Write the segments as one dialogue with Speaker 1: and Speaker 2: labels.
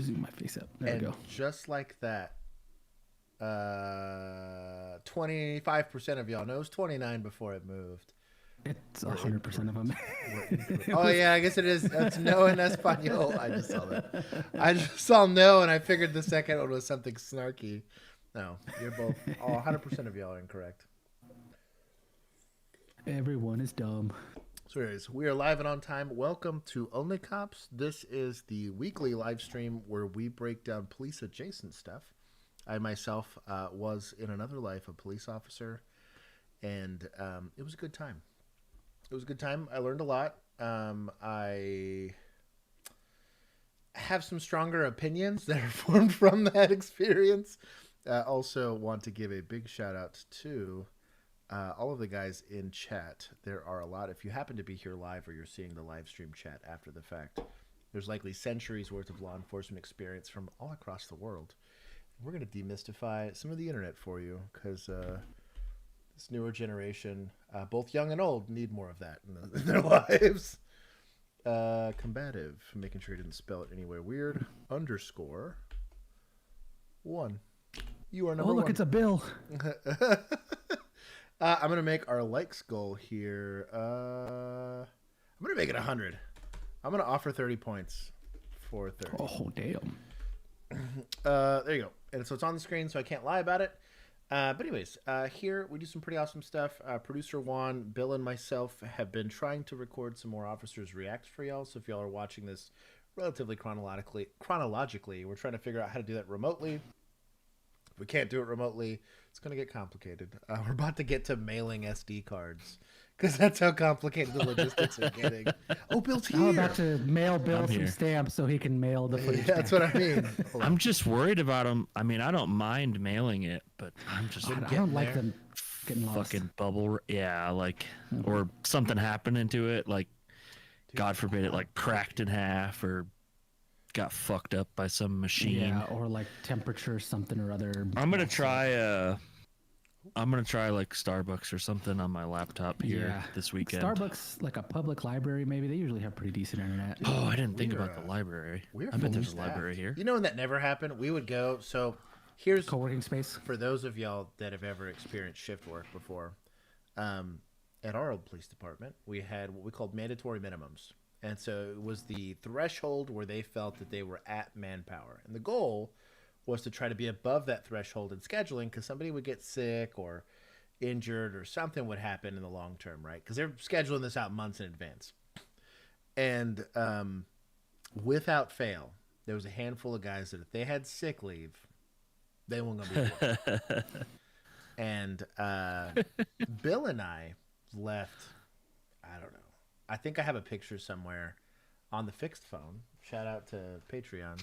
Speaker 1: zoom my face up. There we go.
Speaker 2: Just like that, 25% of y'all knows 29 before it moved.
Speaker 1: It's 100% of them.
Speaker 2: Oh yeah, I guess it is. That's no in Espanol. I just saw that. I just saw no, and I figured the second one was something snarky. No, you're both. 100% of y'all are incorrect.
Speaker 1: Everyone is dumb.
Speaker 2: So anyways, we are live and on time. Welcome to OnlyCops. This is the weekly live stream where we break down police adjacent stuff. I myself was in another life a police officer, and it was a good time. It was a good time. I learned a lot. I have some stronger opinions that are formed from that experience. Also want to give a big shout out to all of the guys in chat. There are a lot. If you happen to be here live or you're seeing the live stream chat after the fact, there's likely centuries worth of law enforcement experience from all across the world. We're going to demystify some of the internet for you because this newer generation, both young and old, need more of that in their lives. Combative, making sure you didn't spell it anywhere weird. _1. You are number one.
Speaker 1: Oh, look, it's a bill.
Speaker 2: I'm going to make our likes goal here. I'm going to make it 100. I'm going to offer 30 points for 30.
Speaker 1: Oh, damn.
Speaker 2: There you go. And so it's on the screen, so I can't lie about it. But anyways, here we do some pretty awesome stuff. Producer Juan, Bill, and myself have been trying to record some more officers' reacts for y'all. So if y'all are watching this relatively chronologically, we're trying to figure out how to do that remotely. If we can't do it remotely, it's going to get complicated. We're about to get to mailing SD cards because that's how complicated the logistics are getting. Oh, Bill's here.
Speaker 1: I'm about to mail Bill some stamps so he can mail the footage.
Speaker 2: Yeah, that's what I mean.
Speaker 3: I'm just worried about him. I mean, I don't mind mailing it, but I'm just
Speaker 1: I don't like them getting lost.
Speaker 3: fucking bubble. Yeah, like, or something happening to it, like, God forbid it, like, cracked in half or got fucked up by some machine.
Speaker 1: Yeah, or like temperature something or other.
Speaker 3: I'm gonna try like Starbucks or something on my laptop here this weekend.
Speaker 1: Starbucks, like a public library, maybe they usually have pretty decent internet.
Speaker 3: Oh, I didn't think about the library. I bet there's a library here.
Speaker 2: You know when that never happened? We would go. So here's
Speaker 1: Co-working space.
Speaker 2: for those of y'all that have ever experienced shift work before. At our old police department, we had what we called mandatory minimums. And so it was the threshold where they felt that they were at manpower. And the goal was to try to be above that threshold in scheduling because somebody would get sick or injured or something would happen in the long term, right? Because they're scheduling this out months in advance. And without fail, there was a handful of guys that if they had sick leave, they weren't going to be working. And Bill and I left, I don't know. I think I have a picture somewhere on the fixed phone. Shout out to Patreon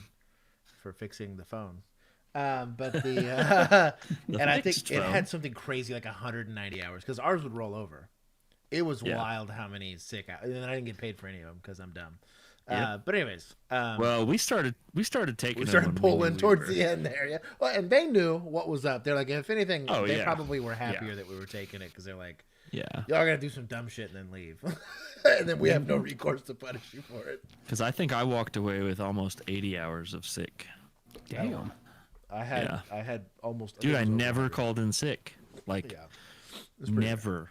Speaker 2: for fixing the phone. But the and I think it had something crazy like 190 hours because ours would roll over. It was wild how many sick hours. And I didn't get paid for any of them because I'm dumb. But anyways,
Speaker 3: well, we started
Speaker 2: pulling towards the end there. Yeah. Well, and they knew what was up. They're like, if anything, they probably were happier that we were taking it because they're like, y'all gotta do some dumb shit and then leave, and then we have no recourse to punish you for it.
Speaker 3: Because I think I walked away with almost 80 hours of sick.
Speaker 1: Damn.
Speaker 2: I had almost.
Speaker 3: Dude, I never called in sick. Like, never.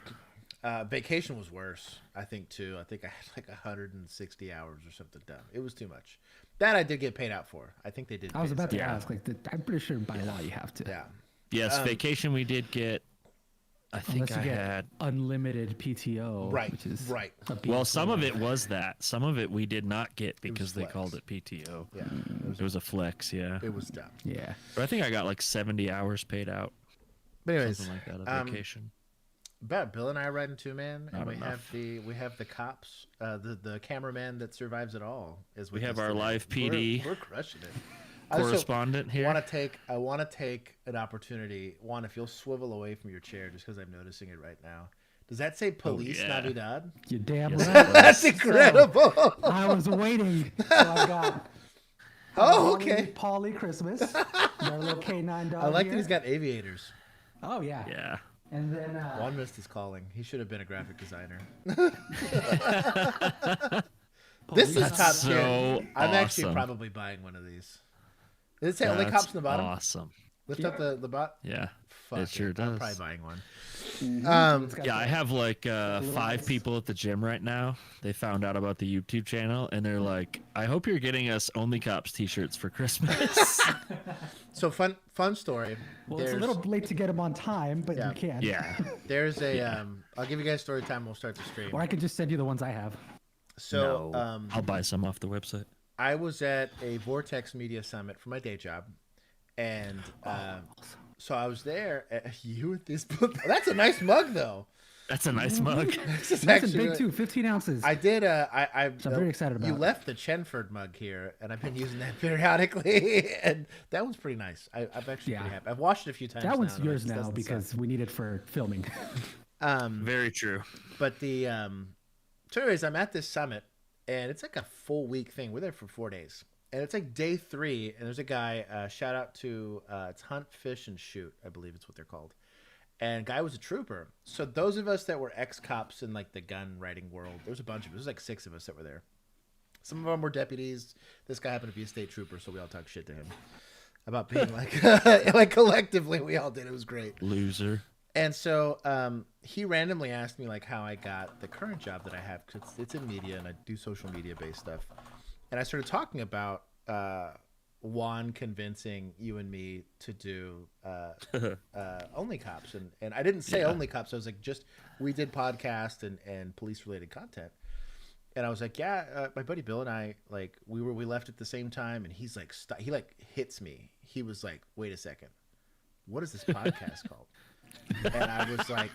Speaker 2: Vacation was worse, I think, too. I think I had like 160 hours or something done. It was too much. That I did get paid out for. I think they did.
Speaker 1: I was about to ask. Like, I'm pretty sure by law you have to.
Speaker 2: Yeah.
Speaker 3: Yes, vacation we did get. I think I had
Speaker 1: unlimited PTO.
Speaker 2: Right.
Speaker 1: Which is
Speaker 3: well, some of it was that. Some of it we did not get because they called it PTO.
Speaker 2: Yeah.
Speaker 3: It was a flex. Yeah.
Speaker 2: It was dumb.
Speaker 1: Yeah.
Speaker 3: But I think I got like 70 hours paid out.
Speaker 2: But anyways,
Speaker 3: something like that. A vacation.
Speaker 2: But Bill and I are riding two man, and
Speaker 3: Not
Speaker 2: we
Speaker 3: enough.
Speaker 2: have the cops, the cameraman that survives it all.
Speaker 3: We have our live PD.
Speaker 2: We're crushing it.
Speaker 3: Correspondent here.
Speaker 2: I want to take an opportunity. Juan, if you'll swivel away from your chair, just because I'm noticing it right now. Does that say Police Navidad?
Speaker 1: You're damn right.
Speaker 2: That's incredible.
Speaker 1: So, I was waiting. So I got.
Speaker 2: Okay.
Speaker 1: Polly Christmas. Our little K9 dog.
Speaker 2: I like
Speaker 1: here.
Speaker 2: that he's got aviators.
Speaker 1: Oh yeah.
Speaker 3: Yeah.
Speaker 1: And then
Speaker 2: Juan missed his calling. He should have been a graphic designer. This is top tier. I'm actually probably buying one of these. Does it say only
Speaker 3: That's
Speaker 2: cops in the bottom?
Speaker 3: awesome.
Speaker 2: Lift up the bot.
Speaker 3: Yeah,
Speaker 2: Fuck
Speaker 3: it sure
Speaker 2: I'm
Speaker 3: does.
Speaker 2: probably buying one.
Speaker 3: Yeah, I have like 5 people at the gym right now. They found out about the YouTube channel and they're like, "I hope you're getting us OnlyCops t-shirts for Christmas."
Speaker 2: So fun story.
Speaker 1: Well, it's a little late to get them on time, but
Speaker 2: Yeah.
Speaker 1: you can.
Speaker 3: Yeah.
Speaker 2: There's a I'll give you guys story time. We'll start the stream.
Speaker 1: Or I could just send you the ones I have.
Speaker 2: So
Speaker 3: No, I'll buy some off the website.
Speaker 2: I was at a Vortex Media Summit for my day job, and so I was there. You with this book? That's a nice mug, though.
Speaker 3: That's a nice mug.
Speaker 2: This is
Speaker 1: Nice and
Speaker 2: actually
Speaker 1: big too, 15 ounces.
Speaker 2: I did. I'm
Speaker 1: very excited about
Speaker 2: You
Speaker 1: it.
Speaker 2: left the Chenford mug here, and I've been using that periodically, and that one's pretty nice. I'm actually pretty happy. I've watched it a few times.
Speaker 1: That one's
Speaker 2: now,
Speaker 1: yours
Speaker 2: and it
Speaker 1: now
Speaker 2: doesn't
Speaker 1: because we need it for filming.
Speaker 3: Very true.
Speaker 2: But the so anyways, I'm at this summit, and it's like a full week thing. We're there for 4 days, and it's like day 3, and there's a guy. Shout out to it's Hunt, Fish, and Shoot, I believe it's what they're called. And guy was a trooper. So those of us that were ex-cops in like the gun writing world, there was a bunch of us. There was like 6 of us that were there. Some of them were deputies. This guy happened to be a state trooper, so we all talked shit to him about being like like collectively we all did. It was great.
Speaker 3: Loser.
Speaker 2: And so he randomly asked me like how I got the current job that I have, because it's in media and I do social media based stuff. And I started talking about Juan convincing you and me to do OnlyCops, and I didn't say OnlyCops. I was like, just we did podcast and police related content. And I was like, my buddy Bill and I, like we left at the same time, and he's like he like hits me. He was like, wait a second, what is this podcast called? And I was like,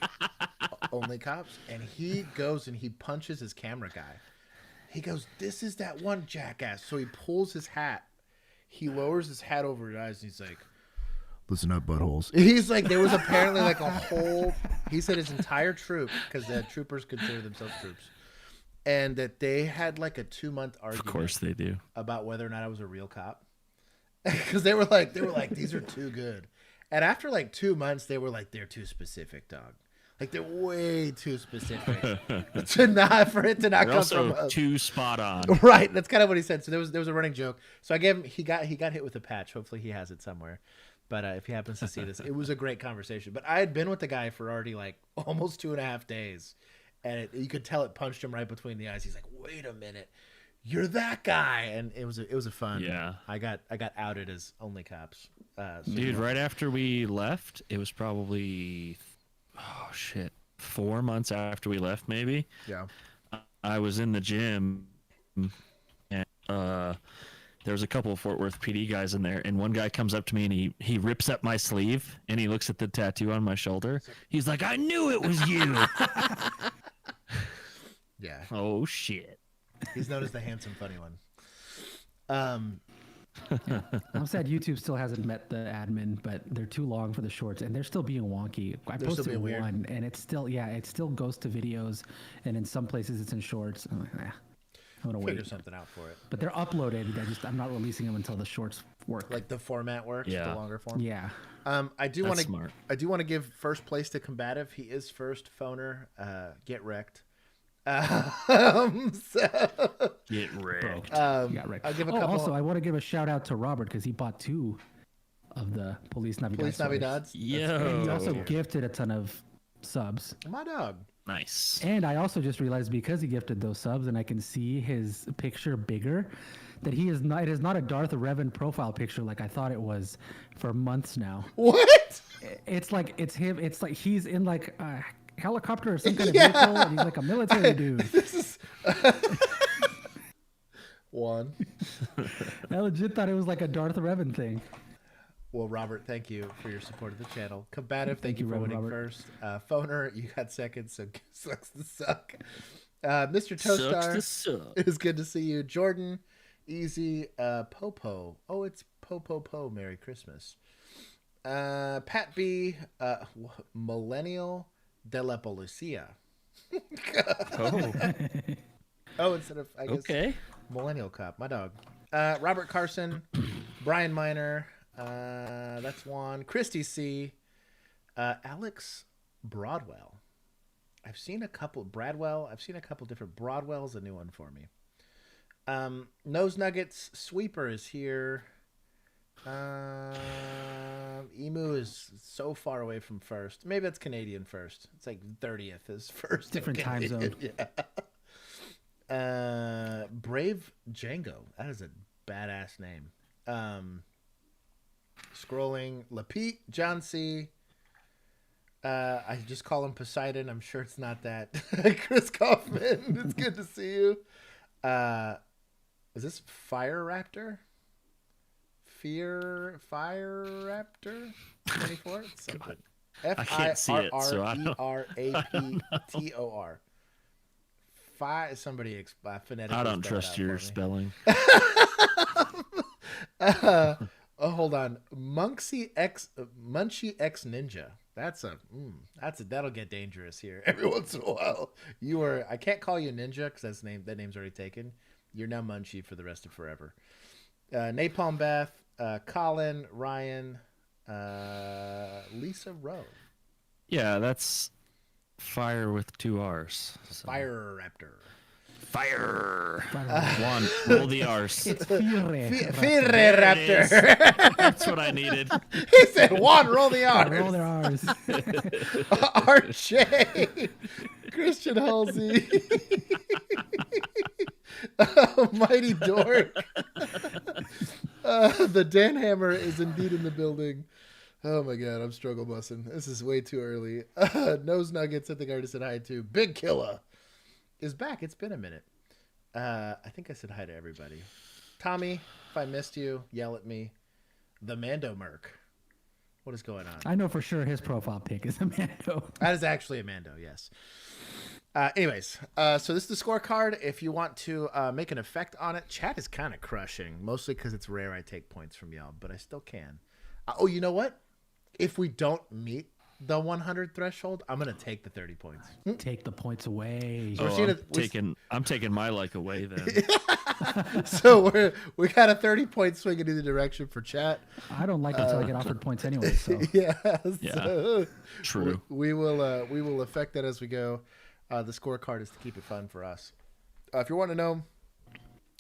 Speaker 2: OnlyCops. And he goes and he punches his camera guy. He goes, this is that one jackass. So he pulls his hat. He lowers his hat over his eyes, and he's like, listen up, buttholes. He's like, there was apparently like a whole, he said his entire troop, because the troopers consider themselves troops, and that they had like a 2-month argument.
Speaker 3: Of course they do.
Speaker 2: About whether or not I was a real cop. Because they were like, these are too good. And after like 2 months, they were like, they're too specific, dog. Like they're way too specific to not for it to not
Speaker 3: They're
Speaker 2: come
Speaker 3: also
Speaker 2: from
Speaker 3: too spot on.
Speaker 2: Right, that's kind of what he said. So there was a running joke. So I gave him he got hit with a patch. Hopefully he has it somewhere. But if he happens to see this, it was a great conversation. But I had been with the guy for already like almost 2.5 days, and you could tell it punched him right between the eyes. He's like, "Wait a minute, you're that guy!" And it was a fun.
Speaker 3: Yeah,
Speaker 2: I got outed as OnlyCops.
Speaker 3: Dude, right after we left, it was probably 4 months after we left, maybe.
Speaker 2: Yeah.
Speaker 3: I was in the gym, and there was a couple of Fort Worth PD guys in there, and one guy comes up to me and he rips up my sleeve and he looks at the tattoo on my shoulder. He's like, "I knew it was you."
Speaker 2: Yeah.
Speaker 3: Oh shit.
Speaker 2: He's known as the handsome funny one.
Speaker 1: I'm sad YouTube still hasn't met the admin, but they're too long for the shorts, and they're still being wonky. I
Speaker 2: They're still
Speaker 1: posted
Speaker 2: being weird.
Speaker 1: one, and it still goes to videos, and in some places it's in shorts. I'm like, I'm gonna
Speaker 2: Figure
Speaker 1: wait.
Speaker 2: something out for it.
Speaker 1: But they're uploaded. I'm not releasing them until the shorts work.
Speaker 2: Like the format works,
Speaker 3: Yeah.
Speaker 2: the longer form.
Speaker 1: Yeah.
Speaker 2: I do
Speaker 3: That's
Speaker 2: want
Speaker 3: smart.
Speaker 2: to give first place to Combative. He is first. Phoner, get wrecked. So,
Speaker 3: Get wrecked.
Speaker 1: You got right.
Speaker 2: I'll give a couple.
Speaker 1: Also, I want to give a shout out to Robert because he bought 2 of the Police Navidad.
Speaker 2: Police
Speaker 1: sweaters.
Speaker 2: Navidades.
Speaker 1: And he also
Speaker 3: Yo.
Speaker 1: gifted a ton of subs.
Speaker 2: My dog.
Speaker 3: Nice.
Speaker 1: And I also just realized because he gifted those subs and I can see his picture bigger, that it is not a Darth Revan profile picture like I thought it was for months now.
Speaker 2: What?
Speaker 1: It's like it's him. It's like he's in like a helicopter or some kind of vehicle, and he's like a military dude.
Speaker 2: This is one.
Speaker 1: I legit thought it was like a Darth Revan thing.
Speaker 2: Well, Robert, thank you for your support of the channel. Combative, thank you for
Speaker 1: Robert.
Speaker 2: winning first. Phoner, you got second, so sucks to suck. Mr. Toastar,
Speaker 3: Sucks to suck.
Speaker 2: it was good to see you. Jordan, Easy, Popo. Oh, it's Po. Merry Christmas. Pat B, Millennial de la Policia.
Speaker 3: Oh,
Speaker 2: Oh, instead of, I guess,
Speaker 3: okay.
Speaker 2: Millennial Cop, my dog. Robert Carson, Brian Miner, that's Juan, Christy C, Alex Broadwell. I've seen a couple different Broadwells, a new one for me. Nose Nuggets, Sweeper is here. Emu is so far away from first. Maybe that's Canadian first. It's like 30th is first.
Speaker 1: Different time zone.
Speaker 2: Yeah. Brave Django. That is a badass name. Scrolling. Lapete, John C. I just call him Poseidon. I'm sure it's not that. Chris Kaufman. It's good to see you. Is this Fire Raptor? Fire Raptor 24? Something.
Speaker 3: I can't see it, so I don't.
Speaker 2: F-I-R-R-E-R-A-P-T-O-R. Somebody phonetically.
Speaker 3: I don't trust your spelling.
Speaker 2: Hold on. Munchie X Ninja. That'll get dangerous here every once in a while. I can't call you Ninja because that name's already taken. You're now Munchie for the rest of forever. Napalm Bath, Colin, Ryan, Lisa Rowe.
Speaker 3: Yeah, that's fire with 2 R's. So.
Speaker 2: Fire Raptor.
Speaker 3: Fire. One, roll the R's.
Speaker 1: It's Fire
Speaker 2: Fire Raptor.
Speaker 3: That's what I needed.
Speaker 2: He said, "One, roll the R's."
Speaker 1: Roll their R's.
Speaker 2: RJ, Christian Halsey, Mighty Dork. The Dan Hammer is indeed in the building. Oh my God, I'm struggle bussing. This is way too early. Nose Nuggets, I think I already said hi to. Big Killa is back. It's been a minute. I think I said hi to everybody. Tommy, if I missed you, yell at me. The Mando Merc. What is going on?
Speaker 1: I know for sure his profile pic is a Mando.
Speaker 2: That is actually a Mando, yes. Anyways, so this is the scorecard. If you want to make an effect on it, chat is kind of crushing, mostly because it's rare I take points from y'all, but I still can. Oh, you know what? If we don't meet the 100 threshold, I'm going to take the 30 points.
Speaker 1: Take the points away.
Speaker 3: Oh, I'm taking my like away then.
Speaker 2: So we got a 30-point swing in either direction for chat.
Speaker 1: I don't like it until I get offered points anyway. So
Speaker 2: Yeah.
Speaker 3: Yeah. True.
Speaker 2: We will affect that as we go. The scorecard is to keep it fun for us. If you want to know,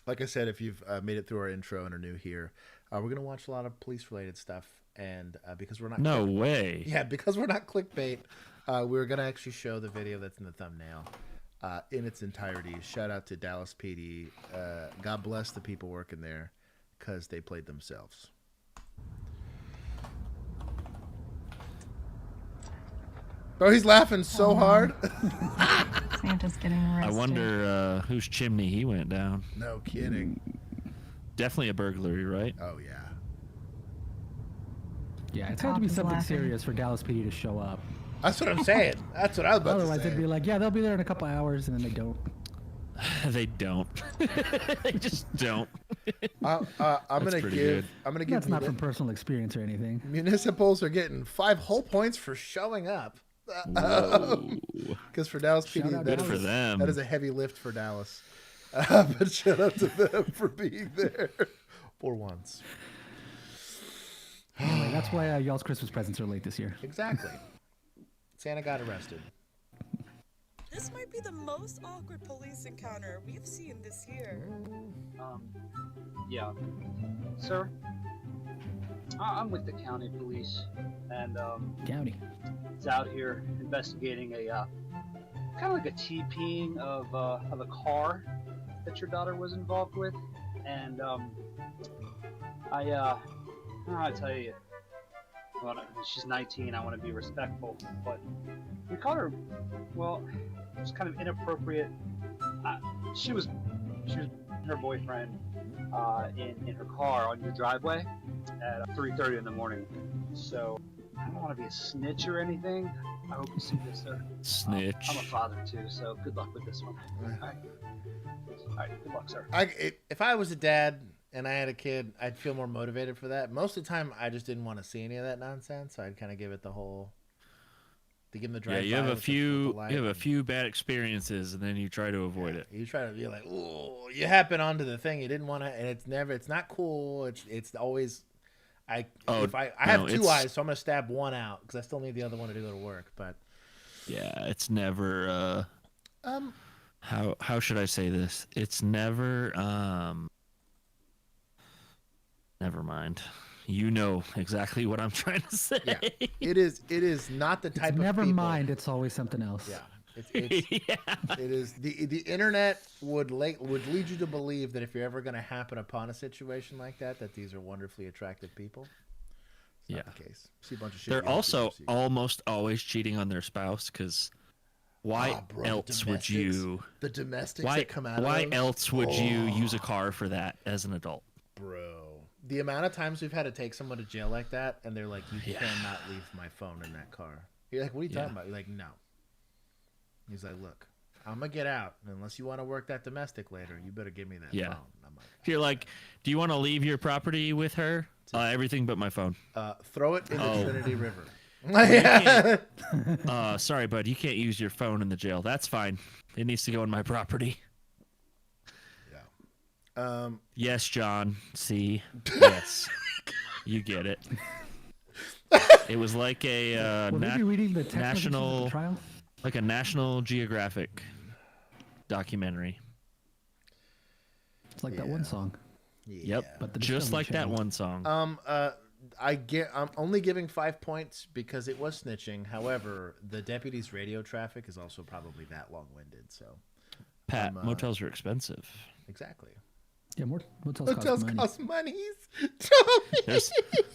Speaker 2: like I said, if you've made it through our intro and are new here, we're going to watch a lot of police-related stuff. And because we're not...
Speaker 3: No way.
Speaker 2: Yeah, because we're not clickbait, we're going to actually show the video that's in the thumbnail in its entirety. Shout out to Dallas PD. God bless the people working there because they played themselves. Oh, he's laughing so hard.
Speaker 4: Santa's getting arrested.
Speaker 3: I wonder whose chimney he went down.
Speaker 2: No kidding.
Speaker 3: Definitely a burglary, right?
Speaker 2: Oh, yeah.
Speaker 1: yeah, it's got to be
Speaker 4: Cop is
Speaker 1: something
Speaker 4: laughing.
Speaker 1: serious for Dallas PD to show up.
Speaker 2: That's what I'm saying. That's what I was about
Speaker 1: Otherwise,
Speaker 2: to say.
Speaker 1: they'd be like, yeah, they'll be there in a couple hours, and then they don't.
Speaker 3: They don't. They just don't.
Speaker 2: I'm gonna
Speaker 3: pretty
Speaker 2: give.
Speaker 3: good.
Speaker 2: I'm gonna give.
Speaker 1: That's not from personal experience or anything.
Speaker 2: Municipals are getting 5 whole points for showing up. Because for Dallas
Speaker 1: Shout
Speaker 2: PD,
Speaker 1: out
Speaker 3: Good
Speaker 1: Dallas.
Speaker 3: for them.
Speaker 2: that is a heavy lift for Dallas. But shout out to them for being there for once.
Speaker 1: Anyway, that's why y'all's Christmas presents are late this year.
Speaker 2: Exactly. Santa got arrested.
Speaker 5: This might be the most awkward police encounter we've seen this year.
Speaker 6: Yeah. Sir, I'm with the county police, and
Speaker 1: County.
Speaker 6: it's out here investigating a kind of like a TPing of a car that your daughter was involved with, and I don't know how to tell you. Well, she's 19. I want to be respectful, but we caught her. Well, it was kind of inappropriate. She was her boyfriend in her car on your driveway at 3:30 in the morning. So I don't want to be a snitch or anything. I hope you see this, sir.
Speaker 3: Snitch.
Speaker 6: I'm a father too, so good luck with this one. All right, good luck, sir.
Speaker 2: If I was a dad and I had a kid, I'd feel more motivated for that. Most of the time, I just didn't want to see any of that nonsense. So I'd kind of give it the whole. To give them the
Speaker 3: Yeah,
Speaker 2: drive.
Speaker 3: you have a few bad experiences, and then you try to avoid it.
Speaker 2: You try to be like, oh, you happen onto the thing you didn't want to, and it's not cool. It's always, I have 2 eyes, so I'm gonna stab one out because I still need the other one to go to work. But
Speaker 3: Yeah, it's never. How should I say this? It's never. Never mind. You know exactly what I'm trying to say.
Speaker 2: Yeah, it is not the type
Speaker 1: It's
Speaker 2: of
Speaker 1: never
Speaker 2: people.
Speaker 1: mind. It's always something else.
Speaker 2: Yeah. It's
Speaker 3: Yeah.
Speaker 2: it is the internet would lead you to believe that if you're ever going to happen upon a situation like that these are wonderfully attractive people. It's not the case. See a bunch of shit.
Speaker 3: They're also almost always cheating on their spouse because why else would you?
Speaker 2: The domestics
Speaker 3: Why
Speaker 2: that come out.
Speaker 3: Why
Speaker 2: of those?
Speaker 3: else would you use a car for that as an adult?
Speaker 2: Bro, the amount of times we've had to take someone to jail like that, and they're like, "You cannot leave my phone in that car." You're like, "What are you talking about?" You're like, "No." He's like, "Look, I'm gonna get out. Unless you want to work that domestic later, you better give me that phone." I'm like,
Speaker 3: You're like, do you want to leave your property with her? Everything but my phone.
Speaker 2: throw it in the Trinity River.
Speaker 3: Sorry, bud, you can't use your phone in the jail. That's fine. It needs to go on my property.
Speaker 2: Yeah.
Speaker 3: Yes, John. See. Yes. You get it. It was like a
Speaker 1: Will they be reading the text messages at the
Speaker 3: national,
Speaker 1: trial?
Speaker 3: like a National Geographic documentary.
Speaker 1: It's like that one song.
Speaker 3: Yep.
Speaker 1: But the
Speaker 3: Just
Speaker 1: Discovery
Speaker 3: like that
Speaker 1: Channel.
Speaker 3: one song.
Speaker 2: I'm only giving 5 points because it was snitching. However, the deputy's radio traffic is also probably that long-winded. So,
Speaker 3: Pat, motels are expensive.
Speaker 2: exactly.
Speaker 1: Yeah, motels
Speaker 2: Hotels
Speaker 1: cost money.
Speaker 2: cost monies.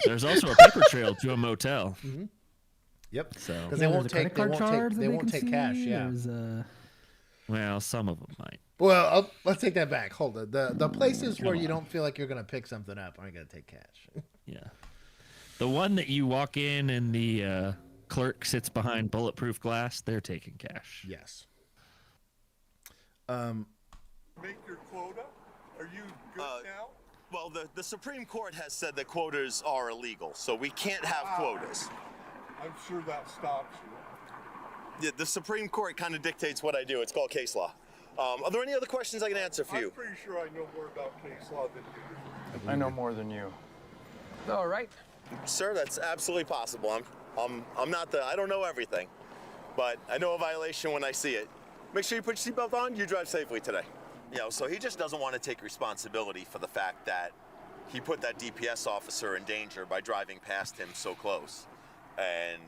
Speaker 3: There's also a paper trail to a motel.
Speaker 2: Yep.
Speaker 3: So,
Speaker 2: Because
Speaker 1: Yeah,
Speaker 2: they
Speaker 1: there's
Speaker 2: won't
Speaker 1: a
Speaker 2: take
Speaker 1: credit card charge that
Speaker 2: they won't
Speaker 1: can
Speaker 2: take cash.
Speaker 1: see,
Speaker 2: Yeah.
Speaker 1: there's,
Speaker 3: well, some of them might.
Speaker 2: Well, let's take that back. Hold on. The places where you don't feel like you're gonna pick something up aren't gonna take cash.
Speaker 3: Yeah. The one that you walk in and the clerk sits behind bulletproof glass, they're taking cash.
Speaker 2: Yes.
Speaker 7: Make your quota? Are you good now?
Speaker 8: Well, the Supreme Court has said that quotas are illegal, so we can't have quotas.
Speaker 7: I'm sure that stops you.
Speaker 8: The Supreme Court kind of dictates what I do. It's called case law. Are there any other questions I can answer for you?
Speaker 7: I'm pretty sure I know more about case law than you do.
Speaker 9: I know more than you. All right.
Speaker 8: Sir, that's absolutely possible. I'm not I don't know everything, but I know a violation when I see it. Make sure you put your seatbelt on. You drive safely today. You know, so he just doesn't want to take responsibility for the fact that he put that DPS officer in danger by driving past him so close, and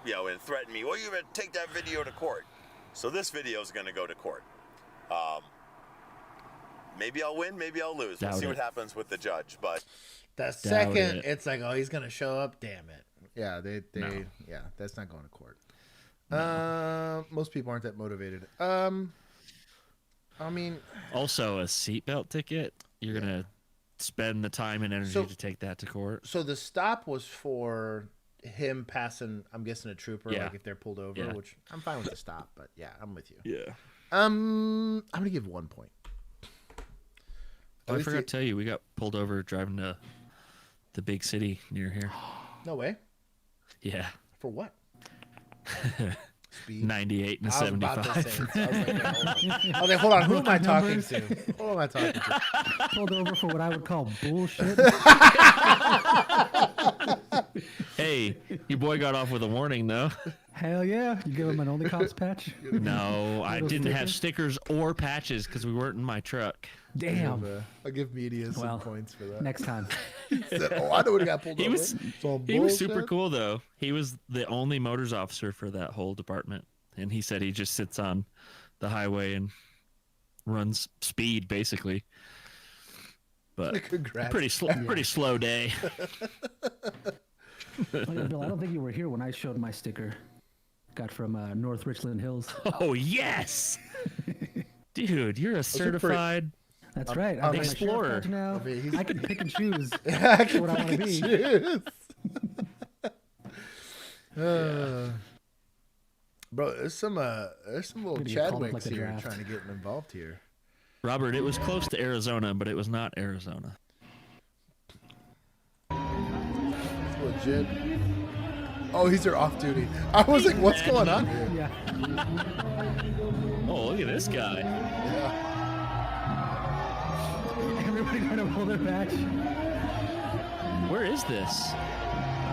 Speaker 8: and threatened me. Well, you're gonna take that video to court. So this video is gonna go to court. Maybe I'll win, maybe I'll lose. We'll see what happens with the judge. But
Speaker 2: the second it's like, oh, he's gonna show up. Damn it. Yeah, that's not going to court. Most people aren't that motivated. I mean,
Speaker 3: Also, a seatbelt ticket, you're going to spend the time and energy to take that to court.
Speaker 2: so the stop was for him passing, I'm guessing, a trooper,
Speaker 3: Yeah.
Speaker 2: like if they're pulled over,
Speaker 3: Yeah.
Speaker 2: which I'm fine with the stop, but yeah, I'm with you.
Speaker 3: Yeah.
Speaker 2: I'm gonna give 1 point.
Speaker 3: I forgot to tell you, we got pulled over driving to the big city near here.
Speaker 2: No way.
Speaker 3: Yeah.
Speaker 2: For what? Speed.
Speaker 3: 98 and a
Speaker 2: I was about to
Speaker 3: 75.
Speaker 2: say it. I was like, hold on. Who am I talking to? Who am I talking to?
Speaker 1: Pulled over for what I would call bullshit.
Speaker 3: Hey, your boy got off with a warning, though.
Speaker 1: Hell yeah. You give him an OnlyCops patch?
Speaker 3: No, I
Speaker 1: Little
Speaker 3: didn't have
Speaker 1: sticker?
Speaker 3: stickers or patches because we weren't in my truck.
Speaker 1: Damn.
Speaker 2: I'll give media some
Speaker 1: Well,
Speaker 2: points for that.
Speaker 1: Next time.
Speaker 2: Said, oh, I know when he got pulled
Speaker 3: He
Speaker 2: over.
Speaker 3: was he was super cool though. He was the only motors officer for that whole department, and he said he just sits on the highway and runs speed basically. But
Speaker 2: Congrats.
Speaker 3: pretty slow day.
Speaker 1: Oh, yeah, Bill, I don't think you were here when I showed my sticker. Got from North Richland Hills.
Speaker 3: Oh yes, dude, you're a certified.
Speaker 1: That's right.
Speaker 2: I'm
Speaker 1: I'm
Speaker 2: an
Speaker 1: an
Speaker 3: explorer.
Speaker 1: explorer now.
Speaker 2: I mean, he's-
Speaker 1: I can pick and choose
Speaker 2: I can
Speaker 1: what I want to be.
Speaker 2: Bro, there's some little
Speaker 1: Gonna get called up
Speaker 2: Chadwicks
Speaker 1: like a
Speaker 2: here
Speaker 1: draft.
Speaker 2: trying to get involved here.
Speaker 3: Robert, it was close to Arizona, but it was not Arizona.
Speaker 2: It's legit. Oh, he's there off duty. I was like, what's going on here?
Speaker 1: Yeah.
Speaker 3: Oh, look at this guy.
Speaker 2: Yeah.
Speaker 1: Everybody gonna pull their badge.
Speaker 3: Where is this?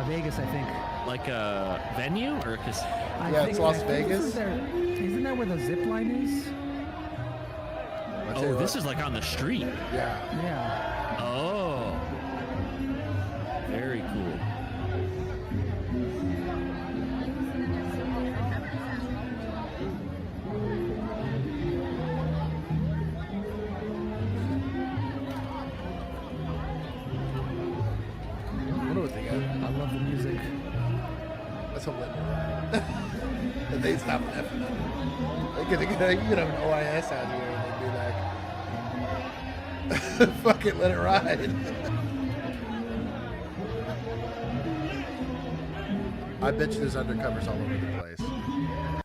Speaker 1: Vegas, I think.
Speaker 3: Like a venue or because
Speaker 1: I
Speaker 2: Yeah,
Speaker 1: think,
Speaker 2: it's Las
Speaker 1: I think
Speaker 2: Vegas.
Speaker 1: Isn't that where the zip line is?
Speaker 2: I'll tell you
Speaker 3: oh,
Speaker 2: what.
Speaker 3: this is like on the street.
Speaker 2: Yeah.
Speaker 1: Yeah.
Speaker 3: Oh,
Speaker 10: also letting it ride. And they stop laughing at it. You could have an OIS out here and they'd be like, fuck it, let it ride. I bet you there's undercovers all over the place.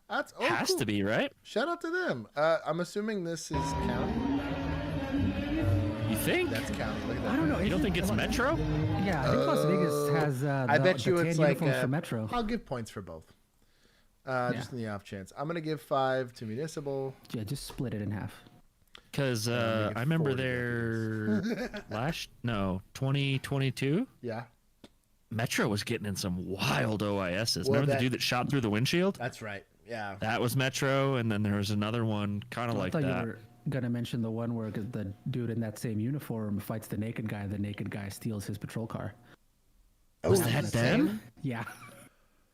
Speaker 10: That's
Speaker 3: Has
Speaker 10: cool.
Speaker 3: to be, right?
Speaker 10: Shout out to them. I'm assuming this is county.
Speaker 3: You think?
Speaker 10: That's county. Look at that.
Speaker 1: I don't know.
Speaker 3: You don't think it's Metro?
Speaker 1: Yeah, I think Las Vegas has.
Speaker 10: I bet you
Speaker 1: the
Speaker 10: it's
Speaker 1: tan
Speaker 10: like
Speaker 1: uniforms for Metro.
Speaker 10: I'll give points for both. Just in the off chance. I'm gonna give 5 to municipal.
Speaker 1: Yeah, just split it in half.
Speaker 3: Because I remember there 2022.
Speaker 10: Yeah.
Speaker 3: Metro was getting in some wild OISs.
Speaker 10: Well,
Speaker 3: Remember the dude that shot through the windshield?
Speaker 2: That's right. Yeah.
Speaker 3: That was Metro, and then there was another one kind of
Speaker 1: I
Speaker 3: like
Speaker 1: thought
Speaker 3: that.
Speaker 1: you were gonna mention the one where the dude in that same uniform fights the naked guy. The naked guy steals his patrol car.
Speaker 3: Was that them?
Speaker 1: Yeah.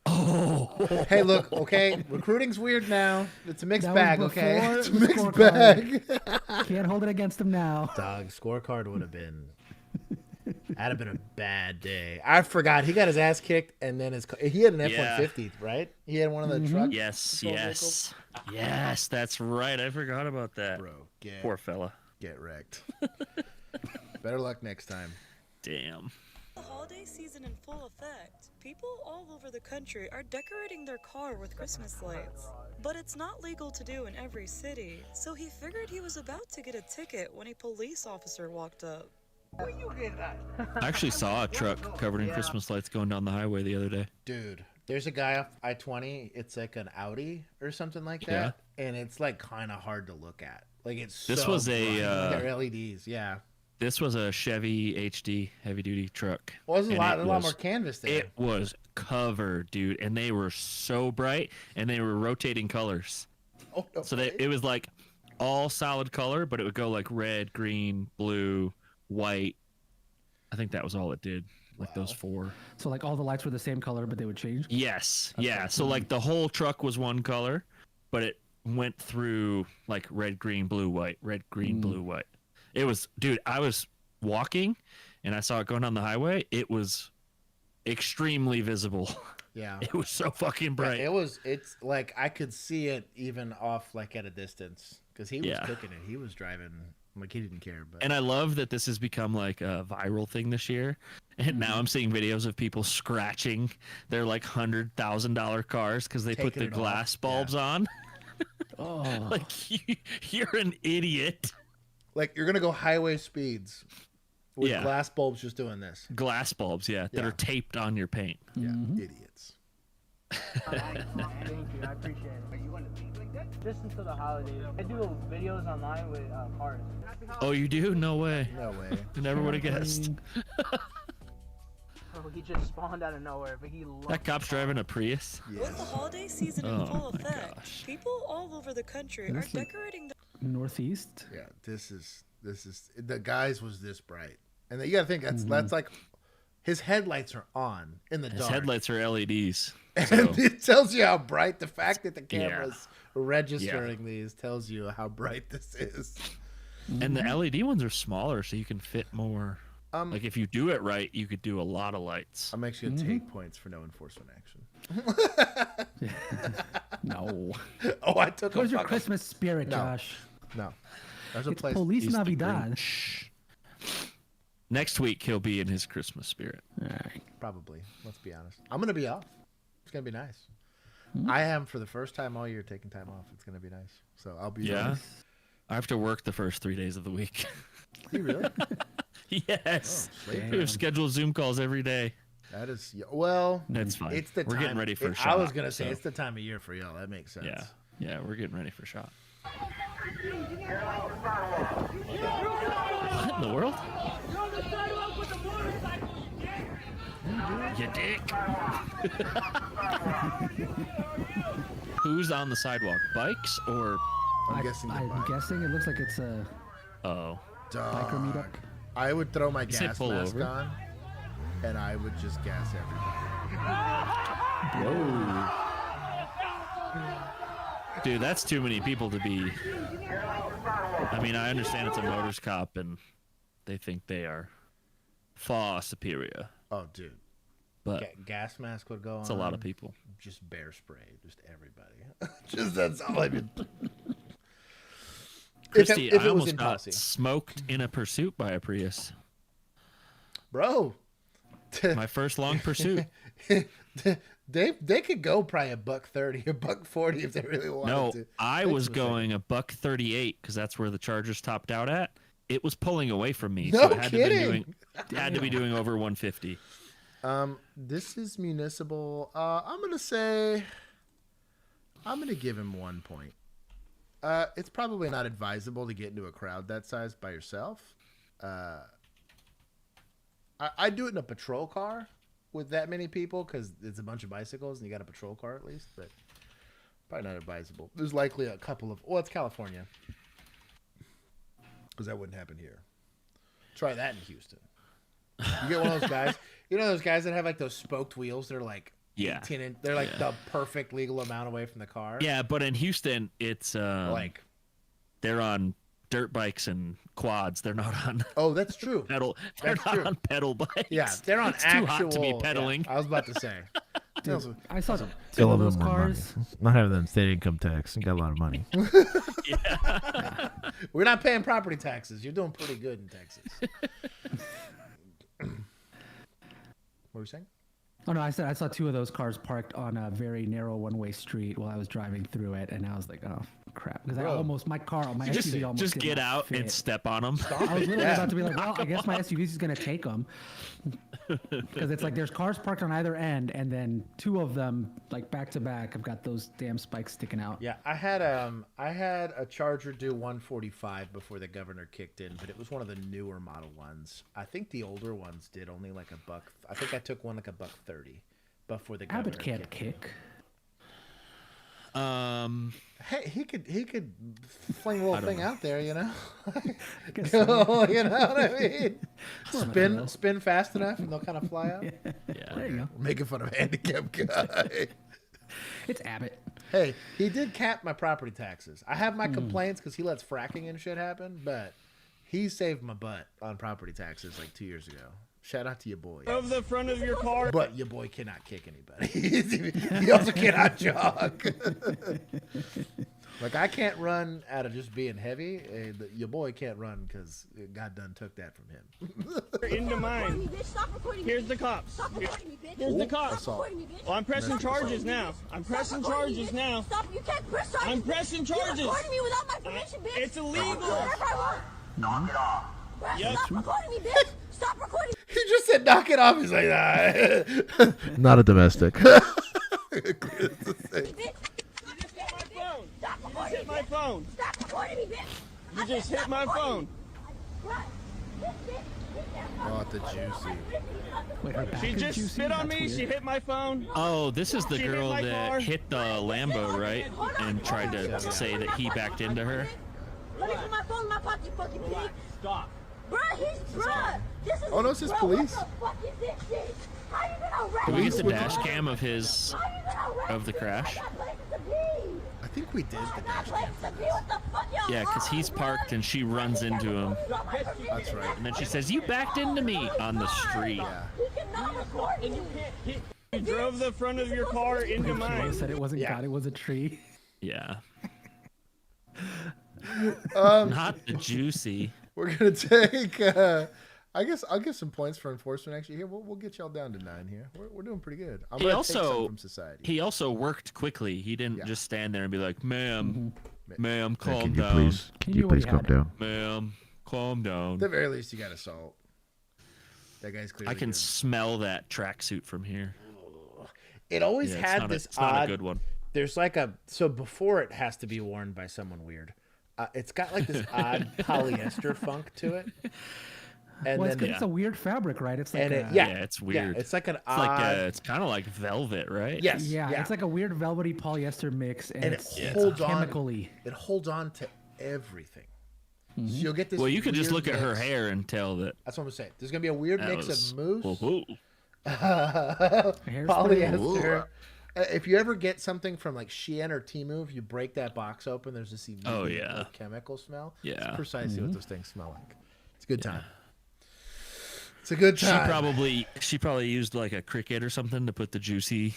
Speaker 3: Oh.
Speaker 10: Hey, look. Okay, recruiting's weird now. It's a mixed
Speaker 1: That
Speaker 10: bag.
Speaker 1: was
Speaker 10: Okay,
Speaker 1: before
Speaker 10: it's a
Speaker 1: the
Speaker 10: mixed
Speaker 1: scorecard.
Speaker 10: bag.
Speaker 1: Can't hold it against him now.
Speaker 2: Dog, scorecard would have been. That'd have been a bad day.
Speaker 10: I forgot he got his ass kicked, and then he had an
Speaker 3: Yeah.
Speaker 10: F-150, right? He had one of the trucks.
Speaker 3: Yes,
Speaker 10: patrol
Speaker 3: yes. Yes, that's right. I forgot about that.
Speaker 10: Bro,
Speaker 3: Poor fella.
Speaker 10: get wrecked. Better luck next time.
Speaker 3: Damn.
Speaker 5: The holiday season in full effect. People all over the country are decorating their car with Christmas lights. But it's not legal to do in every city, so he figured he was about to get a ticket when a police officer walked up.
Speaker 3: I actually saw a truck covered in Christmas lights going down the highway the other day.
Speaker 2: Dude, there's a guy off I-20. It's like an Audi or something like that, and it's like kind of hard to look at. Like it's
Speaker 3: This
Speaker 2: so
Speaker 3: was a,
Speaker 2: bright. They're LEDs. Yeah.
Speaker 3: This was a Chevy HD heavy duty truck.
Speaker 10: Well, there's a
Speaker 3: and
Speaker 10: lot more canvas there.
Speaker 3: It was covered, dude, and they were so bright, and they were rotating colors.
Speaker 10: Oh, no,
Speaker 3: So it was like all solid color, but it would go like red, green, blue, white. I think that was all it did. Like those 4.
Speaker 1: So like all the lights were the same color, but they would change.
Speaker 3: Yes. Yeah. So like the whole truck was one color, but it went through like red, green, blue, white, red, green, blue, white. It was, dude, I was walking and I saw it going down the highway. It was extremely visible.
Speaker 2: Yeah.
Speaker 3: It was so fucking bright.
Speaker 2: It's like I could see it even off like at a distance because he was cooking it. He was driving like he didn't care. But
Speaker 3: And I love that this has become like a viral thing this year. And now I'm seeing videos of people scratching their like $100,000 cars because they put
Speaker 2: Taking
Speaker 3: the
Speaker 2: it
Speaker 3: glass
Speaker 2: off.
Speaker 3: bulbs on.
Speaker 1: Oh.
Speaker 3: Like you're an idiot.
Speaker 10: Like you're gonna go highway speeds with
Speaker 3: Yeah.
Speaker 10: glass bulbs just doing this.
Speaker 3: Glass bulbs, that
Speaker 10: Yeah.
Speaker 3: are taped on your paint.
Speaker 10: Yeah, idiots.
Speaker 11: Thank you, I appreciate it. You want to think like that? Just until the holidays. I do videos online with cars.
Speaker 3: Oh, you do? No way.
Speaker 10: No way.
Speaker 3: I never would have guessed.
Speaker 11: Oh, he just spawned out of nowhere, but he loves
Speaker 3: That cop's driving a Prius.
Speaker 5: With the holiday season in
Speaker 3: Oh
Speaker 5: full
Speaker 3: my
Speaker 5: effect,
Speaker 3: gosh.
Speaker 5: people all over the country are
Speaker 1: This is-
Speaker 5: decorating their
Speaker 1: Northeast.
Speaker 10: Yeah, this is the guys was this bright, and you gotta think that's like his headlights are on in the
Speaker 3: His
Speaker 10: dark.
Speaker 3: headlights are LEDs.
Speaker 10: And
Speaker 3: So,
Speaker 10: it tells you how bright. The fact that the
Speaker 3: Yeah.
Speaker 10: camera's registering these tells you how bright this is.
Speaker 3: and the LED ones are smaller, so you can fit more. Like if you do it right, you could do a lot of lights.
Speaker 10: I'm actually gonna take points for no enforcement action.
Speaker 1: No.
Speaker 10: Oh, I took.
Speaker 1: Where's
Speaker 10: a
Speaker 1: your
Speaker 10: fuck-
Speaker 1: Christmas spirit,
Speaker 10: No.
Speaker 1: Josh?
Speaker 10: No, there's a
Speaker 1: It's
Speaker 10: place.
Speaker 1: Police
Speaker 3: He's the
Speaker 1: Navidad.
Speaker 3: Grinch. Next week he'll be in his Christmas spirit.
Speaker 1: All right.
Speaker 10: Probably. Let's be honest. I'm gonna be off. It's gonna be nice. I am for the first time all year taking time off. It's gonna be nice. So I'll be.
Speaker 3: Yeah.
Speaker 10: ready.
Speaker 3: I have to work the first 3 days of the week.
Speaker 10: You really?
Speaker 3: Yes.
Speaker 10: Oh,
Speaker 3: We have scheduled Zoom calls every day.
Speaker 10: That is well.
Speaker 3: That's fine.
Speaker 10: It's the
Speaker 3: We're
Speaker 10: time.
Speaker 3: getting ready for a
Speaker 2: I
Speaker 3: shot.
Speaker 2: was gonna say
Speaker 3: so,
Speaker 2: it's the time of year for y'all. That makes sense.
Speaker 3: yeah, we're getting ready for a shot. What in the world? You dick. Who's on the sidewalk? Bikes or?
Speaker 10: I'm guessing. the
Speaker 1: I'm
Speaker 10: bike.
Speaker 1: guessing it looks like it's a
Speaker 3: Oh.
Speaker 1: biker meetup.
Speaker 10: Dog. I would throw my
Speaker 3: say
Speaker 10: gas
Speaker 3: pull
Speaker 10: mask
Speaker 3: over.
Speaker 10: on, and I would just gas everybody.
Speaker 3: Whoa. Dude, that's too many people to be. I mean, I understand it's a motors cop and they think they are far superior.
Speaker 10: Oh, dude.
Speaker 3: but
Speaker 10: gas mask would go on.
Speaker 3: it's a lot of people.
Speaker 10: Just bear spray, just everybody. Just that's all I mean.
Speaker 3: Christy,
Speaker 10: if
Speaker 3: I
Speaker 10: it was
Speaker 3: almost
Speaker 10: in
Speaker 3: got
Speaker 10: Posse.
Speaker 3: smoked in a pursuit by a Prius.
Speaker 10: Bro.
Speaker 3: My first long pursuit.
Speaker 10: They could go probably $130 or $140 if they really wanted
Speaker 3: No,
Speaker 10: to.
Speaker 3: I was going $138 because that's where the Chargers topped out at. It was pulling away from me,
Speaker 10: No
Speaker 3: so it had
Speaker 10: kidding.
Speaker 3: to be doing over 150.
Speaker 10: This is municipal. I'm gonna give him 1 point. It's probably not advisable to get into a crowd that size by yourself. I do it in a patrol car with that many people because it's a bunch of bicycles and you got a patrol car at least, but probably not advisable. There's likely a couple of. Well, it's California, because that wouldn't happen here. Try that in Houston. You get one of those guys. You know those guys that have like those spoked wheels? They're like 18 inch. They're like the perfect legal amount away from the car.
Speaker 3: Yeah, but in Houston, it's
Speaker 10: like
Speaker 3: they're on dirt bikes and quads. They're not on.
Speaker 10: Oh, that's true.
Speaker 3: Pedal. They're
Speaker 10: That's
Speaker 3: not
Speaker 10: true.
Speaker 3: on pedal bikes.
Speaker 10: Yeah, they're on
Speaker 3: it's
Speaker 10: actual.
Speaker 3: too hot to be pedaling.
Speaker 10: Yeah, I was about to say.
Speaker 1: Dude, I saw
Speaker 12: Got a
Speaker 1: two of
Speaker 12: little
Speaker 1: those
Speaker 12: bit more money.
Speaker 1: cars.
Speaker 12: Not having them state income tax. You got a lot of money.
Speaker 10: We're not paying property taxes. You're doing pretty good in Texas. What were you saying?
Speaker 1: Oh no, I said I saw two of those cars parked on a very narrow one-way street while I was driving through it, and I was like, "Oh crap!" Because my SUV almost
Speaker 3: just
Speaker 1: did
Speaker 3: get
Speaker 1: not
Speaker 3: out
Speaker 1: fit.
Speaker 3: and step on them.
Speaker 1: I was literally about to be like, "Well, I guess my SUV is going to take them," because it's like there's cars parked on either end, and then two of them, like back to back, have got those damn spikes sticking out.
Speaker 10: Yeah, I had a Charger do 145 before the governor kicked in, but it was one of the newer model ones. I think the older ones did only like $1. I think I took one like $130 before the governor
Speaker 1: Abbott can't
Speaker 10: kicked
Speaker 1: kick.
Speaker 10: Hey, he could fling a little thing out there, you know.
Speaker 1: Guess
Speaker 10: You
Speaker 1: so.
Speaker 10: know what I mean? Spin fast enough, and they'll kind of fly out.
Speaker 3: Yeah.
Speaker 1: There you go.
Speaker 10: Making fun of a handicapped guy.
Speaker 1: It's Abbott.
Speaker 10: Hey, he did cap my property taxes. I have my complaints because he lets fracking and shit happen, but he saved my butt on property taxes like 2 years ago. Shout out to your boy.
Speaker 11: Of the front of your car.
Speaker 10: But your boy cannot kick anybody. He also cannot jog. Like, I can't run out of just being heavy. And your boy can't run because God done took that from him.
Speaker 11: Into mine. Here's the cops. Here's the cops.
Speaker 10: Assault.
Speaker 11: Oh, I'm pressing charges now. I'm pressing charges now.
Speaker 13: Stop! You can't press charges.
Speaker 11: I'm pressing charges.
Speaker 13: You're recording me without my permission, bitch.
Speaker 11: It's illegal.
Speaker 13: I'll do whatever I want. Knock it off.
Speaker 11: Yep.
Speaker 13: Stop recording me, bitch. Stop recording.
Speaker 10: He just said knock it off. He's like, nah.
Speaker 12: Not a domestic.
Speaker 11: Hit my phone.
Speaker 13: Stop recording me, bitch.
Speaker 11: You just hit my phone.
Speaker 10: Oh, the juicy.
Speaker 1: Wait, her back
Speaker 11: She
Speaker 1: is
Speaker 11: just
Speaker 1: juicy?
Speaker 11: spit on
Speaker 1: That's
Speaker 11: me.
Speaker 1: weird.
Speaker 11: She hit my phone.
Speaker 3: Oh, this is the
Speaker 11: She hit
Speaker 3: girl
Speaker 11: my
Speaker 3: that
Speaker 11: car.
Speaker 3: hit the Lambo, right? And tried to say that he backed into her.
Speaker 13: Let me put my phone in my pocket, you fucking pig.
Speaker 11: Stop.
Speaker 13: Bruh, this is.
Speaker 10: Oh, no, it's his police.
Speaker 13: What the fuck is this shit? How you gonna arrest
Speaker 3: Can we get the
Speaker 13: me?
Speaker 3: dash cam of his
Speaker 13: How you gonna arrest
Speaker 3: of the
Speaker 13: me?
Speaker 3: crash?
Speaker 13: I got places to be.
Speaker 10: I think we did the
Speaker 13: I got
Speaker 10: dash
Speaker 13: places
Speaker 10: cam.
Speaker 13: to be. What the fuck y'all
Speaker 3: Yeah, because he's
Speaker 13: on,
Speaker 3: parked
Speaker 13: bruh?
Speaker 3: and she runs into him.
Speaker 10: That's right.
Speaker 3: And then she says, "You backed into me" on the street.
Speaker 10: Yeah.
Speaker 13: You cannot record me.
Speaker 11: You drove the front of your car into
Speaker 1: She
Speaker 11: mine.
Speaker 1: said it wasn't
Speaker 10: Yeah.
Speaker 1: God, it was a tree.
Speaker 3: Yeah.
Speaker 10: Um,
Speaker 3: Not the juicy.
Speaker 10: We're gonna take. I guess I'll give some points for enforcement. Actually, here we'll get y'all down to 9 here. We're doing pretty good. I'm
Speaker 3: He
Speaker 10: gonna take some
Speaker 3: also
Speaker 10: from society.
Speaker 3: he also worked quickly. He didn't just stand there and be like, "Ma'am, ma'am,
Speaker 12: Hey,
Speaker 3: calm
Speaker 12: can you
Speaker 3: down.
Speaker 12: please? Can you please calm down?
Speaker 3: Ma'am, calm down."
Speaker 10: At the very least, you got assault. That guy's clearly.
Speaker 3: I can
Speaker 10: good.
Speaker 3: smell that tracksuit from here.
Speaker 10: It always
Speaker 3: Yeah,
Speaker 10: had this
Speaker 3: it's not
Speaker 10: odd.
Speaker 3: a good one.
Speaker 10: There's like a before it has to be worn by someone weird. It's got like this odd polyester funk to it. And
Speaker 1: Well,
Speaker 10: then
Speaker 1: 'cause it's a weird fabric, right? It's like
Speaker 10: and
Speaker 1: a,
Speaker 3: Yeah, it's weird.
Speaker 10: it's like an
Speaker 3: It's
Speaker 10: odd.
Speaker 3: like it's kind of like velvet, right?
Speaker 10: Yes.
Speaker 1: yeah, it's like a weird velvety polyester mix, and,
Speaker 10: and
Speaker 1: it's
Speaker 10: it holds on.
Speaker 1: chemically.
Speaker 10: It holds on to everything. So you'll get this.
Speaker 3: Well, you could just
Speaker 10: weird
Speaker 3: look at her
Speaker 10: mix.
Speaker 3: hair and tell that.
Speaker 10: That's what I'm saying. There's gonna be a weird
Speaker 3: that
Speaker 10: mix
Speaker 3: was,
Speaker 10: of mousse,
Speaker 3: Whoa.
Speaker 10: polyester. If you ever get something from like Shein or Temu, if you break that box open, there's this immediate like, chemical smell.
Speaker 3: Yeah.
Speaker 10: It's precisely what those things smell like. It's a good time. It's a good time.
Speaker 3: She probably used like a Cricut or something to put the juicy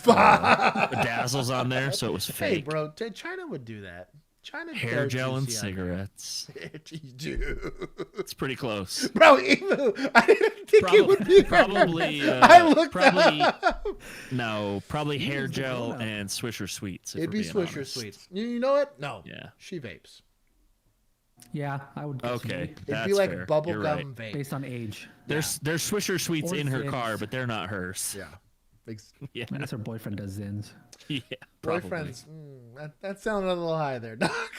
Speaker 3: dazzles on there, so it was fake.
Speaker 10: Hey, bro, China would do that. China
Speaker 3: hair
Speaker 10: does
Speaker 3: gel and
Speaker 10: juicy on
Speaker 3: cigarettes.
Speaker 10: that. You do.
Speaker 3: It's pretty close.
Speaker 10: Bro, Emu, I didn't think it would be
Speaker 3: probably.
Speaker 10: I looked
Speaker 3: probably
Speaker 10: up.
Speaker 3: No, probably hair gel and Swisher Sweets.
Speaker 10: It'd be Swisher Sweets. You know what? No.
Speaker 3: Yeah.
Speaker 10: She vapes.
Speaker 1: Yeah, I would. guess
Speaker 3: Okay,
Speaker 1: maybe.
Speaker 10: It'd be like
Speaker 3: fair.
Speaker 10: bubble
Speaker 3: You're
Speaker 10: gum
Speaker 3: right.
Speaker 10: vape.
Speaker 1: Based on age.
Speaker 3: There's Swisher Sweets
Speaker 1: Or
Speaker 3: in her
Speaker 1: Zins.
Speaker 3: car, but they're not hers.
Speaker 10: Yeah.
Speaker 3: Yeah.
Speaker 1: I guess her boyfriend does Zins.
Speaker 3: Yeah. Probably.
Speaker 10: Boyfriends. That sounded a little high there, Doc.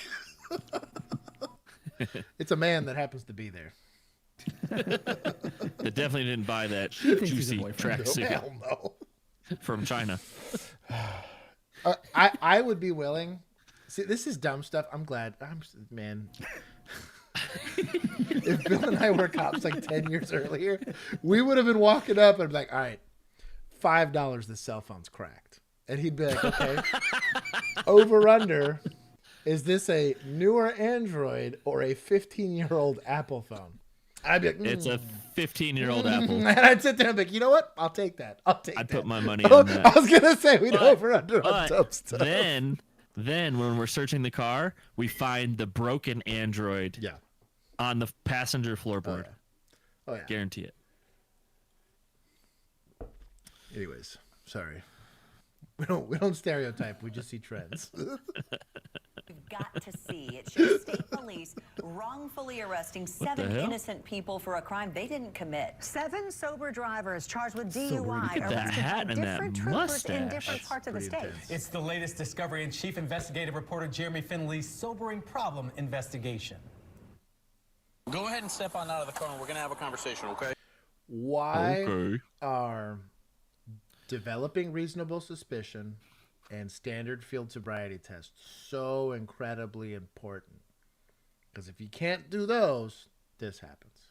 Speaker 10: It's a man that happens to be there.
Speaker 3: That definitely didn't buy that
Speaker 1: thinks he's a
Speaker 3: juicy
Speaker 1: boyfriend.
Speaker 3: tracksuit
Speaker 10: Hell no.
Speaker 3: from China.
Speaker 10: I would be willing. See, this is dumb stuff. I'm glad. Man. If Bill and I were cops like 10 years earlier, we would have been walking up and be like, all right, $5, the cell phone's cracked. And he'd be like, okay, over under, is this a newer Android or a 15-year-old Apple phone? I'd be like,
Speaker 3: It's a 15-year-old Apple.
Speaker 10: And I'd sit there and be like, you know what? I'll take that.
Speaker 3: I'd put my money on that.
Speaker 10: I was going to say, we'd
Speaker 3: But-
Speaker 10: over under on
Speaker 3: but
Speaker 10: dumb stuff.
Speaker 3: Then when we're searching the car, we find the broken Android on the passenger floorboard.
Speaker 10: Oh, yeah.
Speaker 3: Guarantee it.
Speaker 10: Anyways, sorry. We don't stereotype. We just see trends.
Speaker 14: You've got to see. It shows state police wrongfully arresting
Speaker 3: the
Speaker 14: 7
Speaker 3: hell?
Speaker 14: innocent people for a crime they didn't commit.
Speaker 15: 7 sober drivers charged with
Speaker 3: weird.
Speaker 15: DUI
Speaker 3: Look at that
Speaker 15: arrested
Speaker 3: hat
Speaker 15: by
Speaker 3: and that
Speaker 15: different troopers in
Speaker 3: mustache.
Speaker 15: different parts of the state.
Speaker 16: It's the latest discovery in Chief Investigative Reporter Jeremy Finley's sobering problem investigation.
Speaker 17: Go ahead and step on out of the car and we're going to have a conversation, okay?
Speaker 10: Why are developing reasonable suspicion and standard field sobriety tests so incredibly important? Because if you can't do those, this happens.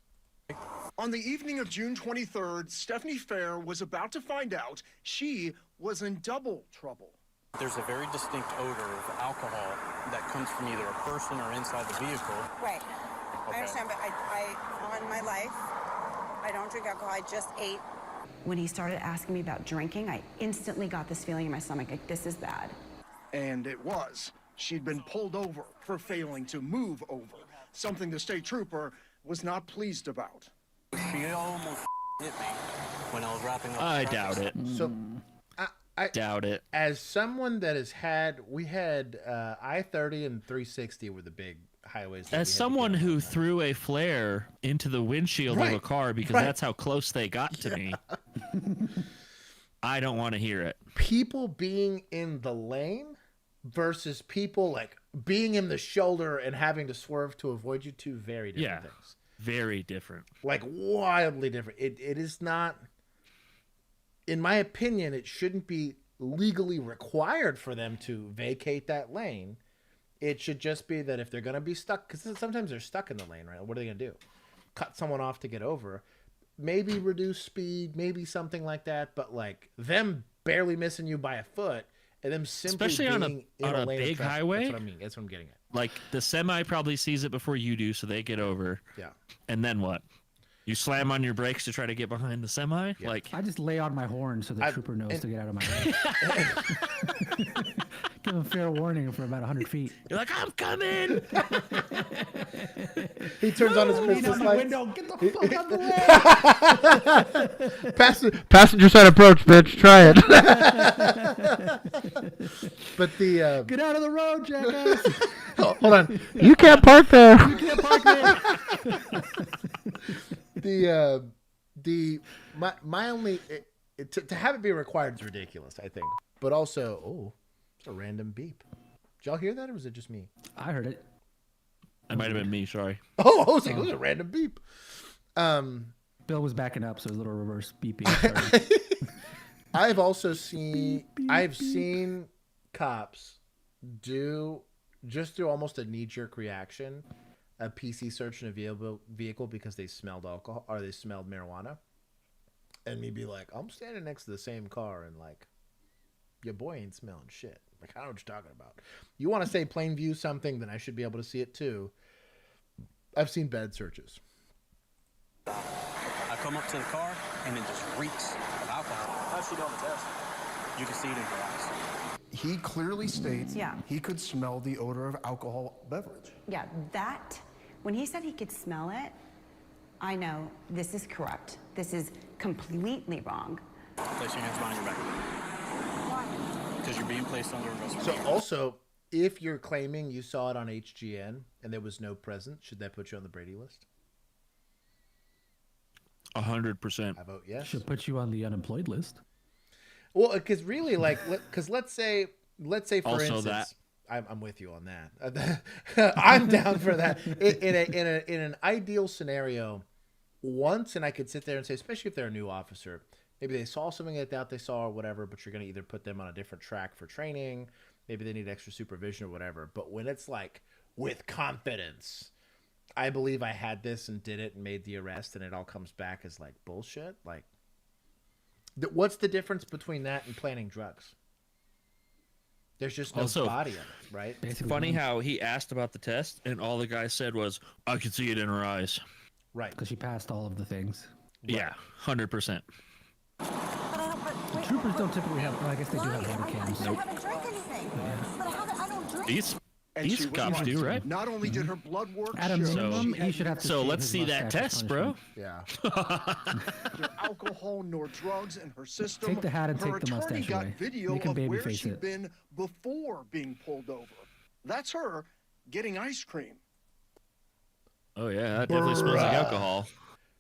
Speaker 18: On the evening of June 23rd, Stephanie Fair was about to find out she was in double trouble.
Speaker 17: There's a very distinct odor of alcohol that comes from either a person or inside the vehicle.
Speaker 19: Right.
Speaker 17: Okay.
Speaker 19: I understand, but I on my life, I don't drink alcohol. I just ate.
Speaker 15: When he started asking me about drinking, I instantly got this feeling in my stomach, like this is bad.
Speaker 18: And it was. She'd been pulled over for failing to move over, something the state trooper was not pleased about.
Speaker 17: She almost hit me when I was wrapping up.
Speaker 3: I doubt it.
Speaker 10: So, I
Speaker 3: doubt it.
Speaker 10: As someone that has had, we had I-30 and 360 were the big highways. that we had
Speaker 3: As
Speaker 10: to
Speaker 3: someone
Speaker 10: get on.
Speaker 3: who threw a flare into the windshield of a
Speaker 10: Right,
Speaker 3: car because
Speaker 10: right.
Speaker 3: that's how close they got to me, I don't want to hear it.
Speaker 10: People being in the lane versus people like being in the shoulder and having to swerve to avoid you, two very different things.
Speaker 3: Very different.
Speaker 10: Like wildly different. It is not, in my opinion, it shouldn't be legally required for them to vacate that lane. It should just be that if they're going to be stuck, because sometimes they're stuck in the lane, right? What are they going to do? Cut someone off to get over. Maybe reduce speed, maybe something like that. But like them barely missing you by a foot and them simply
Speaker 3: Especially on
Speaker 10: being
Speaker 3: a
Speaker 10: in a lane of
Speaker 3: big
Speaker 10: traffic.
Speaker 3: highway.
Speaker 10: That's what I mean. That's what I'm getting at.
Speaker 3: Like the semi probably sees it before you do, so they get over.
Speaker 10: Yeah.
Speaker 3: And then what? You slam on your brakes to try to get behind the semi?
Speaker 10: Yeah.
Speaker 3: Like
Speaker 1: I just lay on my horn so the trooper knows to get out of my way. Give him fair warning for about 100 feet.
Speaker 3: You're like, I'm coming.
Speaker 10: He turns on his Christmas
Speaker 1: the
Speaker 10: lights.
Speaker 1: window. Get the fuck out the way.
Speaker 12: Passenger side approach, bitch. Try it.
Speaker 10: But the
Speaker 1: Get out of the road, jackass.
Speaker 10: hold on.
Speaker 12: You can't park there.
Speaker 1: You can't park there.
Speaker 10: My only to have it be required is ridiculous, I think. But also, it's a random beep. Did y'all hear that, or was it just me?
Speaker 1: I heard it.
Speaker 3: It might have been me, sorry.
Speaker 10: Oh, I was like, it was a random beep.
Speaker 1: Bill was backing up, so it was a little reverse beeping.
Speaker 10: I've also seen I've seen cops do almost a knee-jerk reaction, a PC search in a vehicle because they smelled alcohol or they smelled marijuana, and me be like, I'm standing next to the same car and like, your boy ain't smelling shit. Like, I know what you're talking about. You want to say plain view something, then I should be able to see it too. I've seen bed searches.
Speaker 17: come up to the car, and it just reeks of alcohol. How's she doing the test? You can see it in her eyes.
Speaker 18: He clearly states
Speaker 15: Yeah.
Speaker 18: he could smell the odor of alcohol beverage.
Speaker 15: Yeah, that, when he said he could smell it, I know this is corrupt. This is completely wrong.
Speaker 17: Place your hands behind your back. Why? Because you're being placed under arrest.
Speaker 10: So also, if you're claiming you saw it on HGN and there was no present, should that put you on the Brady list?
Speaker 3: 100%.
Speaker 10: I vote yes.
Speaker 1: Should put you on the unemployed list.
Speaker 10: Well, because really, like, because let's say for
Speaker 3: Also
Speaker 10: instance, I'm with you on that. I'm down for that. In an ideal scenario, once, and I could sit there and say, especially if they're a new officer, maybe they saw something they thought they saw or whatever, but you're going to either put them on a different track for training, maybe they need extra supervision or whatever. But when it's like with confidence, I believe I had this and did it and made the arrest, and it all comes back as like bullshit. Like, what's the difference between that and planning drugs? There's just no
Speaker 3: Also,
Speaker 10: body of it, right?
Speaker 3: It's funny how he asked about the test, and all the guy said was, "I could see it in her eyes."
Speaker 10: Right.
Speaker 1: Because she passed all of the things.
Speaker 3: Yeah, 100%.
Speaker 1: The troopers don't typically have, well, I guess they do have body cams.
Speaker 13: I haven't drank anything. But I don't drink.
Speaker 3: These
Speaker 18: And she was
Speaker 3: cops
Speaker 18: right.
Speaker 3: do, right?
Speaker 18: Not only did her blood work
Speaker 1: At a
Speaker 18: show
Speaker 1: minimum,
Speaker 18: she had
Speaker 1: he should have to
Speaker 3: So
Speaker 1: shave
Speaker 3: let's
Speaker 1: his
Speaker 3: see that
Speaker 1: mustache as
Speaker 3: test, bro.
Speaker 1: punishment.
Speaker 10: Yeah.
Speaker 18: neither alcohol nor drugs in her system.
Speaker 1: Take the hat and
Speaker 18: her
Speaker 1: take the
Speaker 18: attorney
Speaker 1: mustache
Speaker 18: got
Speaker 1: away.
Speaker 18: video
Speaker 1: Make him
Speaker 18: of
Speaker 1: baby
Speaker 18: where
Speaker 1: face
Speaker 18: she'd
Speaker 1: it.
Speaker 18: been before being pulled over. That's her getting ice cream.
Speaker 3: Oh yeah, that definitely smells like alcohol.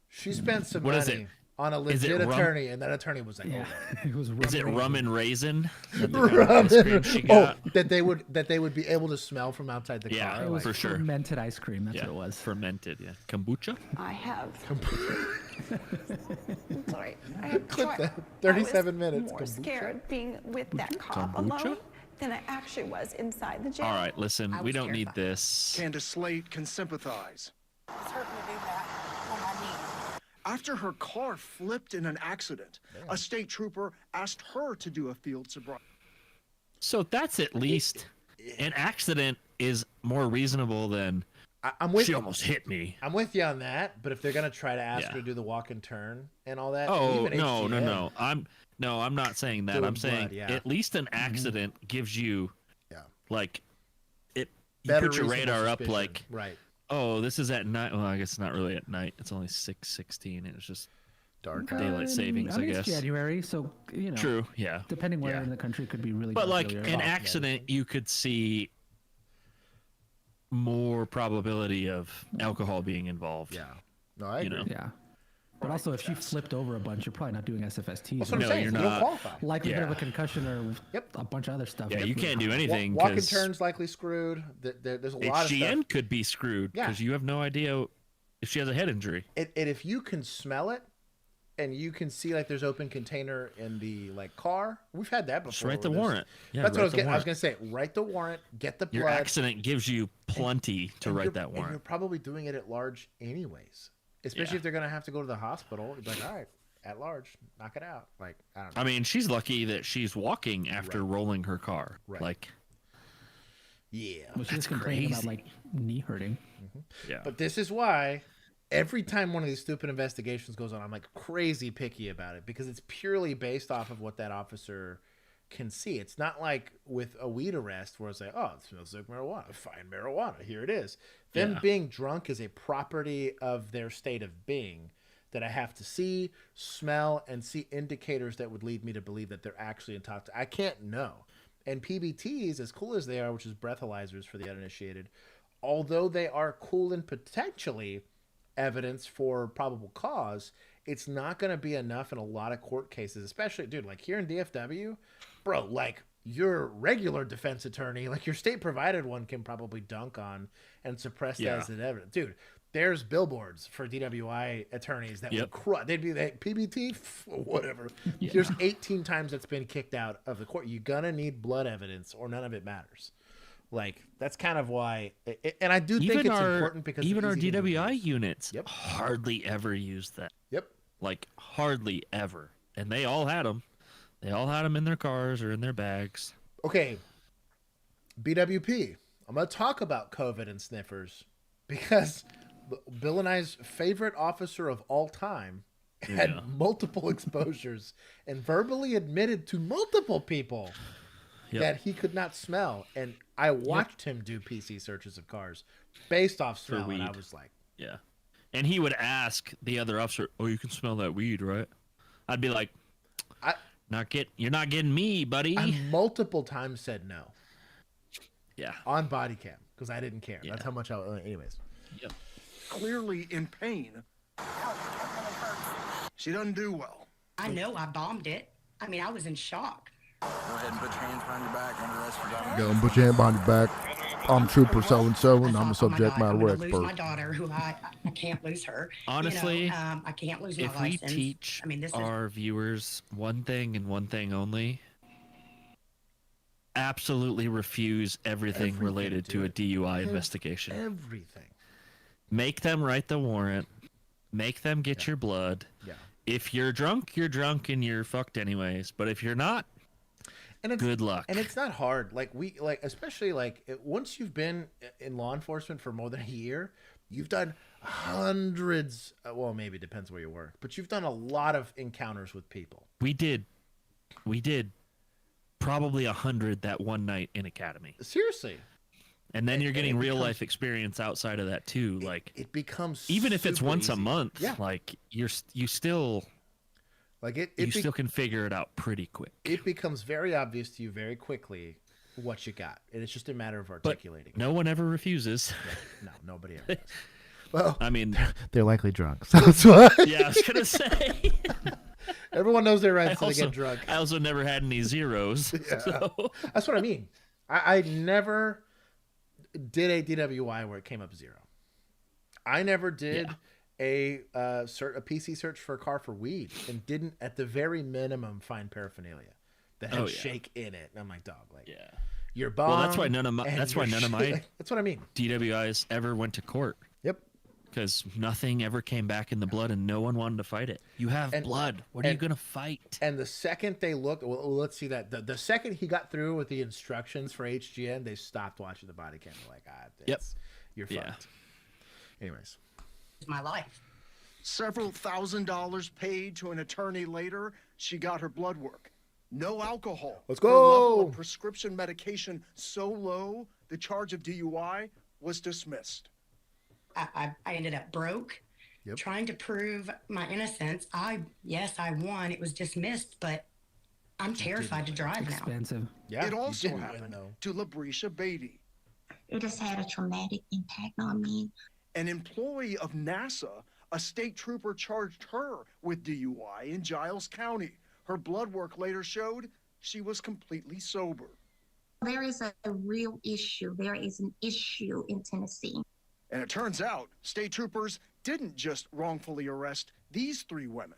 Speaker 10: She spent some
Speaker 3: What
Speaker 10: money
Speaker 3: is it?
Speaker 10: on a
Speaker 3: Is it
Speaker 10: legit
Speaker 3: rum?
Speaker 10: attorney, and that attorney was like,
Speaker 1: Yeah,
Speaker 10: "Oh,
Speaker 1: it was
Speaker 3: Is it
Speaker 1: raisin.
Speaker 3: rum and raisin? That the kind of ice cream she got?
Speaker 10: that they would be able to smell from outside the
Speaker 3: Yeah,
Speaker 10: car."
Speaker 1: It was
Speaker 3: for sure.
Speaker 1: fermented ice cream. That's
Speaker 3: Yeah,
Speaker 1: what it was.
Speaker 3: fermented. Yeah, kombucha.
Speaker 15: I have. I'm sorry. I have
Speaker 10: Clip
Speaker 15: tried.
Speaker 10: that. 37
Speaker 15: I was
Speaker 10: minutes.
Speaker 15: more
Speaker 10: Kombucha?
Speaker 15: scared being with that cop
Speaker 3: Kombucha?
Speaker 15: alone than I actually was inside the jail.
Speaker 3: All right, listen,
Speaker 15: I
Speaker 3: we
Speaker 15: was
Speaker 3: don't need
Speaker 15: terrified.
Speaker 3: this.
Speaker 18: Candace Slate can sympathize.
Speaker 19: It's hurting to do that on my knee.
Speaker 18: After her car flipped in an accident, a state trooper asked her to do a field sobriety.
Speaker 3: So that's at least an accident is more reasonable than
Speaker 10: I'm with
Speaker 3: she
Speaker 10: you.
Speaker 3: almost hit me.
Speaker 10: I'm with you on that, but if they're gonna try to ask
Speaker 3: Yeah.
Speaker 10: her to do the walk and turn and all that,
Speaker 3: Oh
Speaker 10: even
Speaker 3: no,
Speaker 10: HGN,
Speaker 3: no, no. I'm not saying that.
Speaker 10: Doing
Speaker 3: I'm saying
Speaker 10: blood, yeah.
Speaker 3: at least an accident gives you,
Speaker 10: Yeah.
Speaker 3: like, it. You
Speaker 10: Better
Speaker 3: put your
Speaker 10: reasonable
Speaker 3: radar up
Speaker 10: suspicion.
Speaker 3: like,
Speaker 10: right,
Speaker 3: oh, this is at night. Well, I guess it's not really at night. It's only 6:16. It's just
Speaker 10: dark.
Speaker 3: daylight savings, I
Speaker 1: mean,
Speaker 3: guess.
Speaker 1: It's January, so you know.
Speaker 3: True. Yeah.
Speaker 1: Depending where
Speaker 3: Yeah.
Speaker 1: in the country, could be really.
Speaker 3: But
Speaker 1: dark
Speaker 3: like
Speaker 1: earlier.
Speaker 3: an accident, you could see more probability of alcohol being involved.
Speaker 10: Yeah. No, I agree.
Speaker 1: Yeah. But also, if she flipped over a bunch, you're probably not doing SFST.
Speaker 10: That's what I'm saying.
Speaker 3: you're
Speaker 10: You don't
Speaker 3: not.
Speaker 10: qualify.
Speaker 1: Likelihood of
Speaker 3: Yeah.
Speaker 1: a concussion or a bunch of other stuff.
Speaker 3: Yeah, you can't do anything.
Speaker 10: Walk and
Speaker 3: 'cause
Speaker 10: turns likely screwed. There's a lot of stuff.
Speaker 3: HGN could be screwed
Speaker 10: Yeah.
Speaker 3: because you have no idea if she has a head injury.
Speaker 10: And if you can smell it, and you can see like there's open container in the like car, we've had that before.
Speaker 3: Just write the
Speaker 10: where there's-
Speaker 3: warrant. Yeah,
Speaker 10: That's what
Speaker 3: write
Speaker 10: I was
Speaker 3: the
Speaker 10: getting. I was
Speaker 3: warrant.
Speaker 10: gonna say, write the warrant, get the blood.
Speaker 3: Your accident gives you plenty to
Speaker 10: and
Speaker 3: write
Speaker 10: you're-
Speaker 3: that
Speaker 10: And you're
Speaker 3: warrant.
Speaker 10: probably doing it at large anyways. Especially
Speaker 3: Yeah.
Speaker 10: if they're gonna have to go to the hospital. You're like, all right, at large, knock it out. Like, I don't know.
Speaker 3: I mean, she's lucky that she's walking after rolling her car.
Speaker 10: Right.
Speaker 3: Like,
Speaker 10: yeah,
Speaker 1: Well, she
Speaker 3: that's
Speaker 1: was complaining about
Speaker 3: crazy.
Speaker 1: like knee hurting.
Speaker 3: yeah.
Speaker 10: But this is why every time one of these stupid investigations goes on, I'm like crazy picky about it because it's purely based off of what that officer can see. It's not like with a weed arrest where it's like, oh, it smells like marijuana. Find marijuana. Here it is. Them
Speaker 3: Yeah.
Speaker 10: being drunk is a property of their state of being that I have to see, smell, and see indicators that would lead me to believe that they're actually intoxicated. I can't know. And PBTs, as cool as they are, which is breathalyzers for the uninitiated, although they are cool and potentially evidence for probable cause, it's not going to be enough in a lot of court cases, especially, dude, like here in DFW, bro, like your regular defense attorney, like your state provided one can probably dunk on and suppress that as an evidence. Dude, there's billboards for DWI attorneys that would they'd be like, PBT, whatever. There's 18 times that's been kicked out of the court. You're going to need blood evidence or none of it matters. Like, that's kind of why, and I do think it's important because
Speaker 3: even our
Speaker 10: it's easy to
Speaker 3: DWI
Speaker 10: use.
Speaker 3: units hardly ever use that.
Speaker 10: Yep.
Speaker 3: Like, hardly ever. And they all had them. They all had them in their cars or in their bags.
Speaker 10: Okay, BWP. I'm going to talk about COVID and sniffers because Bill and I's favorite officer of all time had multiple exposures and verbally admitted to multiple people that he could not smell. And I watched him do PC searches of cars based off smell, and I was like,
Speaker 3: yeah. And he would ask the other officer, "Oh, you can smell that weed, right?" I'd be like, "You're not getting me, buddy."
Speaker 10: I multiple times said no.
Speaker 3: Yeah.
Speaker 10: On body cam because I didn't care. That's how much I. Anyways.
Speaker 3: Yep.
Speaker 18: Clearly in pain. She doesn't do well.
Speaker 20: I know I bombed it. I mean, I was in shock.
Speaker 9: Go ahead and put your hands behind your back and arrest for dummy.
Speaker 21: Go and put your hand behind your back. I'm Trooper so-and-so, and I'm a subject matter
Speaker 20: I'm
Speaker 21: expert.
Speaker 20: lose my daughter, who I can't lose her.
Speaker 3: Honestly,
Speaker 20: I can't lose my
Speaker 3: if
Speaker 20: license.
Speaker 3: we teach
Speaker 20: I mean, this
Speaker 3: our viewers one thing and one thing only, absolutely refuse everything related to a DUI investigation.
Speaker 10: Everything.
Speaker 3: Make them write the warrant. Make them get your blood.
Speaker 10: Yeah.
Speaker 3: If you're drunk and you're fucked anyways. But if you're not, good luck.
Speaker 10: And it's not hard. Especially once you've been in law enforcement for more than a year, you've done hundreds. Well, maybe it depends where you work, but you've done a lot of encounters with people.
Speaker 3: We did probably 100 that one night in academy.
Speaker 10: Seriously.
Speaker 3: And then you're getting real life experience outside of that too.
Speaker 10: It becomes
Speaker 3: even if it's
Speaker 10: super
Speaker 3: once
Speaker 10: easy.
Speaker 3: a month.
Speaker 10: Yeah.
Speaker 3: You still still can figure it out pretty quick.
Speaker 10: It becomes very obvious to you very quickly what you got, and it's just a matter of articulating.
Speaker 3: No one ever refuses.
Speaker 10: No, nobody ever does. Well,
Speaker 3: I mean,
Speaker 10: they're likely drunk. So that's why.
Speaker 3: Yeah, I was gonna say.
Speaker 10: Everyone knows their rights, so they get drunk.
Speaker 3: I also never had any zeros.
Speaker 10: Yeah.
Speaker 3: So.
Speaker 10: That's what I mean. I never did a DWI where it came up 0. I never did a PC search for a car for weed, and didn't at the very minimum find paraphernalia that had shake in it. And I'm like, dog, you're bomb.
Speaker 3: Well, that's why none of my
Speaker 10: that's what I mean.
Speaker 3: DWIs ever went to court.
Speaker 10: Yep.
Speaker 3: Because nothing ever came back in the blood, and no one wanted to fight it. You have blood. What are you gonna fight?
Speaker 10: And the second they looked, well, let's see that. The second he got through with the instructions for HGN, they stopped watching the body cam. They're like, you're fucked. Anyways,
Speaker 20: my life.
Speaker 18: Several $1,000s paid to an attorney later, she got her blood work. No alcohol.
Speaker 10: Let's
Speaker 18: Her level
Speaker 10: go.
Speaker 18: of prescription medication so low, the charge of DUI was dismissed.
Speaker 20: I ended up broke, trying to prove my innocence. I won. It was dismissed, but I'm terrified to drive now.
Speaker 1: Expensive.
Speaker 10: Yeah,
Speaker 18: it also happened to Labrisha Beatty.
Speaker 13: It has had a traumatic impact on me.
Speaker 18: An employee of NASA, a state trooper charged her with DUI in Giles County. Her blood work later showed she was completely sober.
Speaker 13: There is a real issue. There is an issue in Tennessee.
Speaker 18: And it turns out state troopers didn't just wrongfully arrest these 3 women.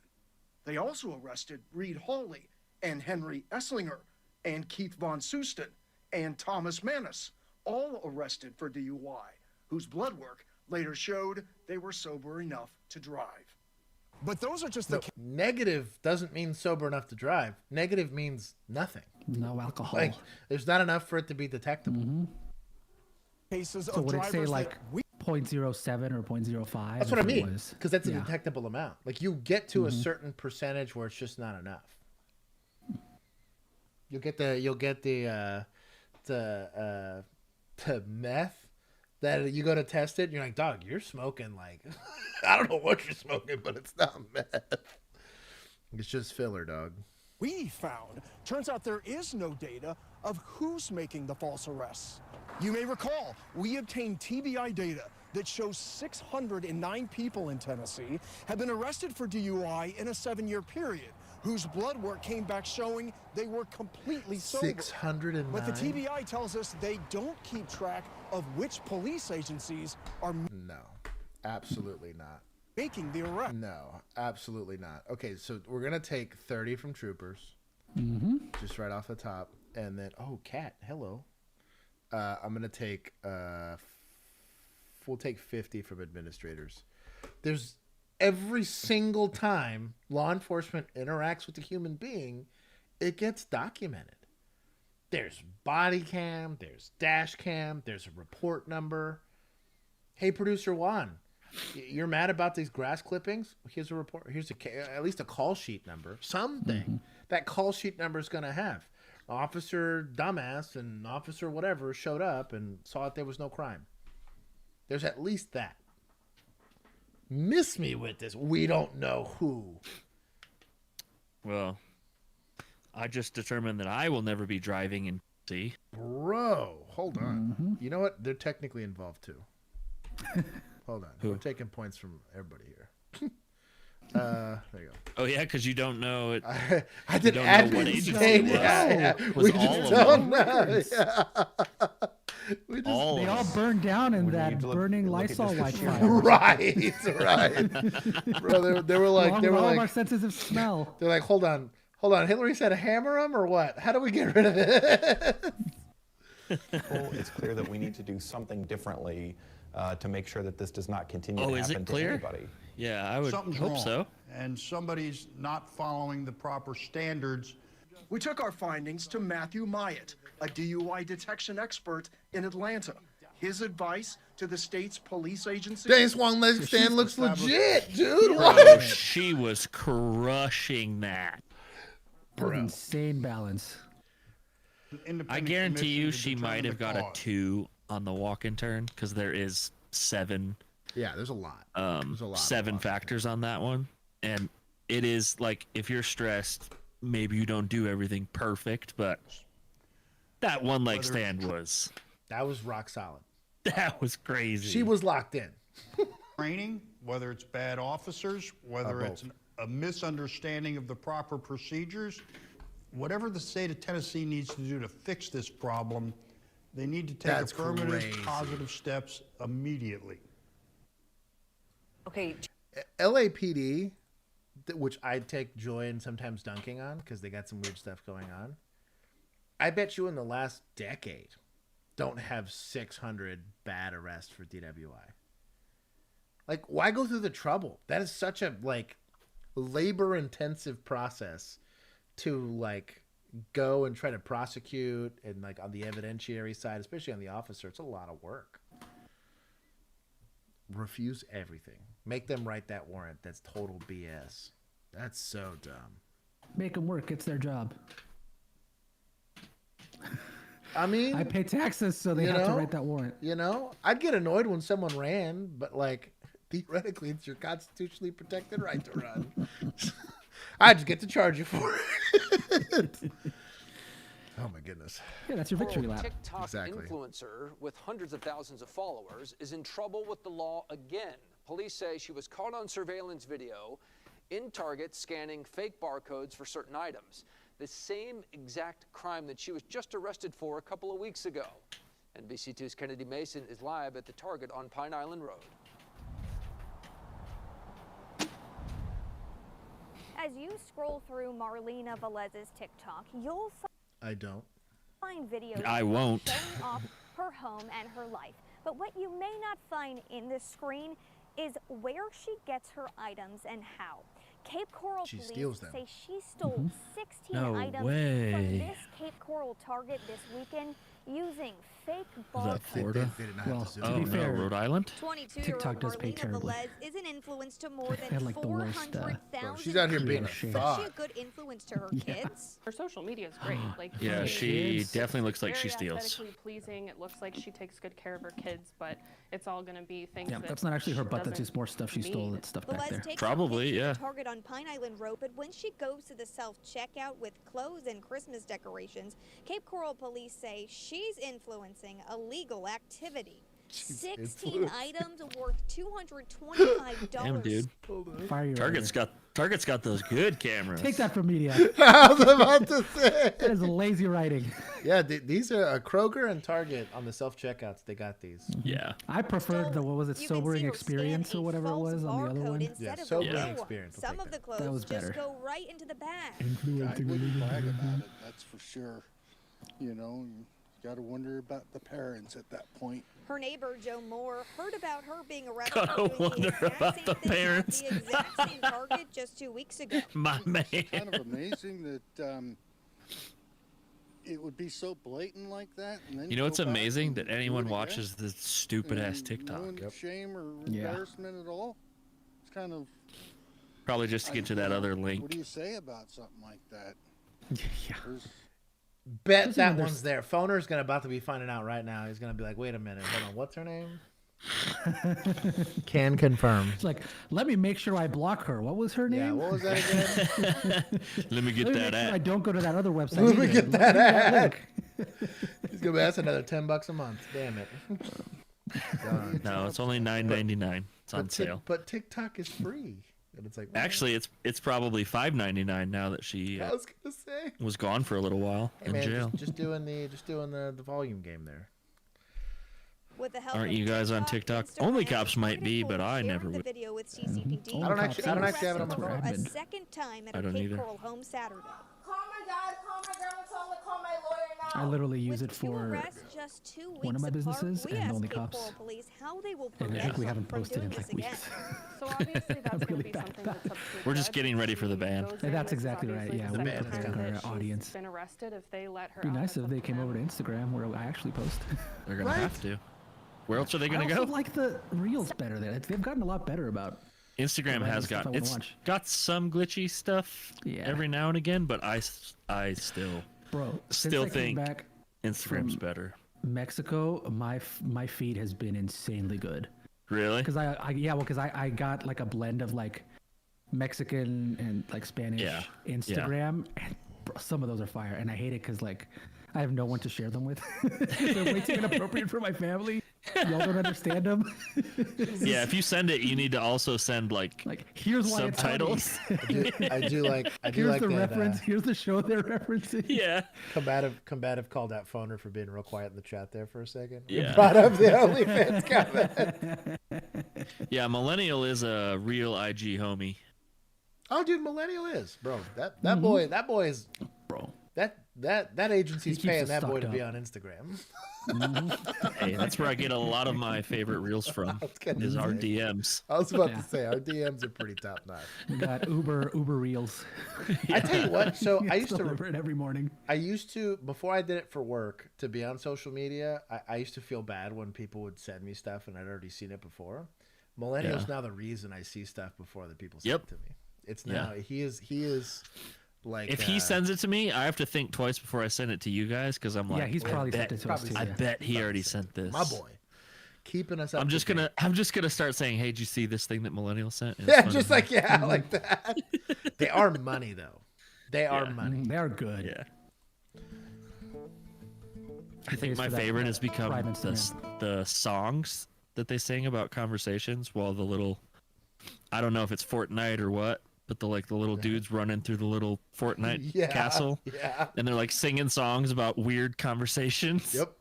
Speaker 18: They also arrested Reed Hawley and Henry Esslinger and Keith Von Susten and Thomas Manis, all arrested for DUI, whose blood work later showed they were sober enough to drive. But those are just
Speaker 10: negative doesn't mean sober enough to drive. Negative means nothing.
Speaker 1: No alcohol.
Speaker 10: There's not enough for it to be detectable.
Speaker 18: Cases
Speaker 1: So would it say 0.07 or 0.05?
Speaker 10: That's what I mean, because that's a detectable amount. You get to a certain percentage where it's just not enough. You'll get the meth that you go to test it, and you're like, dog, you're smoking I don't know what you're smoking, but it's not meth. It's just filler, dog.
Speaker 18: We found, turns out there is no data of who's making the false arrests. You may recall, we obtained TBI data that shows 609 people in Tennessee have been arrested for DUI in a 7-year period, whose blood work came back showing they were completely sober.
Speaker 10: 609?
Speaker 18: But the TBI tells us they don't keep track of which police agencies are...
Speaker 10: No, absolutely not.
Speaker 18: Making the arrest.
Speaker 10: No, absolutely not. Okay, so we're going to take 30 from troopers, just right off the top, and then, Kat, hello. I'm going to take, we'll take 50 from administrators. There's every single time law enforcement interacts with a human being, it gets documented. There's body cam, there's dash cam, there's a report number. Hey, producer Juan, You're mad about these grass clippings? Here's a report. Here's at least a call sheet number. Something that call sheet number is going to have. Officer dumbass and officer whatever showed up and saw that there was no crime. There's at least that. Miss me with this. We don't know who.
Speaker 3: Well, I just determined that I will never be driving in D.C.
Speaker 10: Bro, hold on. You know what? They're technically involved too. Hold on.
Speaker 3: Who?
Speaker 10: We're taking points from everybody here. There you go.
Speaker 3: Oh yeah, because you don't know it.
Speaker 10: I did admin saying we just don't know. Yeah. We just,
Speaker 1: they all burned down in that burning Lysol wipe fire.
Speaker 10: Right, right. Bro, they were like,
Speaker 1: all of our senses of smell.
Speaker 10: They're like, hold on. Hillary said hammer them or what? How do we get rid of it?
Speaker 4: Well, it's clear that we need to do something differently to make sure that this does not continue to
Speaker 3: Oh, is
Speaker 4: happen
Speaker 3: it
Speaker 4: to
Speaker 3: clear?
Speaker 4: anybody.
Speaker 3: Yeah, I would
Speaker 22: Something's
Speaker 3: hope
Speaker 22: wrong,
Speaker 3: so.
Speaker 22: and somebody's not following the proper standards.
Speaker 18: We took our findings to Matthew Myatt, a DUI detection expert in Atlanta. His advice to the state's police agency.
Speaker 10: Dang, Swan leg stand looks legit, dude.
Speaker 3: Bro, she was crushing that.
Speaker 1: Insane balance.
Speaker 3: I guarantee you she might have got a 2 on the walk-in turn because there is 7.
Speaker 10: Yeah, there's a lot. There's a lot.
Speaker 3: 7 factors on that one, and it is like if you're stressed, maybe you don't do everything perfect, but that one leg stand was.
Speaker 10: That was rock solid.
Speaker 3: That was crazy.
Speaker 10: She was locked in.
Speaker 22: Training, whether it's bad officers, whether it's a misunderstanding of the proper procedures, whatever the state of Tennessee needs to do to fix this problem, they need to take
Speaker 10: That's
Speaker 22: affirmative,
Speaker 10: crazy.
Speaker 22: positive steps immediately.
Speaker 14: Okay.
Speaker 10: LAPD, which I take joy in sometimes dunking on because they got some weird stuff going on. I bet you in the last decade don't have 600 bad arrests for DWI. Like, why go through the trouble? That is such a labor-intensive process to go and try to prosecute, and on the evidentiary side, especially on the officer, it's a lot of work. Refuse everything. Make them write that warrant. That's total BS. That's so dumb.
Speaker 1: Make them work. It's their job.
Speaker 10: I mean,
Speaker 1: I pay taxes, so they have to write that warrant.
Speaker 10: I'd get annoyed when someone ran, but theoretically, it's your constitutionally protected right to run. I just get to charge you for it. Oh my goodness.
Speaker 1: Yeah, that's your victory lap.
Speaker 23: TikTok
Speaker 10: Exactly.
Speaker 23: influencer with hundreds of thousands of followers is in trouble with the law again. Police say she was caught on surveillance video in Target scanning fake barcodes for certain items. The same exact crime that she was just arrested for a couple of weeks ago. NBC2's Kennedy Mason is live at the Target on Pine Island Road.
Speaker 24: As you scroll through Marlena Velez's TikTok, you'll
Speaker 10: I don't.
Speaker 24: find videos
Speaker 3: I won't.
Speaker 24: showing off her home and her life. But what you may not find in this screen is where she gets her items and how. Cape Coral
Speaker 10: She
Speaker 24: police
Speaker 10: steals them.
Speaker 24: say she stole 16
Speaker 3: No
Speaker 24: items
Speaker 3: way.
Speaker 24: from this Cape Coral Target this weekend using fake
Speaker 3: Is
Speaker 24: barcodes.
Speaker 3: that Florida?
Speaker 10: They did not have
Speaker 1: Well,
Speaker 10: to zoom
Speaker 1: to
Speaker 3: Oh
Speaker 1: be
Speaker 3: no,
Speaker 1: fair,
Speaker 3: Rhode Island?
Speaker 24: 22-year-old
Speaker 1: TikTok does pay
Speaker 24: Marlena
Speaker 1: terribly.
Speaker 24: Velez is an influence to more
Speaker 1: had,
Speaker 24: than
Speaker 1: like, the worst,
Speaker 24: 400,000
Speaker 10: She's out here being a
Speaker 24: Is
Speaker 1: Shame.
Speaker 24: she a
Speaker 10: thought.
Speaker 24: good influence to her kids?
Speaker 25: Her social media is great. Like
Speaker 3: Yeah, she definitely looks like she
Speaker 25: very
Speaker 3: steals.
Speaker 25: aesthetically pleasing. It looks like she takes good care of her kids, but it's all going to be things.
Speaker 1: Yeah,
Speaker 25: that
Speaker 1: that's not actually her
Speaker 25: she
Speaker 1: butt. That's
Speaker 25: doesn't
Speaker 1: just more stuff she stole.
Speaker 25: need.
Speaker 1: That's stuff back
Speaker 24: Velez
Speaker 1: there.
Speaker 24: takes
Speaker 3: Probably,
Speaker 24: pictures
Speaker 3: yeah.
Speaker 24: of Target on Pine Island Road, but when she goes to the self-checkout with clothes and Christmas decorations, Cape Coral police say she's influencing illegal activity. 16 items worth $225.
Speaker 3: Damn, dude.
Speaker 1: Fire your
Speaker 3: Target's got those good cameras.
Speaker 1: Take that from media.
Speaker 10: I was about to say.
Speaker 1: That is lazy writing.
Speaker 10: Yeah, these are Kroger and Target on the self-checkouts. They got these.
Speaker 3: Yeah.
Speaker 1: I preferred the, what was it,
Speaker 24: You can see
Speaker 1: sobering
Speaker 24: her
Speaker 1: experience
Speaker 24: scan
Speaker 1: or
Speaker 24: a
Speaker 1: whatever it
Speaker 24: false
Speaker 1: was on the other
Speaker 24: barcode
Speaker 1: one.
Speaker 24: instead
Speaker 10: Yeah,
Speaker 24: of
Speaker 10: sobering
Speaker 24: the real one.
Speaker 10: experience. I'll
Speaker 24: Some
Speaker 10: take
Speaker 24: of the
Speaker 10: that.
Speaker 24: clothes
Speaker 1: That was
Speaker 24: just
Speaker 1: better.
Speaker 24: go right into the bag.
Speaker 18: I wouldn't brag about it, that's for sure. You got to wonder about the parents at that point.
Speaker 24: Her neighbor, Joe Moore, heard about her being arrested
Speaker 3: Gotta
Speaker 24: for doing the
Speaker 3: wonder
Speaker 24: exact
Speaker 3: about
Speaker 24: same
Speaker 3: the
Speaker 24: thing
Speaker 3: parents.
Speaker 24: at the exact same Target just 2 weeks ago.
Speaker 3: My man.
Speaker 18: Kind of amazing that
Speaker 2: it would be so blatant like that. And then
Speaker 3: You know, it's
Speaker 2: go back
Speaker 3: amazing
Speaker 2: and
Speaker 3: that
Speaker 2: do
Speaker 3: anyone
Speaker 2: it
Speaker 3: watches this stupid ass
Speaker 2: and
Speaker 3: TikTok.
Speaker 2: No shame or
Speaker 1: Yeah.
Speaker 2: embarrassment at all. It's kind of.
Speaker 3: Probably just to get to that other link.
Speaker 2: What do you say about something like that?
Speaker 1: Yeah.
Speaker 10: Bet
Speaker 1: Especially
Speaker 10: that
Speaker 1: when there's-
Speaker 10: one's there. Phoner's about to be finding out right now. He's gonna be like, wait a minute, hold on, what's her name? Can confirm.
Speaker 1: It's like, let me make sure I block her. What was her name?
Speaker 10: Yeah, what was that again?
Speaker 3: Let me get
Speaker 1: Let me
Speaker 3: that
Speaker 1: make sure
Speaker 3: ad.
Speaker 1: I don't go to that other website.
Speaker 10: Let me
Speaker 1: either.
Speaker 10: get that ad.
Speaker 1: link.
Speaker 10: He's gonna be that's another $10 a month. Damn it. Darn.
Speaker 3: No, it's only $9.99. It's on
Speaker 10: But
Speaker 3: sale.
Speaker 10: But TikTok is free. And it's like
Speaker 3: Actually, it's probably $5.99 now that she
Speaker 10: I was gonna say.
Speaker 3: was gone for a little while
Speaker 10: Hey,
Speaker 3: in
Speaker 10: man,
Speaker 3: jail.
Speaker 10: just doing the volume game there.
Speaker 24: With the help
Speaker 3: Aren't
Speaker 24: of
Speaker 3: you guys on TikTok? OnlyCops might be, but I never
Speaker 24: the
Speaker 3: would.
Speaker 24: video with CCPD.
Speaker 10: I don't actually have it on my
Speaker 24: for
Speaker 10: phone.
Speaker 24: a second time at
Speaker 3: I
Speaker 24: a
Speaker 3: don't
Speaker 24: Cape
Speaker 3: either.
Speaker 24: Coral home Saturday.
Speaker 19: Call my dad, call my grandma, tell him to call my lawyer now.
Speaker 1: I literally use
Speaker 24: With
Speaker 1: it
Speaker 24: two
Speaker 1: for
Speaker 24: arrests just 2 weeks
Speaker 1: one of my
Speaker 24: apart,
Speaker 1: businesses
Speaker 24: we
Speaker 1: and
Speaker 24: asked
Speaker 1: only
Speaker 24: Cape
Speaker 1: cops.
Speaker 24: Coral Police how they will
Speaker 1: And I
Speaker 24: prevent
Speaker 1: think we
Speaker 24: them
Speaker 1: haven't
Speaker 24: from
Speaker 1: posted in
Speaker 24: doing
Speaker 1: like
Speaker 24: this again.
Speaker 1: weeks.
Speaker 25: So obviously that's going
Speaker 1: really
Speaker 25: to be
Speaker 1: bad
Speaker 25: something
Speaker 1: about
Speaker 25: that's up to the
Speaker 3: We're just
Speaker 25: judge.
Speaker 3: getting ready for the
Speaker 25: She
Speaker 3: ban.
Speaker 25: goes
Speaker 1: Yeah,
Speaker 25: in,
Speaker 1: that's
Speaker 25: this is
Speaker 1: exactly right.
Speaker 25: obviously
Speaker 1: Yeah,
Speaker 25: the
Speaker 1: we're
Speaker 25: second
Speaker 1: preparing
Speaker 25: time
Speaker 1: our
Speaker 25: that she's
Speaker 1: audience.
Speaker 25: been arrested. If they let her
Speaker 1: Be
Speaker 25: out,
Speaker 1: nice
Speaker 25: it's
Speaker 1: if
Speaker 25: up
Speaker 1: they
Speaker 25: to
Speaker 1: came over to
Speaker 25: them.
Speaker 1: Instagram where I actually post.
Speaker 3: They're gonna have to. Where else are they
Speaker 1: I
Speaker 3: gonna
Speaker 1: also
Speaker 3: go?
Speaker 1: like the reels better there. They've gotten a lot better about.
Speaker 3: Instagram
Speaker 1: random
Speaker 3: has
Speaker 1: stuff I
Speaker 3: got
Speaker 1: wanna
Speaker 3: it's
Speaker 1: watch.
Speaker 3: got some glitchy stuff every now and again, but I still
Speaker 1: Since I came
Speaker 3: think
Speaker 1: back
Speaker 3: Instagram's
Speaker 1: from
Speaker 3: better.
Speaker 1: Mexico, my feed has been insanely good.
Speaker 3: Really?
Speaker 1: Because I got like a blend of like Mexican and like Spanish Instagram, and bro, some of those are fire, and I hate it because like I have no one to share them with. They're way too inappropriate for my family. Y'all don't understand them.
Speaker 3: Yeah, if you send it, you need to also send like
Speaker 1: here's why
Speaker 3: subtitles.
Speaker 10: I do like
Speaker 1: here's the
Speaker 10: that,
Speaker 1: reference. Here's the show they're referencing.
Speaker 3: Yeah.
Speaker 10: Combative called out Phoner for being real quiet in the chat there for a second.
Speaker 3: Yeah.
Speaker 10: We brought up the OnlyFans comment.
Speaker 3: Yeah, Millennial is a real IG homie.
Speaker 10: Oh, dude, Millennial is, bro. That boy is,
Speaker 1: bro.
Speaker 10: That agency's
Speaker 1: keeps
Speaker 10: paying
Speaker 1: us
Speaker 10: that boy
Speaker 1: stocked
Speaker 10: to be
Speaker 1: up.
Speaker 10: on Instagram.
Speaker 3: Hey, that's where I get a lot of my favorite reels from. Is our DMs.
Speaker 10: I was about to say our DMs are pretty top notch.
Speaker 1: We got Uber Reels.
Speaker 10: I tell you what. So I
Speaker 1: It's
Speaker 10: used to
Speaker 1: delivered every morning.
Speaker 10: I used to, before I did it for work, to be on social media, I used to feel bad when people would send me stuff and I'd already seen it before. Millennial's now the reason I see stuff before the people send it to me. It's now he is like
Speaker 3: If he sends it to me, I have to think twice before I send it to you guys because I'm like,
Speaker 1: Yeah, he's probably sent it to us too.
Speaker 3: I
Speaker 1: yeah.
Speaker 3: bet he already sent this.
Speaker 10: my boy, keeping us up.
Speaker 3: I'm
Speaker 10: to
Speaker 3: just gonna start saying, hey, did you see this thing that Millennial sent? And it's
Speaker 10: Yeah,
Speaker 3: funny.
Speaker 10: just like like that. They are money though. They are money.
Speaker 1: They are good.
Speaker 3: Yeah. I think my favorite has become the songs that they sing about conversations while the little, I don't know if it's Fortnite or what, but the little dudes running through the little Fortnite castle.
Speaker 10: Yeah.
Speaker 3: And they're like singing songs about weird conversations.
Speaker 10: Yep.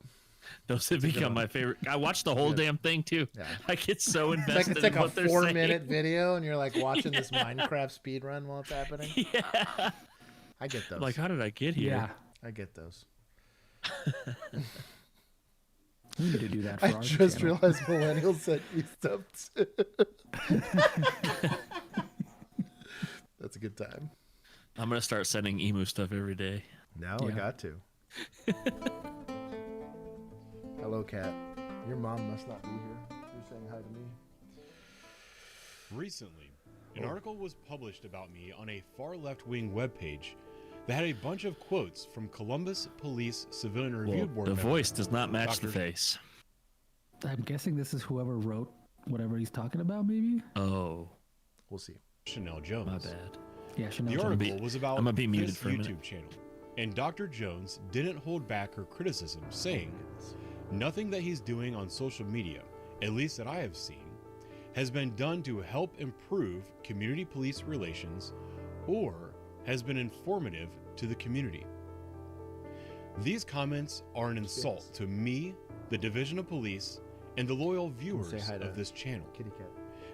Speaker 3: Those have become my favorite. I watched the whole damn thing too.
Speaker 10: Yeah.
Speaker 3: I get so invested
Speaker 10: It's like
Speaker 3: in
Speaker 10: a
Speaker 3: what they're
Speaker 10: 4-minute
Speaker 3: saying.
Speaker 10: video and you're like watching this Minecraft speed run while it's happening.
Speaker 3: Yeah.
Speaker 10: I get those.
Speaker 3: Like, how did I get here?
Speaker 1: Yeah.
Speaker 10: I get those.
Speaker 1: We need to do that for
Speaker 10: I
Speaker 1: our
Speaker 10: just
Speaker 1: channel.
Speaker 10: realized millennials sent me stuff too. That's a good time.
Speaker 3: I'm gonna start sending emu stuff every day.
Speaker 10: Now I got to. Hello, Kat. Your mom must not be here. You're saying hi to me.
Speaker 5: Recently, an article was published about me on a far left-wing webpage that had a bunch of quotes from Columbus Police Civilian Review Board
Speaker 3: The
Speaker 5: member,
Speaker 3: voice does not match
Speaker 5: Dr.
Speaker 3: the face.
Speaker 1: I'm guessing this is whoever wrote whatever he's talking about, maybe.
Speaker 3: Oh,
Speaker 10: we'll see.
Speaker 5: Chanel Jones.
Speaker 3: My bad.
Speaker 1: Yeah, Chanel
Speaker 5: The
Speaker 1: Jones.
Speaker 5: article was about
Speaker 3: I'm gonna be muted
Speaker 5: this
Speaker 3: for a minute.
Speaker 5: YouTube channel, and Dr. Jones didn't hold back her criticism, saying, "Nothing that he's doing on social media, at least that I have seen, has been done to help improve community police relations or has been informative to the community. These comments are an insult to me, the Division of Police, and the loyal viewers of this channel.
Speaker 10: Kitty cat.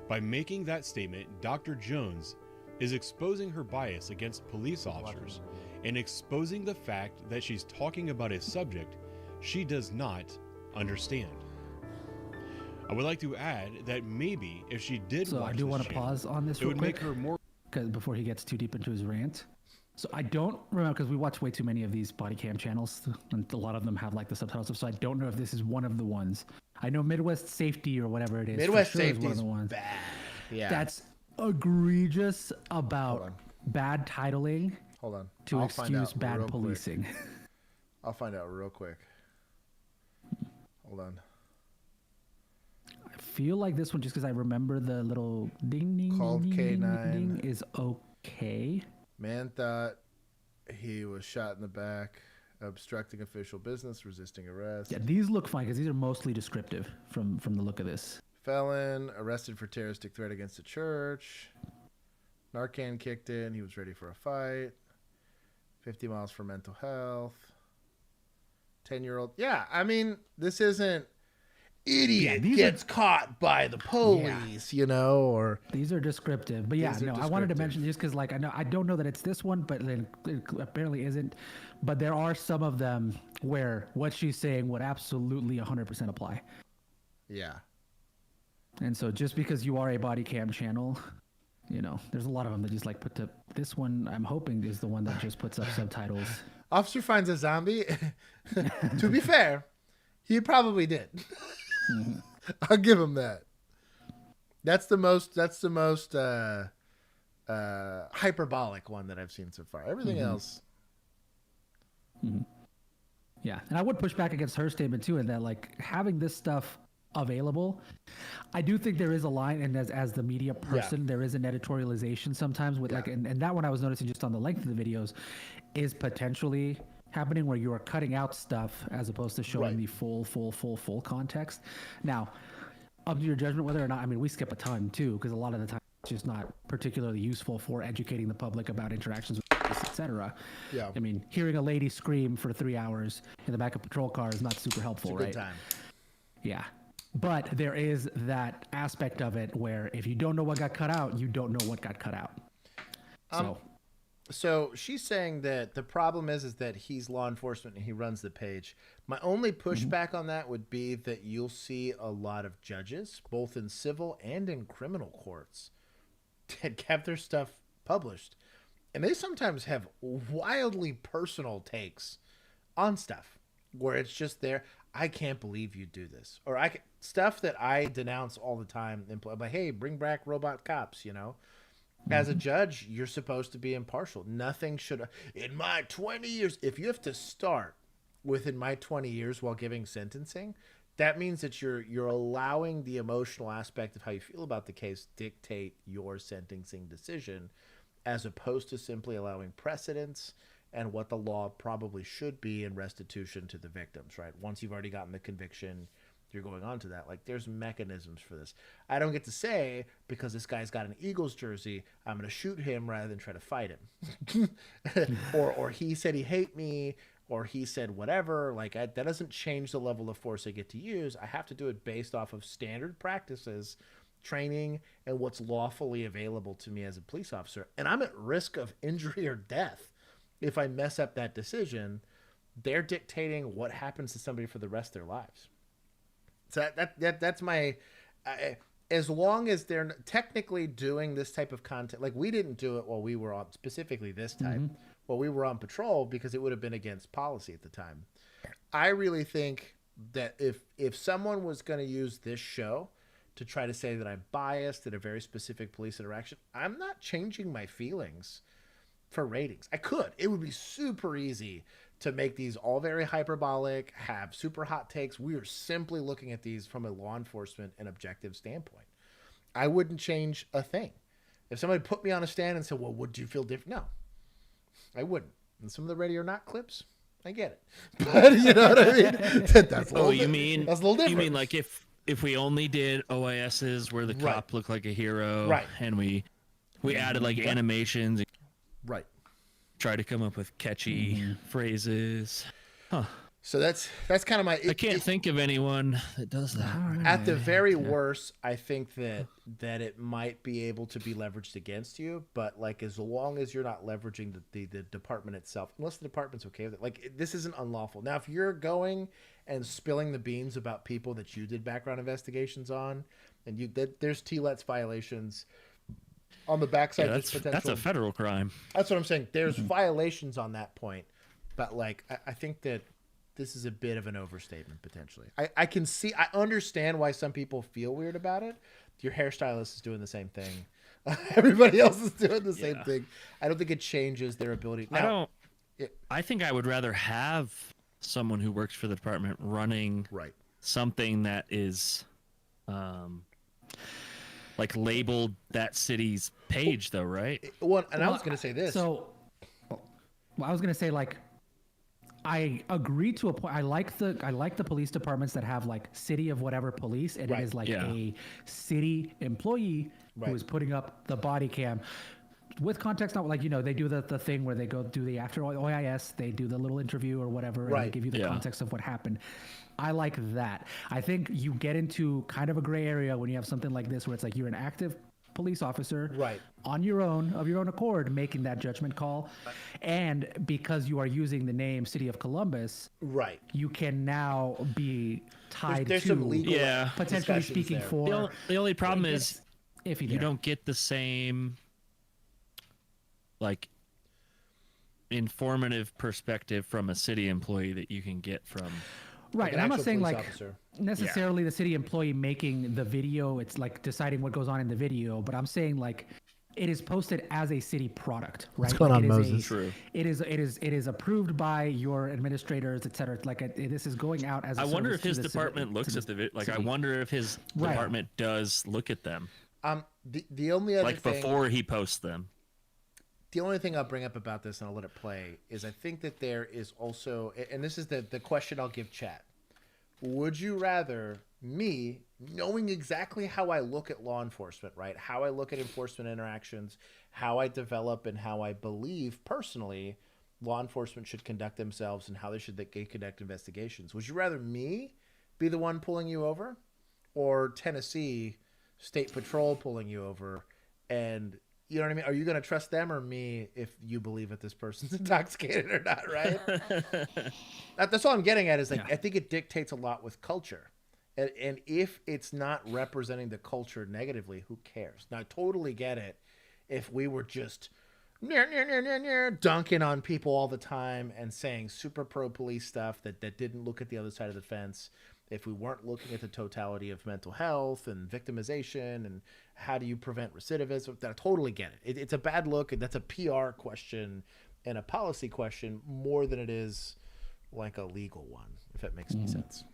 Speaker 5: By making that statement, Dr. Jones is exposing her bias against police officers and exposing the fact that she's talking about a subject she does not understand. I would like to add that maybe if she did
Speaker 1: So
Speaker 5: watch
Speaker 1: I do
Speaker 5: this
Speaker 1: want to
Speaker 5: channel,
Speaker 1: pause on this
Speaker 5: it
Speaker 1: real
Speaker 5: would
Speaker 1: quick,
Speaker 5: make her more
Speaker 1: because before he gets too deep into his rant. So I don't remember because we watch way too many of these body cam channels, and a lot of them have like the subtitles. So I don't know if this is one of the ones. I know Midwest Safety or whatever it is.
Speaker 10: Midwest
Speaker 1: for sure
Speaker 10: Safety
Speaker 1: is one
Speaker 10: is
Speaker 1: of the ones.
Speaker 10: bad. Yeah.
Speaker 1: That's egregious about bad titling.
Speaker 10: Hold on.
Speaker 1: To
Speaker 10: I'll find
Speaker 1: excuse
Speaker 10: out
Speaker 1: bad
Speaker 10: real quick.
Speaker 1: policing.
Speaker 10: I'll find out real quick. Hold on.
Speaker 1: I feel like this one, just because I remember the little ding ding
Speaker 10: Called
Speaker 1: ding, ding,
Speaker 10: K9.
Speaker 1: ding, ding, is okay.
Speaker 10: Man thought he was shot in the back, obstructing official business, resisting arrest.
Speaker 1: Yeah, these look fine because these are mostly descriptive from the look of this.
Speaker 10: Felon arrested for terroristic threat against a church. Narcan kicked in. He was ready for a fight. 50 miles for mental health. 10-year-old. Yeah, I mean, this isn't idiot gets caught by the police, you know, or
Speaker 1: these are descriptive. But yeah,
Speaker 10: These are
Speaker 1: no, I wanted to
Speaker 10: descriptive.
Speaker 1: mention just because like I don't know that it's this one, but it apparently isn't. But there are some of them where what she's saying would absolutely 100% apply.
Speaker 10: yeah.
Speaker 1: And so just because you are a body cam channel, you know, there's a lot of them that just like put the this one. I'm hoping is the one that just puts up subtitles.
Speaker 10: Officer finds a zombie. To be fair, he probably did. I'll give him that. That's the most hyperbolic one that I've seen so far. Everything else.
Speaker 1: Yeah, and I would push back against her statement too, in that like having this stuff available, I do think there is a line, and as the media person, there is an editorialization sometimes with like, and that one I was noticing just on the length of the videos is potentially happening where you are cutting out stuff as opposed to showing the full context. Now, up to your judgment whether or not, I mean, we skip a ton too, because a lot of the time it's just not particularly useful for educating the public about interactions with police, etc.
Speaker 10: Yeah.
Speaker 1: I mean, hearing a lady scream for 3 hours in the back of a patrol car is not super helpful,
Speaker 10: It's a
Speaker 1: right?
Speaker 10: good time.
Speaker 1: Yeah. But there is that aspect of it where if you don't know what got cut out, you don't know what got cut out.
Speaker 10: So she's saying that the problem is that he's law enforcement and he runs the page. My only pushback on that would be that you'll see a lot of judges, both in civil and in criminal courts, that have their stuff published. And they sometimes have wildly personal takes on stuff where it's just there. I can't believe you do this. Or stuff that I denounce all the time. Like, hey, bring back robot cops, you know? As a judge, you're supposed to be impartial. Nothing should... In my 20 years... If you have to start within my 20 years while giving sentencing, that means that you're allowing the emotional aspect of how you feel about the case dictate your sentencing decision, as opposed to simply allowing precedence and what the law probably should be in restitution to the victims, right? Once you've already gotten the conviction, you're going on to that. Like, there's mechanisms for this. I don't get to say, because this guy's got an Eagles jersey, I'm going to shoot him rather than try to fight him. or he said he hate me, or he said whatever. Like, that doesn't change the level of force I get to use. I have to do it based off of standard practices, training, and what's lawfully available to me as a police officer. And I'm at risk of injury or death if I mess up that decision. They're dictating what happens to somebody for the rest of their lives. So that's my, as long as they're technically doing this type of content, like we didn't do it while we were on, specifically this time, while we were on patrol, because it would have been against policy at the time. I really think that if someone was going to use this show to try to say that I'm biased at a very specific police interaction, I'm not changing my feelings for ratings. I could. It would be super easy to make these all very hyperbolic, have super hot takes. We are simply looking at these from a law enforcement and objective standpoint. I wouldn't change a thing. If somebody put me on a stand and said, well, would you feel different? No, I wouldn't. And some of the Ready or Not clips, I get it. But you know what I mean? That's
Speaker 3: Oh, you mean
Speaker 10: that's a little different.
Speaker 3: You mean like if we only did OISs where the cop looked like a hero,
Speaker 10: Right.
Speaker 3: and we added like animations,
Speaker 10: right?
Speaker 3: Try to come up with catchy phrases. Huh.
Speaker 10: So that's kind of my...
Speaker 3: I can't think of anyone that does that.
Speaker 10: At the very worst, I think that it might be able to be leveraged against you, but like as long as you're not leveraging the department itself, unless the department's okay with it, like this isn't unlawful. Now, if you're going and spilling the beans about people that you did background investigations on, and there's TLETS violations, on the backside.
Speaker 3: Yeah,
Speaker 10: there's potential.
Speaker 3: that's a federal crime.
Speaker 10: That's what I'm saying. There's violations on that point, but like I think that this is a bit of an overstatement potentially. I understand why some people feel weird about it. Your hairstylist is doing the same thing. Everybody else is doing the same thing. I don't think it changes their ability. Now,
Speaker 3: I think I would rather have someone who works for the department running something that is like labeled that city's page, though, right?
Speaker 10: Well, and I was going to say this.
Speaker 1: So, I was going to say, like, I agree to a point. I like the police departments that have like city of whatever police, and it is like a city employee who is putting up the body cam. With context, not like, they do the thing where they go do the after OIS, they do the little interview or whatever, and they give you the context of what happened. I like that. I think you get into kind of a gray area when you have something like this, where it's like you're an active police officer on your own, of your own accord, making that judgment call. And because you are using the name City of Columbus, you can now be tied
Speaker 10: there's
Speaker 1: to
Speaker 10: some legal
Speaker 1: potentially speaking
Speaker 10: there.
Speaker 1: for.
Speaker 3: The only problem is
Speaker 1: if
Speaker 3: you don't get the same like informative perspective from a city employee that you can get from
Speaker 1: Right, and I'm not saying like
Speaker 10: officer.
Speaker 1: necessarily the city employee making the video. It's like deciding what goes on in the video, but I'm saying like it is posted as a city product, right?
Speaker 21: What's going on,
Speaker 1: It is
Speaker 21: Moses?
Speaker 3: True.
Speaker 1: It is approved by your administrators, etc. Like this is going out as.
Speaker 3: I wonder if his department looks at the video. Like, I wonder if his department does look at them.
Speaker 10: The only other
Speaker 3: like
Speaker 10: thing,
Speaker 3: before he posts them.
Speaker 10: The only thing I'll bring up about this, and I'll let it play, is I think that there is also, and this is the question I'll give chat. Would you rather me, knowing exactly how I look at law enforcement, right? How I look at enforcement interactions, how I develop and how I believe personally law enforcement should conduct themselves and how they should conduct investigations. Would you rather me be the one pulling you over, or Tennessee State Patrol pulling you over? And you know what I mean? Are you going to trust them or me if you believe that this person's intoxicated or not, right? That's all I'm getting at is like, I think it dictates a lot with culture. And if it's not representing the culture negatively, who cares? Now, I totally get it if we were just dunking on people all the time and saying super pro police stuff that didn't look at the other side of the fence. If we weren't looking at the totality of mental health and victimization and how do you prevent recidivism, I totally get it. It's a bad look, and that's a PR question and a policy question more than it is like a legal one, if that makes any sense.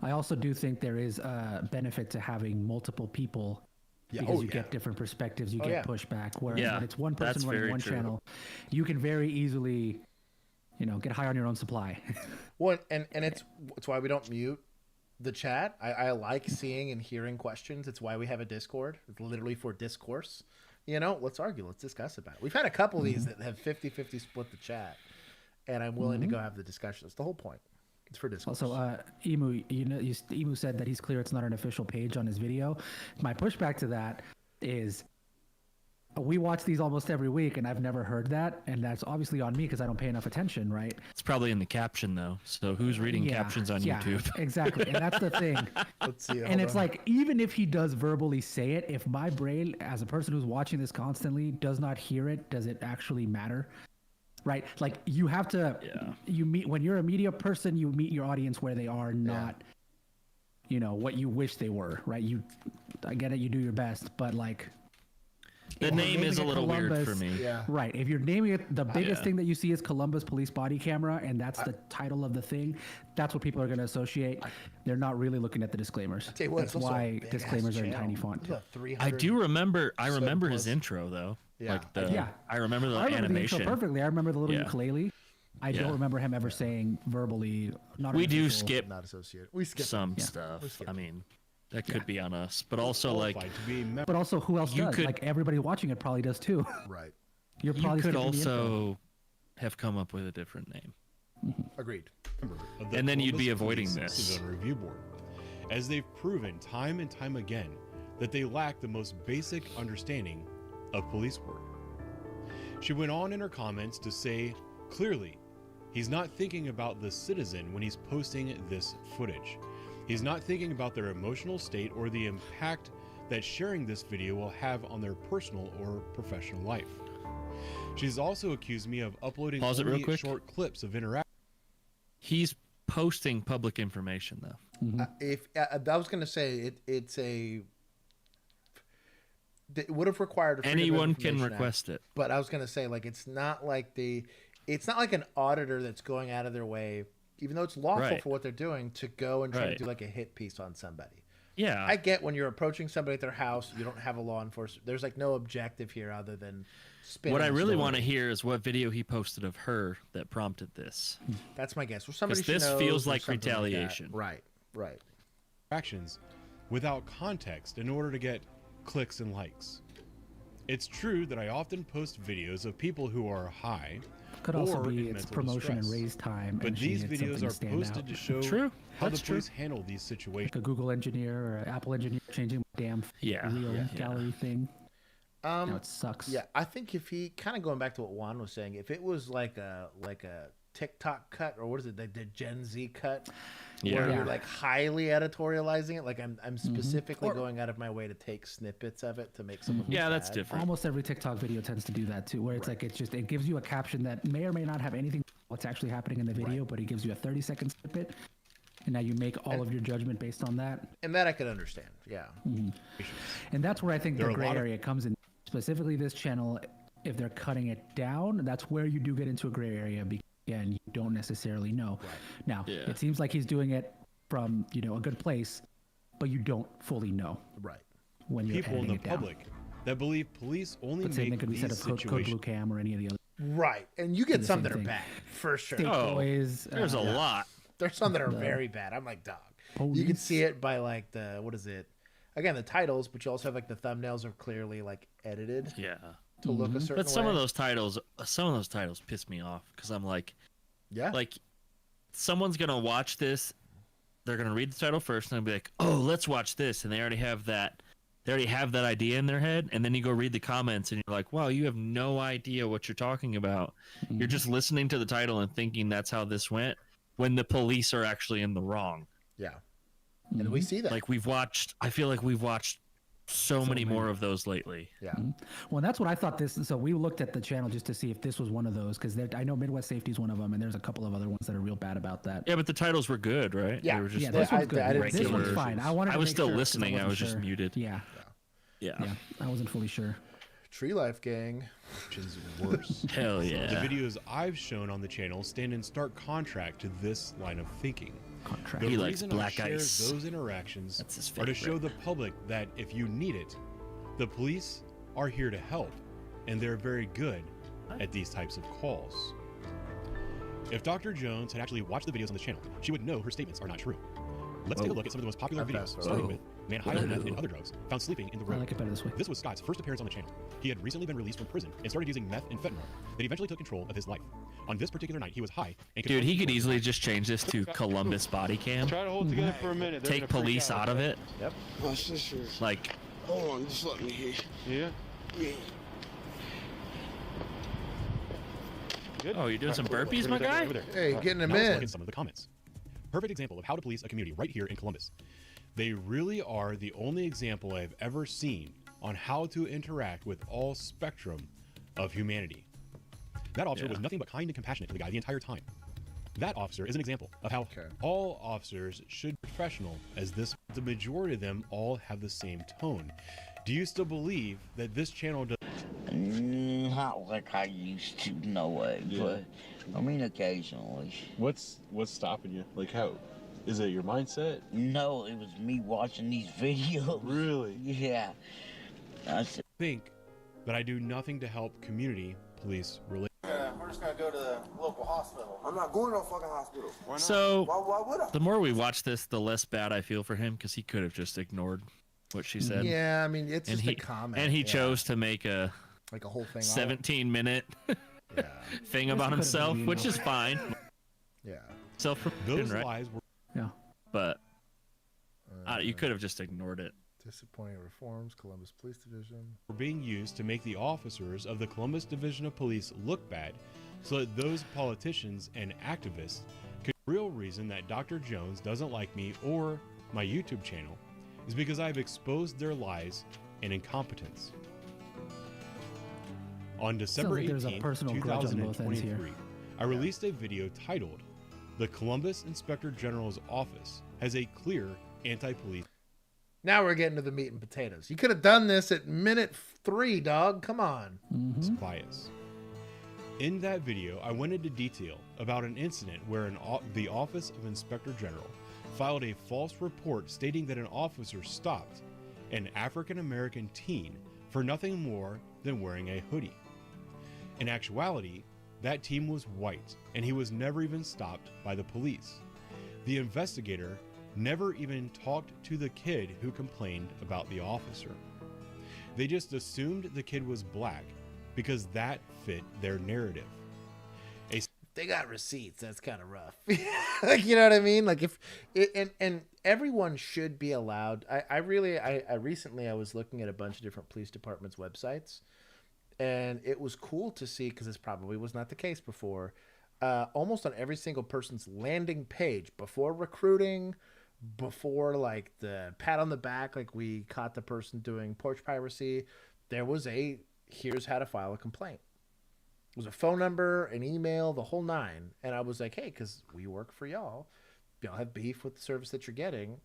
Speaker 1: I also do think there is a benefit to having multiple people because you get different perspectives, you get pushback. Whereas when it's one person running one channel, you can very easily, get high on your own supply.
Speaker 10: Well, and it's why we don't mute the chat. I like seeing and hearing questions. It's why we have a Discord. It's literally for discourse. Let's argue. Let's discuss about it. We've had a couple of these that have 50-50 split the chat, and I'm willing to go have the discussion. That's the whole point. It's for discourse.
Speaker 1: Also, Emu, Emu said that he's clear it's not an official page on his video. My pushback to that is we watch these almost every week, and I've never heard that, and that's obviously on me because I don't pay enough attention, right?
Speaker 3: It's probably in the caption, though. So who's reading captions on YouTube?
Speaker 1: Exactly, and that's the thing.
Speaker 10: Let's see.
Speaker 1: And it's like, even if he does verbally say it, if my brain, as a person who's watching this constantly, does not hear it, does it actually matter? Right? Like, you have to, when you're a media person, you meet your audience where they are, not, what you wish they were, right? I get it, you do your best, but like,
Speaker 3: the name is a little weird for me.
Speaker 10: Yeah.
Speaker 1: Right. If you're naming it, the biggest thing that you see is Columbus Police Body Camera, and that's the title of the thing. That's what people are going to associate. They're not really looking at the disclaimers. That's why disclaimers are in tiny font.
Speaker 3: I do remember. I remember his intro though.
Speaker 10: Yeah.
Speaker 3: I remember the
Speaker 1: I remember
Speaker 3: animation
Speaker 1: the intro perfectly. I remember the little ukulele. I don't remember him ever saying verbally.
Speaker 3: We do skip
Speaker 10: not associated. We skip
Speaker 3: some stuff. I mean, that could be on us, but also
Speaker 1: but also who else does? Like everybody watching it probably does too.
Speaker 10: Right.
Speaker 1: You're probably
Speaker 3: you could
Speaker 1: skipping the intro.
Speaker 3: also have come up with a different name.
Speaker 10: Agreed.
Speaker 3: And then you'd be avoiding this.
Speaker 5: Citizen Review Board, as they've proven time and time again that they lack the most basic understanding of police work. She went on in her comments to say, clearly, he's not thinking about the citizen when he's posting this footage. He's not thinking about their emotional state or the impact that sharing this video will have on their personal or professional life. She's also accused me of uploading
Speaker 3: Pause it real
Speaker 5: only
Speaker 3: quick.
Speaker 5: short clips of interaction.
Speaker 3: He's posting public information though.
Speaker 10: If I was going to say it would have required a Freedom of
Speaker 3: Anyone can
Speaker 10: Information
Speaker 3: request
Speaker 10: Act,
Speaker 3: it.
Speaker 10: but I was going to say like it's not like an auditor that's going out of their way, even though it's lawful
Speaker 3: Right.
Speaker 10: for what they're doing, to go and try to
Speaker 3: Right.
Speaker 10: do like a hit piece on somebody.
Speaker 3: Yeah.
Speaker 10: I get when you're approaching somebody at their house, you don't have a law enforcement. There's like no objective here other than spinning.
Speaker 3: What I
Speaker 10: the
Speaker 3: really
Speaker 10: story.
Speaker 3: want to hear is what video he posted of her that prompted this.
Speaker 10: That's my guess. Well, somebody
Speaker 3: Because this
Speaker 10: she knows
Speaker 3: feels
Speaker 10: or
Speaker 3: like
Speaker 10: something that.
Speaker 3: retaliation.
Speaker 10: Right.
Speaker 5: Actions without context in order to get clicks and likes. It's true that I often post videos of people who are high
Speaker 1: Could also
Speaker 5: or
Speaker 1: be
Speaker 5: in
Speaker 1: its
Speaker 5: mental
Speaker 1: promotion and
Speaker 5: distress.
Speaker 1: raise time.
Speaker 5: But
Speaker 1: and she
Speaker 5: these
Speaker 1: needed
Speaker 5: videos
Speaker 1: something
Speaker 5: are
Speaker 1: to stand
Speaker 5: posted
Speaker 1: out.
Speaker 5: to show
Speaker 3: True.
Speaker 5: how
Speaker 3: That's
Speaker 5: the police
Speaker 3: true.
Speaker 5: handle these situations.
Speaker 1: Like a Google engineer or an Apple engineer changing my damn reel gallery thing. No, it sucks.
Speaker 10: Yeah, I think if he kind of going back to what Juan was saying, if it was like a TikTok cut or what is it, the Gen Z cut, where
Speaker 1: Yeah.
Speaker 10: you're like highly editorializing it, like I'm specifically going out of my way to take snippets of it to make some of them
Speaker 3: Yeah, that's
Speaker 10: bad.
Speaker 3: different.
Speaker 1: Almost every TikTok video tends to do that too, where it's like it gives you a caption that may or may not have anything what's actually happening in the video, but it gives you a 30-second snippet, and now you make all of your judgment based on that.
Speaker 10: And that I can understand. Yeah.
Speaker 1: And that's where I think
Speaker 5: There
Speaker 1: the
Speaker 5: are a
Speaker 1: gray
Speaker 5: lot of-
Speaker 1: area comes in. Specifically, this channel, if they're cutting it down, that's where you do get into a gray area. Because again, you don't necessarily know. Now,
Speaker 3: Yeah.
Speaker 1: it seems like he's doing it from a good place, but you don't fully know.
Speaker 10: Right.
Speaker 1: When you're
Speaker 5: People in
Speaker 1: editing
Speaker 5: the
Speaker 1: it down.
Speaker 5: public that believe police only
Speaker 1: But same thing
Speaker 5: make
Speaker 1: could be said
Speaker 5: these
Speaker 1: of Code Blue
Speaker 5: situations.
Speaker 1: Cam or any of the other.
Speaker 10: Right. And you
Speaker 1: Do
Speaker 10: get
Speaker 1: the
Speaker 10: some
Speaker 1: same
Speaker 10: that are
Speaker 1: thing.
Speaker 10: bad for sure.
Speaker 1: State boys,
Speaker 3: There's a lot.
Speaker 10: There's some that are
Speaker 1: The
Speaker 10: very bad. I'm like, dog. You can
Speaker 1: police.
Speaker 10: see it by like what is it? Again, the titles, but you also have like the thumbnails are clearly like edited.
Speaker 3: Yeah.
Speaker 10: To look a certain
Speaker 3: But some
Speaker 10: way.
Speaker 3: of those titles piss me off because I'm like,
Speaker 10: Yeah.
Speaker 3: like someone's gonna watch this, they're gonna read the title first and they'll be like, oh, let's watch this, and they already have that idea in their head, and then you go read the comments and you're like, wow, you have no idea what you're talking about. You're just listening to the title and thinking that's how this went, when the police are actually in the wrong.
Speaker 10: Yeah. And we see that.
Speaker 3: Like I feel like we've watched so many more of those lately.
Speaker 10: Yeah.
Speaker 1: Well, and that's what I thought so we looked at the channel just to see if this was one of those, because I know Midwest Safety is one of them, and there's a couple of other ones that are real bad about that.
Speaker 3: Yeah, but the titles were good, right?
Speaker 10: Yeah.
Speaker 3: They were just
Speaker 1: Yeah, this one's good.
Speaker 10: I didn't
Speaker 1: This
Speaker 10: see
Speaker 1: one's
Speaker 10: any
Speaker 1: fine.
Speaker 10: issues.
Speaker 1: I wanted.
Speaker 3: I
Speaker 1: to
Speaker 3: was
Speaker 1: make
Speaker 3: still
Speaker 1: sure 'cause
Speaker 3: listening. I
Speaker 1: wasn't
Speaker 3: was just
Speaker 1: sure.
Speaker 3: muted.
Speaker 1: Yeah. I wasn't fully sure.
Speaker 10: Tree Life Gang.
Speaker 5: Which is worse.
Speaker 3: Hell yeah.
Speaker 5: The videos I've shown on the channel stand in stark contrast to this line of thinking.
Speaker 1: Contract.
Speaker 5: The
Speaker 3: He likes
Speaker 5: reason I
Speaker 3: black
Speaker 5: share
Speaker 3: ice.
Speaker 5: those interactions
Speaker 3: That's his
Speaker 5: are to
Speaker 3: favorite.
Speaker 5: show the public that if you need it, the police are here to help, and they're very good at these types of calls. If Dr. Jones had actually watched the videos on the channel, she would know her statements are not true. Let's take a look at some of the most popular videos, starting with man high on meth and other drugs found sleeping in the
Speaker 1: I
Speaker 5: road.
Speaker 1: like it better this way.
Speaker 5: This was Scott's first appearance on the channel. He had recently been released from prison and started using meth and fentanyl that eventually took control of his life. On this particular night, he was high and
Speaker 3: Dude, he could easily just change this to Columbus body cam.
Speaker 6: Try to hold it together for a minute. They're
Speaker 3: Take
Speaker 6: gonna freak
Speaker 3: police out of it.
Speaker 10: Yep.
Speaker 6: My sister's.
Speaker 3: Like,
Speaker 6: Hold on, just let me hear. Yeah? Yeah. Good.
Speaker 3: oh, you're doing some
Speaker 6: Alright,
Speaker 3: burpees, my guy?
Speaker 5: Over there.
Speaker 10: Hey,
Speaker 5: Alright,
Speaker 10: getting him
Speaker 5: now let's
Speaker 10: in.
Speaker 5: look at some of the comments. Perfect example of how to police a community right here in Columbus. They really are the only example I've ever seen on how to interact with all spectrum of humanity. That officer was nothing but kind and compassionate to the guy the entire time. That officer is an example of how all officers should be professional, as the majority of them all have the same tone. Do you still believe that this channel does?
Speaker 7: Not like I used to, no way, but I mean occasionally.
Speaker 6: What's stopping you? Like how? Is it your mindset?
Speaker 7: No, it was me watching these videos.
Speaker 6: Really?
Speaker 7: Yeah.
Speaker 5: I think that I do nothing to help community police relate.
Speaker 8: We're just gonna go to the local hospital. I'm not going to no fucking hospital. Why not?
Speaker 3: So,
Speaker 8: why would I?
Speaker 3: the more we watch this, the less bad I feel for him, because he could have just ignored what she said.
Speaker 10: Yeah, I mean, it's
Speaker 3: and
Speaker 10: just
Speaker 3: he,
Speaker 10: a comment.
Speaker 3: And he
Speaker 10: yeah.
Speaker 3: chose to make a
Speaker 10: whole thing
Speaker 3: 17-minute thing
Speaker 10: This
Speaker 3: about
Speaker 10: could've
Speaker 3: himself,
Speaker 10: been,
Speaker 3: which is fine.
Speaker 10: Yeah.
Speaker 3: Self-promotion, right?
Speaker 5: Lies were
Speaker 3: But you could have just ignored it.
Speaker 10: Disappointing reforms, Columbus Police Division.
Speaker 5: Were being used to make the officers of the Columbus Division of Police look bad, so that those politicians and activists could. The real reason that Dr. Jones doesn't like me or my YouTube channel is because I have exposed their lies and incompetence. On December
Speaker 1: like there's a
Speaker 5: 18,
Speaker 1: personal grudge on both ends here.
Speaker 5: 2023, I released a video titled, "The Columbus Inspector General's Office has a clear anti-police."
Speaker 10: Now we're getting to the meat and potatoes. You could have done this at minute 3, dog. Come on.
Speaker 5: Bias. In that video, I went into detail about an incident where the Office of Inspector General filed a false report stating that an officer stopped an African-American teen for nothing more than wearing a hoodie. In actuality, that teen was white, and he was never even stopped by the police. The investigator never even talked to the kid who complained about the officer. They just assumed the kid was black because that fit their narrative.
Speaker 10: They got receipts. That's kind of rough. Like, you know what I mean? Like, if it, and everyone should be allowed. I recently I was looking at a bunch of different police departments' websites, and it was cool to see, because this probably was not the case before. Almost on every single person's landing page, before recruiting, before like the pat on the back, like we caught the person doing porch piracy, there was a here's how to file a complaint. It was a phone number, an email, the whole 9. And I was like, hey, because we work for y'all. Y'all have beef with the service that you're getting.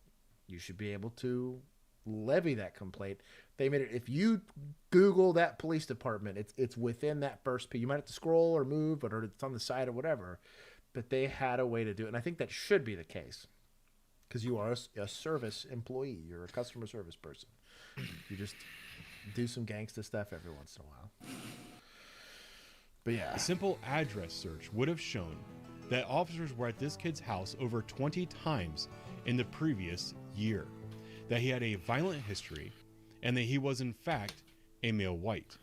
Speaker 10: You should be able to levy that complaint. They made it, if you Google that police department, it's within that first page. You might have to scroll or move, or it's on the side or whatever. But they had a way to do it. And I think that should be the case, because you are a service employee. You're a customer service person. You just do some gangsta stuff every once in a while. But yeah.
Speaker 5: A simple address search would have shown that officers were at this kid's house over 20 times in the previous year, that he had a violent history, and that he was in fact a male white.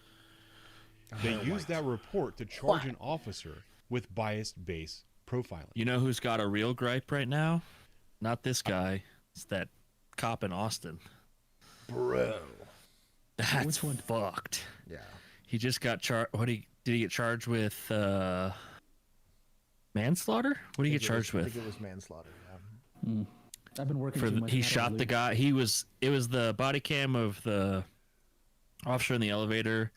Speaker 5: They used that report to charge an officer with bias-based profiling.
Speaker 3: You know who's got a real gripe right now? Not this guy. It's that cop in Austin.
Speaker 10: Bro.
Speaker 3: That's
Speaker 1: Which one?
Speaker 3: fucked.
Speaker 10: Yeah.
Speaker 3: He just got charged. Did he get charged with manslaughter? What did he get charged with?
Speaker 10: I think it was manslaughter. Yeah.
Speaker 1: I've been working too much.
Speaker 3: He shot the guy. It was the body cam of the officer in the elevator,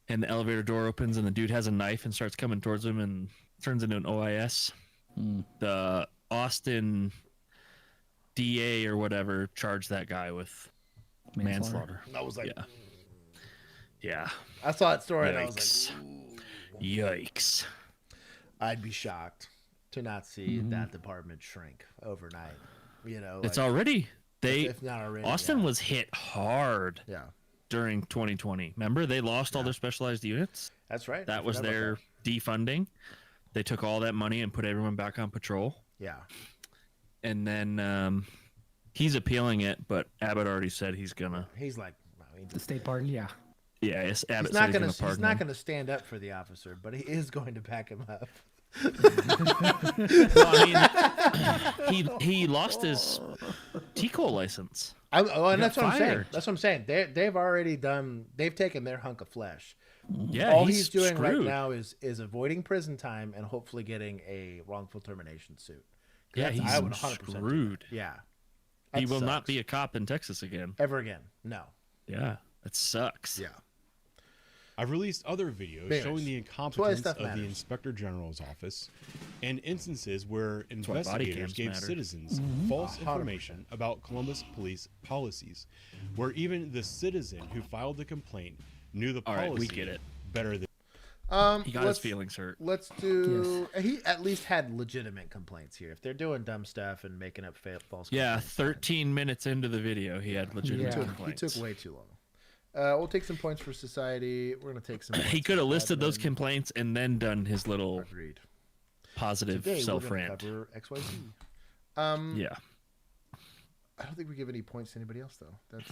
Speaker 3: and the elevator door opens, and the dude has a knife and starts coming towards him and turns into an OIS. The Austin DA or whatever charged that guy with manslaughter.
Speaker 10: I was like,
Speaker 3: yeah.
Speaker 10: I saw that story
Speaker 3: Yikes.
Speaker 10: and I was like, ooh.
Speaker 3: Yikes.
Speaker 10: I'd be shocked to not see that department shrink overnight. You know,
Speaker 3: It's
Speaker 10: like,
Speaker 3: already.
Speaker 10: if not already.
Speaker 3: Austin was hit hard.
Speaker 10: Yeah.
Speaker 3: During 2020. Remember, they lost all their specialized units.
Speaker 10: That's right.
Speaker 3: That was their defunding. They took all that money and put everyone back on patrol.
Speaker 10: Yeah.
Speaker 3: And then he's appealing it, but Abbott already said he's gonna.
Speaker 10: He's like,
Speaker 1: the state pardon, yeah.
Speaker 3: Yeah, Abbott
Speaker 10: he's not
Speaker 3: said
Speaker 10: gonna
Speaker 3: pardon
Speaker 10: he's not
Speaker 3: him.
Speaker 10: gonna stand up for the officer, but he is going to back him up.
Speaker 3: Well, I mean, he lost his TCO license.
Speaker 10: And that's what I'm saying.
Speaker 3: fired.
Speaker 10: That's what I'm saying. They've taken their hunk of flesh.
Speaker 3: Yeah,
Speaker 10: all
Speaker 3: he's
Speaker 10: he's doing right
Speaker 3: screwed.
Speaker 10: now is avoiding prison time and hopefully getting a wrongful termination suit.
Speaker 3: Yeah,
Speaker 10: That's-
Speaker 3: he's
Speaker 10: I would 100% do that.
Speaker 3: screwed.
Speaker 10: Yeah,
Speaker 3: He
Speaker 10: That
Speaker 3: will not
Speaker 10: sucks.
Speaker 3: be a cop in Texas again.
Speaker 10: ever again. No.
Speaker 3: Yeah, it sucks.
Speaker 10: Yeah.
Speaker 5: I've released other videos
Speaker 10: Anyways,
Speaker 5: showing the
Speaker 10: that's why
Speaker 5: incompetence
Speaker 10: stuff
Speaker 5: of the
Speaker 10: matters.
Speaker 5: Inspector General's office and instances where
Speaker 3: why body
Speaker 5: investigators
Speaker 3: cams
Speaker 5: gave
Speaker 3: matter.
Speaker 5: citizens
Speaker 10: Mm-hmm.
Speaker 5: false
Speaker 10: 100%.
Speaker 5: information about Columbus police policies, where even the citizen who filed the complaint knew the
Speaker 3: All
Speaker 5: policy
Speaker 3: right, we get it.
Speaker 5: better than.
Speaker 3: He got his feelings hurt.
Speaker 10: Let's do. He at least had legitimate complaints here. If they're doing dumb stuff and making up false.
Speaker 3: Yeah,
Speaker 10: complaints,
Speaker 3: 13 minutes into the video, he had legitimate
Speaker 10: he
Speaker 3: complaints.
Speaker 10: took way too long. We'll take some points for society. We're gonna take some.
Speaker 3: He
Speaker 10: points
Speaker 3: could have
Speaker 10: for
Speaker 3: listed those
Speaker 10: admin.
Speaker 3: complaints and then done his little
Speaker 10: Agreed.
Speaker 3: positive
Speaker 10: Today we're
Speaker 3: self
Speaker 10: gonna
Speaker 3: rant.
Speaker 10: cover XYZ.
Speaker 3: Yeah.
Speaker 10: I don't think we give any points to anybody else though. That's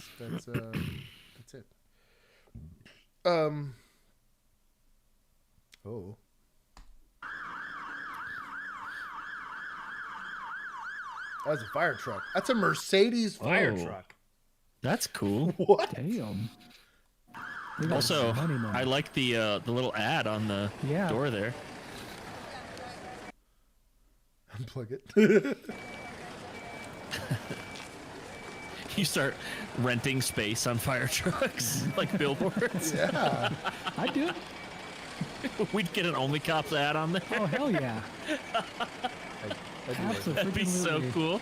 Speaker 10: it. Oh. That was a fire truck. That's a Mercedes fire
Speaker 3: Oh.
Speaker 10: truck.
Speaker 3: That's cool.
Speaker 10: What?
Speaker 1: Damn. They got
Speaker 3: Also,
Speaker 1: money.
Speaker 3: I like the little ad on the door there.
Speaker 10: Unplug it.
Speaker 3: You start renting space on fire trucks, like billboards.
Speaker 10: Yeah.
Speaker 1: I'd do it.
Speaker 3: We'd get an OnlyCops ad on there.
Speaker 1: Oh, hell yeah.
Speaker 3: That'd be so cool.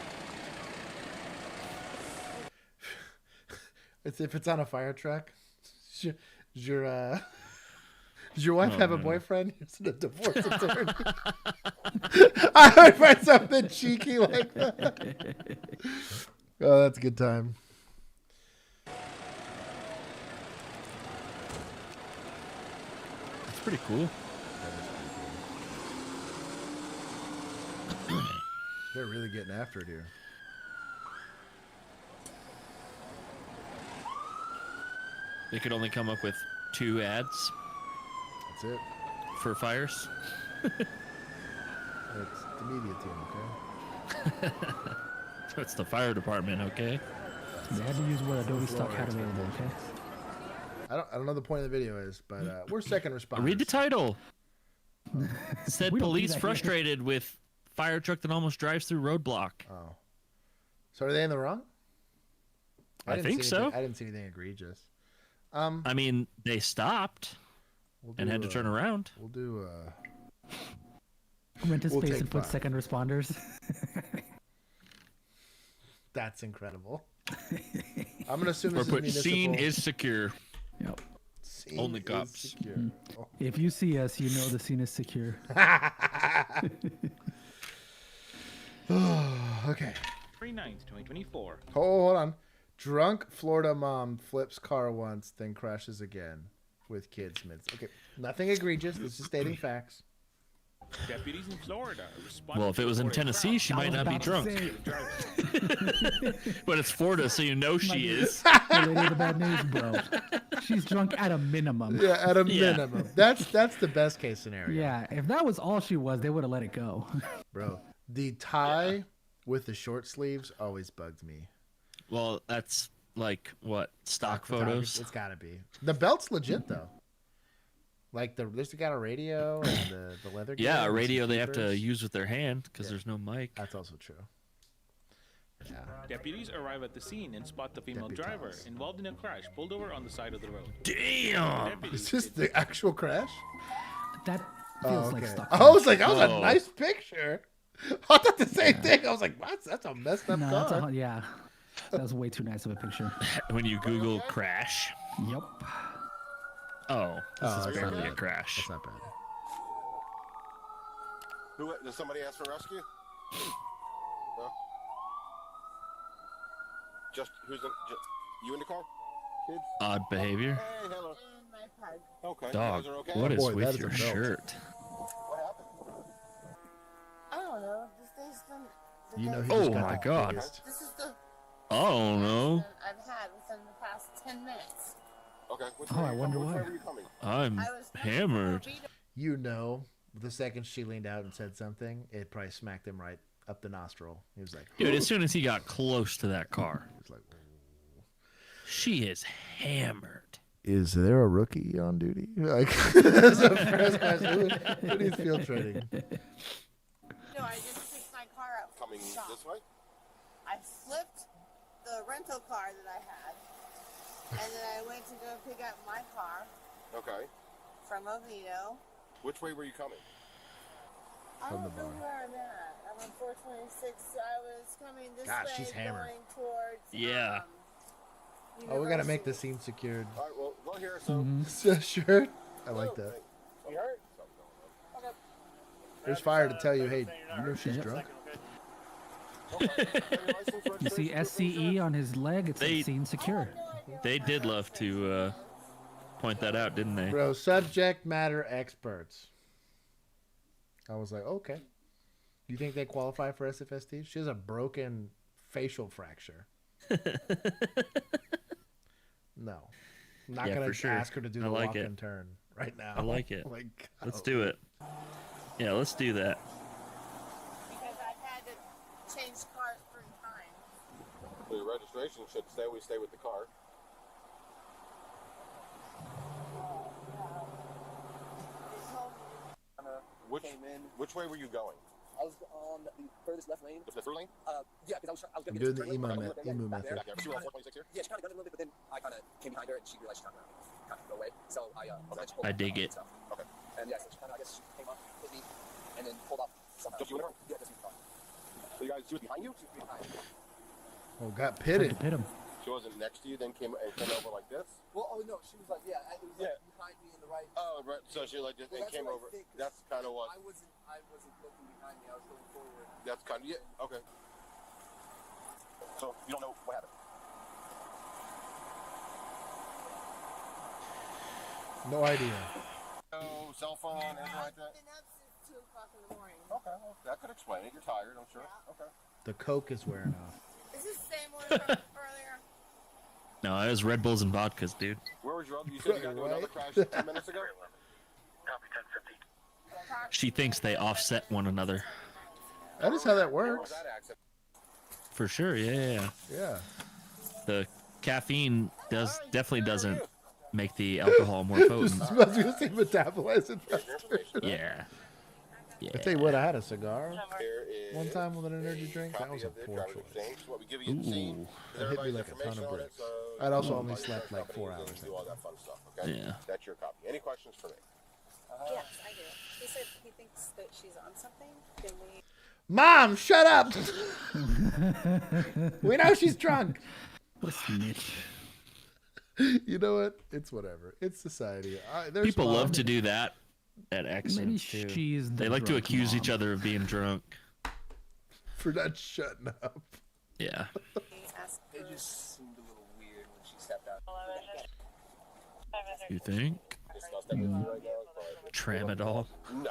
Speaker 10: If it's on a fire truck, does your wife have a boyfriend? It's a divorce attorney. I would find something cheeky like that. Oh, that's a good time.
Speaker 3: It's pretty cool.
Speaker 10: They're really getting after it here.
Speaker 3: They could only come up with 2 ads.
Speaker 10: That's it.
Speaker 3: For fires.
Speaker 10: It's the media team, okay?
Speaker 3: It's the fire department, okay?
Speaker 1: They had to use what Adobe stock had available, okay?
Speaker 10: I don't know the point of the video is, but we're second responders.
Speaker 3: Read the title. Said
Speaker 1: We don't do
Speaker 3: police
Speaker 1: that here.
Speaker 3: frustrated with fire truck that almost drives through roadblock.
Speaker 10: Oh. So are they in the wrong?
Speaker 3: I
Speaker 10: didn't
Speaker 3: think
Speaker 10: see
Speaker 3: so.
Speaker 10: anything- I didn't see anything egregious.
Speaker 3: I mean, they stopped and had to turn around.
Speaker 10: We'll do
Speaker 1: Rent a
Speaker 10: We'll
Speaker 1: space
Speaker 10: take
Speaker 1: and put
Speaker 10: 5.
Speaker 1: second responders.
Speaker 10: That's incredible. I'm gonna assume
Speaker 3: Or
Speaker 10: this is
Speaker 3: put
Speaker 10: municipal.
Speaker 3: scene is secure.
Speaker 1: Yep.
Speaker 10: Scene
Speaker 3: Only
Speaker 10: is
Speaker 3: cops.
Speaker 10: secure. Oh.
Speaker 1: If you see us, you know the scene is secure.
Speaker 10: Okay.
Speaker 11: 9th, 2024.
Speaker 10: Hold on. Drunk Florida mom flips car once, then crashes again with kids mid. Okay, nothing egregious. This is stating facts.
Speaker 11: Deputies in Florida responded.
Speaker 3: Well, if it was in Tennessee, she might not be drunk. But it's Florida, so you know she is.
Speaker 1: The lady of the bad news, bro. She's drunk at a minimum.
Speaker 10: Yeah, at a minimum. That's the best case scenario.
Speaker 1: Yeah, if that was all she was, they would have let it go.
Speaker 10: Bro, the tie with the short sleeves always bugged me.
Speaker 3: Well, that's like what stock photos.
Speaker 10: It's gotta be. The belt's legit though. Like there's got a radio and the leather. gear
Speaker 3: Yeah, a
Speaker 10: and
Speaker 3: radio
Speaker 10: some
Speaker 3: they have to
Speaker 10: keepers.
Speaker 3: use with their hand because there's no mic.
Speaker 10: That's also true. Yeah.
Speaker 11: Deputies arrive at the scene and spot the female
Speaker 10: Deputies.
Speaker 11: driver involved in a crash pulled over on the side of the road.
Speaker 3: Damn!
Speaker 11: Deputies
Speaker 10: Is this the actual crash?
Speaker 1: That feels
Speaker 10: Oh,
Speaker 1: like
Speaker 10: okay.
Speaker 1: stock.
Speaker 10: I was like, that was
Speaker 3: Whoa.
Speaker 10: a nice picture. I thought the same thing. I was like, that's a messed up
Speaker 1: No,
Speaker 10: car.
Speaker 1: that's a, yeah. That was way too nice of a picture.
Speaker 3: When you Google crash.
Speaker 1: Yep.
Speaker 3: Oh, this
Speaker 10: Oh,
Speaker 3: is
Speaker 10: that's
Speaker 3: barely
Speaker 10: not
Speaker 3: a
Speaker 10: bad.
Speaker 3: crash.
Speaker 10: That's not bad.
Speaker 8: Who, does somebody ask for rescue? No? Just, you in the car? Kids?
Speaker 3: Odd behavior.
Speaker 8: Hey, hello. Okay. you
Speaker 3: Dog,
Speaker 8: guys are okay?
Speaker 3: what is
Speaker 10: boy, that
Speaker 3: with
Speaker 10: is a
Speaker 3: your
Speaker 10: belt.
Speaker 3: shirt?
Speaker 8: What happened?
Speaker 19: I don't know. This is the
Speaker 10: You know, he
Speaker 3: Oh
Speaker 10: just got
Speaker 3: my
Speaker 10: the
Speaker 3: God.
Speaker 10: biggest-
Speaker 19: This is the
Speaker 3: Oh no,
Speaker 19: I've had within the past 10 minutes.
Speaker 8: Okay. Which
Speaker 1: Oh,
Speaker 8: way
Speaker 1: I
Speaker 8: are you
Speaker 1: wonder
Speaker 8: coming? Which
Speaker 1: why.
Speaker 8: way were you coming?
Speaker 3: I'm hammered.
Speaker 10: You know, the second she leaned out and said something, it probably smacked him right up the nostril. He was like,
Speaker 3: Dude, as soon as he got close to that car,
Speaker 10: he was like,
Speaker 3: she is hammered.
Speaker 21: Is there a rookie on duty?
Speaker 10: like that's the first question. Who needs field training?
Speaker 19: No, I just picked my car up from
Speaker 8: Coming
Speaker 19: the shop.
Speaker 8: this way?
Speaker 19: I flipped the rental car that I had, and then I went to go pick up my car
Speaker 8: Okay.
Speaker 19: from Oviedo.
Speaker 8: Which way were you coming?
Speaker 19: I
Speaker 10: From the
Speaker 19: don't know
Speaker 10: bar.
Speaker 19: where I'm at. I'm on 426. I was coming this
Speaker 10: Gosh,
Speaker 19: way,
Speaker 10: she's hammered.
Speaker 19: going towards.
Speaker 3: Yeah.
Speaker 10: Oh, we gotta make the scene secured.
Speaker 8: All right, well, go here, so.
Speaker 1: Mm-hmm.
Speaker 10: Sure. I like that.
Speaker 8: You hurt?
Speaker 10: There's fire to tell you, hey, you know she's
Speaker 1: Yep.
Speaker 10: drunk.
Speaker 1: You see SCE on his leg? It's
Speaker 3: They-
Speaker 1: like scene secure.
Speaker 3: They did love to point that out, didn't they?
Speaker 10: Bro, subject matter experts. I was like, okay. You think they qualify for SFST? She has a broken facial fracture. No. I'm not
Speaker 3: Yeah,
Speaker 10: going
Speaker 3: for
Speaker 10: to
Speaker 3: sure.
Speaker 10: ask her to do
Speaker 3: I
Speaker 10: the
Speaker 3: like
Speaker 10: walk
Speaker 3: it.
Speaker 10: and turn right now.
Speaker 3: I like it.
Speaker 10: Like,
Speaker 3: Let's do it. Yeah, let's do that.
Speaker 19: Because I've had to change cars 3 times.
Speaker 8: So your registration should stay with the car. Which way were you going?
Speaker 9: I was on the furthest left lane.
Speaker 8: The through lane?
Speaker 9: Yeah, because I was
Speaker 10: I'm
Speaker 9: going to
Speaker 10: doing the emu method.
Speaker 9: Yeah, she kind of got it a little bit, but then I kind of came behind her and she realized she kind of go away. So
Speaker 3: I dig it.
Speaker 9: Okay. And yeah, so she kind of, I guess she came up, hit me, and then pulled off somehow.
Speaker 8: Just you and her?
Speaker 9: Yeah, just me.
Speaker 8: So you guys, she was behind you?
Speaker 9: She was behind.
Speaker 10: Oh, got pitted.
Speaker 1: Hit him.
Speaker 8: She wasn't next to you, then came over like this?
Speaker 9: Well, oh no, she was like, yeah, it was like behind me in the right.
Speaker 8: Oh, right. So she like just came over. That's kind of what.
Speaker 9: I wasn't looking behind me. I was going forward.
Speaker 8: That's kind of Okay. So you don't know what happened.
Speaker 10: No idea.
Speaker 8: No cell phone, anything like that.
Speaker 19: Been up since 2 o'clock in the morning.
Speaker 8: Okay, well, that could explain it. You're tired, I'm sure. Okay.
Speaker 10: The Coke is wearing off.
Speaker 19: Is this the same one from earlier?
Speaker 3: No, it was Red Bulls and vodkas, dude.
Speaker 8: Where was your other? You said you got into another crash 10 minutes ago?
Speaker 3: She thinks they offset one another.
Speaker 10: That is how that works.
Speaker 3: For sure, yeah. The caffeine definitely doesn't make the alcohol more potent.
Speaker 10: I was going to say metabolize it faster.
Speaker 3: Yeah.
Speaker 10: I tell you what, I had a cigar one time with an energy drink. That was a poor choice.
Speaker 3: Ooh.
Speaker 10: It hit me like a ton of bricks. I'd also only slept like 4 hours.
Speaker 8: Do all that fun stuff, okay?
Speaker 3: Yeah.
Speaker 8: That's your copy. Any questions for me?
Speaker 12: Yes, I do. He said he thinks that she's on something. Can we?
Speaker 10: Mom, shut up! We know she's drunk.
Speaker 1: What a snitch.
Speaker 10: You know what? It's whatever. It's society.
Speaker 3: People love to do that at accidents
Speaker 1: Maybe
Speaker 3: too.
Speaker 1: she's the
Speaker 3: They like to
Speaker 1: drunk
Speaker 3: accuse
Speaker 1: mom.
Speaker 3: each other of being drunk.
Speaker 10: For not shutting up.
Speaker 3: Yeah.
Speaker 9: It just seemed a little weird when she stepped out.
Speaker 3: You think? Tramadol.
Speaker 8: No,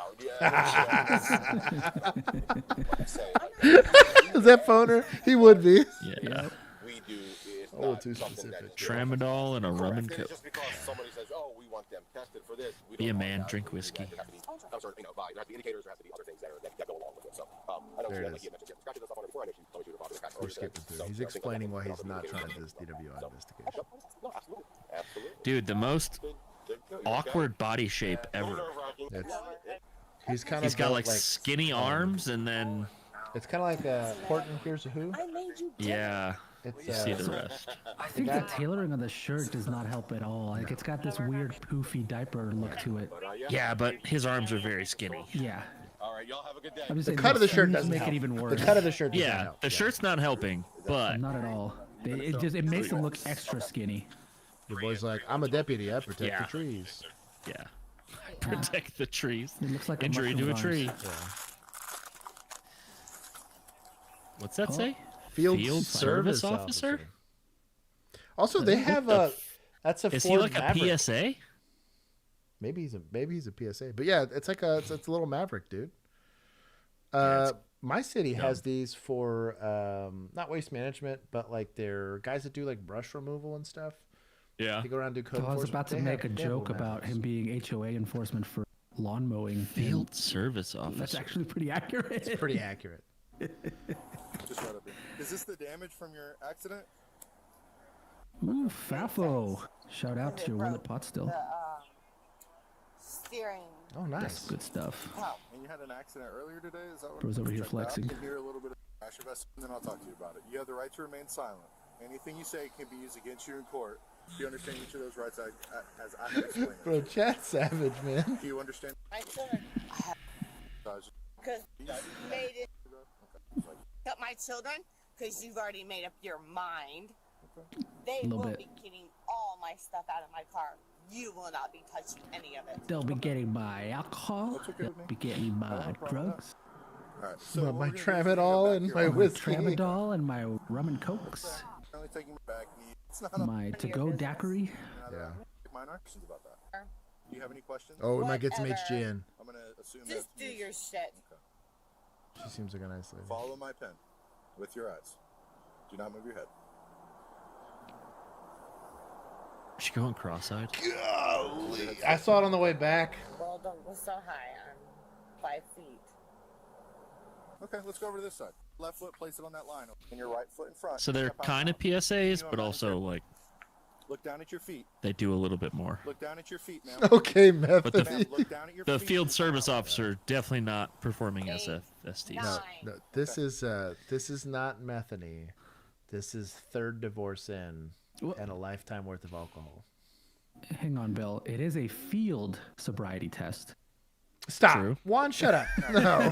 Speaker 10: Is that phoner? He would be.
Speaker 3: Yeah.
Speaker 8: We do. It's
Speaker 10: Oh,
Speaker 8: not
Speaker 10: too
Speaker 8: something
Speaker 10: specific.
Speaker 8: that's
Speaker 3: Tramadol and a rum and
Speaker 8: Correct.
Speaker 3: coke.
Speaker 8: Just because somebody says, "Oh, we want them tested for this," we
Speaker 3: Be a
Speaker 8: don't
Speaker 3: man,
Speaker 8: want that.
Speaker 3: drink whiskey.
Speaker 8: There has to be some sort of, there has to be indicators. There has to be other things that go along with it. So, I don't
Speaker 10: There
Speaker 8: see
Speaker 10: it
Speaker 8: that. Like
Speaker 10: is.
Speaker 8: he had mentioned scratches and stuff on it before. I know she told me she was about to crash.
Speaker 10: We're skipping through. He's explaining why he's not trying to do this DWI investigation.
Speaker 8: No, absolutely, absolutely.
Speaker 3: Dude, the most awkward body shape ever.
Speaker 10: He's kind
Speaker 3: He's
Speaker 10: of
Speaker 3: got like skinny arms and then.
Speaker 10: It's kind of like Horton Hears a Who.
Speaker 3: Yeah.
Speaker 10: It's,
Speaker 3: You see the rest.
Speaker 1: I think the tailoring of the shirt does not help at all. Like it's got this weird poofy diaper look to it.
Speaker 3: Yeah, but his arms are very skinny.
Speaker 1: Yeah.
Speaker 8: All right, y'all have a good day.
Speaker 1: I'm just
Speaker 10: The
Speaker 1: saying,
Speaker 10: cut of the shirt
Speaker 1: sleeves
Speaker 10: doesn't
Speaker 1: make
Speaker 10: help.
Speaker 1: it even worse.
Speaker 10: The cut of the shirt doesn't
Speaker 3: Yeah,
Speaker 10: help.
Speaker 3: the shirt's not helping, but
Speaker 1: Not at all. It makes them look extra skinny.
Speaker 10: Your boy's like, I'm a deputy. I protect
Speaker 3: Yeah.
Speaker 10: the trees.
Speaker 3: yeah. Protect the trees.
Speaker 1: It looks like a
Speaker 3: Injury to a
Speaker 1: mushroom
Speaker 3: tree.
Speaker 1: vines.
Speaker 3: What's that
Speaker 1: Oh.
Speaker 3: say?
Speaker 10: Field
Speaker 3: service officer?
Speaker 10: Also, they have a. That's a.
Speaker 3: Is he
Speaker 10: Ford
Speaker 3: like
Speaker 10: Maverick.
Speaker 3: a PSA?
Speaker 10: Maybe he's a PSA. But yeah, it's like it's a little Maverick, dude. My city has these for not waste management, but like they're guys that do like brush removal and stuff.
Speaker 3: Yeah.
Speaker 10: They go around and do code
Speaker 1: I was
Speaker 10: enforcement.
Speaker 1: about to
Speaker 10: They
Speaker 1: make
Speaker 10: have-
Speaker 1: a
Speaker 10: they have
Speaker 1: joke
Speaker 10: little
Speaker 1: about
Speaker 10: Mavericks.
Speaker 1: him being HOA enforcement for lawn mowing.
Speaker 3: Field service
Speaker 1: That's
Speaker 3: officer.
Speaker 1: actually pretty accurate.
Speaker 10: It's pretty accurate.
Speaker 15: Just right up here. Is this the damage from your accident?
Speaker 1: Ooh, Fafo. Shout out to your Willet pot still.
Speaker 19: The steering.
Speaker 10: Oh, nice.
Speaker 1: That's good stuff.
Speaker 15: And you had an accident earlier today? Is that what
Speaker 1: Bro's over here
Speaker 15: check that?
Speaker 1: flexing.
Speaker 15: I can hear a little bit of crash investment, and then I'll talk to you about it. You have the right to remain silent. Anything you say can be used against you in court. Do you understand each of those rights as I have explained?
Speaker 10: Bro, chat savage, man.
Speaker 15: Do you understand?
Speaker 19: My children. Because you made it. Cut my children because you've already made up your mind. They
Speaker 1: Little
Speaker 19: will
Speaker 1: bit.
Speaker 19: be getting all my stuff out of my car. You will not be touching any of it.
Speaker 1: They'll be getting my alcohol. They'll be getting my drugs.
Speaker 15: All right. So
Speaker 10: My Tramadol and my whiskey.
Speaker 1: Tramadol and my rum and cokes.
Speaker 15: Only taking back knee. It's not
Speaker 1: My to-go daiquiri.
Speaker 10: Yeah.
Speaker 15: Mine are questions about that. Do you have any questions?
Speaker 10: Oh, we might get some
Speaker 19: Whatever.
Speaker 10: HGN.
Speaker 15: I'm gonna assume
Speaker 19: Just
Speaker 15: that
Speaker 19: do your shit.
Speaker 10: She seems like a nice lady.
Speaker 15: follow my pen with your eyes. Do not move your head.
Speaker 3: Is she going cross-eyed?
Speaker 10: Golly. I saw it on the way back.
Speaker 19: Well, don't go so high on 5 feet.
Speaker 15: Okay, let's go over to this side. Left foot, place it on that line. And your right foot in front.
Speaker 3: So they're
Speaker 15: Step out
Speaker 3: kind of
Speaker 15: now.
Speaker 3: PSAs, but also like
Speaker 15: Look down at your feet.
Speaker 3: they do a little bit more.
Speaker 15: Look down at your feet, ma'am.
Speaker 10: Okay,
Speaker 3: But
Speaker 10: method.
Speaker 15: Ma'am, look down at your
Speaker 3: the
Speaker 15: feet.
Speaker 3: field service officer definitely not performing as a STs.
Speaker 10: No, this is not methany. This is third divorce in and a lifetime worth of alcohol.
Speaker 1: Hang on, Bill. It is a field sobriety test.
Speaker 10: Stop.
Speaker 3: True.
Speaker 10: Juan, shut up. No,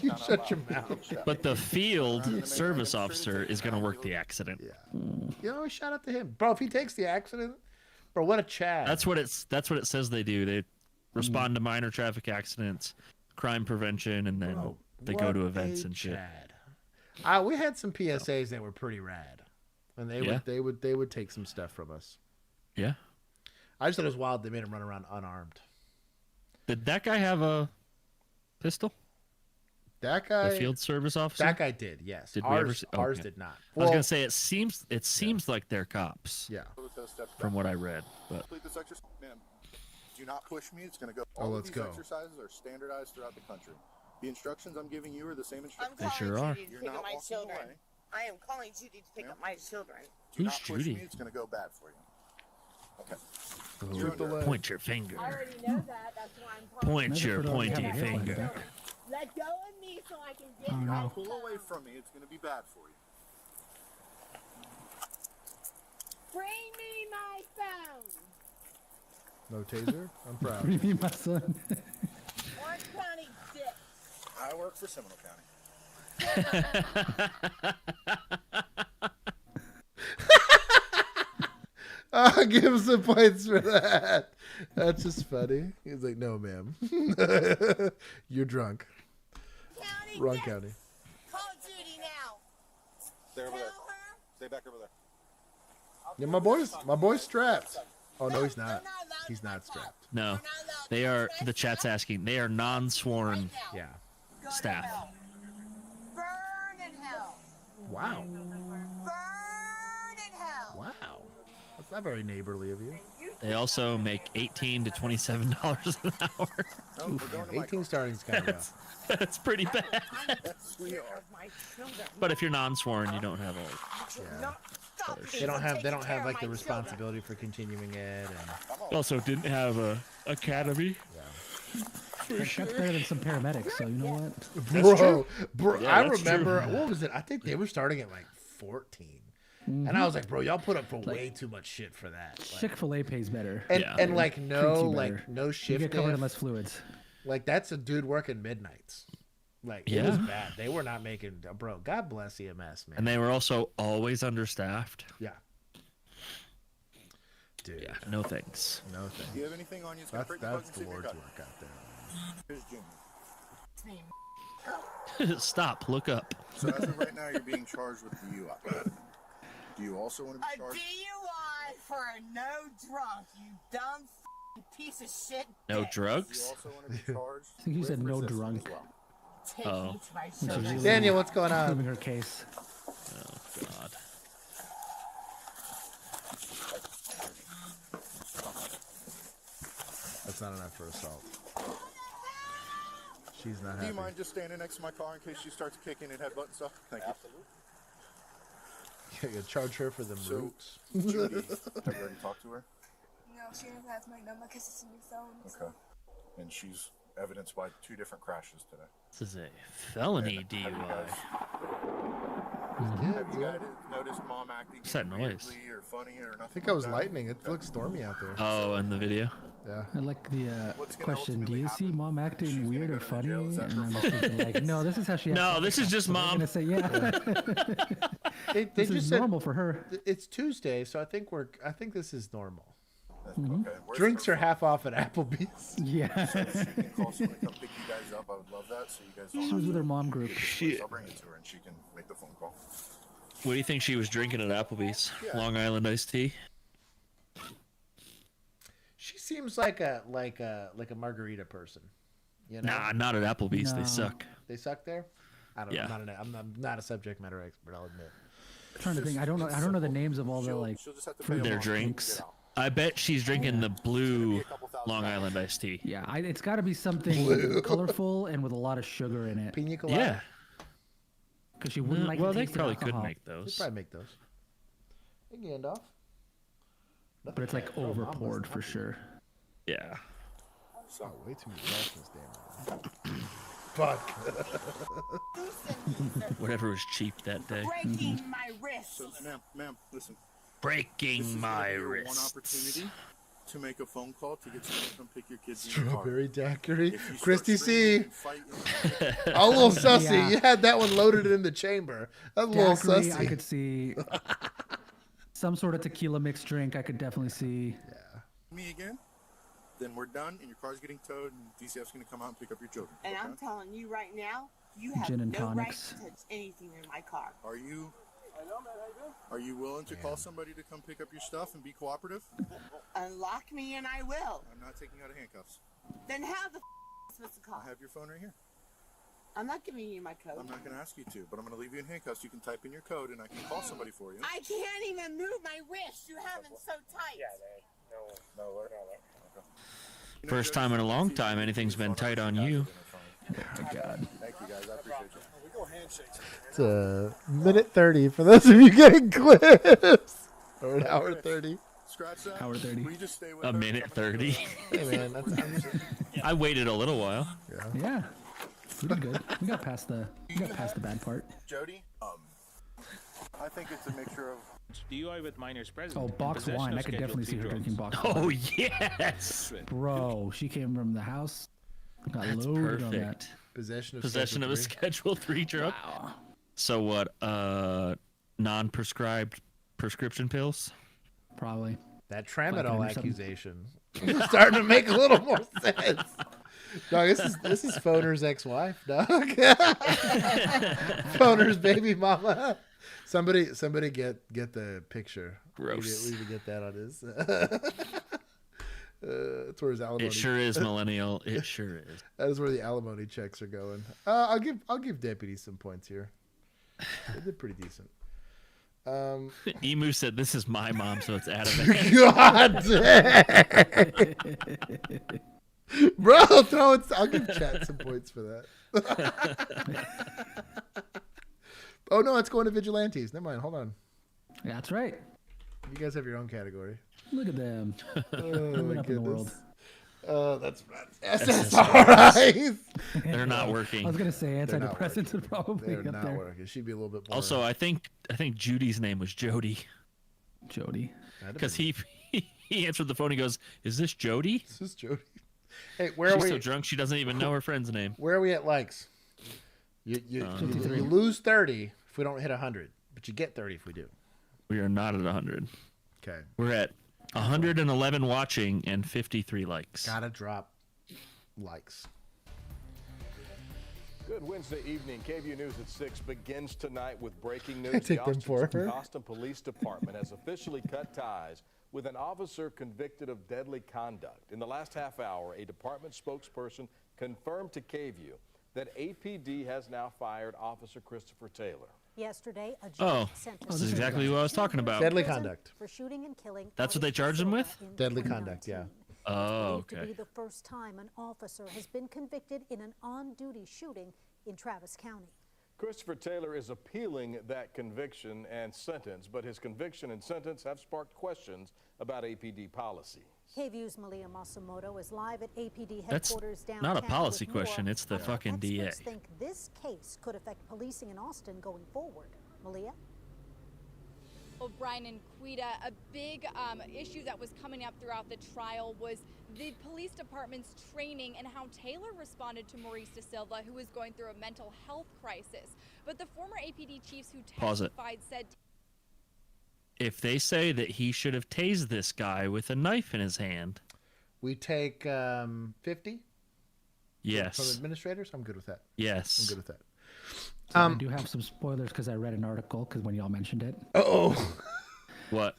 Speaker 10: you shut your mouth.
Speaker 3: But the field service officer is going to work the accident.
Speaker 10: Yeah. You always shout out to him, bro. If he takes the accident, bro, what a Chad.
Speaker 3: That's what it says they do. They respond to minor traffic accidents, crime prevention, and then they go to events and shit.
Speaker 10: We had some PSAs that were pretty rad, and they would take some stuff from us.
Speaker 3: Yeah.
Speaker 10: I just thought it was wild they made him run around unarmed.
Speaker 3: Did that guy have a pistol?
Speaker 10: That guy,
Speaker 3: the field service officer.
Speaker 10: That guy did. Yes.
Speaker 3: Did
Speaker 10: ours did not.
Speaker 3: I was gonna say it seems like they're cops.
Speaker 10: Yeah.
Speaker 3: From what I read, but
Speaker 15: Complete this exercise, ma'am. Do not push me. It's going to go.
Speaker 10: Oh, let's
Speaker 15: these
Speaker 10: go.
Speaker 15: exercises are standardized throughout the country. The instructions I'm giving you are the same instructions.
Speaker 3: They sure are.
Speaker 15: You're
Speaker 19: Pick up
Speaker 15: not
Speaker 19: my
Speaker 15: walking
Speaker 19: children.
Speaker 15: away.
Speaker 19: I am calling Judy to pick up my children.
Speaker 15: Do
Speaker 3: Who's
Speaker 15: not push
Speaker 3: Judy?
Speaker 15: me. It's going to go bad for you. Okay.
Speaker 3: Point your finger.
Speaker 19: I already know that. That's why I'm calling.
Speaker 3: Point your pointy finger.
Speaker 19: Let go of me so I can get
Speaker 1: Oh,
Speaker 19: my
Speaker 1: no.
Speaker 15: Pull away from me. It's going to be bad for you.
Speaker 19: Bring me my phone.
Speaker 10: No taser. I'm proud.
Speaker 1: Bring me my son.
Speaker 19: Orange County dick.
Speaker 15: I work for Seminole County.
Speaker 10: Give him some points for that. That's just funny. He's like, no, ma'am. You're drunk.
Speaker 19: County
Speaker 10: Wrong
Speaker 19: dick.
Speaker 10: county.
Speaker 19: Call Judy now.
Speaker 15: Stay over there. Stay back over there.
Speaker 10: Yeah, my boy's strapped. Oh no, he's not. He's not strapped.
Speaker 3: No, they are. The chat's asking. They are non-sworn
Speaker 10: Yeah.
Speaker 3: staff.
Speaker 19: Burn in hell.
Speaker 10: Wow.
Speaker 19: Burn in hell.
Speaker 10: Wow. That's not very neighborly of you.
Speaker 3: They also make $18 to $27 an hour.
Speaker 10: Oof, 18 starting is kind of rough.
Speaker 3: That's pretty bad.
Speaker 19: We are. My children.
Speaker 3: But if you're non-sworn, you don't have all.
Speaker 10: Yeah. They don't have like the responsibility for continuing it, and
Speaker 3: Also, didn't have a academy.
Speaker 1: That's better than some paramedics. So you know what?
Speaker 10: bro.
Speaker 3: Yeah,
Speaker 10: I
Speaker 3: that's
Speaker 10: remember
Speaker 3: true.
Speaker 10: what was it? I think they were starting at like 14, and I was like, bro, y'all put up for way too much shit for that. Like,
Speaker 1: Chick-fil-A pays better.
Speaker 10: and like
Speaker 1: Treats
Speaker 10: no
Speaker 1: you better.
Speaker 10: shift.
Speaker 1: You get covered in
Speaker 10: diff.
Speaker 1: less fluids.
Speaker 10: Like that's a dude working midnights. Like it was bad. They were not making, bro. God bless EMS, man.
Speaker 3: And they were also always understaffed.
Speaker 10: Yeah. Dude.
Speaker 3: Yeah. No thanks.
Speaker 10: No
Speaker 15: Do
Speaker 10: thanks.
Speaker 15: you have anything on you? It's gonna break the
Speaker 10: That's
Speaker 15: buttons
Speaker 10: the
Speaker 15: in your
Speaker 10: Lord's
Speaker 15: gut.
Speaker 10: work out there.
Speaker 15: Here's Jimmy.
Speaker 3: Stop. Look up.
Speaker 15: So as of right now, you're being charged with DUI. Do you also want to be
Speaker 19: A
Speaker 15: charged?
Speaker 19: DUI for a no drunk, you dumb piece of shit.
Speaker 3: No
Speaker 19: dick.
Speaker 15: Do you
Speaker 3: drugs.
Speaker 15: also want to be charged?
Speaker 1: I think you said
Speaker 15: with
Speaker 1: no
Speaker 15: resisting
Speaker 1: drunk.
Speaker 15: as well?
Speaker 19: Take
Speaker 3: Oh.
Speaker 19: me to my
Speaker 1: Which is
Speaker 19: children.
Speaker 1: really
Speaker 10: Daniel, what's going
Speaker 1: proving
Speaker 10: on?
Speaker 1: her case.
Speaker 3: Oh God.
Speaker 10: That's not enough for assault. She's not
Speaker 15: Do
Speaker 10: happy.
Speaker 15: you mind just standing next to my car in case she starts kicking and headbutting stuff? Thank you. Absolutely.
Speaker 10: You charge her for them
Speaker 15: So,
Speaker 10: roots.
Speaker 15: Judy, have you already talked to her?
Speaker 12: No, she doesn't have my number because it's a new phone.
Speaker 15: Okay. And she's evidenced by 2 different crashes today.
Speaker 3: This is a felony
Speaker 15: And have you
Speaker 3: DUI.
Speaker 15: guys-
Speaker 10: Yeah,
Speaker 15: Have you
Speaker 10: yeah.
Speaker 15: guys noticed mom acting
Speaker 3: What's that noise?
Speaker 15: weirdly or funny or nothing?
Speaker 10: I think I was
Speaker 15: like that?
Speaker 10: lightning. It looks stormy out there.
Speaker 3: Oh, in the video.
Speaker 10: Yeah.
Speaker 1: I like the
Speaker 15: What's gonna
Speaker 1: question. Do
Speaker 15: ultimately
Speaker 1: you see
Speaker 15: happen?
Speaker 1: mom acting
Speaker 15: She's
Speaker 1: weird
Speaker 15: gonna
Speaker 1: or
Speaker 15: go to
Speaker 1: funny?
Speaker 15: jail. Is that
Speaker 1: And
Speaker 15: her
Speaker 1: I'm
Speaker 15: fault?
Speaker 1: just thinking, like, no, this is how she.
Speaker 3: No,
Speaker 1: acts.
Speaker 3: this is just
Speaker 1: So they're
Speaker 3: mom.
Speaker 1: gonna say, yeah.
Speaker 10: They
Speaker 1: This
Speaker 10: just
Speaker 1: is
Speaker 10: said
Speaker 1: normal for her.
Speaker 10: it's Tuesday, so I think this is normal.
Speaker 15: Okay. Where's
Speaker 10: Drinks
Speaker 15: her
Speaker 10: are half off at Applebee's.
Speaker 1: Yeah.
Speaker 15: phone? So she can call someone to come pick you guys up. I would love that. So you guys don't
Speaker 1: She
Speaker 15: have
Speaker 1: was
Speaker 15: to
Speaker 1: with her mom group.
Speaker 15: I'll bring it to her and she can make the phone call.
Speaker 3: What do you think she was drinking at Applebee's?
Speaker 15: Yeah.
Speaker 3: Long Island iced tea.
Speaker 10: She seems like a margarita person. You know?
Speaker 3: Nah, not at Applebee's.
Speaker 1: No.
Speaker 3: They suck.
Speaker 10: They suck there. I don't.
Speaker 3: Yeah.
Speaker 10: I'm not a subject matter expert. I'll admit.
Speaker 1: I'm trying to think. I don't know the names of all the like.
Speaker 15: She'll just have to pay
Speaker 1: fruit
Speaker 15: them
Speaker 3: Their
Speaker 15: off.
Speaker 3: drinks. I bet she's drinking the blue Long Island iced tea.
Speaker 1: Yeah, it's got to be something colorful and with a lot of sugar in it.
Speaker 10: Pina colada.
Speaker 3: Yeah.
Speaker 1: Because she wouldn't like.
Speaker 3: Well,
Speaker 1: the
Speaker 3: they
Speaker 1: taste of
Speaker 3: probably could
Speaker 1: alcohol.
Speaker 3: make
Speaker 10: They
Speaker 3: those.
Speaker 10: probably make those. Hey, Gandalf.
Speaker 1: But it's like over poured for sure.
Speaker 3: Yeah.
Speaker 10: Oh, way too many questions, damn. vodka.
Speaker 3: Whatever was cheap that day.
Speaker 19: Breaking my wrist.
Speaker 15: So, ma'am, listen.
Speaker 3: Breaking
Speaker 15: This is
Speaker 3: my
Speaker 15: gonna be your
Speaker 3: wrist.
Speaker 15: one opportunity to make a phone call to get someone to come pick your kids in the car.
Speaker 10: Strawberry daiquiri.
Speaker 15: If you start
Speaker 10: Christy
Speaker 15: screaming
Speaker 10: C.
Speaker 15: and fighting-
Speaker 10: A little sussy.
Speaker 1: Yeah.
Speaker 10: You had that one loaded in the chamber. That's a little
Speaker 1: Daiquiri,
Speaker 10: sussy.
Speaker 1: I could see some sort of tequila mixed drink. I could definitely see.
Speaker 15: me again, then we're done, and your car's getting towed, and DCF's going to come out and pick up your children.
Speaker 19: And
Speaker 15: okay?
Speaker 19: I'm telling you right now, you have
Speaker 1: Gin and
Speaker 19: no right
Speaker 1: tonics.
Speaker 19: to touch anything in my car.
Speaker 15: Are you willing to call somebody to come pick up your stuff and be cooperative?
Speaker 19: Unlock me and I will.
Speaker 15: I'm not taking out of handcuffs.
Speaker 19: Then how the supposed to call?
Speaker 15: I have your phone right here.
Speaker 19: I'm not giving you my code.
Speaker 15: I'm not going to ask you to, but I'm going to leave you in handcuffs. You can type in your code, and I can call somebody for you.
Speaker 19: I can't even move my wrist. You have them so tight.
Speaker 15: No, we're not.
Speaker 3: First time in a long time anything's been tight on you.
Speaker 1: Oh my God.
Speaker 15: Thank you, guys. I appreciate you.
Speaker 8: We go handshakes.
Speaker 10: It's a minute 30 for those of you getting clips. Or an hour 30.
Speaker 15: Scratch that.
Speaker 1: Hour 30.
Speaker 15: Will you just stay with
Speaker 3: A
Speaker 15: her?
Speaker 3: minute 30.
Speaker 10: Hey man, that's
Speaker 3: I waited a little while.
Speaker 1: Yeah. We did good. We got past the bad part.
Speaker 15: Jody, I think it's a mixture of.
Speaker 11: DUI with minors present.
Speaker 1: Oh, box
Speaker 11: Possession
Speaker 1: wine.
Speaker 11: of
Speaker 1: I could
Speaker 11: Schedule
Speaker 1: definitely see
Speaker 11: III
Speaker 1: her
Speaker 11: drugs.
Speaker 1: drinking box
Speaker 3: Oh
Speaker 1: wine.
Speaker 3: yes.
Speaker 1: Bro, she came from the house. Got
Speaker 3: That's
Speaker 1: loaded on that.
Speaker 3: perfect.
Speaker 10: possession of
Speaker 3: a
Speaker 10: Schedule
Speaker 3: Schedule 3 drug.
Speaker 1: Wow.
Speaker 3: So what? Non-prescribed prescription pills.
Speaker 1: Probably.
Speaker 10: That
Speaker 1: Clapping
Speaker 10: tramadol
Speaker 1: or something.
Speaker 10: accusation is starting to make a little more sense. Dog, this is Phoner's ex-wife, dog. Phoner's baby mama. Somebody get the picture.
Speaker 3: Gross.
Speaker 10: We need to get that on his. That's where his alimony.
Speaker 3: It sure is, millennial. It sure is.
Speaker 10: That is where the alimony checks are going. I'll give deputies some points here. They did pretty decent.
Speaker 3: Emu said, "This is my mom, so it's out of it."
Speaker 10: God dang. Bro, I'll give chat some points for that. Oh no, it's going to vigilantes. Never mind. Hold on.
Speaker 1: Yeah, that's right.
Speaker 10: You guys have your own category.
Speaker 1: Look at them.
Speaker 10: Oh
Speaker 1: Moving
Speaker 10: my
Speaker 1: up in the world.
Speaker 10: goodness. That's SSRIs.
Speaker 3: They're not working.
Speaker 1: I was gonna say
Speaker 10: They're not
Speaker 1: antidepressants would probably
Speaker 10: They're
Speaker 1: be up
Speaker 10: not
Speaker 1: there.
Speaker 10: working. She'd be a little bit more.
Speaker 3: Also, I think Judy's name was Jody
Speaker 1: Jody.
Speaker 3: because he answered the phone. He goes, "Is this Jody?"
Speaker 10: This is Jody. Hey, where are
Speaker 3: She's
Speaker 10: we?
Speaker 3: so drunk she doesn't even know her friend's name.
Speaker 10: Where are we at likes? You
Speaker 1: 53.
Speaker 10: lose 30 if we don't hit 100, but you get 30 if we do.
Speaker 3: We are not at 100.
Speaker 10: Okay.
Speaker 3: We're at 111 watching and 53 likes.
Speaker 10: Gotta drop likes.
Speaker 4: Good Wednesday evening. KVU News at 6 begins tonight with breaking news.
Speaker 10: Take them for her.
Speaker 4: The Austin Police Department has officially cut ties with an officer convicted of deadly conduct. In the last half hour, a department spokesperson confirmed to KVU that APD has now fired Officer Christopher Taylor.
Speaker 13: Yesterday, a
Speaker 3: Oh,
Speaker 13: judge
Speaker 3: this is exactly what I was talking about.
Speaker 10: Deadly conduct.
Speaker 13: for shooting and killing.
Speaker 3: That's what they charged him with?
Speaker 10: Deadly conduct, yeah.
Speaker 3: Oh,
Speaker 13: To be
Speaker 3: okay.
Speaker 13: the first time an officer has been convicted in an on-duty shooting in Travis County.
Speaker 4: Christopher Taylor is appealing that conviction and sentence, but his conviction and sentence have sparked questions about APD policy.
Speaker 13: KVU's Malia Masumoto is live at APD
Speaker 3: That's
Speaker 13: headquarters downtown.
Speaker 3: not a policy
Speaker 13: with more
Speaker 3: question. It's the
Speaker 13: on how
Speaker 3: fucking DA.
Speaker 13: experts think this case could affect policing in Austin going forward. Malia?
Speaker 16: Brian and Quita, a big issue that was coming up throughout the trial was the police department's training and how Taylor responded to Maurice Da Silva, who was going through a mental health crisis. But the former APD chiefs who
Speaker 3: Pause it.
Speaker 16: testified said
Speaker 3: If they say that he should have tased this guy with a knife in his hand,
Speaker 10: We take 50
Speaker 3: yes.
Speaker 10: from administrators. I'm good with that.
Speaker 3: Yes.
Speaker 10: I'm good with that.
Speaker 1: So I do have some spoilers because I read an article because when y'all mentioned it.
Speaker 10: Oh.
Speaker 3: What?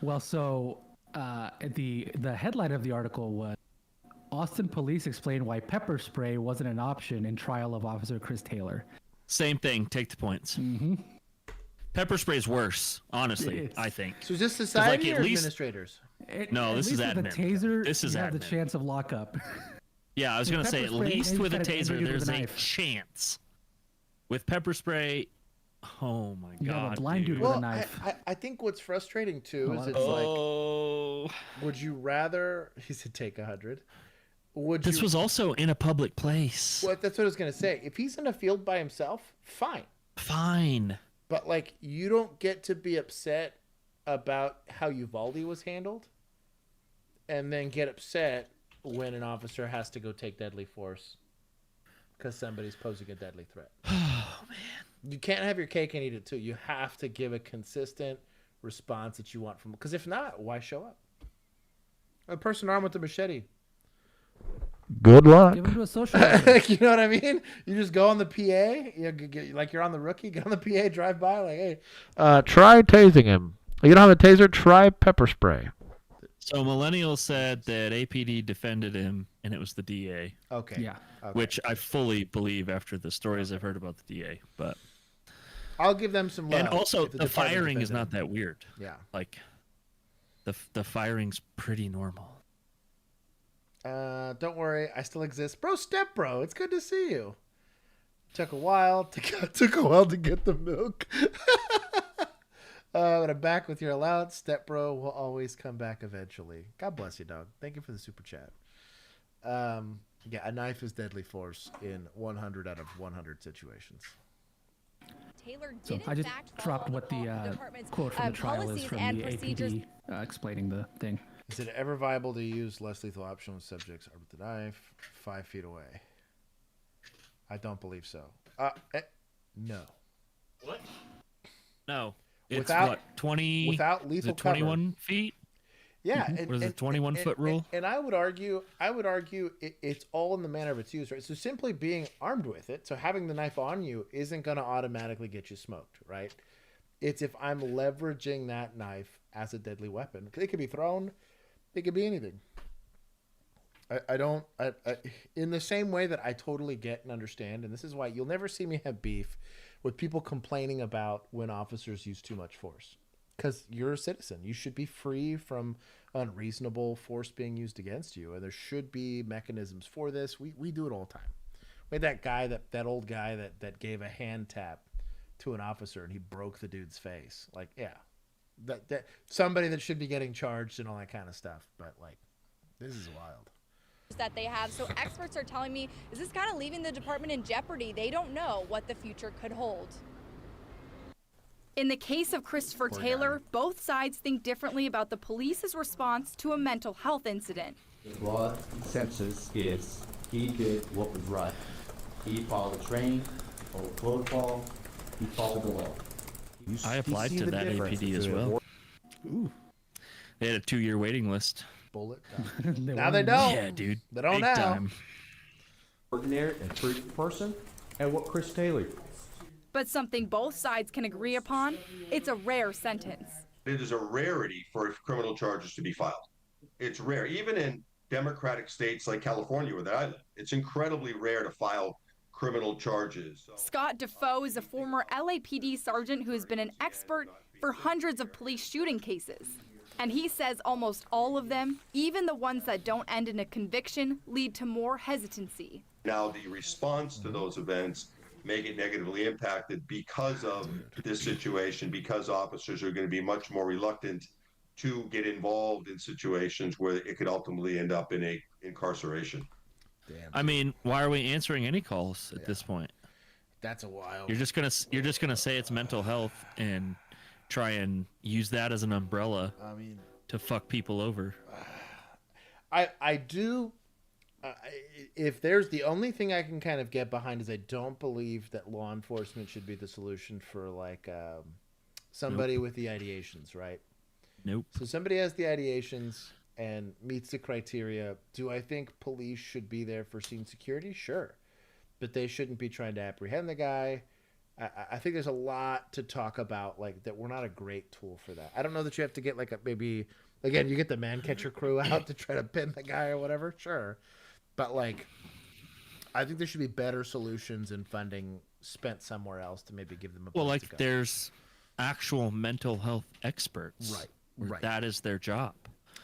Speaker 1: Well, so the headline of the article was Austin police explain why pepper spray wasn't an option in trial of Officer Chris Taylor.
Speaker 3: Same thing. Take the points.
Speaker 1: Mm-hmm.
Speaker 3: Pepper spray is worse, honestly.
Speaker 1: It is.
Speaker 3: I think.
Speaker 10: So is this
Speaker 3: 'Cause,
Speaker 10: society
Speaker 3: like,
Speaker 10: or
Speaker 3: at least-
Speaker 10: administrators?
Speaker 3: No,
Speaker 1: At
Speaker 3: this is
Speaker 1: least with
Speaker 3: admin.
Speaker 1: a taser,
Speaker 3: This is
Speaker 1: you have the
Speaker 3: admin.
Speaker 1: chance of lockup.
Speaker 3: Yeah, I was
Speaker 1: With
Speaker 3: gonna say
Speaker 1: pepper
Speaker 3: at
Speaker 1: spray,
Speaker 3: least
Speaker 1: you
Speaker 3: with a
Speaker 1: gotta
Speaker 3: taser,
Speaker 1: interview with
Speaker 3: there's
Speaker 1: a
Speaker 3: a
Speaker 1: knife.
Speaker 3: chance. With pepper spray, oh my
Speaker 1: You have a
Speaker 3: god,
Speaker 1: blind dude
Speaker 3: dude.
Speaker 1: with a
Speaker 10: Well,
Speaker 1: knife.
Speaker 10: I think what's frustrating too is it's
Speaker 3: Oh.
Speaker 10: like, would you rather, he said take 100,
Speaker 3: This was also in a public place.
Speaker 10: Well, that's what I was gonna say. If he's in a field by himself, fine.
Speaker 3: Fine.
Speaker 10: But like, you don't get to be upset about how Uvalde was handled, and then get upset when an officer has to go take deadly force because somebody's posing a deadly threat.
Speaker 3: Oh man.
Speaker 10: You can't have your cake and eat it too. You have to give a consistent response that you want from. Because if not, why show up? A person armed with a machete.
Speaker 21: Good luck.
Speaker 1: Give him to a social.
Speaker 10: You know what I mean? You just go on the PA, like you're on the rookie. Get on the PA, drive by, like, hey.
Speaker 21: Try tasing him. You don't have a taser? Try pepper spray.
Speaker 3: So Millennial said that APD defended him, and it was the DA.
Speaker 10: Okay.
Speaker 1: Yeah.
Speaker 10: Okay.
Speaker 3: Which I fully believe after the stories I've heard about the DA. But
Speaker 10: I'll give them some love.
Speaker 3: and also
Speaker 10: if
Speaker 3: the
Speaker 10: department
Speaker 3: firing is
Speaker 10: defended
Speaker 3: not that weird.
Speaker 10: Yeah.
Speaker 3: Like the firing's pretty normal.
Speaker 10: Don't worry, I still exist, bro. Step bro, it's good to see you. Took a while to get the milk. But I'm back with your allowance. Step bro will always come back eventually. God bless you, dog. Thank you for the super chat. Yeah, a knife is deadly force in 100 out of 100 situations.
Speaker 16: Taylor
Speaker 1: So
Speaker 16: did
Speaker 1: I
Speaker 16: in
Speaker 1: just
Speaker 16: fact
Speaker 1: dropped what the quote from the trial is
Speaker 16: policies
Speaker 1: from
Speaker 16: and
Speaker 1: the
Speaker 16: procedures.
Speaker 1: APD explaining the thing.
Speaker 10: Is it ever viable to use less lethal option with subjects armed with a knife 5 feet away? I don't believe so. No.
Speaker 3: What? No. It's
Speaker 10: Without-
Speaker 3: what, 20?
Speaker 10: without lethal
Speaker 3: is it 21
Speaker 10: cover.
Speaker 3: feet?
Speaker 10: Yeah,
Speaker 3: What is it, 21-foot rule?
Speaker 10: And I would argue, it's all in the manner of its use, right? So simply being armed with it, so having the knife on you isn't going to automatically get you smoked, right? It's if I'm leveraging that knife as a deadly weapon. It could be thrown, it could be anything. I don't, in the same way that I totally get and understand, and this is why you'll never see me have beef with people complaining about when officers use too much force. Because you're a citizen. You should be free from unreasonable force being used against you. And there should be mechanisms for this. We do it all the time. We had that guy, that old guy that gave a hand tap to an officer and he broke the dude's face. Like, yeah. That somebody that should be getting charged and all that kind of stuff. But, like, this is wild.
Speaker 16: That they have. So experts are telling me, is this kind of leaving the department in jeopardy? They don't know what the future could hold. In the case of Christopher Taylor, both sides think differently about the police's response to a mental health incident.
Speaker 14: The broad consensus is he did what was right. He followed the training, followed protocol, he followed the law.
Speaker 3: I applied to that APD as well. Ooh. They had a 2-year waiting list.
Speaker 10: Bullet. Now they don't.
Speaker 3: Yeah, dude.
Speaker 10: They don't
Speaker 3: Big
Speaker 10: now.
Speaker 3: time.
Speaker 14: Ordinary and treat the person and what Chris Taylor did.
Speaker 16: But something both sides can agree upon, it's a rare sentence.
Speaker 17: It is a rarity for criminal charges to be filed. It's rare. Even in democratic states like California, where I live, it's incredibly rare to file criminal charges.
Speaker 16: Scott Defoe is a former LAPD sergeant who has been an expert for hundreds of police shooting cases. And he says almost all of them, even the ones that don't end in a conviction, lead to more hesitancy.
Speaker 17: Now, the response to those events may get negatively impacted because of this situation, because officers are going to be much more reluctant to get involved in situations where it could ultimately end up in a incarceration.
Speaker 10: Damn.
Speaker 3: I mean, why are we answering any calls at this point?
Speaker 10: That's a wild.
Speaker 3: You're just gonna say it's mental health and try and use that as an umbrella.
Speaker 10: I mean,
Speaker 3: to fuck people over.
Speaker 10: I do. If there's the only thing I can kind of get behind is I don't believe that law enforcement should be the solution for like somebody with the ideations, right?
Speaker 3: Nope.
Speaker 10: So somebody has the ideations and meets the criteria. Do I think police should be there for scene security? Sure. But they shouldn't be trying to apprehend the guy. I think there's a lot to talk about, like that we're not a great tool for that. I don't know that you have to get like maybe, again, you get the man catcher crew out to try to pin the guy or whatever. Sure. But like, I think there should be better solutions and funding spent somewhere else to maybe give them a place
Speaker 3: Well,
Speaker 10: to
Speaker 3: like
Speaker 10: go.
Speaker 3: there's actual mental health experts.
Speaker 10: Right.
Speaker 3: where
Speaker 10: Right.
Speaker 3: That is their job.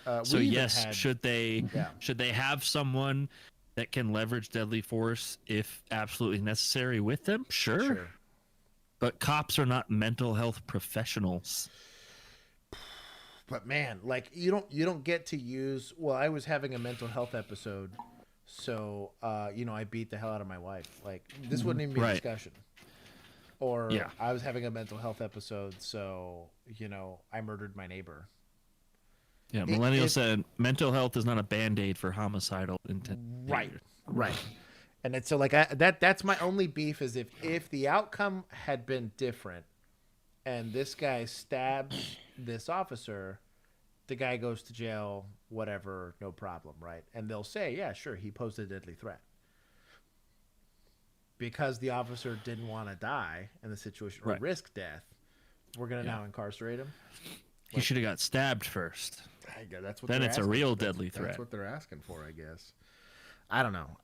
Speaker 10: We
Speaker 3: So
Speaker 10: even
Speaker 3: yes,
Speaker 10: had-
Speaker 3: should they have someone that can leverage deadly force if absolutely necessary with them? Sure. But cops are not mental health professionals.
Speaker 10: But man, like you don't get to use. Well, I was having a mental health episode, So, I beat the hell out of my wife. Like, this wouldn't even be a
Speaker 3: Right.
Speaker 10: discussion. Or
Speaker 3: Yeah.
Speaker 10: I was having a mental health episode, so, I murdered my neighbor.
Speaker 3: Yeah, Millennial said mental health is not a band-aid for homicidal intent.
Speaker 10: Right. And it's so like that's my only beef is if the outcome had been different and this guy stabs this officer, the guy goes to jail, whatever, no problem, right? And they'll say, yeah, sure, he posed a deadly threat. Because the officer didn't want to die in the situation or risk death, we're going to now incarcerate him.
Speaker 3: He should have got stabbed first.
Speaker 10: That's what
Speaker 3: Then
Speaker 10: they're
Speaker 3: it's a
Speaker 10: asking.
Speaker 3: real deadly threat.
Speaker 10: That's what they're asking for, I guess. I don't know.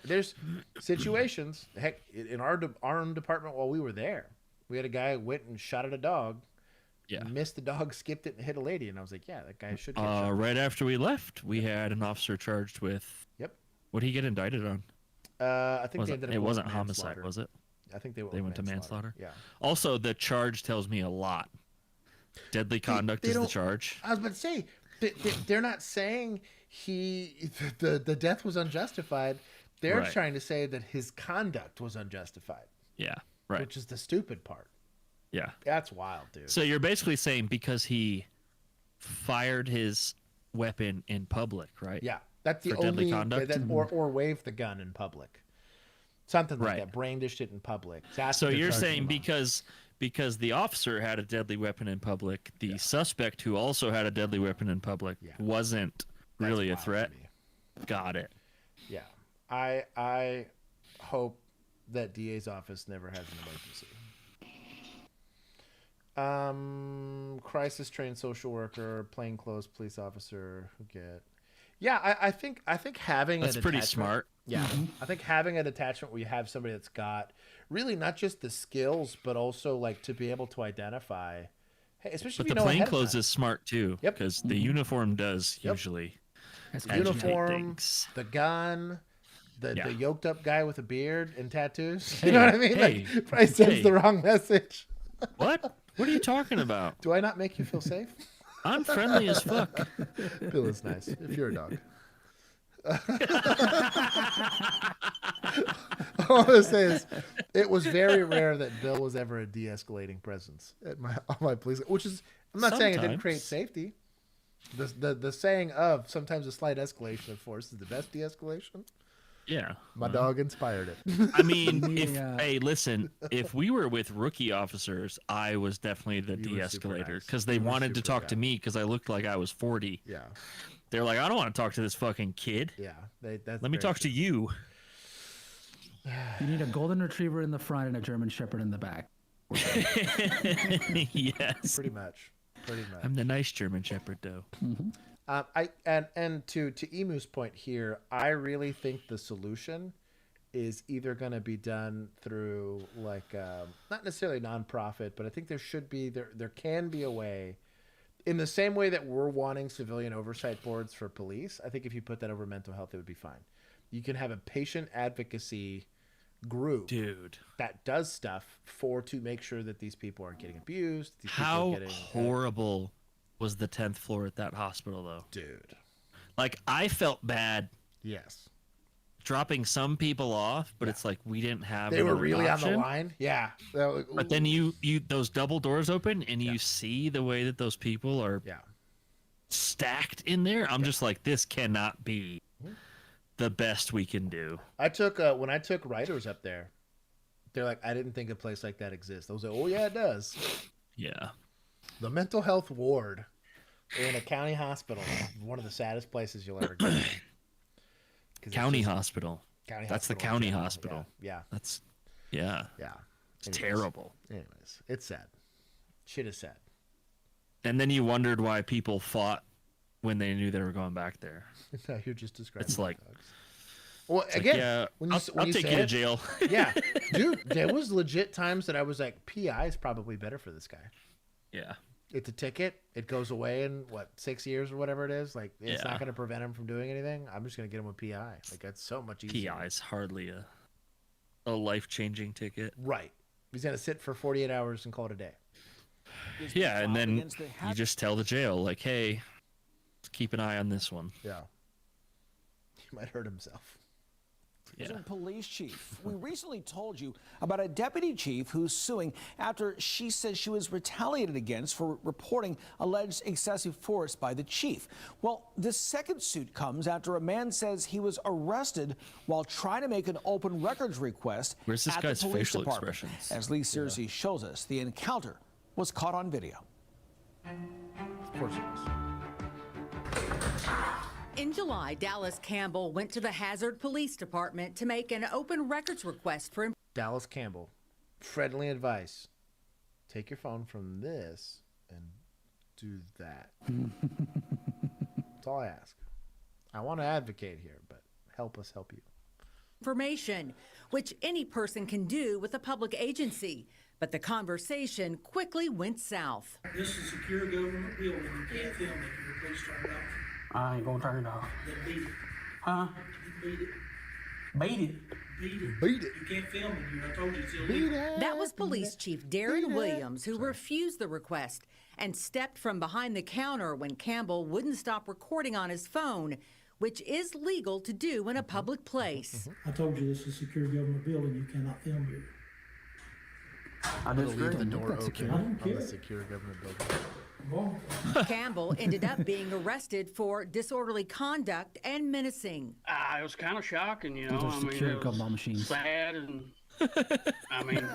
Speaker 10: There's situations. Heck, in our own department while we were there, we had a guy went and shot at a dog.
Speaker 3: Yeah,
Speaker 10: missed the dog, skipped it, and hit a lady. And I was like, yeah, that guy should get shot.
Speaker 3: Right after we left, we had an officer charged with.
Speaker 10: Yep.
Speaker 3: What did he get indicted on?
Speaker 10: I think it
Speaker 3: wasn't homicide, was it?
Speaker 10: I think they
Speaker 3: went to manslaughter.
Speaker 10: Yeah.
Speaker 3: Also, the charge tells me a lot. Deadly conduct is the charge.
Speaker 10: I was about to say they're not saying the death was unjustified. They're trying to say that his conduct was unjustified.
Speaker 3: Yeah. Right.
Speaker 10: Which is the stupid part.
Speaker 3: Yeah.
Speaker 10: That's wild, dude.
Speaker 3: So you're basically saying because he fired his weapon in public, right?
Speaker 10: Yeah. That's the
Speaker 3: for
Speaker 10: only
Speaker 3: deadly conduct.
Speaker 10: Or waved the gun in public. Something like that. Brandished it in public.
Speaker 3: So you're saying because the officer had a deadly weapon in public, the suspect who also had a deadly weapon in public wasn't really a threat. Got it.
Speaker 10: Yeah. I hope that DA's office never has an emergency. Crisis trained social worker, plainclothes police officer who get. Yeah, I think having
Speaker 3: that's pretty smart.
Speaker 10: Yeah, I think having an attachment where you have somebody that's got really not just the skills, but also like to be able to identify. Hey, especially
Speaker 3: but
Speaker 10: if
Speaker 3: the
Speaker 10: you know
Speaker 3: plainclothes is smart too.
Speaker 10: Yep.
Speaker 3: Because the uniform does usually.
Speaker 10: The uniform, the gun, the yoked up guy with a beard and tattoos. You know what I mean? Like, probably sends the wrong message.
Speaker 3: What? What are you talking about?
Speaker 10: Do I not make you feel safe?
Speaker 3: I'm friendly as fuck.
Speaker 10: Bill is nice if you're a dog. All I want to say is, it was very rare that Bill was ever a de-escalating presence at my police. Which is, I'm not saying it didn't create safety. The saying of sometimes a slight escalation of force is the best de-escalation.
Speaker 3: Yeah,
Speaker 10: my dog inspired it.
Speaker 3: I mean, hey, listen, if we were with rookie officers, I was definitely the de-escalator because they wanted to talk to me because I looked like I was 40.
Speaker 10: Yeah,
Speaker 3: they're like, I don't want to talk to this fucking kid.
Speaker 10: Yeah,
Speaker 3: let me talk to you.
Speaker 1: You need a golden retriever in the front and a German Shepherd in the back.
Speaker 3: Yes,
Speaker 10: pretty much.
Speaker 3: I'm the nice German Shepherd, though.
Speaker 1: Mm-hmm.
Speaker 10: To Emu's point here, I really think the solution is either going to be done through like not necessarily nonprofit, but I think there can be a way, in the same way that we're wanting civilian oversight boards for police. I think if you put that over mental health, it would be fine. You can have a patient advocacy group, that does stuff to make sure that these people aren't getting abused.
Speaker 3: How horrible was the 10th floor at that hospital, though?
Speaker 10: Dude.
Speaker 3: Like, I felt bad.
Speaker 10: Yes.
Speaker 3: Dropping some people off, but it's like we didn't have.
Speaker 10: They were really on the line. Yeah.
Speaker 3: But then you those double doors open and you see the way that those people are stacked in there. I'm just like, this cannot be the best we can do.
Speaker 10: I took when I took writers up there, they're like, I didn't think a place like that exists. I was like, oh yeah, it does.
Speaker 3: Yeah.
Speaker 10: The mental health ward in a county hospital, one of the saddest places you'll ever go.
Speaker 3: County hospital. That's the county
Speaker 10: general.
Speaker 3: hospital.
Speaker 10: Yeah.
Speaker 3: That's yeah. It's terrible.
Speaker 10: Anyways, it's sad. Shit is sad.
Speaker 3: And then you wondered why people fought when they knew they were going back there.
Speaker 10: No, you're just describing.
Speaker 3: It's like,
Speaker 10: dogs. Well, again,
Speaker 3: like,
Speaker 10: when
Speaker 3: I'll take you to jail.
Speaker 10: Yeah, dude, there was legit times that I was like, PI is probably better for this guy.
Speaker 3: Yeah.
Speaker 10: It's a ticket. It goes away in 6 years or whatever it is. Like, it's not going to prevent him from doing anything. I'm just going to get him a PI. Like, that's so much easier.
Speaker 3: PI is hardly a life-changing ticket.
Speaker 10: Right. He's going to sit for 48 hours and call it a day.
Speaker 3: Yeah, and then you just tell the jail, like, hey, keep an eye on this one.
Speaker 10: Yeah. He might hurt himself.
Speaker 3: Yeah.
Speaker 2: Police chief. We recently told you about a deputy chief who's suing after she says she was retaliated against for reporting alleged excessive force by the chief. Well, this second suit comes after a man says he was arrested while trying to make an open records request
Speaker 3: Where's this
Speaker 2: at
Speaker 3: guy's
Speaker 2: the police
Speaker 3: facial
Speaker 2: department.
Speaker 3: expressions?
Speaker 2: As Lee Searcy shows us, the encounter was caught on video.
Speaker 10: Of course it was.
Speaker 18: In July, Dallas Campbell went to the Hazard Police Department to make an open records request for him.
Speaker 10: Dallas Campbell, friendly advice. Take your phone from this and do that. That's all I ask. I want to advocate here, but help us help you.
Speaker 18: Information, which any person can do with a public agency. But the conversation quickly went south.
Speaker 20: This is a secure government building. You can't film it. Please turn it off.
Speaker 22: I ain't gonna turn it off.
Speaker 20: Then beat it.
Speaker 22: Huh?
Speaker 20: Beat it.
Speaker 22: Beat it.
Speaker 20: Beat it.
Speaker 10: Beat it.
Speaker 20: You can't film it here. I told you it's illegal.
Speaker 18: That was Police Chief Darren Williams, who refused the request and stepped from behind the counter when Campbell wouldn't stop recording on his phone, which is legal to do in a public place.
Speaker 20: I told you this is a secure government building. You cannot film here.
Speaker 22: I disagree.
Speaker 10: Leave the door open
Speaker 20: I don't
Speaker 10: on
Speaker 20: care.
Speaker 10: the secure government building.
Speaker 18: Campbell ended up being arrested for disorderly conduct and menacing.
Speaker 22: It was kind of shocking, you know.
Speaker 1: Those are secure
Speaker 22: it was
Speaker 1: gumball machines.
Speaker 22: sad, and I mean,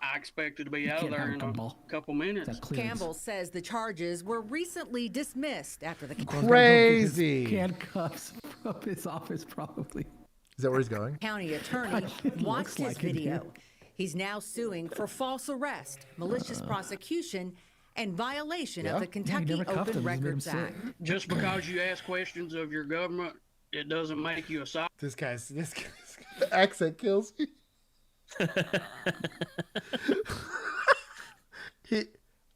Speaker 22: I expected to be out of there in a couple minutes.
Speaker 18: Campbell says the charges were recently dismissed after the
Speaker 10: Crazy.
Speaker 1: Handcuffs from his office, probably.
Speaker 10: Is that where he's going?
Speaker 18: county attorney watched his video. He's now suing for false arrest, malicious prosecution, and violation of the Kentucky Open Records Act.
Speaker 22: Just because you ask questions of your government, it doesn't make you a sovereign.
Speaker 10: This guy's accent kills me.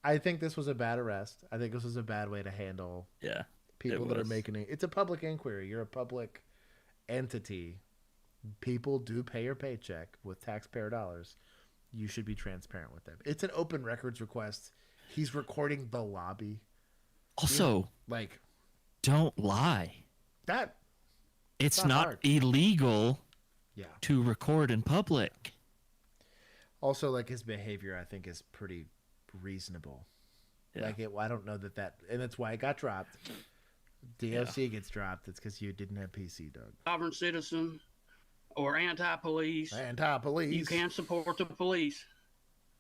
Speaker 10: I think this was a bad arrest. I think this was a bad way to handle people that are making it. It's a public inquiry. You're a public entity. People do pay your paycheck with taxpayer dollars. You should be transparent with them. It's an open records request. He's recording the lobby.
Speaker 3: Also,
Speaker 10: like,
Speaker 3: don't lie. It's not
Speaker 10: hard.
Speaker 3: illegal
Speaker 10: Yeah.
Speaker 3: to record in public.
Speaker 10: Also, like, his behavior, I think, is pretty reasonable.
Speaker 3: Yeah.
Speaker 10: Like, I don't know that, and that's why it got dropped. DOC gets dropped. It's because you didn't have PC, Doug.
Speaker 22: Sovereign citizen or anti-police.
Speaker 10: Anti-police.
Speaker 22: You can support the police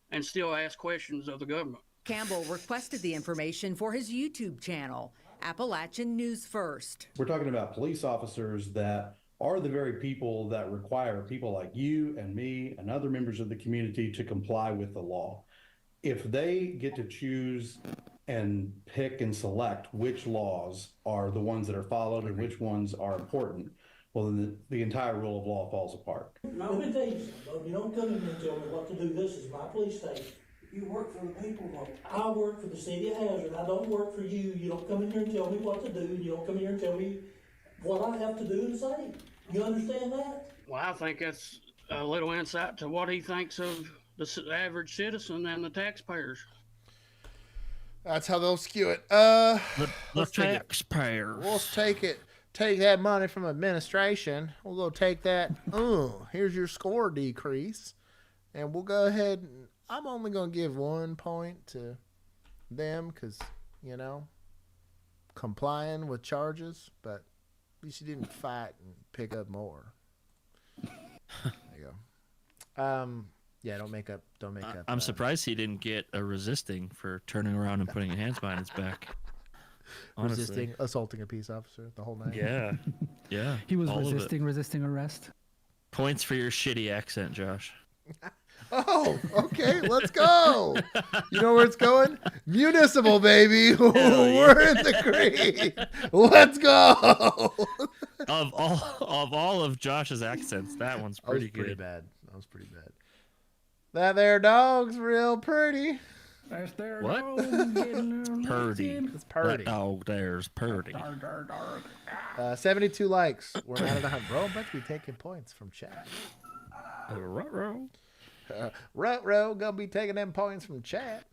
Speaker 22: and still ask questions of the government.
Speaker 18: Campbell requested the information for his YouTube channel, Appalachian News First.
Speaker 23: We're talking about police officers that are the very people that require people like you and me and other members of the community to comply with the law. If they get to choose and pick and select which laws are the ones that are followed and which ones are important, well, then the entire rule of law falls apart.
Speaker 20: Let me tell you something, Bob. You don't come in here and tell me what to do. This is my police station. You work for the people, Bob. I work for the city of Hazard. I don't work for you. You don't come in here and tell me what to do. You don't come in here and tell me what I have to do and say. You understand that?
Speaker 22: Well, I think that's a little insight to what he thinks of the average citizen and the taxpayers.
Speaker 10: That's how they'll skew it.
Speaker 3: The
Speaker 10: Let's take it.
Speaker 3: taxpayers.
Speaker 10: Let's take it. Take that money from administration. We'll go take that. Here's your score decrease. And we'll go ahead and I'm only going to give 1 point to them because, you know, complying with charges, but at least you didn't fight and pick up more. There you go. Yeah, don't make up.
Speaker 3: I'm surprised he didn't get a resisting for turning around and putting your hands behind his back. Honestly.
Speaker 10: Resisting, assaulting a peace officer the whole night.
Speaker 3: Yeah. Yeah.
Speaker 1: He was
Speaker 3: all of it.
Speaker 1: resisting arrest.
Speaker 3: Points for your shitty accent, Josh.
Speaker 10: Oh, okay, let's go. You know where it's going? Municipal, baby. We're in the green. Let's go.
Speaker 3: Of all of Josh's accents, that one's pretty good.
Speaker 10: That was pretty bad. That there dog's real pretty.
Speaker 1: That's their
Speaker 3: What? Purdy.
Speaker 10: It's Purdy.
Speaker 3: That dog there's Purdy.
Speaker 10: 72 likes. We're not at 100. Bro, I'm about to be taking points from chat.
Speaker 3: Ruh-roh.
Speaker 10: Ruh-roh, gonna be taking them points from chat.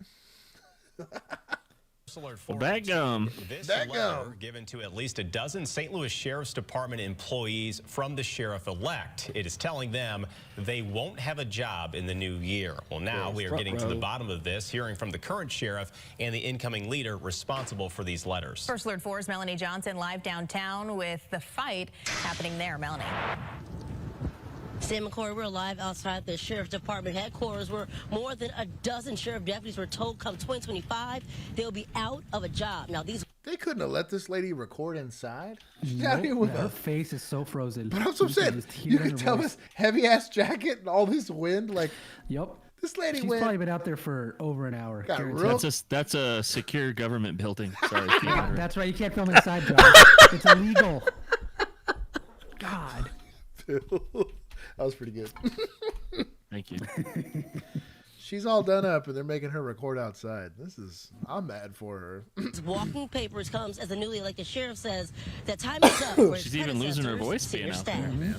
Speaker 3: That gum.
Speaker 5: This letter given to at least a dozen St. Louis Sheriff's Department employees from the sheriff-elect. It is telling them they won't have a job in the new year. Well, now we are getting to the bottom of this, hearing from the current sheriff and the incoming leader responsible for these letters.
Speaker 6: First Alert 4's Melanie Johnson live downtown with the fight happening there. Melanie.
Speaker 7: Sam McCoy, we're live outside the Sheriff's Department headquarters where more than a dozen sheriff deputies were told come 2025 they'll be out of a job. Now,
Speaker 10: They couldn't have let this lady record inside. She's
Speaker 1: Nope,
Speaker 10: out here with
Speaker 1: her
Speaker 10: a...
Speaker 1: face is so frozen.
Speaker 10: But that's what I'm saying. You can tell this heavy-ass jacket and all this wind. Like,
Speaker 1: yep.
Speaker 10: This lady
Speaker 1: She's probably been out there for over an hour.
Speaker 3: That's a secure government building. Sorry.
Speaker 1: Yeah, that's right. You can't film inside, John. It's illegal. God.
Speaker 10: That was pretty good.
Speaker 3: Thank you.
Speaker 10: She's all done up, and they're making her record outside. I'm mad for her.
Speaker 7: walking papers comes as the newly elected sheriff says that time is up for his
Speaker 3: She's even losing her voice being
Speaker 7: senior
Speaker 3: out
Speaker 7: staff.
Speaker 3: there, man.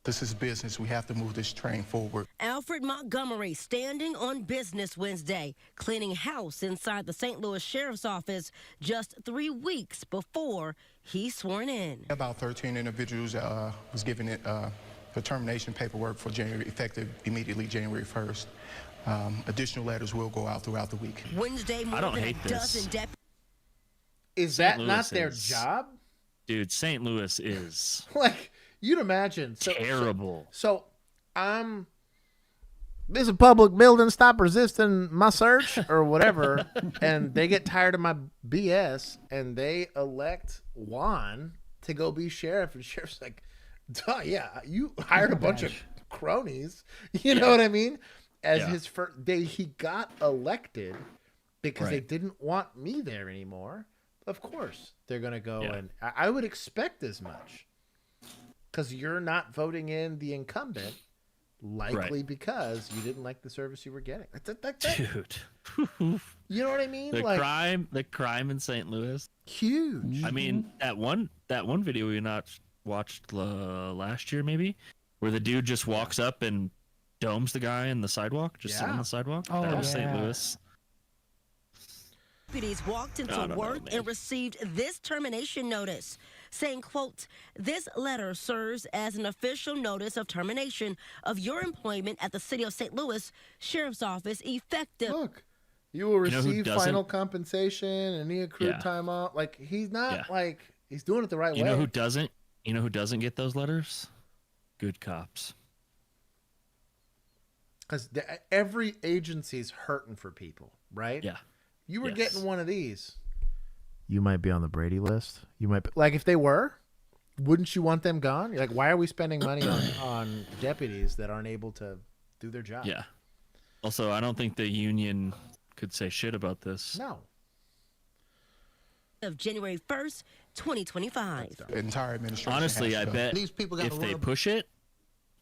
Speaker 8: This is business. We have to move this train forward.
Speaker 7: Alfred Montgomery standing on business Wednesday, cleaning house inside the St. Louis Sheriff's Office just 3 weeks before he's sworn in.
Speaker 8: About 13 individuals was given it the termination paperwork for January, effective immediately January 1st. Additional letters will go out throughout the week.
Speaker 7: Wednesday, more than a dozen deputies.
Speaker 10: Is that not their job?
Speaker 3: Dude, St. Louis is
Speaker 10: Like, you'd imagine.
Speaker 3: terrible.
Speaker 10: So, this is a public building. Stop resisting my search or whatever. And they get tired of my BS and they elect Juan to go be sheriff. And sheriff's like, duh, yeah, you hired a bunch of cronies. You know what I mean? As his first day, he got elected because they didn't want me there anymore. Of course, they're going to go and I would expect as much. Because you're not voting in the incumbent, likely because you didn't like the service you were getting.
Speaker 3: Dude.
Speaker 10: You know what I mean?
Speaker 3: The crime in St. Louis.
Speaker 10: Huge.
Speaker 3: I mean, that one video we watched last year, maybe, where the dude just walks up and domes the guy in the sidewalk, sitting on the sidewalk.
Speaker 1: Oh,
Speaker 3: that was St. Louis.
Speaker 7: Deputies walked into work and received this termination notice, saying, quote, "This letter serves as an official notice of termination of your employment at the City of St. Louis Sheriff's Office effective."
Speaker 10: Look, you will receive final compensation and any accrued time off. Like, he's not he's doing it the right way.
Speaker 3: You know who doesn't get those letters? Good cops.
Speaker 10: Because every agency's hurting for people, right?
Speaker 3: Yeah.
Speaker 10: You were getting one of these. You might be on the Brady list. You might be, like, if they were, wouldn't you want them gone? You're like, why are we spending money on deputies that aren't able to do their job?
Speaker 3: Yeah. Also, I don't think the union could say shit about this.
Speaker 10: No.
Speaker 7: Of January 1st, 2025.
Speaker 8: The entire administration.
Speaker 3: Honestly, I
Speaker 8: has to go.
Speaker 3: bet
Speaker 8: These people gotta
Speaker 3: if they
Speaker 8: worry
Speaker 3: push it,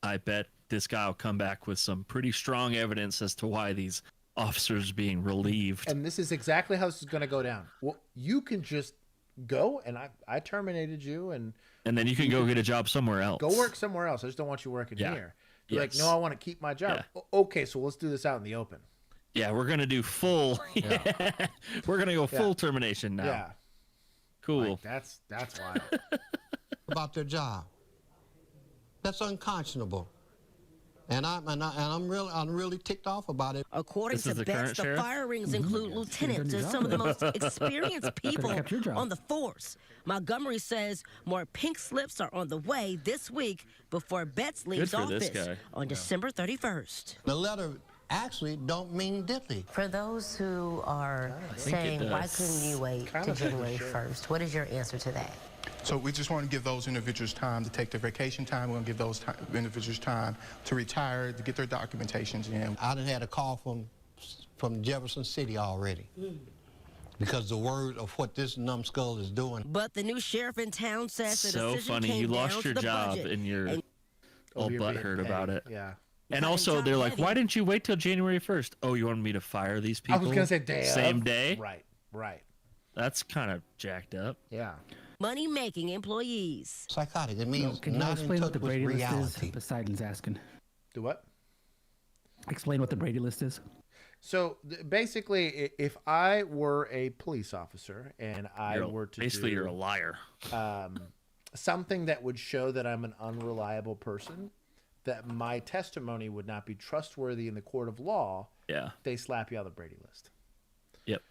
Speaker 3: I bet this guy will come back with some pretty strong evidence as to why these officers are being relieved.
Speaker 10: And this is exactly how this is going to go down. Well, you can just go, and I terminated you, and
Speaker 3: then you can go get a job somewhere else.
Speaker 10: Go work somewhere else. I just don't want you working here. You're like,
Speaker 3: Yes.
Speaker 10: no, I want to keep my job. Okay, so let's do this out in the open.
Speaker 3: Yeah, we're gonna do full. We're gonna go full termination now.
Speaker 10: Yeah.
Speaker 3: Cool.
Speaker 10: Like, that's wild.
Speaker 24: About their job. That's unconscionable. And I'm really ticked off about it.
Speaker 7: According to Betts, the firings include lieutenants and some of the most experienced people on the force. Montgomery says more pink slips are on the way this week before Betts leaves office on December 31st.
Speaker 24: The letter actually don't mean dippy.
Speaker 25: For those who are saying, why couldn't you wait to January 1st? What is your answer to that?
Speaker 8: So we just want to give those individuals time to take their vacation time. We're going to give those individuals time to retire, to get their documentations in.
Speaker 24: I done had a call from Jefferson City already. Because the word of what this numbskull is doing.
Speaker 7: But the new sheriff in town says the
Speaker 3: So
Speaker 7: decision
Speaker 3: funny.
Speaker 7: came
Speaker 3: You
Speaker 7: down
Speaker 3: lost
Speaker 7: to
Speaker 3: your
Speaker 7: the
Speaker 3: job
Speaker 7: budget.
Speaker 3: and you're all butthurt about it.
Speaker 10: Yeah.
Speaker 3: And also, they're like, why didn't you wait till January 1st? Oh, you wanted me to fire these people?
Speaker 10: I was going to say day
Speaker 3: Same
Speaker 10: of.
Speaker 3: day?
Speaker 10: Right.
Speaker 3: That's kind of jacked up.
Speaker 10: Yeah.
Speaker 7: Money-making employees.
Speaker 24: Psychotic. It means
Speaker 1: Can you
Speaker 24: not
Speaker 1: explain
Speaker 24: in
Speaker 1: what
Speaker 24: touch
Speaker 1: the
Speaker 24: with
Speaker 1: Brady list
Speaker 24: reality.
Speaker 1: is? Poseidon's asking.
Speaker 10: Do what?
Speaker 1: Explain what the Brady list is.
Speaker 10: So basically, if I were a police officer and
Speaker 3: you're a liar.
Speaker 10: Something that would show that I'm an unreliable person, that my testimony would not be trustworthy in the court of law.
Speaker 3: Yeah,
Speaker 10: they slap you on the Brady list.
Speaker 3: Yep.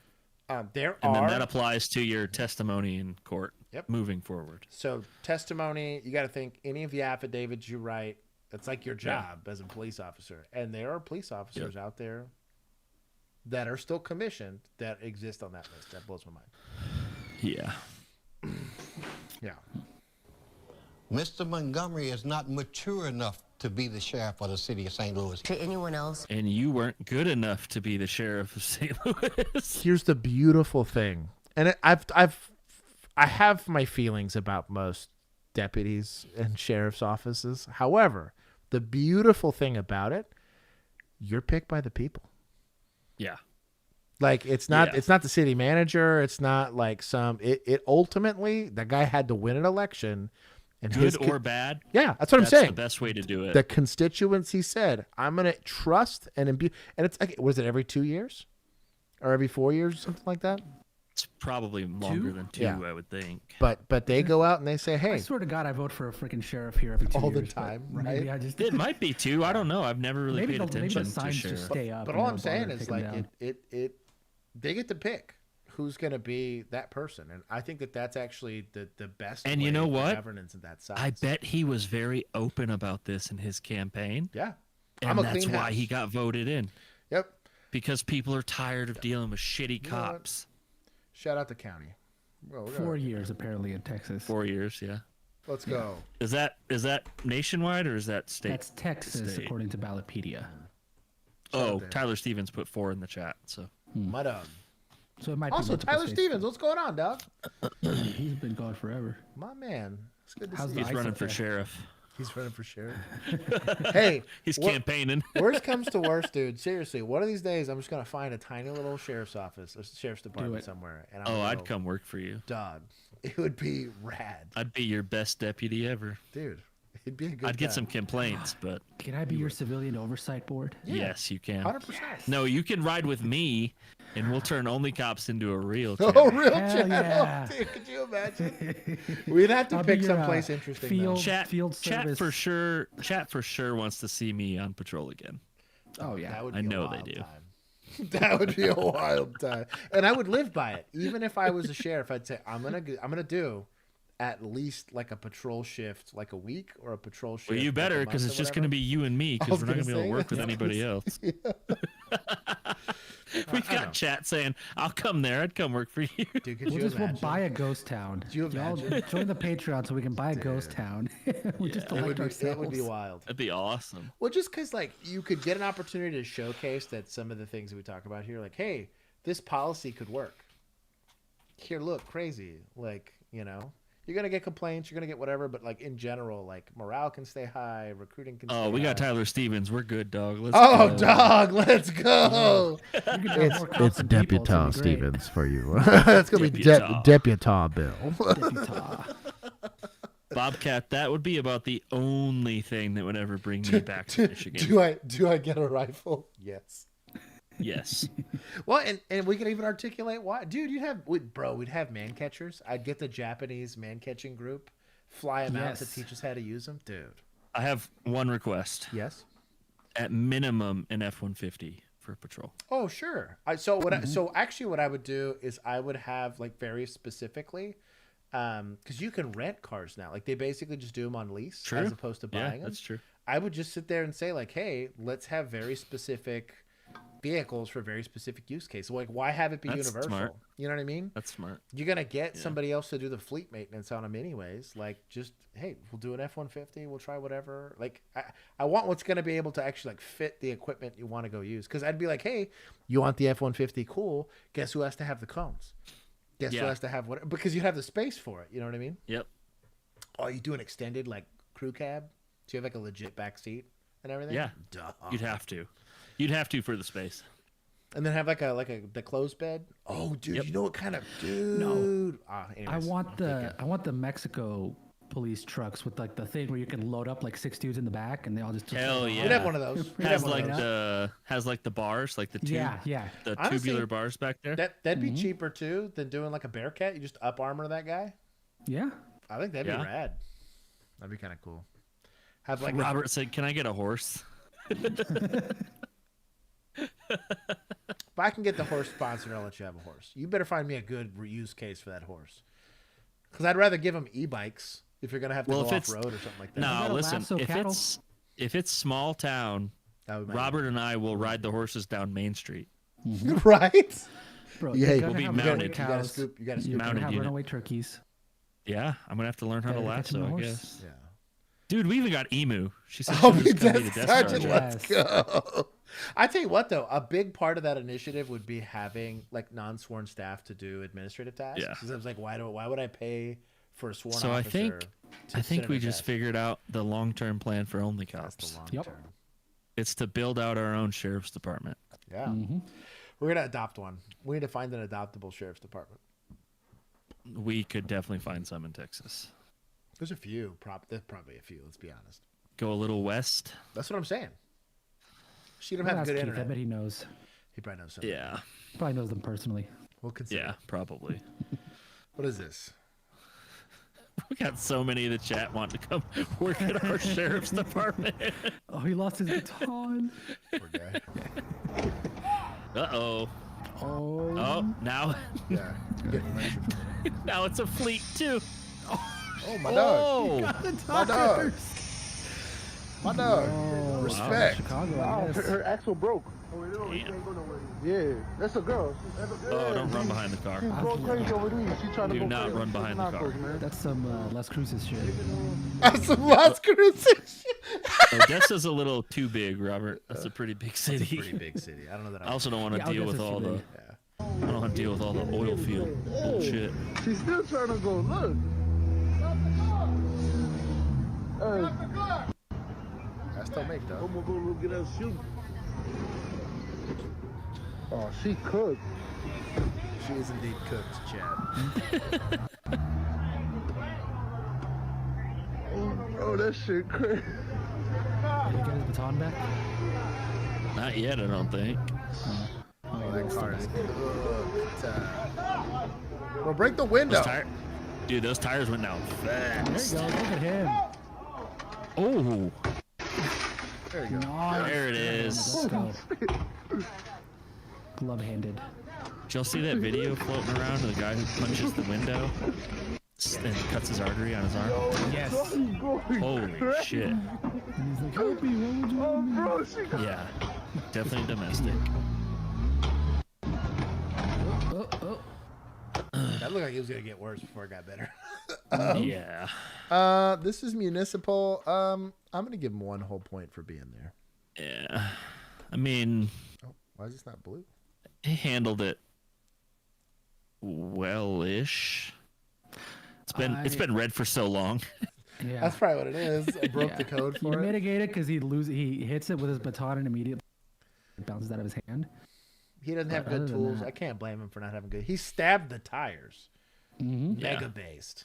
Speaker 10: Then
Speaker 3: that applies to your testimony in court.
Speaker 10: Yep.
Speaker 3: Moving forward.
Speaker 10: So testimony, you got to think any of the affidavits you write. That's like your job as a police officer, and there are police officers out there that are still commissioned that exist on that list. That blows my mind.
Speaker 3: Yeah.
Speaker 10: Yeah.
Speaker 24: Mr. Montgomery is not mature enough to be the sheriff of the city of St. Louis.
Speaker 25: To anyone else?
Speaker 3: And you weren't good enough to be the sheriff of St. Louis.
Speaker 10: Here's the beautiful thing, and I have my feelings about most deputies and sheriff's offices. However, the beautiful thing about it, you're picked by the people.
Speaker 3: Yeah.
Speaker 10: Like it's not the city manager. It's not like it ultimately the guy had to win an election. And
Speaker 3: good or bad.
Speaker 10: Yeah, that's what I'm saying.
Speaker 3: That's the best way to do it.
Speaker 10: The constituency said, I'm going to trust and imbue. And it's like, was it every 2 years? Or every 4 years, something like that?
Speaker 3: It's probably longer than two, I would think.
Speaker 10: But they go out and they say, hey.
Speaker 1: I swear to God, I vote for a freaking sheriff here every 2 years.
Speaker 10: All the time, right?
Speaker 3: It might be two. I don't know. I've never really paid attention to sheriff.
Speaker 10: But all I'm saying is like they get to pick who's going to be that person, and I think that's actually the best.
Speaker 3: And you know what?
Speaker 10: Governance in that side.
Speaker 3: I bet he was very open about this in his campaign.
Speaker 10: Yeah,
Speaker 3: and that's why he got voted in.
Speaker 10: Yep,
Speaker 3: because people are tired of dealing with shitty cops.
Speaker 10: Shout out the county.
Speaker 1: 4 years apparently in Texas.
Speaker 3: 4 years, yeah.
Speaker 10: Let's go.
Speaker 3: Is that nationwide or is that state?
Speaker 1: That's Texas, according to Ballotpedia.
Speaker 3: Oh, Tyler Stevens put 4 in the chat. So
Speaker 10: my dog.
Speaker 1: So it might
Speaker 10: also
Speaker 1: be
Speaker 10: Tyler Stevens. What's going on, dog?
Speaker 1: He's been gone forever.
Speaker 10: My man. It's good to see.
Speaker 3: He's running for sheriff.
Speaker 10: He's running for sheriff. Hey,
Speaker 3: he's campaigning.
Speaker 10: Worst comes to worst, dude. Seriously, one of these days I'm just gonna find a tiny little sheriff's office, a sheriff's department somewhere. And
Speaker 3: I'd come work for you,
Speaker 10: dog. It would be rad.
Speaker 3: I'd be your best deputy ever,
Speaker 10: dude. It'd be a good.
Speaker 3: I'd get some complaints, but
Speaker 1: can I be your civilian oversight board?
Speaker 3: Yeah. Yes, you can.
Speaker 10: 100%.
Speaker 3: No, you can ride with me, and we'll turn OnlyCops into a real
Speaker 10: channel. Oh, real channel.
Speaker 1: Yeah.
Speaker 10: Dude, could you imagine? We'd have to pick someplace interesting.
Speaker 1: Field
Speaker 3: chat for sure. Chat for sure wants to see me on patrol again.
Speaker 1: Oh yeah,
Speaker 10: that would be
Speaker 3: I know they do.
Speaker 10: That would be a wild time, and I would live by it. Even if I was a sheriff, I'd say I'm gonna do at least like a patrol shift, like a week, or a patrol shift.
Speaker 3: Well, you better, because it's just going to be you and me, because we're not going to be able to work with anybody else. We've got chat saying, "I'll come there. I'd come work for you."
Speaker 10: Dude,
Speaker 1: we'll buy a ghost town. Y'all join the Patreon so we can buy a ghost town. We just elect ourselves.
Speaker 10: It would be wild.
Speaker 3: That'd be awesome.
Speaker 10: Well, just because like you could get an opportunity to showcase that some of the things that we talk about here, like, hey, this policy could work. Here, look, crazy, like, you know. You're going to get complaints, you're going to get whatever, but like in general, like morale can stay high, recruiting can stay high.
Speaker 3: Oh, we got Tyler Stevens. We're good, dog. Let's
Speaker 10: go. Dog, let's go.
Speaker 24: It's Deputy Stevens for you. It's going to be Deputy Bill.
Speaker 3: Bobcat, that would be about the only thing that would ever bring me back to Michigan.
Speaker 10: Do I get a rifle? Yes.
Speaker 3: Yes.
Speaker 10: Well, and we can even articulate why. Dude, we'd have man catchers. I'd get the Japanese man catching group, fly them out to teach us how to use them. Dude.
Speaker 3: I have one request.
Speaker 10: Yes.
Speaker 3: At minimum, an F-150 for patrol.
Speaker 10: Oh, sure. So actually what I would do is I would have like very specifically, because you can rent cars now. Like they basically just do them on lease as opposed to buying them.
Speaker 3: That's true.
Speaker 10: I would just sit there and say like, hey, let's have very specific vehicles for very specific use cases. Like, why have it be universal?
Speaker 3: Smart.
Speaker 10: You know what I mean?
Speaker 3: That's smart.
Speaker 10: You're gonna get somebody else to do the fleet maintenance on them anyways. Like, just hey, we'll do an F-150. We'll try whatever. Like, I want what's gonna be able to actually like fit the equipment you want to go use. Because I'd be like, hey, you want the F-150? Cool. Guess who has to have the cones? Guess who has to have what? Because you have the space for it. You know what I mean?
Speaker 3: Yep.
Speaker 10: Oh, you do an extended like crew cab? So you have like a legit back seat and everything?
Speaker 3: Yeah.
Speaker 10: Duh.
Speaker 3: You'd have to. You'd have to for the space.
Speaker 10: And then have the closed bed. Oh, dude, you know what kind of dude?
Speaker 1: No.
Speaker 10: Anyways,
Speaker 1: I want the Mexico police trucks with like the thing where you can load up like 6 dudes in the back, and they all just.
Speaker 3: Hell yeah!
Speaker 10: We'd have one of those.
Speaker 3: Has like the bars, like the the
Speaker 10: Honestly,
Speaker 3: tubular bars back there.
Speaker 10: That'd be cheaper too than doing like a Bearcat. You just up armor that guy.
Speaker 1: Yeah,
Speaker 10: I think that'd be rad. That'd be kind of cool. Have like
Speaker 3: Robert said, "Can I get a horse?"
Speaker 10: If I can get the horse sponsored, I'll let you have a horse. You better find me a good reuse case for that horse. Because I'd rather give them e-bikes if you're gonna have to go off road or something like that.
Speaker 3: No, listen. If it's small town, Robert and I will ride the horses down Main Street.
Speaker 10: Right?
Speaker 1: Bro,
Speaker 3: Yeah,
Speaker 1: you
Speaker 3: we'll be mounted.
Speaker 1: You gotta scoop.
Speaker 10: You gotta scoop.
Speaker 1: You're gonna
Speaker 3: Mounted
Speaker 1: have
Speaker 3: unit.
Speaker 1: runaway turkeys.
Speaker 3: Yeah, I'm gonna have to learn how to
Speaker 1: Gotta catch
Speaker 3: lasso.
Speaker 1: the
Speaker 3: I
Speaker 1: horse.
Speaker 3: guess. Yeah. Dude, we even got Emu. She said
Speaker 10: Oh,
Speaker 3: she was gonna be the Death
Speaker 10: Sergeant,
Speaker 3: Star.
Speaker 10: let's go. I tell you what, though, a big part of that initiative would be having like non-sworn staff to do administrative tasks.
Speaker 3: Yeah.
Speaker 10: Because I was like, why would I pay for a sworn
Speaker 3: So
Speaker 10: officer?
Speaker 3: I think we just figured out the long-term plan for OnlyCops. It's to build out our own sheriff's department.
Speaker 10: Yeah. We're gonna adopt one. We need to find an adoptable sheriff's department.
Speaker 3: We could definitely find some in Texas.
Speaker 10: There's a few. There's probably a few. Let's be honest.
Speaker 3: Go a little west.
Speaker 10: That's what I'm saying. She don't
Speaker 1: We'll
Speaker 10: have
Speaker 1: ask
Speaker 10: good
Speaker 1: Keith.
Speaker 10: internet.
Speaker 1: I bet he knows.
Speaker 10: He probably knows something.
Speaker 3: Yeah.
Speaker 1: Probably knows them personally.
Speaker 10: We'll consider.
Speaker 3: Yeah, probably.
Speaker 10: What is this?
Speaker 3: We got so many in the chat want to come work at our sheriff's department.
Speaker 1: Oh, he lost his baton.
Speaker 10: Poor guy.
Speaker 3: Uh-oh. Oh, now.
Speaker 10: Yeah.
Speaker 3: Now it's a fleet, too.
Speaker 10: Oh, my dog. My dog. My dog.
Speaker 1: Oh,
Speaker 10: Respect.
Speaker 1: Chicago, I guess.
Speaker 9: Her axle broke. Yeah, that's a girl.
Speaker 3: Oh, don't run behind the car.
Speaker 9: She's going crazy over there. She's trying to
Speaker 3: Do
Speaker 9: go
Speaker 3: not
Speaker 9: crazy.
Speaker 3: run behind the car.
Speaker 1: That's some Las Cruces shit.
Speaker 10: That's some Las Cruces shit.
Speaker 3: Odessa's a little too big, Robert. That's a pretty big city.
Speaker 10: That's a pretty big city. I don't know that.
Speaker 3: I also don't want to deal with
Speaker 1: Odessa's
Speaker 3: all
Speaker 1: too
Speaker 3: the.
Speaker 1: big.
Speaker 3: I don't want to deal with all the oil field bullshit.
Speaker 9: She's still trying to go. Look.
Speaker 10: I still make though.
Speaker 9: I'm gonna go look at her shoe. Oh, she cooked.
Speaker 10: She is indeed cooked, Chad.
Speaker 9: Oh, that shit crazy.
Speaker 1: Did he get his baton back?
Speaker 3: Not yet, I don't think.
Speaker 10: Oh, that car is cooked. Well, break the window.
Speaker 3: Dude, those tires went down fast.
Speaker 1: There you go. Look at him.
Speaker 3: Oh.
Speaker 10: There you go.
Speaker 1: Nice.
Speaker 3: There it is.
Speaker 1: Let's go. Glove-handed.
Speaker 3: Did y'all see that video floating around of the guy who punches the window and cuts his artery on his arm?
Speaker 1: Yes.
Speaker 3: Holy shit.
Speaker 1: And he's like, help me, what would you want me?
Speaker 9: Bro, she
Speaker 3: Yeah. Definitely domestic.
Speaker 10: That looked like it was gonna get worse before it got better.
Speaker 3: Yeah.
Speaker 10: This is municipal. I'm gonna give him 1 whole point for being there.
Speaker 3: Yeah. I mean,
Speaker 10: Oh, why is this not blue?
Speaker 3: he handled it well-ish. It's been red for so long.
Speaker 1: Yeah.
Speaker 10: That's probably what it is. I broke the code
Speaker 1: You
Speaker 10: for it.
Speaker 1: mitigate it because he hits it with his baton and immediately it bounces out of his hand.
Speaker 10: He doesn't have
Speaker 1: But
Speaker 10: good
Speaker 1: other than
Speaker 10: tools.
Speaker 1: that-
Speaker 10: I can't blame him for not having good. He stabbed the tires. Mega based.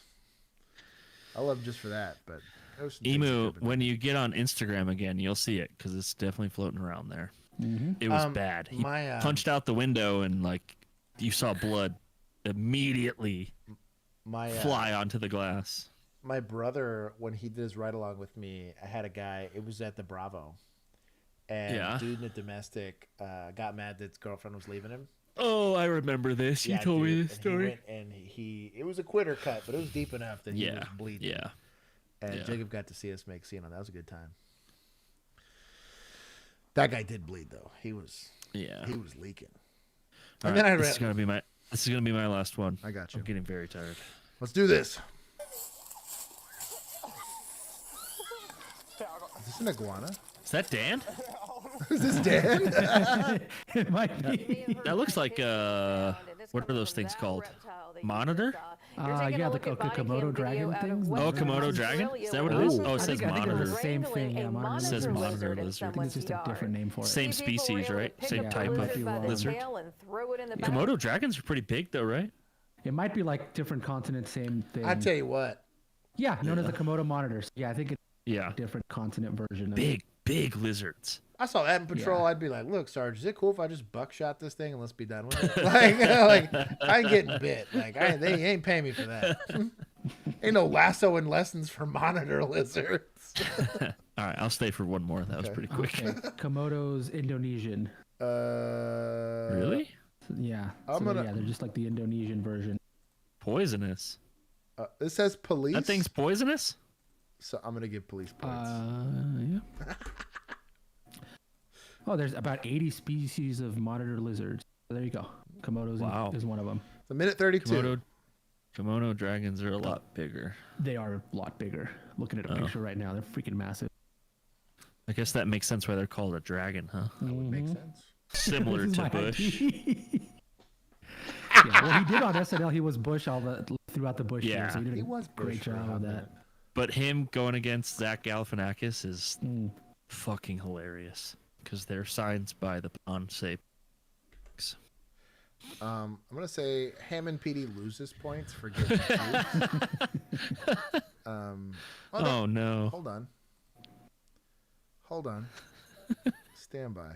Speaker 10: I love him just for that. But there was some things he
Speaker 3: Emu,
Speaker 10: could've been
Speaker 3: when you get on Instagram again, you'll see it because it's definitely floating around there. It was bad. He
Speaker 10: my,
Speaker 3: punched out the window and like you saw blood immediately fly onto the glass.
Speaker 10: My brother, when he did his ride along with me, I had a guy. It was at the Bravo, and dude in a domestic got mad that his girlfriend was leaving him.
Speaker 3: Oh, I remember this. You told me this story.
Speaker 10: And he it was a quitter cut, but it was deep enough that he was bleeding.
Speaker 3: Yeah.
Speaker 10: And Jacob got to see us make scene on that. That was a good time. That guy did bleed though. He was leaking.
Speaker 3: All
Speaker 10: And
Speaker 3: right,
Speaker 10: then
Speaker 3: this is gonna be my last one.
Speaker 10: I got you.
Speaker 3: I'm getting very tired.
Speaker 10: Let's do this. Is this an iguana?
Speaker 3: Is that Dan?
Speaker 10: Is this Dan?
Speaker 1: It might be.
Speaker 3: That looks like what are those things called? Monitor?
Speaker 1: Yeah, the Komodo dragon things.
Speaker 3: Oh, Komodo dragon? Is that what it is? Oh, it says
Speaker 1: I think
Speaker 3: monitor.
Speaker 1: it's the same thing. Yeah, monitor.
Speaker 3: It says monitor lizard.
Speaker 1: I think it's just a different name for it.
Speaker 3: Same species, right? Same type
Speaker 1: might
Speaker 3: of
Speaker 1: be wrong.
Speaker 3: lizard. Komodo dragons are pretty big though, right?
Speaker 1: It might be like different continents, same thing.
Speaker 10: I tell you what,
Speaker 1: Yeah, known as the Komodo monitors. Yeah, I think it's
Speaker 3: Yeah.
Speaker 1: a different continent version of
Speaker 3: Big lizards.
Speaker 10: I saw that in patrol.
Speaker 1: Yeah.
Speaker 10: I'd be like, "Look, Sarge, is it cool if I just buckshot this thing and let's be done with it?" Like I ain't getting bit. Like they ain't paying me for that. Ain't no lassoing lessons for monitor lizards.
Speaker 3: All right, I'll stay for one more. That was pretty quick.
Speaker 1: Okay. Komodo's Indonesian.
Speaker 3: Really?
Speaker 1: Yeah. Yeah, they're just like the Indonesian version.
Speaker 3: Poisonous.
Speaker 10: It says police.
Speaker 3: That thing's poisonous?
Speaker 10: So I'm gonna give police points.
Speaker 3: Yeah.
Speaker 1: Oh, there's about 80 species of monitor lizards. There you go. Komodo's is one of them.
Speaker 10: It's a minute 32.
Speaker 3: Komodo dragons are a lot bigger.
Speaker 1: They are a lot bigger. Looking at a picture right now, they're freaking massive.
Speaker 3: I guess that makes sense why they're called a dragon, huh?
Speaker 10: That would make sense.
Speaker 3: Similar to Bush.
Speaker 1: Yeah, well, he did on SNL. He was Bush throughout the Bush years. So he did a great job with that.
Speaker 3: But him going against Zach Galifianakis is fucking hilarious because they're signs by the Pond Sape.
Speaker 10: I'm gonna say Hammond PD loses points for getting
Speaker 3: Oh no!
Speaker 10: Hold on. Stand by.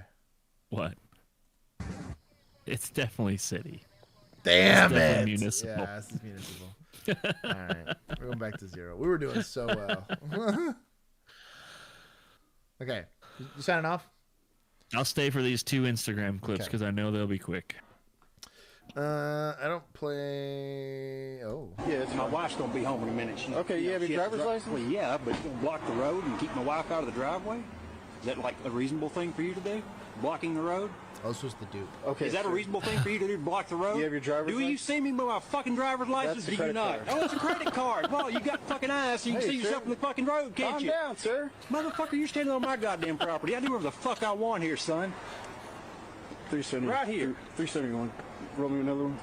Speaker 3: What? It's definitely city.
Speaker 10: Damn
Speaker 3: it's
Speaker 10: it!
Speaker 3: Municipal.
Speaker 10: Yeah, this is municipal. All right, we're going back to 0. We were doing so well. Okay, you signing off?
Speaker 3: I'll stay for these 2 Instagram clips because I know they'll be quick.
Speaker 10: I don't play. Oh.
Speaker 4: Yeah, my wife's gonna be home in a minute. Okay, you have your driver's license? Well, yeah, but block the road and keep my wife out of the driveway. Is that like a reasonable thing for you to do? Blocking the road?
Speaker 10: Oh, this was the Duke.
Speaker 4: Okay. Is that a reasonable thing for you to do? Block the road?
Speaker 10: You have your driver's
Speaker 4: license? Do you see me with my fucking driver's license?
Speaker 10: That's a
Speaker 4: Do you
Speaker 10: credit
Speaker 4: not?
Speaker 10: card.
Speaker 4: Oh, it's a credit card. Well, you got fucking eyes so you can see yourself in the fucking road, can't
Speaker 10: Calm
Speaker 4: you?
Speaker 10: down, sir.
Speaker 4: Motherfucker, you're standing on my goddamn property. I do whatever the fuck I want here, son.
Speaker 11: 370.
Speaker 4: Right here.
Speaker 11: 371. Roll me another one.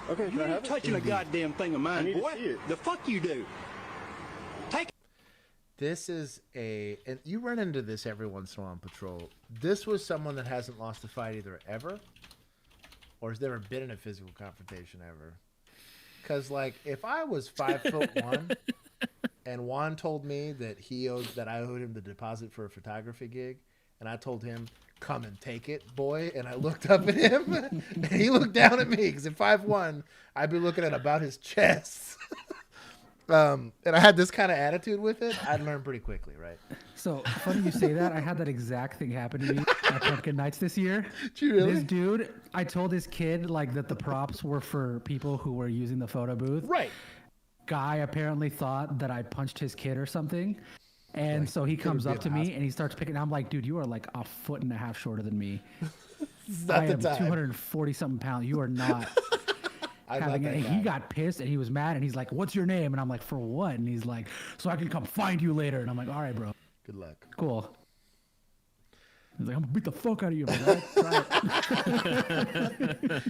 Speaker 11: Okay,
Speaker 4: You ain't touching a goddamn thing of mine, boy.
Speaker 11: To see it.
Speaker 4: The fuck you do.
Speaker 10: This is and you run into this every once in a while on patrol. This was someone that hasn't lost a fight either ever, or has never been in a physical confrontation ever. Because like, if I was 5'1", and Juan told me that I owed him the deposit for a photography gig, and I told him, "Come and take it, boy," and I looked up at him, and he looked down at me because at 5'1", I'd be looking at about his chest. And I had this kind of attitude with it. I'd learn pretty quickly, right?
Speaker 1: So funny you say that. I had that exact thing happen to me at Pumpkin Nights this year.
Speaker 10: Did you really?
Speaker 1: This dude, I told this kid like that the props were for people who were using the photo booth.
Speaker 10: Right.
Speaker 1: Guy apparently thought that I punched his kid or something. And so he comes up to me and he starts picking. I'm like, dude, you are like 1.5 foot shorter than me. I am 240 something pounds. You are not. And he got pissed and he was mad and he's like, "What's your name?" And I'm like, "For what?" And he's like, "So I can come find you later." And I'm like, "All right, bro.
Speaker 10: Good luck."
Speaker 1: Cool. He's like, "I'm gonna beat the fuck out of you." I'm like, "All right."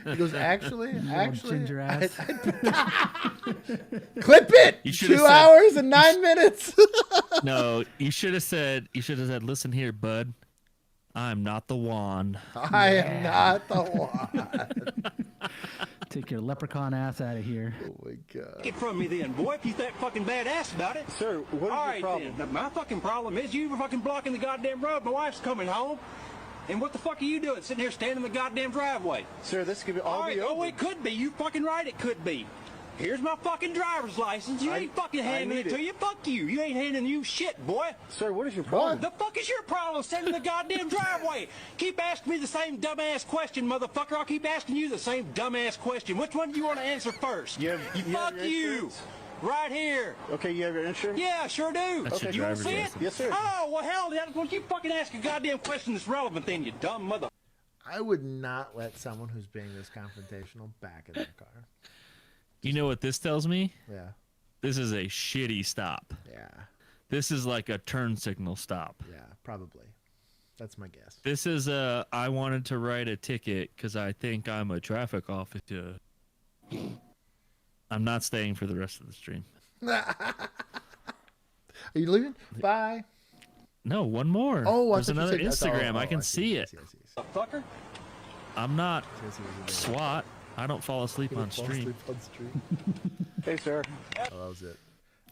Speaker 10: He goes, actually,
Speaker 1: ginger ass.
Speaker 10: Clip it.
Speaker 3: You
Speaker 10: 2 hours and 9 minutes.
Speaker 3: No, you should have said, "Listen here, bud. I'm not the Juan."
Speaker 10: I am not the one.
Speaker 1: Take your leprechaun ass out of here.
Speaker 10: Oh my god.
Speaker 4: Get from me then, boy, if you that fucking badass about it.
Speaker 11: Sir, what is your problem?
Speaker 4: Then. My fucking problem is you were fucking blocking the goddamn road. My wife's coming home. And what the fuck are you doing? Sitting here standing in the goddamn driveway.
Speaker 11: Sir, this could all be over.
Speaker 4: Oh, it could be. You fucking right, it could be. Here's my fucking driver's license. You ain't fucking handing it to you. Fuck you. You ain't handing you shit, boy.
Speaker 11: Sir, what is your problem?
Speaker 4: The fuck is your problem standing in the goddamn driveway? Keep asking me the same dumbass question, motherfucker. I'll keep asking you the same dumbass question. Which one do you want to answer first? Fuck you. Right here.
Speaker 11: Okay, you have your insurance?
Speaker 4: Yeah, sure do.
Speaker 3: That's your
Speaker 4: You want to
Speaker 3: driver's
Speaker 4: see it?
Speaker 3: license.
Speaker 11: Yes, sir.
Speaker 4: Oh, well, hell, why don't you fucking ask a goddamn question that's relevant then, you dumb mother...
Speaker 10: I would not let someone who's being this confrontational back in their car.
Speaker 3: You know what this tells me?
Speaker 10: Yeah.
Speaker 3: This is a shitty stop.
Speaker 10: Yeah.
Speaker 3: This is like a turn signal stop.
Speaker 10: Yeah, probably. That's my guess.
Speaker 3: This is I wanted to write a ticket because I think I'm a traffic officer. I'm not staying for the rest of the stream.
Speaker 10: Are you leaving? Bye.
Speaker 3: No, one more.
Speaker 10: Oh,
Speaker 3: there's another Instagram. I can see it.
Speaker 4: Fucker.
Speaker 3: I'm not SWAT. I don't fall asleep on stream.
Speaker 11: Hey, sir.
Speaker 10: Oh, that was it.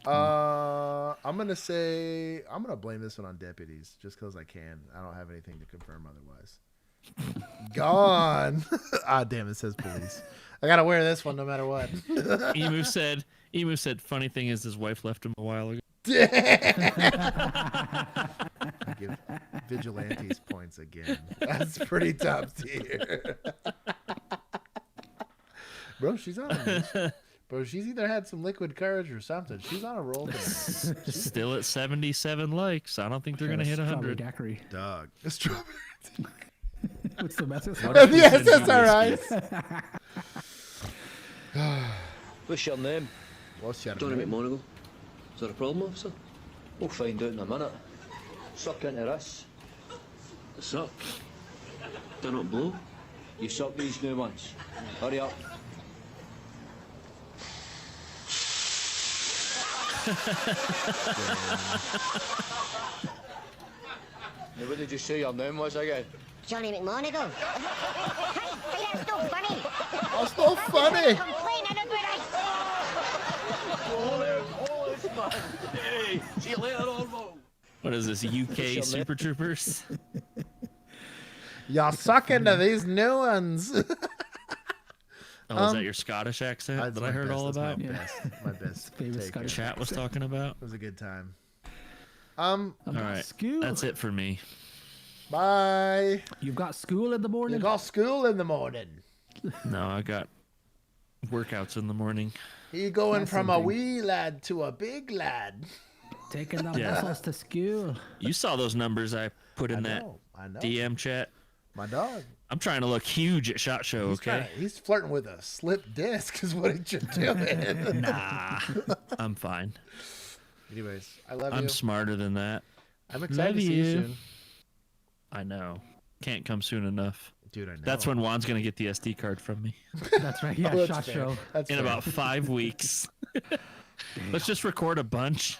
Speaker 10: I'm gonna blame this one on deputies just because I can. I don't have anything to confirm otherwise. Gone. Ah, damn! It says police. I gotta wear this one no matter what.
Speaker 3: Emu said. Funny thing is, his wife left him a while ago.
Speaker 10: Give vigilantes points again. That's pretty top tier. Bro, she's on a Bro, she's either had some liquid courage or something. She's on a roll today.
Speaker 3: Still at 77 likes. I don't think they're gonna hit 100.
Speaker 1: Daiquiri.
Speaker 10: Dog. Strawberry.
Speaker 1: What's the message?
Speaker 10: Yes, that's alright.
Speaker 12: What's your name?
Speaker 10: What's your
Speaker 12: Johnny
Speaker 10: name?
Speaker 12: McMonagle. Is there a problem, officer? We'll find out in a minute. Suck into this. Suck? Do not blow. You suck these new ones. Hurry up. Now, what did you say your name was again?
Speaker 25: Johnny McMonagle. Hey, that's no funny.
Speaker 10: That's not funny.
Speaker 25: Complaining about us.
Speaker 12: Hey, see you later, Orvo.
Speaker 3: What is this, UK Super Troopers?
Speaker 10: Y'all suck into these new ones.
Speaker 3: Oh, is that your Scottish accent that I heard all about?
Speaker 10: My best
Speaker 1: favorite
Speaker 10: take.
Speaker 1: Scottish
Speaker 3: Chat was talking about.
Speaker 10: It was a good time.
Speaker 3: All right, that's it for me.
Speaker 10: Bye.
Speaker 1: You've got school in the morning?
Speaker 10: You got school in the morning.
Speaker 3: No, I got workouts in the morning.
Speaker 10: You going
Speaker 1: That's
Speaker 10: from a
Speaker 1: something.
Speaker 10: wee lad to a big lad.
Speaker 1: Taking the
Speaker 3: Yeah.
Speaker 1: muscles to school.
Speaker 3: You saw those numbers I put in
Speaker 10: I
Speaker 3: that
Speaker 10: know.
Speaker 3: DM chat.
Speaker 10: My dog.
Speaker 3: I'm trying to look huge at SHOT Show, okay?
Speaker 10: He's flirting with a slip disc is what he's doing.
Speaker 3: Nah, I'm fine.
Speaker 10: Anyways, I love you.
Speaker 3: I'm smarter than that.
Speaker 10: I'm excited
Speaker 3: Love
Speaker 10: to see you
Speaker 3: you.
Speaker 10: soon.
Speaker 3: I know. Can't come soon enough.
Speaker 10: Dude, I know.
Speaker 3: That's when Juan's going to get the SD card from me.
Speaker 1: That's right. Yeah,
Speaker 10: that's
Speaker 1: SHOT
Speaker 10: fair.
Speaker 1: Show.
Speaker 10: That's
Speaker 3: In
Speaker 10: fair.
Speaker 3: about 5 weeks. Let's just record a bunch.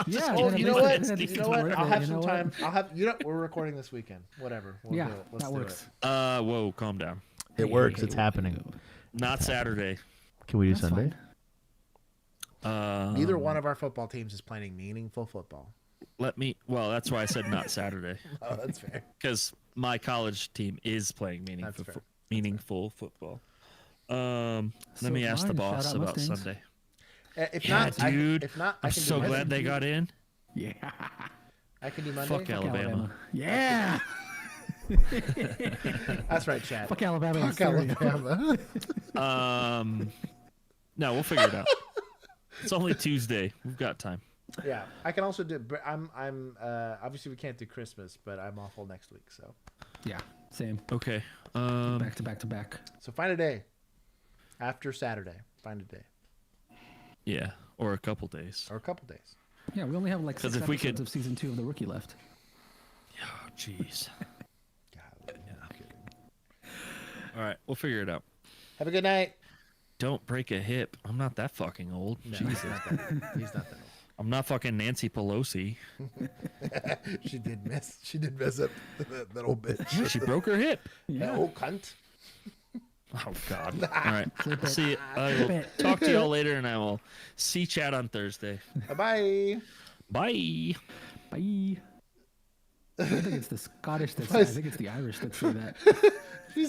Speaker 1: Yeah,
Speaker 10: Oh,
Speaker 1: then
Speaker 10: you
Speaker 1: at
Speaker 10: know
Speaker 1: least-
Speaker 10: what?
Speaker 1: then at
Speaker 10: You
Speaker 1: least
Speaker 10: know
Speaker 1: it's
Speaker 10: what?
Speaker 1: worth
Speaker 10: I'll
Speaker 1: it,
Speaker 10: have
Speaker 1: you
Speaker 10: some
Speaker 1: know
Speaker 10: time.
Speaker 1: what?
Speaker 10: I'll have. You know, we're recording this weekend. Whatever. We'll
Speaker 1: Yeah,
Speaker 10: do it. Let's
Speaker 1: that
Speaker 10: do
Speaker 1: works.
Speaker 3: Whoa, calm down.
Speaker 10: It works. It's happening.
Speaker 3: Not Saturday.
Speaker 10: Can we do
Speaker 1: That's
Speaker 10: Sunday?
Speaker 1: fine.
Speaker 10: Neither one of our football teams is playing meaningful football.
Speaker 3: Well, that's why I said not Saturday.
Speaker 10: Oh, that's fair.
Speaker 3: Because my college team is playing
Speaker 10: That's fair.
Speaker 3: meaningful football. Let
Speaker 1: So
Speaker 3: me
Speaker 1: is
Speaker 3: ask the
Speaker 1: mine.
Speaker 3: boss
Speaker 1: Shout out
Speaker 3: about
Speaker 1: Mustangs.
Speaker 3: Sunday.
Speaker 10: If
Speaker 3: Yeah,
Speaker 10: not,
Speaker 3: dude.
Speaker 10: if not, I
Speaker 3: I'm
Speaker 10: can
Speaker 3: so
Speaker 10: do
Speaker 3: glad
Speaker 10: Monday.
Speaker 3: they got in.
Speaker 1: Yeah.
Speaker 10: I can do Monday.
Speaker 3: Fuck Alabama.
Speaker 1: Yeah.
Speaker 10: That's right, Chad.
Speaker 1: Fuck Alabama. in
Speaker 10: Fuck
Speaker 1: stereo.
Speaker 10: Alabama.
Speaker 3: No, we'll figure it out. It's only Tuesday. We've got time.
Speaker 10: Yeah, I can also do. But I'm obviously we can't do Christmas, but I'm awful next week. So
Speaker 1: Yeah. Same.
Speaker 3: Okay.
Speaker 1: Back to back to back.
Speaker 10: so find a day after Saturday. Find a day
Speaker 3: Yeah, or a couple days.
Speaker 10: or a couple days.
Speaker 1: Yeah, we only have like 6
Speaker 3: 'Cause if we
Speaker 1: episodes
Speaker 3: could-
Speaker 1: of season 2 of The Rookie left.
Speaker 3: Oh, jeez.
Speaker 10: God,
Speaker 3: All right, we'll figure it out.
Speaker 10: have a good night.
Speaker 3: Don't break a hip. I'm not that fucking old.
Speaker 10: No,
Speaker 3: Jesus.
Speaker 10: he's not that. He's not that.
Speaker 3: I'm not fucking Nancy Pelosi.
Speaker 10: She did mess up that old bitch.
Speaker 3: She broke her hip.
Speaker 10: That old cunt.
Speaker 3: Oh, God. All right.
Speaker 1: it.
Speaker 3: See you. I
Speaker 1: Clip
Speaker 3: will
Speaker 1: it.
Speaker 3: talk to y'all later, and I will see chat on Thursday.
Speaker 10: Bye.
Speaker 3: Bye.
Speaker 1: Bye. I think it's the Scottish that say, I think it's the Irish that say that.
Speaker 10: She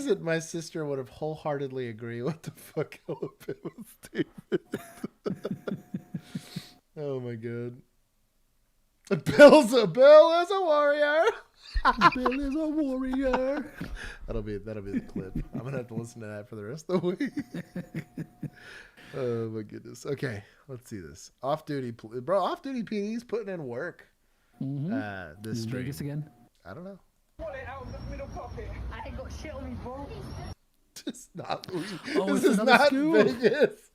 Speaker 10: said my sister would have wholeheartedly agree. What the fuck, Alabama, David? Oh my god. Bill is a warrior.
Speaker 1: Bill is a warrior.
Speaker 10: That'll be the clip. I'm gonna have to listen to that for the rest of the week. Oh my goodness. Okay, let's see this. Off duty PD's putting in work. This
Speaker 1: Is
Speaker 10: stream.
Speaker 1: Vegas again?
Speaker 10: I don't know.
Speaker 25: I ain't got shit on me, bro.
Speaker 10: It's not.
Speaker 1: Oh,
Speaker 10: This
Speaker 1: it's
Speaker 10: is
Speaker 1: another
Speaker 10: not
Speaker 1: school.
Speaker 10: Vegas.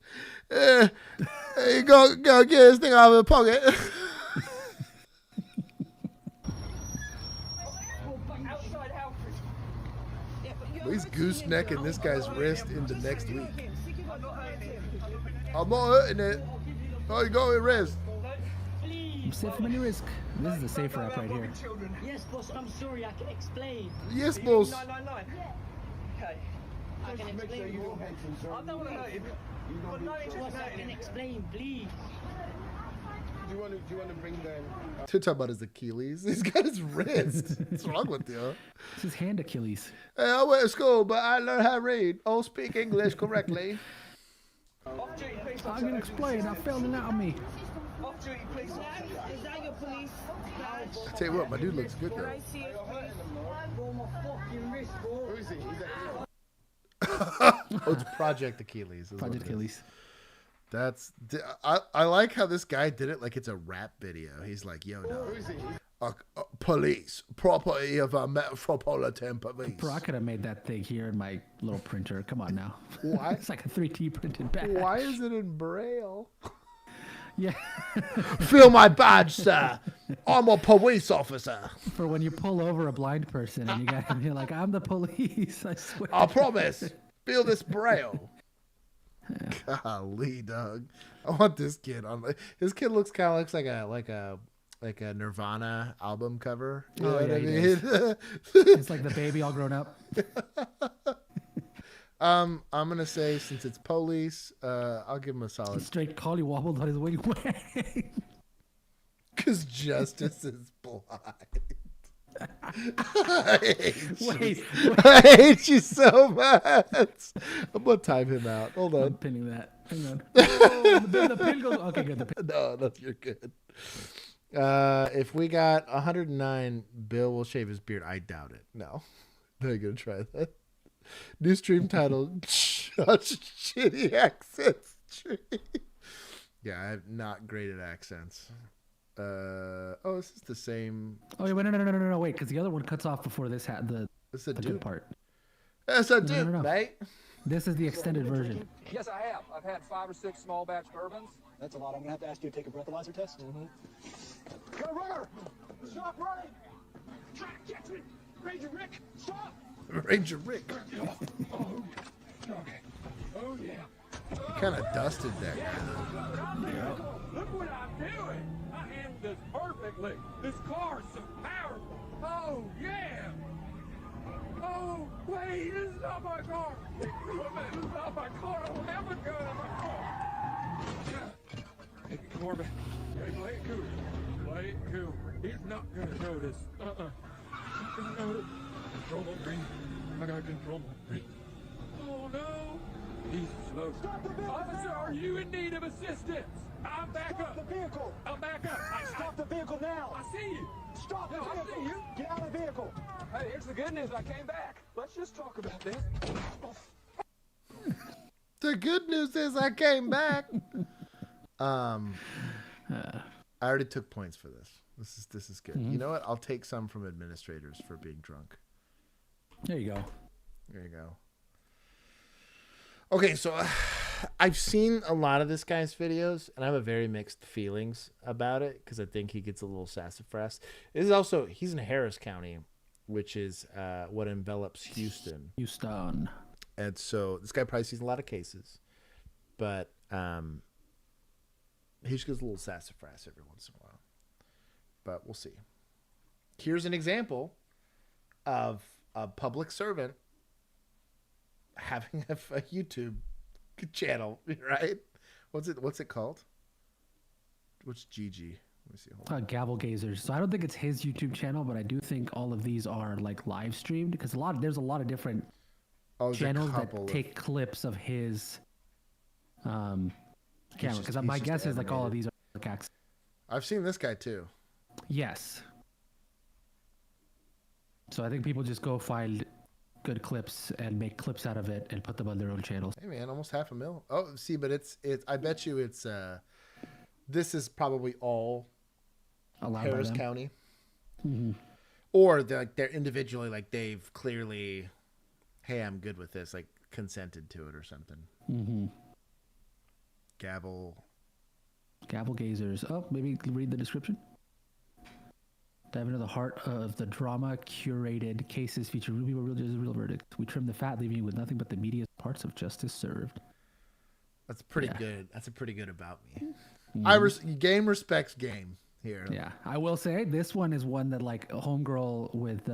Speaker 10: You go get this thing out of the pocket. He's goosenecking this guy's wrist into next week. I'm not hurting it. Oh, you got your wrist.
Speaker 1: I'm safe from any risk. This is the safe rap right here.
Speaker 20: Yes, boss, I'm sorry, I can explain.
Speaker 10: Yes, boss.
Speaker 20: Okay. I can explain. I don't want to hurt you. Boss, I can explain, please.
Speaker 9: Do you want to bring them?
Speaker 10: To talk about his Achilles. He's got his wrist. What's wrong with you?
Speaker 1: It's his hand Achilles.
Speaker 10: Hey, I went to school, but I learned how to read. Oh, speak English correctly.
Speaker 1: I can explain. I fell in out of me.
Speaker 13: Is that your police?
Speaker 10: I tell you what, my dude looks good though.
Speaker 9: Who is he?
Speaker 10: Oh, it's Project Achilles.
Speaker 1: Project Achilles.
Speaker 10: That's I like how this guy did it like it's a rap video. He's like, yo, no.
Speaker 9: Who is he?
Speaker 10: Police, property of a metropolitan police.
Speaker 1: Bro, I could have made that thing here in my little printer. Come on now.
Speaker 10: Why?
Speaker 1: It's like a 3D printed badge.
Speaker 10: Why is it in Braille?
Speaker 1: Yeah.
Speaker 10: Feel my badge, sir. I'm a police officer.
Speaker 1: For when you pull over a blind person and you're like, I'm the police. I swear.
Speaker 10: I promise. Feel this Braille. Golly, dog. I want this kid on. His kid looks kind of like a Nirvana album cover. You know what I mean?
Speaker 1: It's like the baby all grown up.
Speaker 10: I'm gonna say since it's police, I'll give him a solid.
Speaker 1: Straight collie wobbled on his way away.
Speaker 10: Because justice is blind. I hate you so much. I'm gonna time him out. Hold on.
Speaker 1: I'm pinning that. Hang on. Oh, the pin goes. Okay, good. The pin.
Speaker 10: No, you're good. If we got 109, Bill will shave his beard. I doubt it. No, they're gonna try that. New stream title: Shitty Accents. Yeah, I'm not great at accents. Oh, this is the same.
Speaker 1: Oh, wait, no, wait, because the other one cuts off before this had the good part.
Speaker 10: That's a dude, mate.
Speaker 1: This is the extended version.
Speaker 14: Yes, I have. I've had 5 or 6 small batch bourbons.
Speaker 15: That's a lot. I'm gonna have to ask you to take a breathalyzer test.
Speaker 14: Got a runner! Stop running! Try to catch me! Ranger Rick, stop!
Speaker 10: Ranger Rick.
Speaker 14: Oh, okay. Oh yeah.
Speaker 10: Kind of dusted that guy.
Speaker 14: Look what I'm doing! I handled this perfectly. This car's so powerful. Oh yeah! Oh wait, this is not my car. This is not my car. I don't have a gun in my car. Hey, Corbin, hey, play it cool. Play it cool. He's not gonna notice. Control my breathing. I gotta control my breathing. Oh no! He's slow. Stop the vehicle! Officer, are you in need of assistance? I'm back up.
Speaker 15: Stop the vehicle!
Speaker 14: I'm back up.
Speaker 15: Stop the vehicle now!
Speaker 14: I see you.
Speaker 15: Stop the
Speaker 14: I
Speaker 15: vehicle!
Speaker 14: see you.
Speaker 15: Get out of the vehicle!
Speaker 14: Hey, here's the good news. I came back. Let's just talk about this.
Speaker 10: The good news is I came back. I already took points for this. This is good. You know what? I'll take some from administrators for being drunk.
Speaker 1: There you go.
Speaker 10: There you go. Okay, so I've seen a lot of this guy's videos, and I have a very mixed feelings about it because I think he gets a little sassafras. He's in Harris County, which is what envelops Houston. And so this guy probably sees a lot of cases, but he just gets a little sassafras every once in a while. But we'll see. Here's an example of a public servant having a YouTube channel, right? What's it called? What's GG? Let me see.
Speaker 1: Gavel Gazers. So I don't think it's his YouTube channel, but I do think all of these are like live streamed because there's a lot of different channels that take clips of his camera. Because my guess is like all of these are like
Speaker 10: I've seen this guy too.
Speaker 1: Yes. So I think people just go find good clips and make clips out of it and put them on their own channels.
Speaker 10: Hey man, almost $500,000. Oh, see, but it's I bet you it's this is probably all
Speaker 1: allowed
Speaker 10: Harris
Speaker 1: by them.
Speaker 10: County.
Speaker 1: Mm-hmm.
Speaker 10: Or they're individually like they've clearly, hey, I'm good with this, like consented to it or something.
Speaker 1: Mm-hmm.
Speaker 10: Gavel
Speaker 1: Gazers. Oh, maybe read the description. Dive into the heart of the drama curated cases feature real people, real judges, real verdict. We trim the fat, leaving you with nothing but the meatiest parts of justice served.
Speaker 10: That's pretty good. That's a pretty good about me. Mm-hmm. Game respects game here.
Speaker 1: Yeah, I will say this one is one that like Homegirl with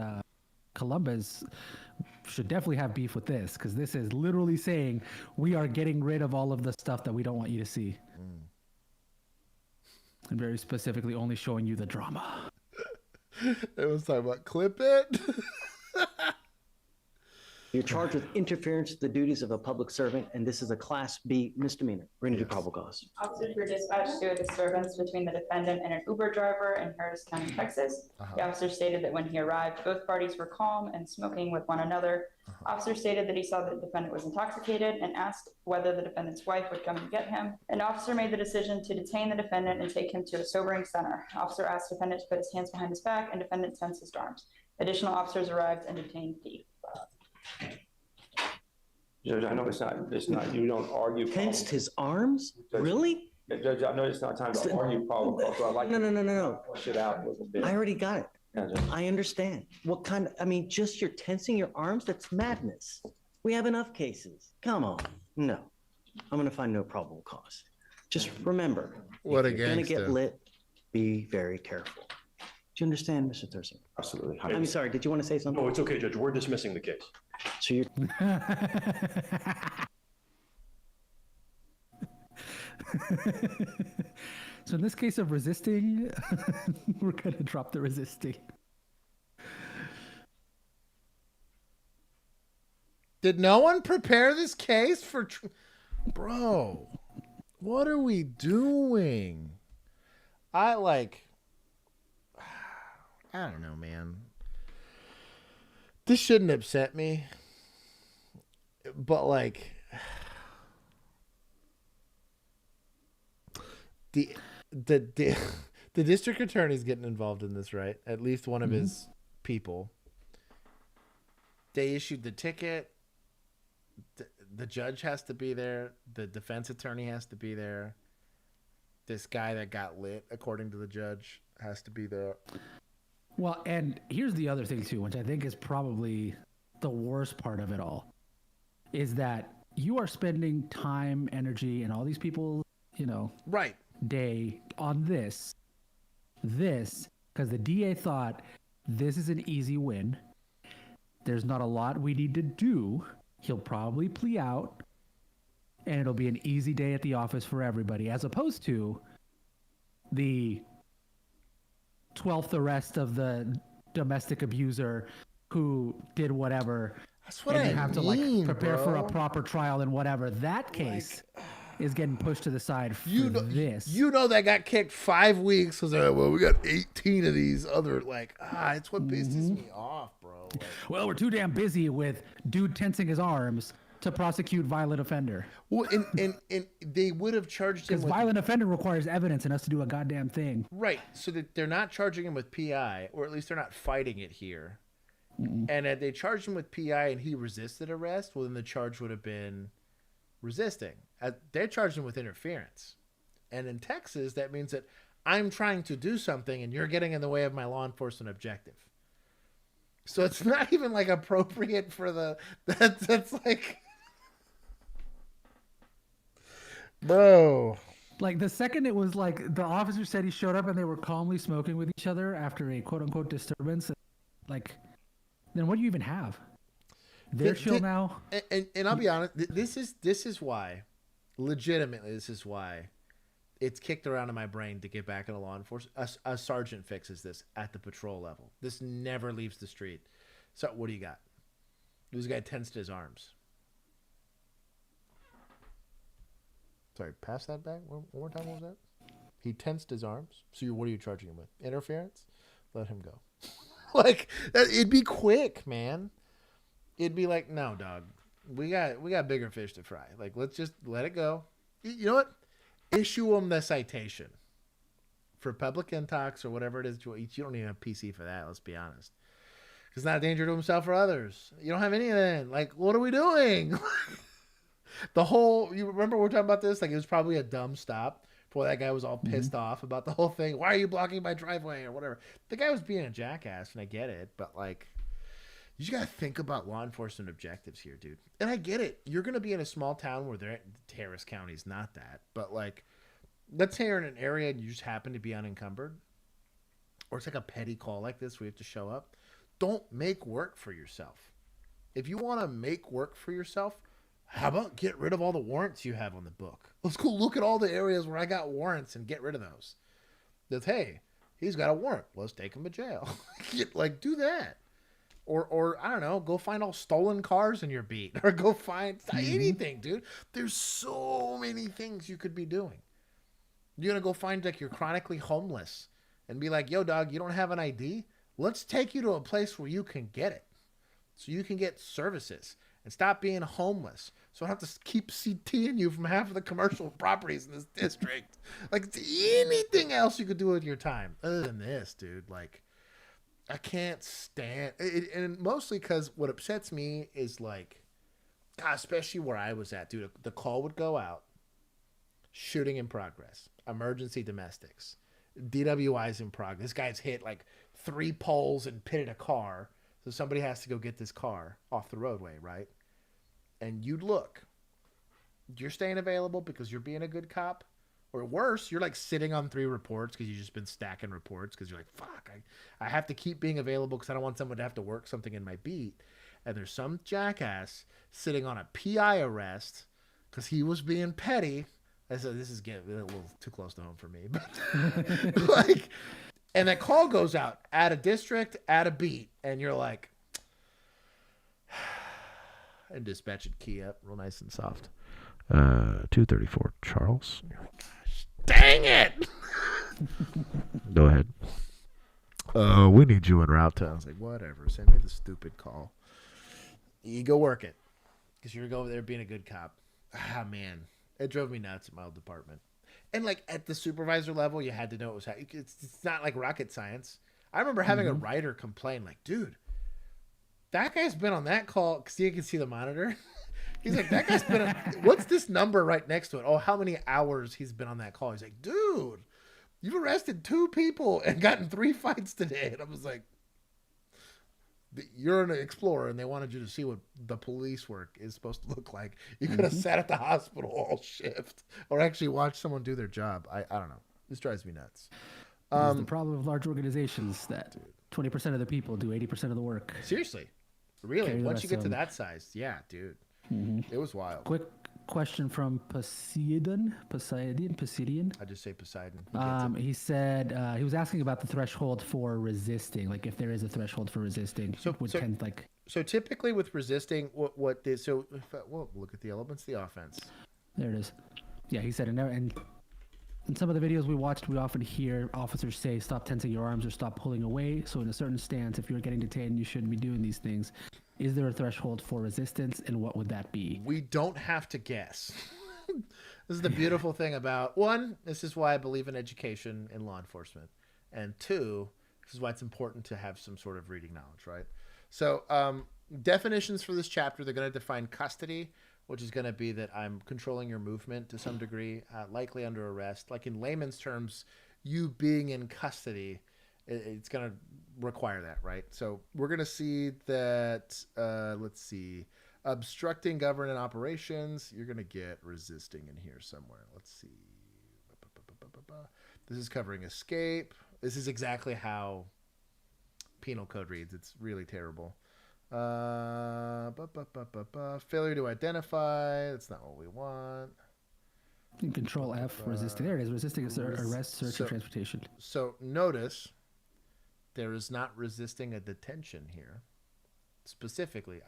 Speaker 1: Columbus should definitely have beef with this because this is literally saying we are getting rid of all of the stuff that we don't want you to see. And very specifically only showing you the drama.
Speaker 10: It was talking about clip it.
Speaker 2: You're charged with interference with the duties of a public servant, and this is a Class B misdemeanor. We're going to do probable cause.
Speaker 16: Officers were dispatched to a disturbance between the defendant and an Uber driver in Harris County, Texas. The officer stated that when he arrived, both parties were calm and smoking with one another. Officer stated that he saw that the defendant was intoxicated and asked whether the defendant's wife would come and get him. An officer made the decision to detain the defendant and take him to a sobering center. Officer asked the defendant to put his hands behind his back, and defendant tensed his arms. Additional officers arrived and detained D.
Speaker 11: Judge, I know it's not, you don't argue.
Speaker 2: Tensed his arms?
Speaker 11: Judge,
Speaker 2: really?
Speaker 11: Judge, I know it's not time to argue probable cause, so I'd like
Speaker 2: No.
Speaker 11: Push it out a little bit.
Speaker 2: I already got it.
Speaker 11: Yeah, Judge.
Speaker 2: I understand. What kind of, I mean, just you're tensing your arms? That's madness. We have enough cases. Come on. No. I'm going to find no probable cause. Just remember,
Speaker 10: What
Speaker 2: if
Speaker 10: a
Speaker 2: you're going to
Speaker 10: gangster.
Speaker 2: get lit, be very careful. Do you understand, Mr. Thurston?
Speaker 11: Absolutely.
Speaker 2: I'm sorry. Did you want to say something?
Speaker 11: No, it's okay, Judge. We're dismissing the case.
Speaker 2: So you're...
Speaker 1: So in this case of resisting, we're going to drop the resisting.
Speaker 10: Did no one prepare this case for... Bro, what are we doing? I don't know, man. This shouldn't upset me. But like... The district attorney's getting involved in this, right? At least one of his people. They issued the ticket. The judge has to be there. The defense attorney has to be there. This guy that got lit, according to the judge, has to be there.
Speaker 1: Well, and here's the other thing too, which I think is probably the worst part of it all, is that you are spending time, energy, and all these people,
Speaker 10: right,
Speaker 1: day on this, because the DA thought this is an easy win. There's not a lot we need to do. He'll probably plea out, and it'll be an easy day at the office for everybody, as opposed to the 12th arrest of the domestic abuser who did whatever.
Speaker 10: That's what
Speaker 1: and
Speaker 10: I
Speaker 1: you have to
Speaker 10: mean,
Speaker 1: prepare for a
Speaker 10: bro.
Speaker 1: proper trial and whatever. That case is getting pushed to the side for this.
Speaker 10: That got kicked 5 weeks because we got 18 of these other it's what pisses me off, bro.
Speaker 1: Well, we're too damn busy with dude tensing his arms to prosecute violent offender.
Speaker 10: Well, and they would have charged him
Speaker 1: because
Speaker 10: with
Speaker 1: violent offender requires evidence and us to do a goddamn thing.
Speaker 10: right. So that they're not charging him with PI, or at least they're not fighting it here. And had they charged him with PI and he resisted arrest, well, then the charge would have been resisting. They charged him with interference. And in Texas, that means that I'm trying to do something and you're getting in the way of my law enforcement objective. So it's not even appropriate for that's bro.
Speaker 1: The second it was the officer said he showed up and they were calmly smoking with each other after a quote unquote disturbance, then what do you even have? They're chill now.
Speaker 10: And I'll be honest, this is why, legitimately, this is why it's kicked around in my brain to get back into law enforcement. A sergeant fixes this at the patrol level. This never leaves the street. So what do you got? This guy tensed his arms. Sorry, pass that back one more time. What was that? He tensed his arms. So what are you charging him with? Interference? Let him go. It'd be quick, man. It'd be no, dog. We got bigger fish to fry. Let's just let it go. You know what? Issue him the citation for public intox or whatever it is. You don't even have PC for that. Let's be honest. It's not a danger to himself or others. You don't have any of that. What are we doing? You remember we were talking about this? It was probably a dumb stop. Before that guy was all pissed off about the whole thing. Why are you blocking my driveway or whatever? The guy was being a jackass, and I get it, but you just gotta think about law enforcement objectives here, dude. And I get it. You're gonna be in a small town where Harris County's not that, but let's say you're in an area and you just happen to be unencumbered, or it's a petty call like this where you have to show up. Don't make work for yourself. If you want to make work for yourself, how about get rid of all the warrants you have on the book? Let's go look at all the areas where I got warrants and get rid of those. That, hey, he's got a warrant. Let's take him to jail. Like, do that. Or I don't know, go find all stolen cars in your beat. Or go find anything, dude. There's so many things you could be doing. You're going to go find, like, you're chronically homeless and be like, yo, dog, you don't have an ID? Let's take you to a place where you can get it. So you can get services and stop being homeless. So I don't have to keep CTing you from half of the commercial properties in this district. Like, anything else you could do with your time other than this, dude. Like, I can't stand it. And mostly because what upsets me is, like, God, especially where I was at, dude, the call would go out, shooting in progress, emergency domestics, DWIs in progress. This guy's hit, like, 3 poles and pitted a car. So somebody has to go get this car off the roadway, right? And you'd look. You're staying available because you're being a good cop. Or worse, you're like sitting on 3 reports because you've just been stacking reports because you're like, fuck, I have to keep being available because I don't want someone to have to work something in my beat. And there's some jackass sitting on a PI arrest because he was being petty. I said, this is getting a little too close to home for me. But like... And that call goes out at a district, at a beat, and you're like, and dispatch would key up real nice and soft. 234 Charles. Gosh, dang it! Go ahead. We need you en route to. I was like, whatever. Send me the stupid call. You go work it, because you're over there being a good cop. Ah, man, it drove me nuts at my old department. And, like, at the supervisor level, you had to know it was happening. It's not like rocket science. I remember having a writer complain, like, dude, that guy's been on that call. Because you can see the monitor. He's like, that guy's been on, what's this number right next to it? Oh, how many hours he's been on that call? He's like, dude, you've arrested 2 people and gotten 3 fights today. And I was like, you're an explorer, and they wanted you to see what the police work is supposed to look like. You could have sat at the hospital all shift, or actually watched someone do their job. I don't know. This drives me nuts.
Speaker 1: The problem with large organizations that 20% of the people do 80% of the work.
Speaker 10: Seriously, really. Once you get to that size, yeah, dude, it was wild.
Speaker 1: Quick question from Poseidon.
Speaker 10: I just say Poseidon.
Speaker 1: He said he was asking about the threshold for resisting, like if there is a threshold for resisting.
Speaker 10: So typically with resisting, well, look at the elements of the offense.
Speaker 1: There it is. Yeah, he said, and in some of the videos we watched, we often hear officers say, "Stop tensing your arms" or "Stop pulling away." So in a certain stance, if you're getting detained, you shouldn't be doing these things. Is there a threshold for resistance, and what would that be?
Speaker 10: We don't have to guess. This is the beautiful thing about, 1, this is why I believe in education in law enforcement. And 2, this is why it's important to have some sort of reading knowledge, right? So definitions for this chapter, they're going to define custody, which is going to be that I'm controlling your movement to some degree, likely under arrest. Like in layman's terms, you being in custody, it's going to require that, right? So we're going to see that, let's see, obstructing government operations. You're going to get resisting in here somewhere. Let's see. This is covering escape. This is exactly how penal code reads. It's really terrible. Failure to identify. That's not what we want.
Speaker 1: Control F, resisting. There it is. Resisting arrest, search, or transportation.
Speaker 10: So notice there is not resisting a detention here. Specifically,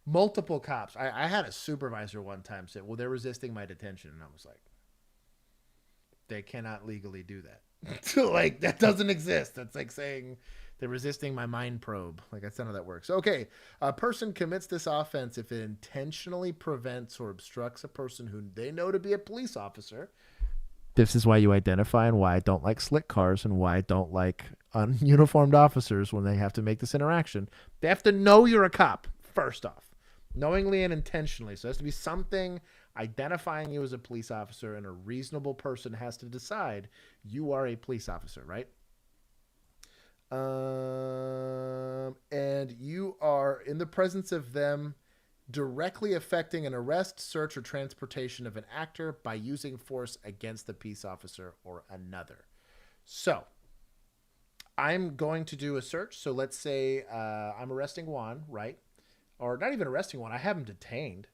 Speaker 10: multiple cops. I had a supervisor one time say, well, they're resisting my detention. And I was like, they cannot legally do that. Like, that doesn't exist. That's like saying they're resisting my mind probe. Like, that's not how that works. Okay, a person commits this offense if it intentionally prevents or obstructs a person who they know to be a police officer. This is why you identify and why I don't like slick cars and why I don't like ununiformed officers when they have to make this interaction. They have to know you're a cop, first off. Knowingly and intentionally. So it has to be something identifying you as a police officer, and a reasonable person has to decide you are a police officer, right? And you are in the presence of them directly affecting an arrest, search, or transportation of an actor by using force against the peace officer or another. So I'm going to do a search. So let's say I'm arresting Juan, right? Or not even arresting Juan. I have him detained,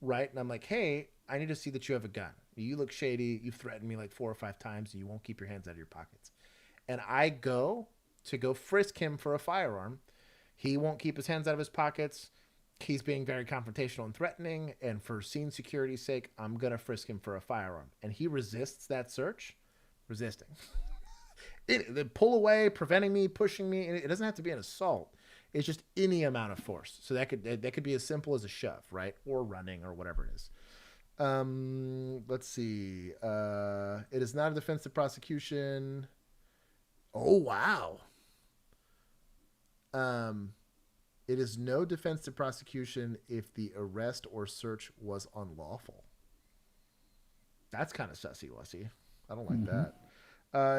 Speaker 10: right? And I'm like, hey, I need to see that you have a gun. You look shady. You've threatened me like 4 or 5 times, and you won't keep your hands out of your pockets. and I go frisk him for a firearm. He won't keep his hands out of his pockets. He's being very confrontational and threatening, and for scene security's sake, I'm going to frisk him for a firearm. And he resists that search. Resisting. They pull away, preventing me, pushing me. And it doesn't have to be an assault. It's just any amount of force. So that could be as simple as a shove, right? Or running or whatever it is. Let's see. It is not a defensive prosecution. Oh, wow. It is no defensive prosecution if the arrest or search was unlawful. That's kind of sussy-wussy. I don't like that.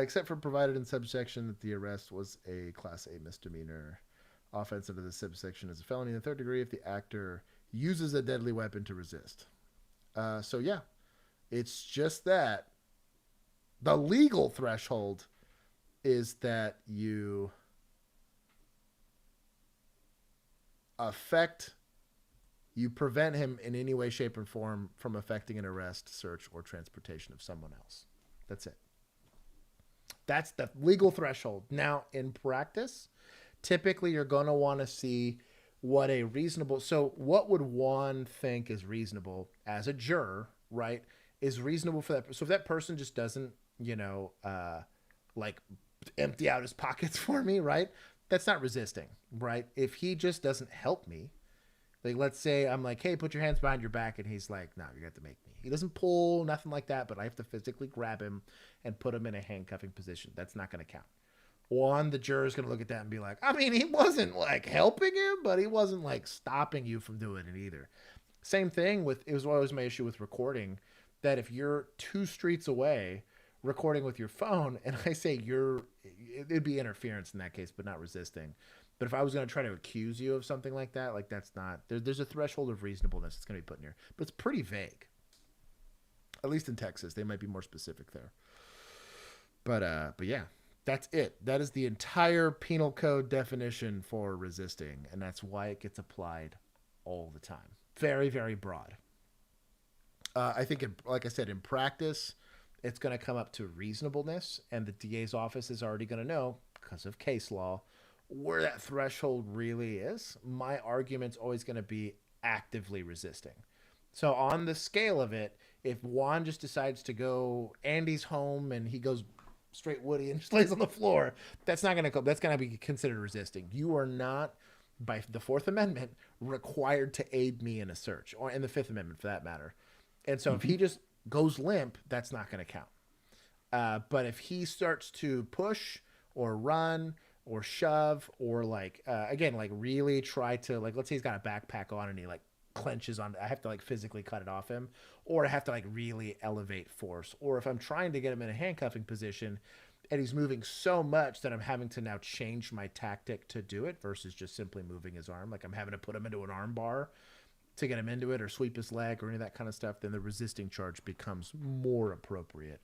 Speaker 10: Except for provided in subsection that the arrest was a Class A misdemeanor. Offense under this subsection is a felony in the third degree if the actor uses a deadly weapon to resist. So, yeah, it's just that the legal threshold is that you prevent him in any way, shape, or form from affecting an arrest, search, or transportation of someone else. That's it. That's the legal threshold. Now, in practice, typically you're going to want to see what a reasonable... So what would Juan think is reasonable as a juror, right, is reasonable for that. So if that person just doesn't, like empty out his pockets for me, right, that's not resisting, right? If he just doesn't help me, like let's say I'm like, hey, put your hands behind your back, and he's like, no, you got to make me. He doesn't pull, nothing like that, but I have to physically grab him and put him in a handcuffing position. That's not going to count. One, the juror is going to look at that and be like, I mean, he wasn't like helping him, but he wasn't like stopping you from doing it either. Same thing with, it was always my issue with recording, that if you're 2 streets away recording with your phone, and I say it'd be interference in that case, but not resisting. But if I was going to try to accuse you of something like that, like that's not, there's a threshold of reasonableness that's going to be put in here, but it's pretty vague. At least in Texas, they might be more specific there. But yeah, that's it. That is the entire penal code definition for resisting, and that's why it gets applied all the time. Very, very broad. I think, like I said, in practice, it's going to come up to reasonableness, and the DA's office is already going to know, because of case law, where that threshold really is. My argument's always going to be actively resisting. So on the scale of it, if Juan just decides to go Andy's home and he goes straight Woody and just lays on the floor, that's not going to go. That's going to be considered resisting. You are not, by the Fourth Amendment, required to aid me in a search, or in the Fifth Amendment for that matter. And so if he just goes limp, that's not going to count. But if he starts to push or run or shove or like, again, like really try to, like, let's say he's got a backpack on and he like clenches on, I have to like physically cut it off him, or I have to like really elevate force. Or if I'm trying to get him in a handcuffing position and he's moving so much that I'm having to now change my tactic to do it versus just simply moving his arm. Like I'm having to put him into an arm bar to get him into it or sweep his leg or any of that kind of stuff, then the resisting charge becomes more appropriate.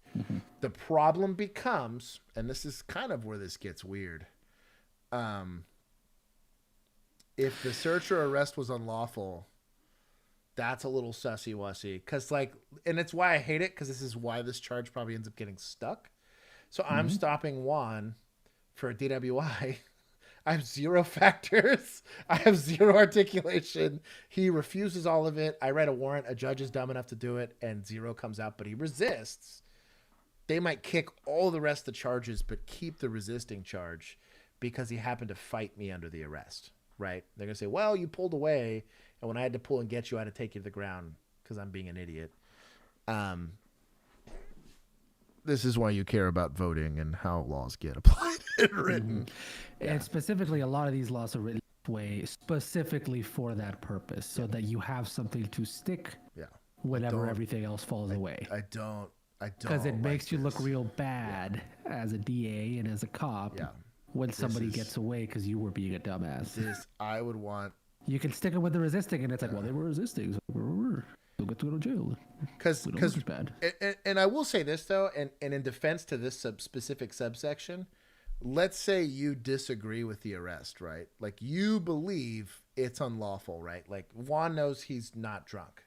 Speaker 10: The problem becomes, and this is kind of where this gets weird, if the search or arrest was unlawful, that's a little sussy-wussy. Because, like, and it's why I hate it, because this is why this charge probably ends up getting stuck. So I'm stopping Juan for a DWI. I have 0 factors. I have 0 articulation. He refuses all of it. I write a warrant. A judge is dumb enough to do it, and 0 comes out, but he resists. They might kick all the rest of the charges, but keep the resisting charge because he happened to fight me under the arrest, right? They're going to say, well, you pulled away, and when I had to pull and get you, I had to take you to the ground because I'm being an idiot. This is why you care about voting and how laws get applied and written.
Speaker 1: And specifically, a lot of these laws are written way specifically for that purpose, so that you have something to stick whenever everything else falls away.
Speaker 10: I don't.
Speaker 1: Because it makes you look real bad as a DA and as a cop when somebody gets away because you were being a dumbass.
Speaker 10: I would want...
Speaker 1: You can stick it with the resisting, and it's like, well, they were resisting, so they'll get to go to jail.
Speaker 10: Because
Speaker 1: bad.
Speaker 10: And I will say this, though, and in defense to this specific subsection, let's say you disagree with the arrest, right? Like, you believe it's unlawful, right? Like, Juan knows he's not drunk,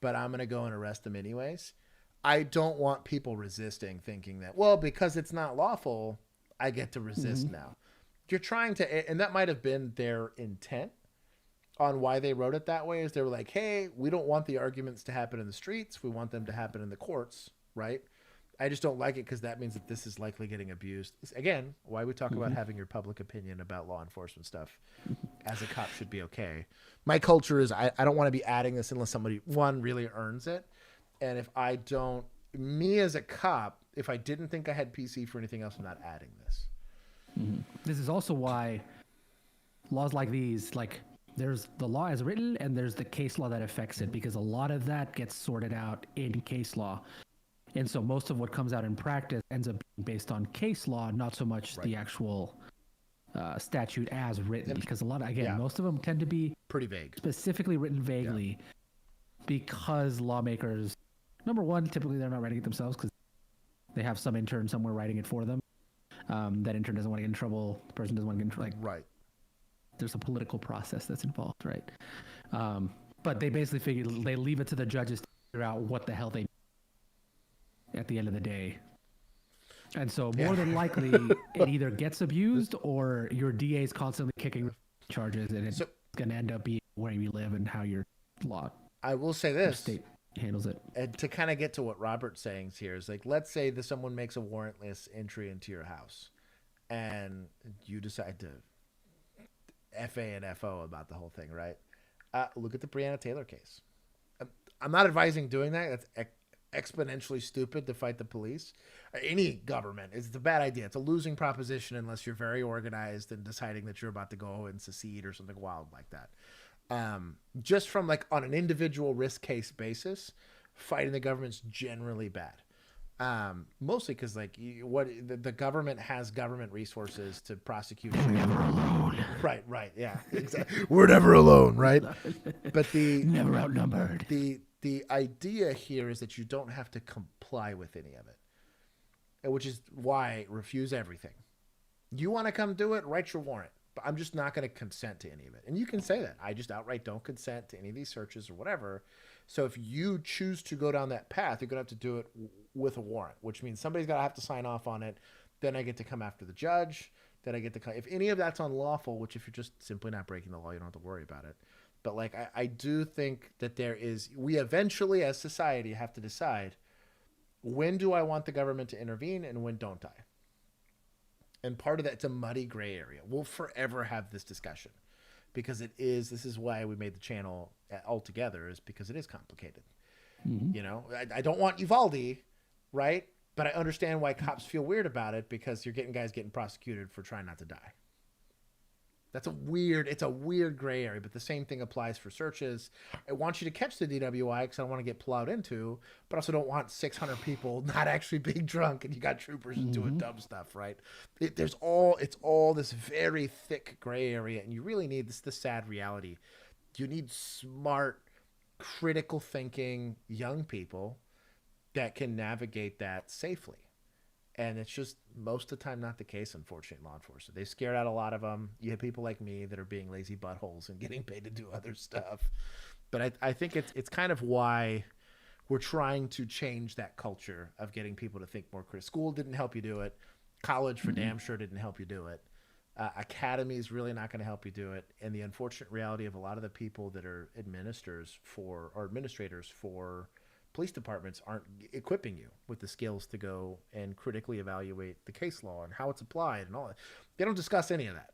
Speaker 10: but I'm going to go and arrest him anyways. I don't want people resisting, thinking that, well, because it's not lawful, I get to resist now. You're trying to, and that might have been their intent on why they wrote it that way, is they were like, hey, we don't want the arguments to happen in the streets. We want them to happen in the courts, right? I just don't like it because that means that this is likely getting abused. It's, again, why we talk about having your public opinion about law enforcement stuff as a cop should be okay. My culture is I don't want to be adding this unless somebody, one, really earns it. And if I don't, me as a cop, if I didn't think I had PC for anything else, I'm not adding this.
Speaker 1: This is also why laws like these, like there's the law as written and there's the case law that affects it, because a lot of that gets sorted out in case law. And so most of what comes out in practice ends up being based on case law, not so much the actual statute as written, because a lot of, again, most of them tend to be
Speaker 10: pretty vague,
Speaker 1: specifically written vaguely, because lawmakers, number one, typically they're not writing it themselves because they have some intern somewhere writing it for them. That intern doesn't want to get in trouble. The person doesn't want to get in trouble. Like, there's a political process that's involved, right? But they basically figure they leave it to the judges to figure out what the hell they at the end of the day. And so more than likely it either gets abused or your DA is constantly kicking charges, and it's going to end up being where you live and how your law.
Speaker 10: I will say this.
Speaker 1: State handles it.
Speaker 10: And to kind of get to what Robert's saying here is, like, let's say that someone makes a warrantless entry into your house and you decide to FA and FO about the whole thing, right? Look at the Breonna Taylor case. I'm not advising doing that. That's exponentially stupid to fight the police. Any government is a bad idea. It's a losing proposition unless you're very organized and deciding that you're about to go and secede or something wild like that. Just from like on an individual risk case basis, fighting the government's generally bad. Mostly because like the government has government resources to prosecute. We're never alone. Right. Yeah. Exactly. We're never alone. Right. But
Speaker 1: never outnumbered.
Speaker 10: The idea here is that you don't have to comply with any of it, which is why refuse everything. You want to come do it, write your warrant. But I'm just not going to consent to any of it. And you can say that. I just outright don't consent to any of these searches or whatever. So if you choose to go down that path, you're going to have to do it with a warrant, which means somebody's got to have to sign off on it. Then I get to come after the judge. Then I get to come. If any of that's unlawful, which if you're just simply not breaking the law, you don't have to worry about it. But like, I do think that we eventually as society have to decide, when do I want the government to intervene and when don't I? And part of that, it's a muddy gray area. We'll forever have this discussion because this is why we made the channel altogether, is because it is complicated. You know, I don't want Uvalde, right? But I understand why cops feel weird about it, because you're getting guys getting prosecuted for trying not to die. It's a weird gray area, but the same thing applies for searches. I want you to catch the DWI because I don't want to get plowed into, but I also don't want 600 people not actually being drunk and you got troopers doing dumb stuff, right? It's all this very thick gray area, and you really need the sad reality. You need smart, critical thinking young people that can navigate that safely. And it's just most of the time not the case, unfortunately, in law enforcement. They scared out a lot of them. You have people like me that are being lazy buttholes and getting paid to do other stuff. But I think it's kind of why we're trying to change that culture of getting people to think more critical. School didn't help you do it. College for damn sure didn't help you do it. Academy is really not going to help you do it. And the unfortunate reality of a lot of the people that are administrators for police departments aren't equipping you with the skills to go and critically evaluate the case law and how it's applied and all that. They don't discuss any of that.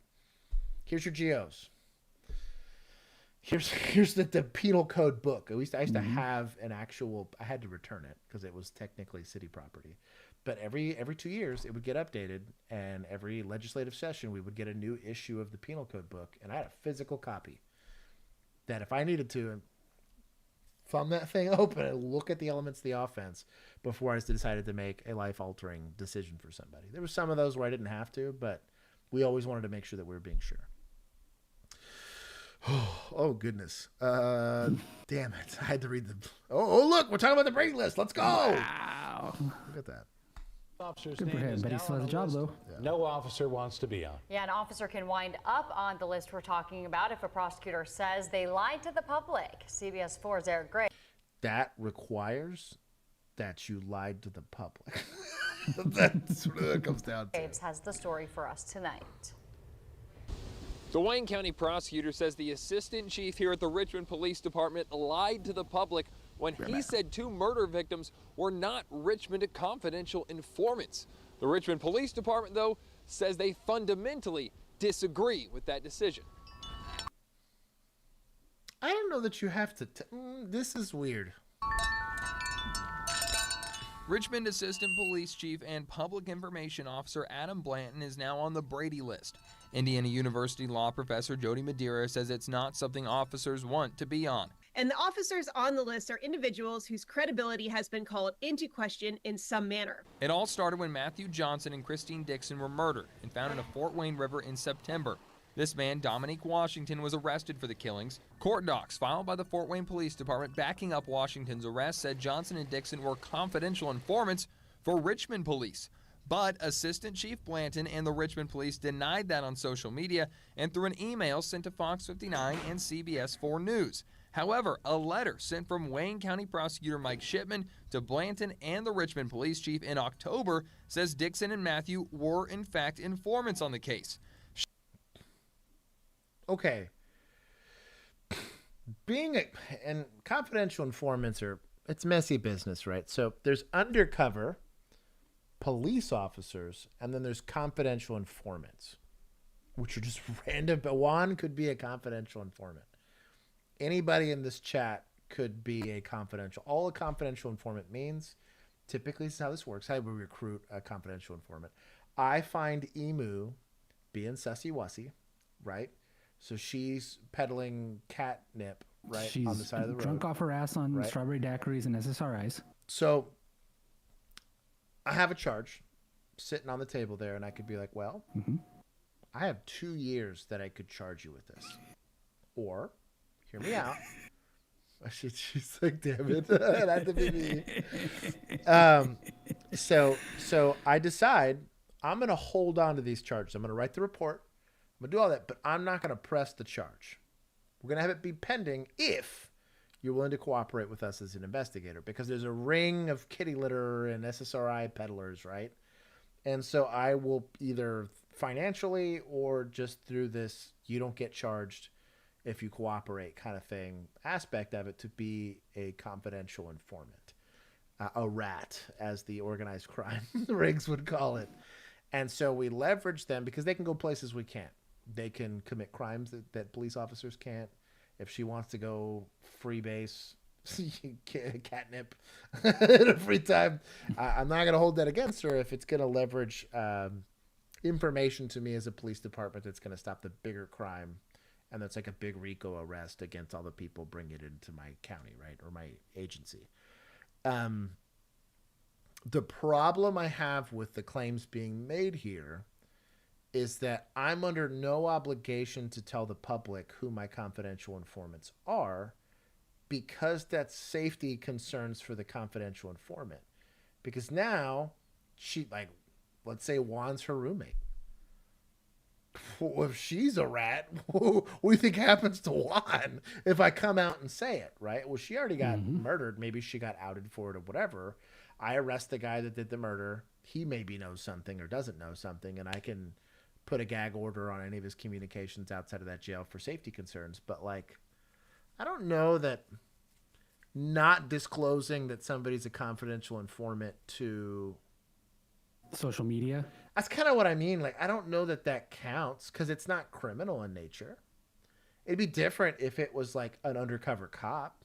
Speaker 10: Here's your GOs. Here's the penal code book. At least I used to have an actual, I had to return it because it was technically city property. But every 2 years it would get updated, and every legislative session we would get a new issue of the penal code book, and I had a physical copy that if I needed to thumb that thing open and look at the elements of the offense before I decided to make a life-altering decision for somebody. There were some of those where I didn't have to, but we always wanted to make sure that we were being sure. Oh, goodness. Damn it. I had to read the... Oh, look, we're talking about the break list. Let's go. Wow. Look at that.
Speaker 17: Officer's
Speaker 1: Good for
Speaker 17: name
Speaker 1: him,
Speaker 17: is
Speaker 1: but he
Speaker 17: now
Speaker 1: still
Speaker 17: on
Speaker 1: has a
Speaker 17: the
Speaker 1: job,
Speaker 17: list
Speaker 1: though.
Speaker 17: No officer wants to be on.
Speaker 18: Yeah, an officer can wind up on the list we're talking about if a prosecutor says they lied to the public. CBS 4's Eric Gray.
Speaker 10: That requires that you lied to the public. That's what it comes down to.
Speaker 18: Ames has the story for us tonight.
Speaker 5: The Wayne County prosecutor says the assistant chief here at the Richmond Police Department lied to the public when he said 2 murder victims were not Richmond confidential informants. The Richmond Police Department, though, says they fundamentally disagree with that decision.
Speaker 10: I don't know that you have to. This is weird.
Speaker 5: Richmond Assistant Police Chief and Public Information Officer Adam Blanton is now on the Brady list. Indiana University law professor Jody Madeira says it's not something officers want to be on.
Speaker 19: And the officers on the list are individuals whose credibility has been called into question in some manner.
Speaker 5: It all started when Matthew Johnson and Christine Dixon were murdered and found in a Fort Wayne river in September. This man, Dominique Washington, was arrested for the killings. Court docs filed by the Fort Wayne Police Department backing up Washington's arrest said Johnson and Dixon were confidential informants for Richmond police. But Assistant Chief Blanton and the Richmond Police denied that on social media and through an email sent to Fox 59 and CBS 4 News. However, a letter sent from Wayne County Prosecutor Mike Shipman to Blanton and the Richmond Police Chief in October says Dixon and Matthew were in fact informants on the case.
Speaker 10: Okay. And confidential informants it's messy business, right? So there's undercover police officers, and then there's confidential informants, which are just random. But Juan could be a confidential informant. Anybody in this chat could be a confidential. All a confidential informant means, typically this is how this works, how we recruit a confidential informant. I find Emu being sussy-wussy, right? So she's peddling catnip, right,
Speaker 1: She's
Speaker 10: on the side of the road.
Speaker 1: Drunk off her ass on
Speaker 10: right?
Speaker 1: strawberry daiquiris and SSRIs.
Speaker 10: So I have a charge sitting on the table there, and I could be like, well, I have 2 years that I could charge you with this. Or, hear me out. She's like, damn it. It had to be me. So I decide I'm going to hold on to these charges. I'm going to write the report. I'm going to do all that, but I'm not going to press the charge. We're going to have it be pending if you're willing to cooperate with us as an investigator, because there's a ring of kitty litter and SSRI peddlers, right? And so I will either financially or just through this, you don't get charged if you cooperate kind of thing, aspect of it, to be a confidential informant, a rat, as the organized crime rings would call it. And so we leverage them because they can go places we can't. They can commit crimes that police officers can't. If she wants to go freebase catnip in her free time, I'm not going to hold that against her if it's going to leverage information to me as a police department that's going to stop the bigger crime. And that's like a big RICO arrest against all the people bringing it into my county, right, or my agency. The problem I have with the claims being made here is that I'm under no obligation to tell the public who my confidential informants are, because that's safety concerns for the confidential informant. Because now she, like, let's say Juan's her roommate. Well, if she's a rat, what do you think happens to Juan if I come out and say it, right? Well, she already got murdered. Maybe she got outed for it or whatever. I arrest the guy that did the murder. He maybe knows something or doesn't know something, and I can put a gag order on any of his communications outside of that jail for safety concerns. But, like, I don't know that not disclosing that somebody's a confidential informant to
Speaker 1: social media,
Speaker 10: that's kind of what I mean. Like, I don't know that that counts because it's not criminal in nature. It'd be different if it was like an undercover cop,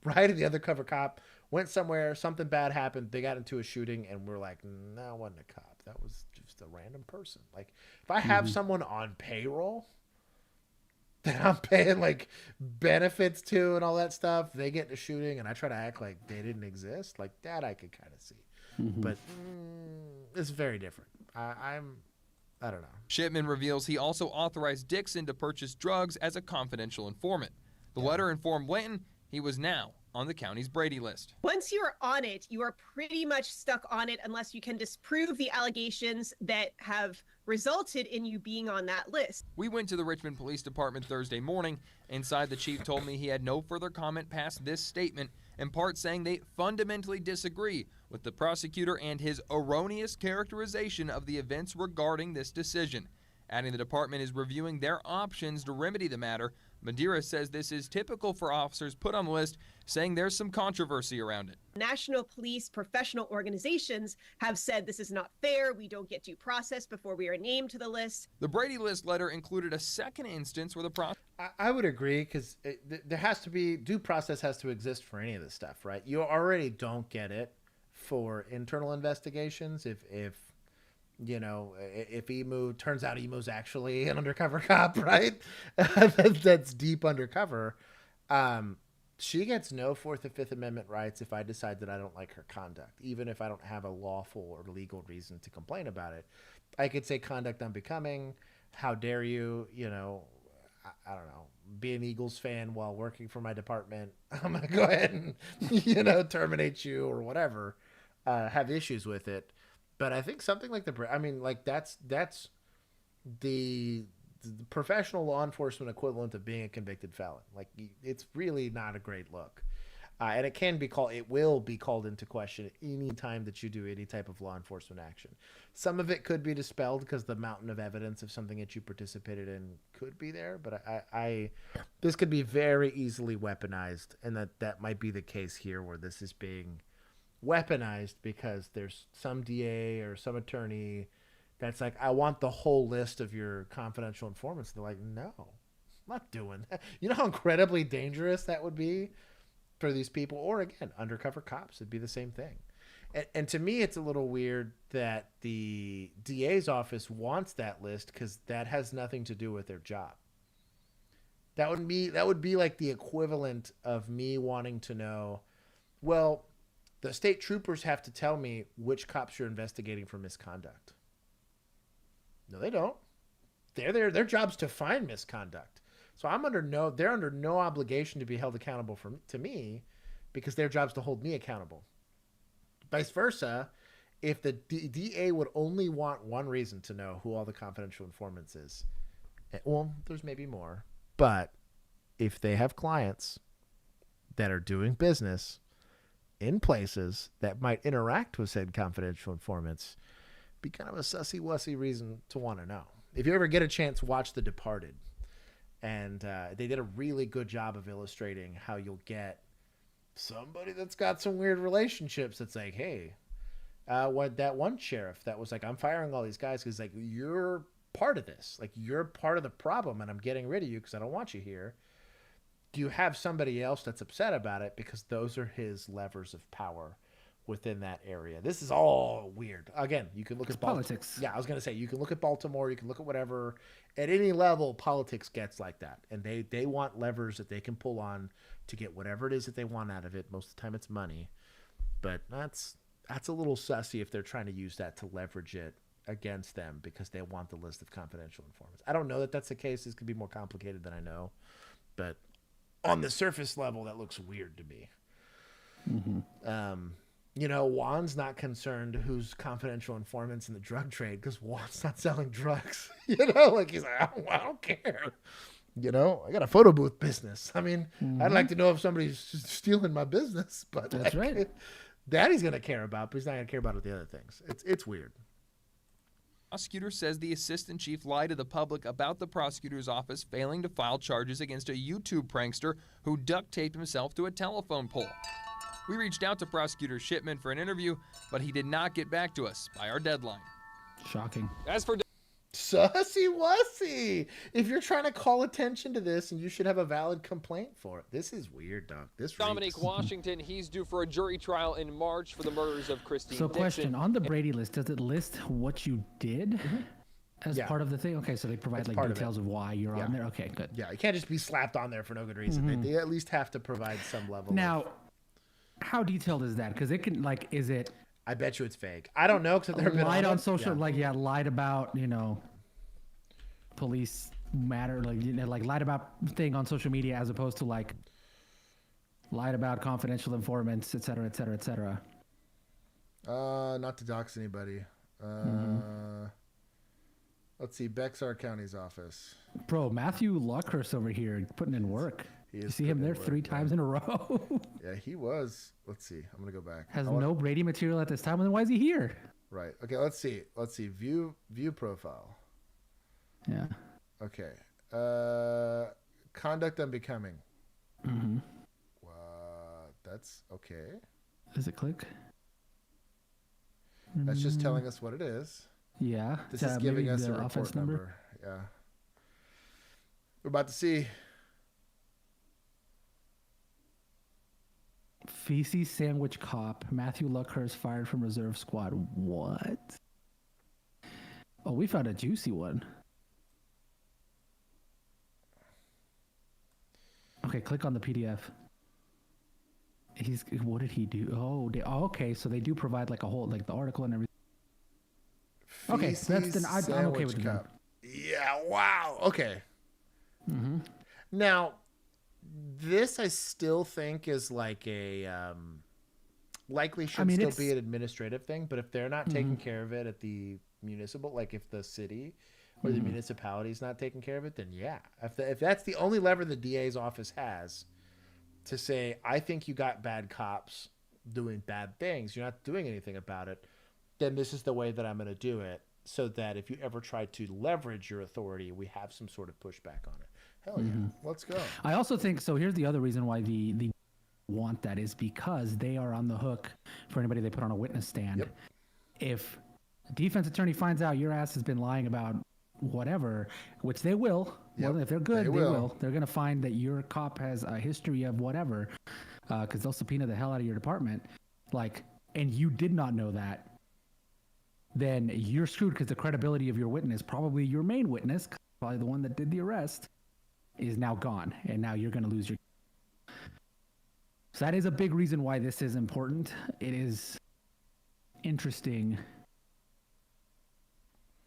Speaker 10: right? And the undercover cop went somewhere, something bad happened, they got into a shooting, and we're like, no, it wasn't a cop. That was just a random person. Like, if I have someone on payroll that I'm paying like benefits to and all that stuff, they get into shooting, and I try to act like they didn't exist, like that I could kind of see. But it's very different. I don't know.
Speaker 5: Shipman reveals he also authorized Dixon to purchase drugs as a confidential informant. The letter informed Blanton he was now on the county's Brady list.
Speaker 19: Once you're on it, you are pretty much stuck on it unless you can disprove the allegations that have resulted in you being on that list.
Speaker 5: We went to the Richmond Police Department Thursday morning. Inside, the chief told me he had no further comment past this statement in part saying they fundamentally disagree with the prosecutor and his erroneous characterization of the events regarding this decision. Adding the department is reviewing their options to remedy the matter. Madeira says this is typical for officers put on the list, saying there's some controversy around it.
Speaker 19: National police professional organizations have said this is not fair. We don't get due process before we are named to the list.
Speaker 5: The Brady List letter included a second instance where the
Speaker 10: I would agree, because there has to be due process has to exist for any of this stuff, right? You already don't get it for internal investigations if you know, if Emu turns out Emu's actually an undercover cop, right? That's deep undercover. She gets no Fourth or Fifth Amendment rights if I decide that I don't like her conduct, even if I don't have a lawful or legal reason to complain about it. I could say conduct unbecoming. How dare you? You know, I don't know. Be an Eagles fan while working for my department. I'm gonna go ahead and terminate you or whatever. Have issues with it. But I think something like that's the professional law enforcement equivalent of being a convicted felon. Like, it's really not a great look. And it will be called into question any time that you do any type of law enforcement action. Some of it could be dispelled because the mountain of evidence of something that you participated in could be there. But this could be very easily weaponized, and that might be the case here, where this is being weaponized because there's some DA or some attorney that's like, I want the whole list of your confidential informants. They're like, no, I'm not doing that. You know how incredibly dangerous that would be for these people? Or again, undercover cops, it'd be the same thing. And to me, it's a little weird that the DA's office wants that list, because that has nothing to do with their job. That would be like the equivalent of me wanting to know, well, the state troopers have to tell me which cops you're investigating for misconduct. No, they don't. Their job's to find misconduct. So they're under no obligation to be held accountable to me, because their job's to hold me accountable. Vice versa, if the DA would only want one reason to know who all the confidential informants is, well, there's maybe more, but if they have clients that are doing business in places that might interact with said confidential informants, be kind of a sussy-wussy reason to want to know. If you ever get a chance, watch The Departed. And they did a really good job of illustrating how you'll get somebody that's got some weird relationships that's like, hey, what that one sheriff that was like, I'm firing all these guys because, like, you're part of this. Like, you're part of the problem, and I'm getting rid of you because I don't want you here. Do you have somebody else that's upset about it? Because those are his levers of power within that area. This is all weird. Again, you can look at
Speaker 1: politics.
Speaker 10: Yeah, I was going to say, you can look at Baltimore, you can look at whatever. At any level, politics gets like that. And they want levers that they can pull on to get whatever it is that they want out of it. Most of the time it's money. But that's a little sussy if they're trying to use that to leverage it against them because they want the list of confidential informants. I don't know that that's the case. This could be more complicated than I know. But on the surface level, that looks weird to me. Mm-hmm. Juan's not concerned who's confidential informants in the drug trade because Juan's not selling drugs. He's like, I don't care. I got a photo booth business. I mean, I'd like to know if somebody's stealing my business, but
Speaker 1: that's right.
Speaker 10: That he's going to care about, but he's not going to care about the other things. It's weird.
Speaker 5: Prosecutor says the assistant chief lied to the public about the prosecutor's office failing to file charges against a YouTube prankster who duct taped himself to a telephone pole. We reached out to Prosecutor Shipman for an interview, but he did not get back to us by our deadline.
Speaker 1: Shocking.
Speaker 5: As for
Speaker 10: Sussy-wussy. If you're trying to call attention to this, and you should have a valid complaint for it. This is weird, dog.
Speaker 6: Dominique Washington, he's due for a jury trial in March for the murders of Christine
Speaker 1: So
Speaker 6: Dixon.
Speaker 1: Question, on the Brady list, does it list what you did as part of the thing? Okay, so they provide details of why you're on there? Okay, good.
Speaker 10: Yeah, you can't just be slapped on there for no good reason. They at least have to provide some level
Speaker 1: Now, how detailed is that? Because it can, is it...
Speaker 10: I bet you it's vague. I don't know because I've never been
Speaker 1: lied on social, lied about, police matter, lied about thing on social media as opposed to lied about confidential informants, et cetera, et cetera, et cetera.
Speaker 10: Not to dox anybody. Let's see, Bexar County's office.
Speaker 1: Bro, Matthew Luckhurst over here putting in work. You see him there 3 times in a row.
Speaker 10: Yeah, he was. Let's see. I'm gonna go back.
Speaker 1: Has no Brady material at this time. Then why is he here?
Speaker 10: Right. Okay. Let's see. View profile.
Speaker 1: Yeah.
Speaker 10: Okay. Conduct unbecoming.
Speaker 1: Mm-hmm.
Speaker 10: That's okay.
Speaker 1: Does it click?
Speaker 10: That's just telling us what it is.
Speaker 1: Yeah.
Speaker 10: This is giving us a report
Speaker 1: offense
Speaker 10: number. Yeah. We're about to see.
Speaker 1: Feces sandwich cop. Matthew Luckhurst fired from reserve squad. What? Oh, we found a juicy one. Okay, click on the PDF. What did he do? Oh, okay. So they do provide like a whole, like the article and everything. Okay, I'm okay with that.
Speaker 10: Yeah. Wow. Okay.
Speaker 1: Mm-hmm.
Speaker 10: Now, this I still think is like a likely should still be an administrative thing. But if they're not taking care of it at the municipal, like if the city or the municipality is not taking care of it, then yeah. If that's the only lever the DA's office has to say, I think you got bad cops doing bad things, you're not doing anything about it, then this is the way that I'm going to do it, so that if you ever try to leverage your authority, we have some sort of pushback on it. Hell yeah, let's go.
Speaker 1: I also think so. Here's the other reason why the want that is because they are on the hook for anybody they put on a witness stand.
Speaker 10: Yep.
Speaker 1: If a defense attorney finds out your ass has been lying about whatever, which they will, well, if they're good, they will. They're going to find that your cop has a history of whatever, because they'll subpoena the hell out of your department. Like, and you did not know that, then you're screwed because the credibility of your witness, probably your main witness, probably the one that did the arrest, is now gone, and now you're going to lose your. So that is a big reason why this is important. It is interesting.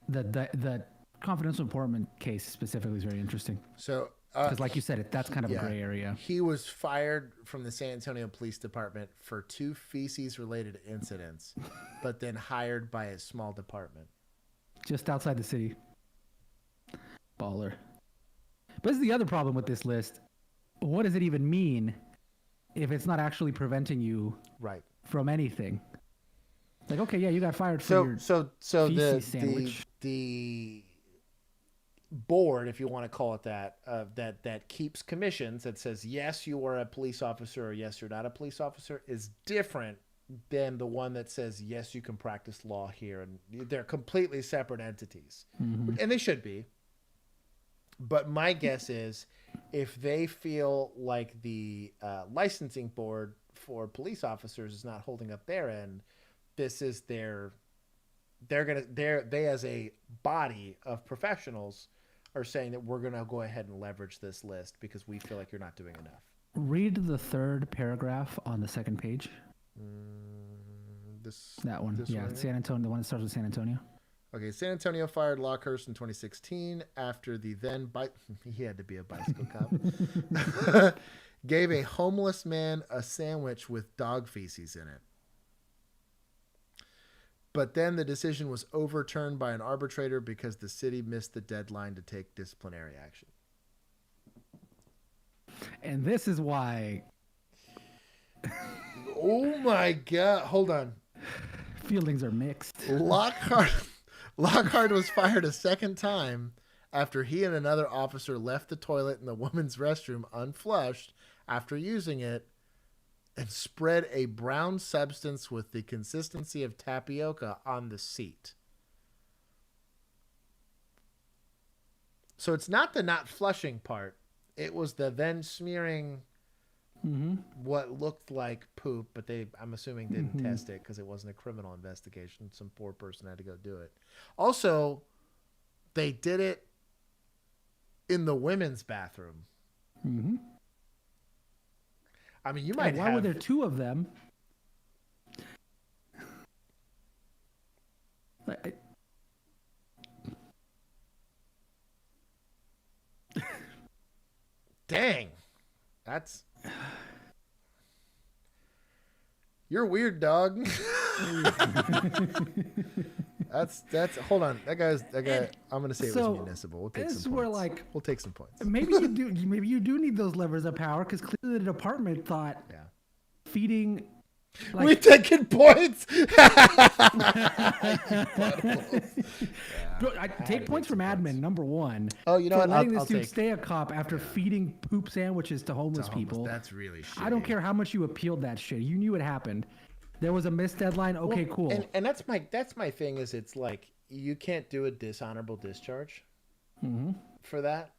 Speaker 1: The confidential informant case specifically is very interesting.
Speaker 10: So,
Speaker 1: because like you said, that's kind of a gray area.
Speaker 10: He was fired from the San Antonio Police Department for 2 feces-related incidents, but then hired by a small department
Speaker 1: just outside the city. Baller. But this is the other problem with this list. What does it even mean if it's not actually preventing you from anything? Like, okay, yeah, you got fired for your feces sandwich.
Speaker 10: The board, if you want to call it that, that keeps commissions that says yes, you are a police officer or yes, you're not a police officer, is different than the one that says yes, you can practice law here, and they're completely separate entities, and they should be. But my guess is, if they feel like the licensing board for police officers is not holding up their end, this is they as a body of professionals are saying that we're gonna go ahead and leverage this list because we feel like you're not doing enough.
Speaker 1: Read the 3rd paragraph on the 2nd page. That one, San Antonio, the one that starts with San Antonio.
Speaker 10: Okay, San Antonio fired Lockhurst in 2016 after the then he had to be a bicycle cop gave a homeless man a sandwich with dog feces in it. But then the decision was overturned by an arbitrator because the city missed the deadline to take disciplinary action.
Speaker 1: And this is why.
Speaker 10: Oh my God! Hold on.
Speaker 1: Feelings are mixed.
Speaker 10: Lockhart was fired a 2nd time after he and another officer left the toilet in the women's restroom unflushed after using it and spread a brown substance with the consistency of tapioca on the seat. So it's not the not flushing part. It was the then smearing what looked like poop, but I'm assuming didn't test it because it wasn't a criminal investigation. Some poor person had to go do it. Also, they did it in the women's bathroom. I mean, you might
Speaker 1: why were there 2 of them?
Speaker 10: Dang. You're weird, dog. That's hold on. That guy. I'm gonna say it was municipal. We'll take some points. We'll take some points.
Speaker 1: Maybe you do need those levers of power because clearly the department thought feeding.
Speaker 10: We're taking points.
Speaker 1: Take points from admin, number one.
Speaker 10: Oh, you know what?
Speaker 1: Letting this dude stay a cop after feeding poop sandwiches to homeless people.
Speaker 10: That's really shitty.
Speaker 1: I don't care how much you appealed that shit. You knew it happened. There was a missed deadline. Okay, cool.
Speaker 10: And that's my thing is it's like you can't do a dishonorable discharge for that.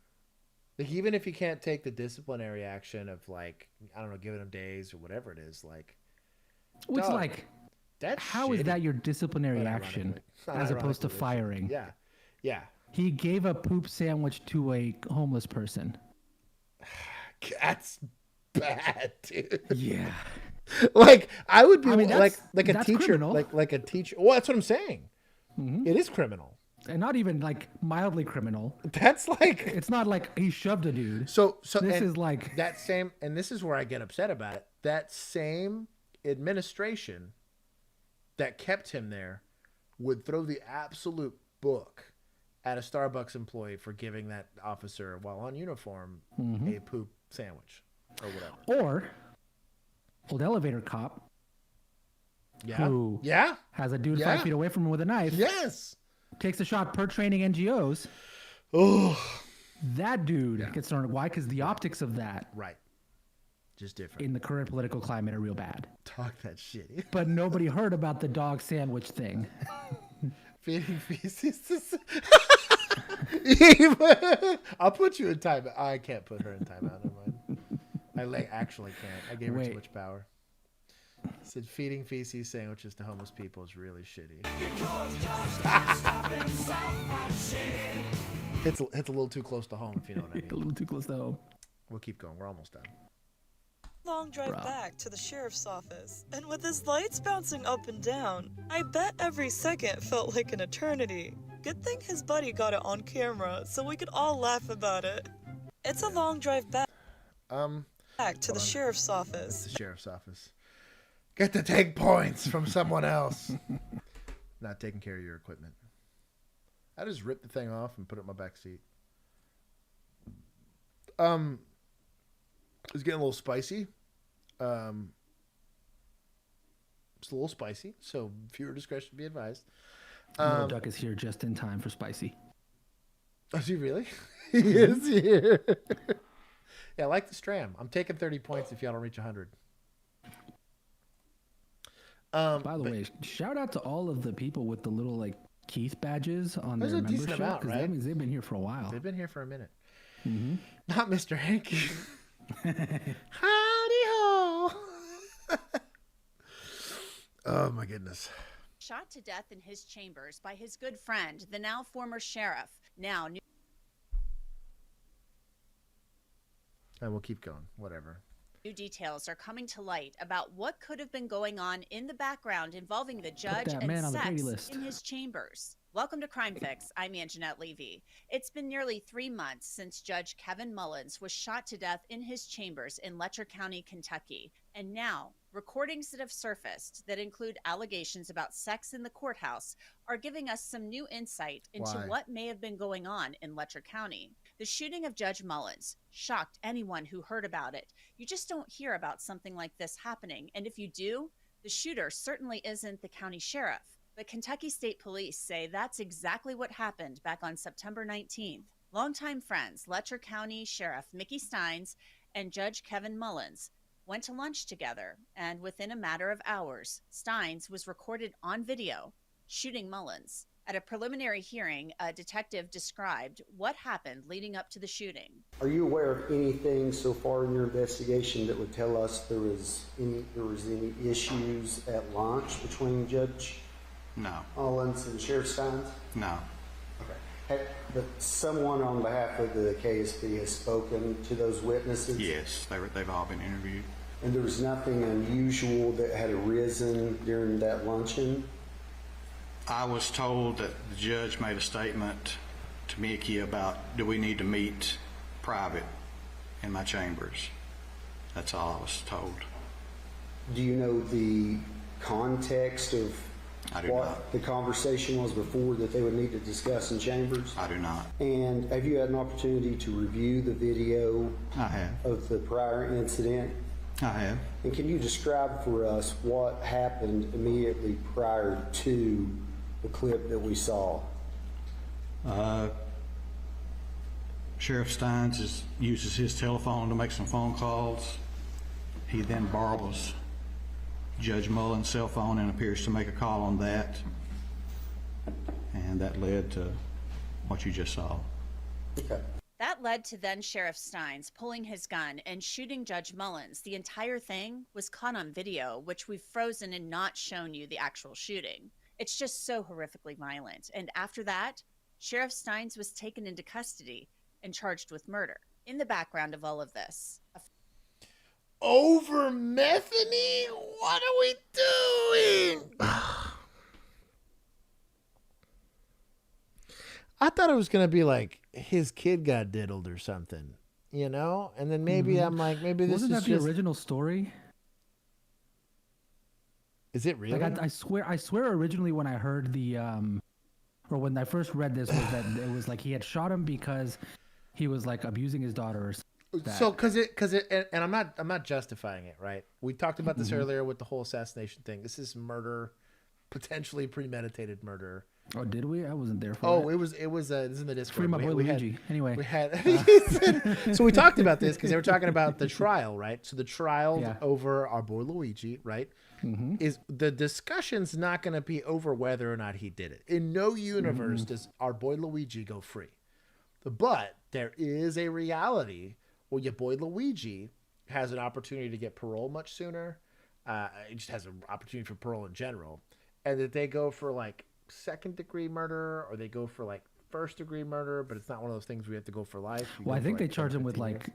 Speaker 10: Like even if you can't take the disciplinary action of like I don't know, giving them days or whatever it is, like.
Speaker 1: Well, it's like, how is that your disciplinary action as opposed to firing?
Speaker 10: Yeah, yeah.
Speaker 1: He gave a poop sandwich to a homeless person.
Speaker 10: That's bad, dude.
Speaker 1: Yeah.
Speaker 10: Like I would be like a teacher,
Speaker 1: criminal.
Speaker 10: like a teacher. Well, that's what I'm saying. It is criminal,
Speaker 1: and not even like mildly criminal.
Speaker 10: That's like
Speaker 1: it's not like he shoved a dude.
Speaker 10: So
Speaker 1: this is like
Speaker 10: that same, and this is where I get upset about it. That same administration that kept him there would throw the absolute book at a Starbucks employee for giving that officer while on uniform a poop sandwich or whatever.
Speaker 1: Or old elevator cop who has a dude 5 feet away from him with a knife.
Speaker 10: Yes.
Speaker 1: Takes a shot per training NGOs.
Speaker 10: Oh.
Speaker 1: That dude gets thrown. Why? Because the optics of that.
Speaker 10: Right. Just different.
Speaker 1: In the current political climate are real bad.
Speaker 10: Talk that shit.
Speaker 1: But nobody heard about the dog sandwich thing.
Speaker 10: Feeding feces. I'll put you in timeout. I can't put her in timeout. I actually can't. I gave her too much power. Said feeding feces sandwiches to homeless people is really shitty. Hits a little too close to home, if you know what I mean.
Speaker 1: A little too close to home.
Speaker 10: We'll keep going. We're almost done.
Speaker 7: Long drive back to the sheriff's office, and with his lights bouncing up and down, I bet every second felt like an eternity. Good thing his buddy got it on camera, so we could all laugh about it. It's a long drive back to the sheriff's office.
Speaker 10: It's the sheriff's office. Get to take points from someone else. Not taking care of your equipment. I just ripped the thing off and put it in my back seat. It's getting a little spicy. It's a little spicy, so viewer discretion be advised.
Speaker 1: Little Duck is here just in time for spicy.
Speaker 10: Is he really? He is here. Yeah, I like the Stram. I'm taking 30 points if y'all don't reach 100.
Speaker 1: By the way, shout out to all of the people with the little like Keith badges on their membership.
Speaker 10: Amount, right?
Speaker 1: That means they've been here for a while.
Speaker 10: They've been here for a minute. Not Mr. Hanky. Howdy ho. Oh my goodness.
Speaker 8: Shot to death in his chambers by his good friend, the now former sheriff. Now new.
Speaker 10: And we'll keep going. Whatever.
Speaker 8: New details are coming to light about what could have been going on in the background involving the judge and sex in his chambers. Welcome to Crime Fix. I'm Anjanette Levy. It's been nearly 3 months since Judge Kevin Mullins was shot to death in his chambers in Letcher County, Kentucky. And now, recordings that have surfaced that include allegations about sex in the courthouse are giving us some new insight into what may have been going on in Letcher County. The shooting of Judge Mullins shocked anyone who heard about it. You just don't hear about something like this happening. And if you do, the shooter certainly isn't the county sheriff. But Kentucky State Police say that's exactly what happened back on September 19th. Longtime friends, Letcher County Sheriff Mickey Steins and Judge Kevin Mullins went to lunch together, and within a matter of hours, Steins was recorded on video shooting Mullins. At a preliminary hearing, a detective described what happened leading up to the shooting.
Speaker 21: Are you aware of anything so far in your investigation that would tell us there was any issues at lunch between Judge Mullins and Sheriff Steins?
Speaker 22: No.
Speaker 21: Okay. But someone on behalf of the KSB has spoken to those witnesses?
Speaker 22: Yes, they've all been interviewed.
Speaker 21: And there was nothing unusual that had arisen during that luncheon?
Speaker 22: I was told that the judge made a statement to Mickey about, do we need to meet private in my chambers? That's all I was told.
Speaker 21: Do you know the context of what the conversation was before that they would need to discuss in chambers?
Speaker 22: I do not.
Speaker 21: And have you had an opportunity to review the video
Speaker 22: I have.
Speaker 21: of the prior incident?
Speaker 22: I have.
Speaker 21: And can you describe for us what happened immediately prior to the clip that we saw?
Speaker 22: Sheriff Steins uses his telephone to make some phone calls. He then borrows Judge Mullen's cell phone and appears to make a call on that. And that led to what you just saw.
Speaker 21: Okay.
Speaker 8: That led to then Sheriff Steins pulling his gun and shooting Judge Mullins. The entire thing was caught on video, which we've frozen and not shown you the actual shooting. It's just so horrifically violent. And after that, Sheriff Steins was taken into custody and charged with murder. In the background of all of this,
Speaker 10: over methany? What are we doing? I thought it was going to be like his kid got diddled or something, you know? And then maybe I'm like, maybe this
Speaker 1: Wasn't
Speaker 10: is
Speaker 1: that
Speaker 10: just...
Speaker 1: the original story?
Speaker 10: Is it really?
Speaker 1: Like I swear originally when I heard the, or when I first read this was that it was like he had shot him because he was like abusing his daughter or something.
Speaker 10: So, cause it, and I'm not justifying it, right? We talked about this earlier with the whole assassination thing. This is murder, potentially premeditated murder.
Speaker 1: Oh, did we? I wasn't there for it.
Speaker 10: Oh, it was. This is in the Discord.
Speaker 1: Free my boy Luigi. Anyway,
Speaker 10: we had. So we talked about this because they were talking about the trial, right? So the trial over our boy Luigi, right? Is the discussion's not going to be over whether or not he did it. In no universe does our boy Luigi go free. But there is a reality where your boy Luigi has an opportunity to get parole much sooner. He just has an opportunity for parole in general. And that they go for like second-degree murder or they go for like first-degree murder, but it's not one of those things where you have to go for life.
Speaker 1: Well, I think they charge him with like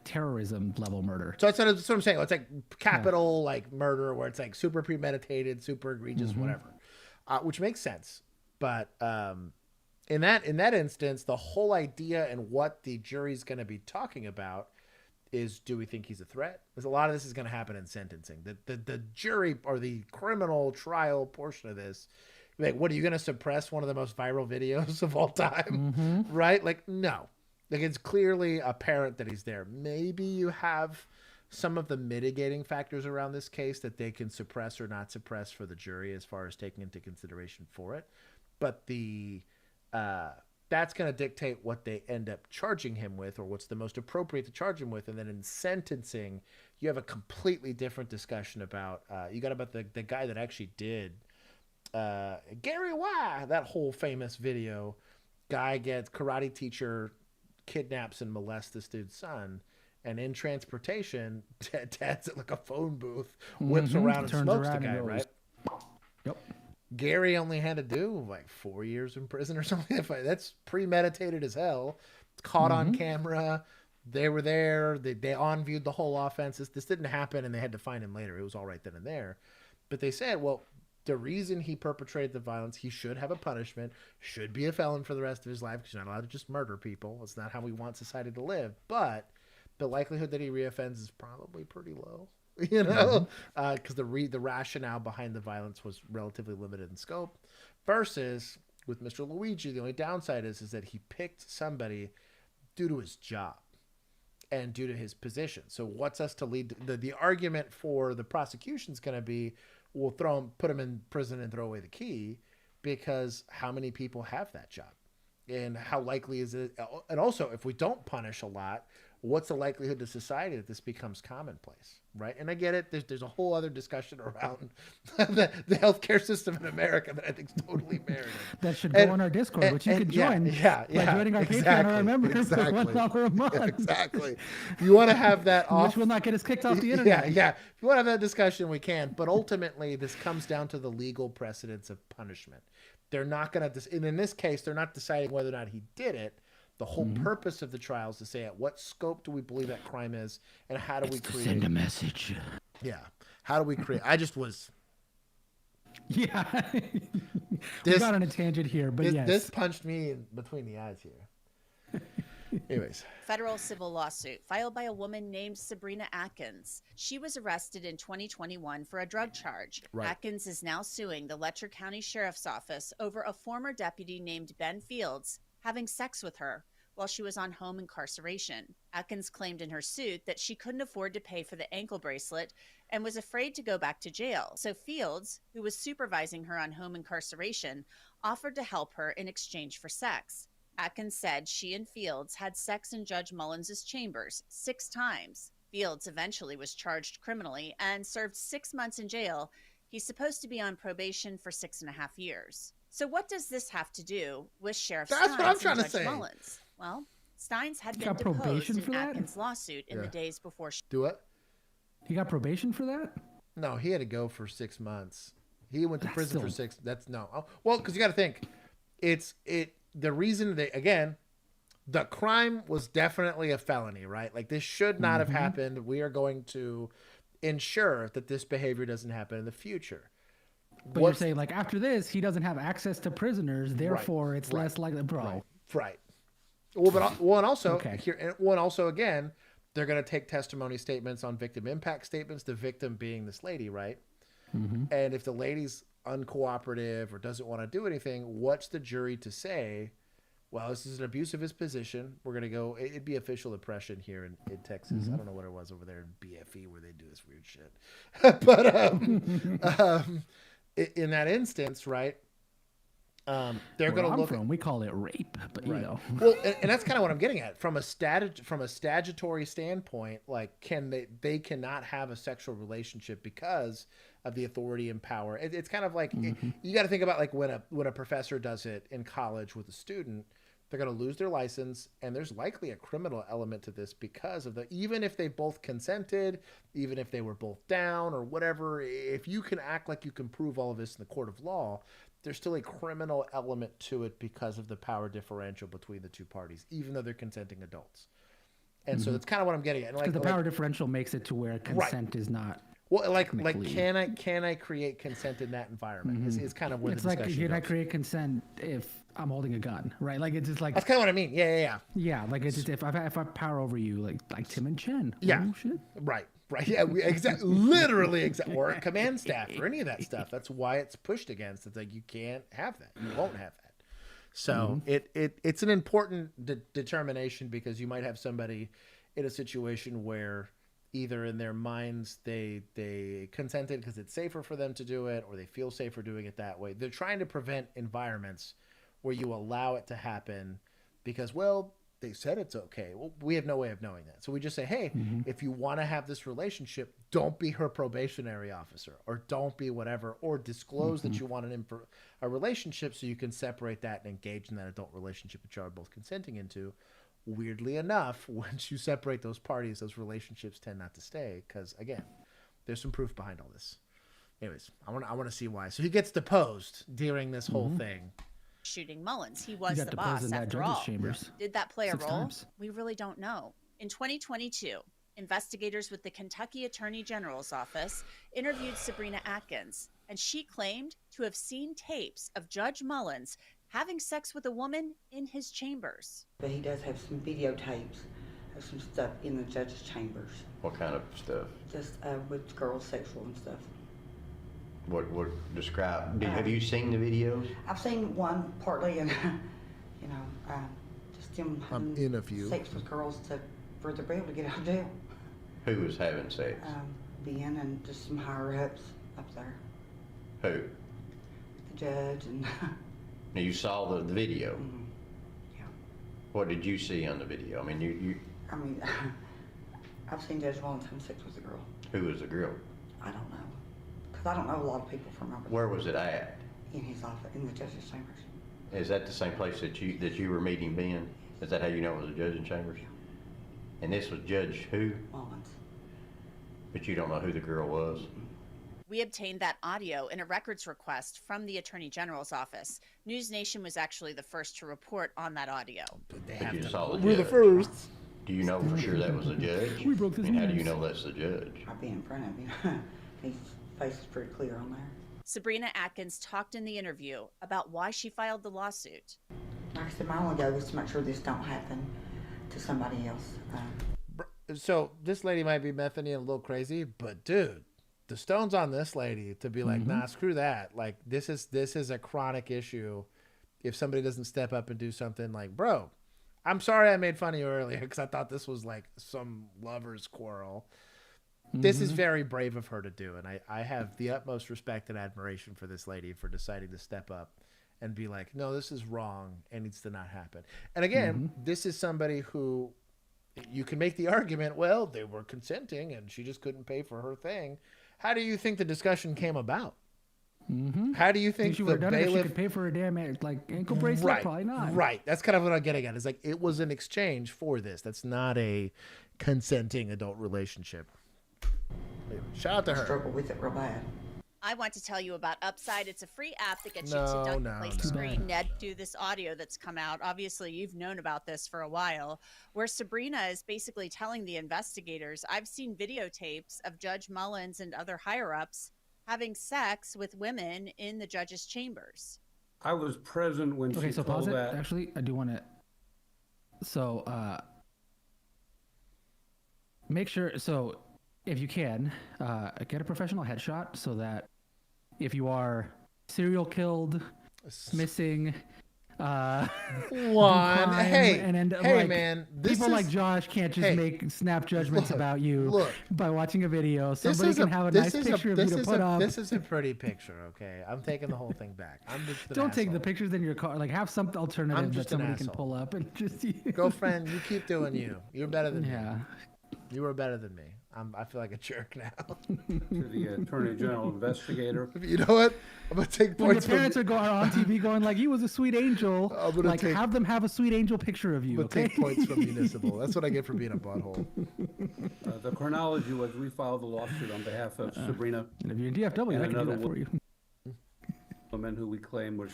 Speaker 1: terrorism level murder.
Speaker 10: So that's what I'm saying. It's like capital like murder where it's like super premeditated, super egregious, whatever, which makes sense. But in that instance, the whole idea and what the jury's going to be talking about is, do we think he's a threat? Because a lot of this is going to happen in sentencing. The jury or the criminal trial portion of this, like, what are you going to suppress? One of the most viral videos of all time, right? Like, no. Like, it's clearly apparent that he's there. Maybe you have some of the mitigating factors around this case that they can suppress or not suppress for the jury as far as taking into consideration for it. But that's going to dictate what they end up charging him with or what's the most appropriate to charge him with. And then in sentencing, you have a completely different discussion about, you got about the guy that actually did Gary Y, that whole famous video. Guy gets karate teacher, kidnaps and molests this dude's son. And in transportation, Ted's at like a phone booth, whips around and smokes the guy, right?
Speaker 1: Yep.
Speaker 10: Gary only had to do like 4 years in prison or something. That's premeditated as hell. It's caught on camera. They were there. They on-viewed the whole offense. This didn't happen, and they had to find him later. It was all right then and there. But they said, well, the reason he perpetrated the violence, he should have a punishment, should be a felon for the rest of his life because you're not allowed to just murder people. That's not how we want society to live. But the likelihood that he reoffends is probably pretty low. You know, because the rationale behind the violence was relatively limited in scope, versus with Mr. Luigi, the only downside is that he picked somebody due to his job and due to his position. So what's us to lead the argument for the prosecution is going to be, we'll put him in prison and throw away the key, because how many people have that job, and how likely is it? And also, if we don't punish a lot, what's the likelihood to society that this becomes commonplace, right? And I get it. There's a whole other discussion around the healthcare system in America that I think is totally merited.
Speaker 1: That should go on our Discord, which you can join by joining our Patreon or our members for $1 a month.
Speaker 10: Yeah, exactly. If you want to have that off,
Speaker 1: which will not get us kicked off the internet.
Speaker 10: Yeah. If you want to have that discussion, we can. But ultimately, this comes down to the legal precedence of punishment. They're not going to, and in this case, they're not deciding whether or not he did it. The whole purpose of the trial is to say at what scope do we believe that crime is, and how do we create?
Speaker 1: Send a message.
Speaker 10: Yeah. How do we create? I just was.
Speaker 1: Yeah. We got on a tangent here, but yes.
Speaker 10: This punched me in between the eyes here. Anyways.
Speaker 8: Federal civil lawsuit filed by a woman named Sabrina Atkins. She was arrested in 2021 for a drug charge.
Speaker 10: Right.
Speaker 8: Atkins is now suing the Letcher County Sheriff's Office over a former deputy named Ben Fields having sex with her while she was on home incarceration. Atkins claimed in her suit that she couldn't afford to pay for the ankle bracelet and was afraid to go back to jail. So Fields, who was supervising her on home incarceration, offered to help her in exchange for sex. Atkins said she and Fields had sex in Judge Mullins' chambers 6 times. Fields eventually was charged criminally and served 6 months in jail. He's supposed to be on probation for 6.5 years. So what does this have to do with Sheriff
Speaker 10: That's
Speaker 8: Steins
Speaker 10: what I'm trying
Speaker 8: and
Speaker 10: to
Speaker 8: Judge
Speaker 10: say.
Speaker 8: Mullins? Well, Steins had
Speaker 1: He
Speaker 8: been
Speaker 1: got
Speaker 8: deposed
Speaker 1: probation
Speaker 8: in
Speaker 1: for that?
Speaker 8: Atkins' lawsuit in the days before.
Speaker 10: Do what?
Speaker 1: He got probation for that?
Speaker 10: No, he had to go for 6 months. He went to
Speaker 1: That's
Speaker 10: prison for
Speaker 1: still-
Speaker 10: 6. That's no. Oh, well, because you got to think, the reason they, again, the crime was definitely a felony, right? Like this should not have happened. We are going to ensure that this behavior doesn't happen in the future.
Speaker 1: But you're saying like after this, he doesn't have access to prisoners, therefore it's less likely, bro.
Speaker 10: Right. Well, but and also
Speaker 1: Okay.
Speaker 10: and also again, they're going to take testimony statements on victim impact statements. The victim being this lady, right? And if the lady's uncooperative or doesn't want to do anything, what's the jury to say? Well, this is an abuse of his position. We're going to go, it'd be official impression here in Texas. I don't know what it was over there in BFE where they do this weird shit. But in that instance, right, they're going to look
Speaker 1: from, we call it rape, but you know.
Speaker 10: Well, and that's kind of what I'm getting at. From a statutory standpoint, like they cannot have a sexual relationship because of the authority and power. It's kind of like you got to think about like when a professor does it in college with a student, they're going to lose their license, and there's likely a criminal element to this because of even if they both consented, even if they were both down or whatever, if you can act like you can prove all of this in the court of law, there's still a criminal element to it because of the power differential between the two parties, even though they're consenting adults. And so that's kind of what I'm getting at.
Speaker 1: Because the power differential makes it to where consent is not.
Speaker 10: Well, like can I create consent in that environment? Is kind of where
Speaker 1: it's
Speaker 10: the discussion
Speaker 1: like can I
Speaker 10: goes.
Speaker 1: create consent if I'm holding a gun, right? Like it's just like
Speaker 10: That's kind of what I mean. Yeah.
Speaker 1: Yeah, like it's just if I power over you, like Tim and Chen.
Speaker 10: Yeah.
Speaker 1: Oh, shit.
Speaker 10: Right. Yeah. Exactly. Literally. Or a command staff or any of that stuff. That's why it's pushed against. It's like you can't have that. You won't have that. So it's an important determination because you might have somebody in a situation where either in their minds they consented because it's safer for them to do it, or they feel safer doing it that way. They're trying to prevent environments where you allow it to happen because, well, they said it's okay. Well, we have no way of knowing that. So we just say, hey, if you want to have this relationship, don't be her probationary officer, or don't be whatever, or disclose that you want a relationship so you can separate that and engage in that adult relationship that you are both consenting into. Weirdly enough, once you separate those parties, those relationships tend not to stay because, again, there's some proof behind all this. Anyways, I want to see why. So he gets deposed during this whole thing.
Speaker 8: Shooting Mullins. He was
Speaker 1: got
Speaker 8: the
Speaker 1: deposed
Speaker 8: boss
Speaker 1: in that
Speaker 8: after
Speaker 1: judge's
Speaker 8: all.
Speaker 1: chambers.
Speaker 8: Did that play a
Speaker 1: 6
Speaker 8: role?
Speaker 1: times.
Speaker 8: We really don't know. In 2022, investigators with the Kentucky Attorney General's office interviewed Sabrina Atkins, and she claimed to have seen tapes of Judge Mullins having sex with a woman in his chambers.
Speaker 3: But he does have some videotapes of some stuff in the judge's chambers.
Speaker 4: What kind of stuff?
Speaker 3: Just with girls sexual and stuff.
Speaker 4: What describe? Have you seen the videos?
Speaker 3: I've seen one partly, and just him
Speaker 10: I'm
Speaker 3: having
Speaker 10: in a few.
Speaker 3: sex with girls for the able to get out of jail.
Speaker 4: Who was having sex?
Speaker 3: Ben and just some higher ups up there.
Speaker 4: Who?
Speaker 3: The judge and.
Speaker 4: Now you saw the video.
Speaker 3: Yeah.
Speaker 4: What did you see on the video? I mean, you.
Speaker 3: I mean, I've seen Judge Mullins having sex with a girl.
Speaker 4: Who was the girl?
Speaker 3: I don't know, because I don't know a lot of people from over there.
Speaker 4: Where was it at?
Speaker 3: In his office, in the judge's chambers.
Speaker 4: Is that the same place that you were meeting Ben? Is that how you know it was the judge in chambers?
Speaker 3: Yeah.
Speaker 4: And this was Judge who?
Speaker 3: Mullins.
Speaker 4: But you don't know who the girl was.
Speaker 8: We obtained that audio in a records request from the Attorney General's office. News Nation was actually the first to report on that audio.
Speaker 4: But you saw the
Speaker 10: We're the
Speaker 4: judge.
Speaker 10: first.
Speaker 4: Do you know for sure that was the judge?
Speaker 1: We broke this
Speaker 4: And how do
Speaker 1: news.
Speaker 4: you know that's the judge?
Speaker 3: I'll be in front of him. His face is pretty clear on there.
Speaker 8: Sabrina Atkins talked in the interview about why she filed the lawsuit.
Speaker 3: Like I said, my only goal was to make sure this don't happen. to somebody else.
Speaker 10: So this lady might be methany and a little crazy, but dude, the stone's on this lady to be like, nah, screw that. Like this is a chronic issue. If somebody doesn't step up and do something, like, bro, I'm sorry I made fun of you earlier because I thought this was like some lover's quarrel. This is very brave of her to do, and I have the utmost respect and admiration for this lady for deciding to step up and be like, no, this is wrong and needs to not happen. And again, this is somebody who you can make the argument, well, they were consenting and she just couldn't pay for her thing. How do you think the discussion came about? How do you think
Speaker 1: she
Speaker 10: the
Speaker 1: would have done it if she
Speaker 10: bailiff
Speaker 1: could pay for her damn ankle bracelet?
Speaker 10: Right,
Speaker 1: Probably not.
Speaker 10: Right. That's kind of what I'm getting at. It's like it was an exchange for this. That's not a consenting adult relationship. Shout out to her.
Speaker 3: Struggle with it real bad.
Speaker 8: I want to tell you about Upside. It's a free app that gets you
Speaker 10: No,
Speaker 8: to duck
Speaker 10: no,
Speaker 8: place
Speaker 10: no.
Speaker 8: the screen. Ned, do this audio that's come out. Obviously, you've known about this for a while, where Sabrina is basically telling the investigators, I've seen videotapes of Judge Mullins and other higher-ups having sex with women in the judge's chambers.
Speaker 12: I was present when she
Speaker 1: so
Speaker 12: told
Speaker 1: pause it.
Speaker 12: that.
Speaker 1: Actually, I do want to. So, make sure. So, if you can, get a professional headshot so that if you are serial killed, missing,
Speaker 10: Juan,
Speaker 1: crime,
Speaker 10: hey,
Speaker 1: and end,
Speaker 10: hey,
Speaker 1: like,
Speaker 10: man,
Speaker 1: people like Josh can't just make snap judgments about you by watching a video. Somebody can have a nice picture of you to put up.
Speaker 10: This is a pretty picture, okay? I'm taking the whole thing back. I'm just an
Speaker 1: Don't take
Speaker 10: asshole.
Speaker 1: the pictures in your car. Like, have some alternative that somebody can pull up and just use.
Speaker 10: Girlfriend, you keep doing you. You're better than me.
Speaker 1: Yeah.
Speaker 10: You were better than me. I feel like a jerk now.
Speaker 12: To the Attorney General investigator.
Speaker 10: You know what? I'm gonna take
Speaker 1: When your
Speaker 10: points
Speaker 1: parents
Speaker 10: from
Speaker 1: are going on TV going like, he was a sweet angel. Like, have them have a sweet angel picture of you,
Speaker 10: I'm gonna
Speaker 1: okay?
Speaker 10: take points from municipal. That's what I get for being a butthole.
Speaker 12: The chronology was we filed the lawsuit on behalf of Sabrina.
Speaker 1: And if you're in DFW,
Speaker 12: and
Speaker 1: I can do
Speaker 12: another
Speaker 1: that for you.
Speaker 12: woman who we claim was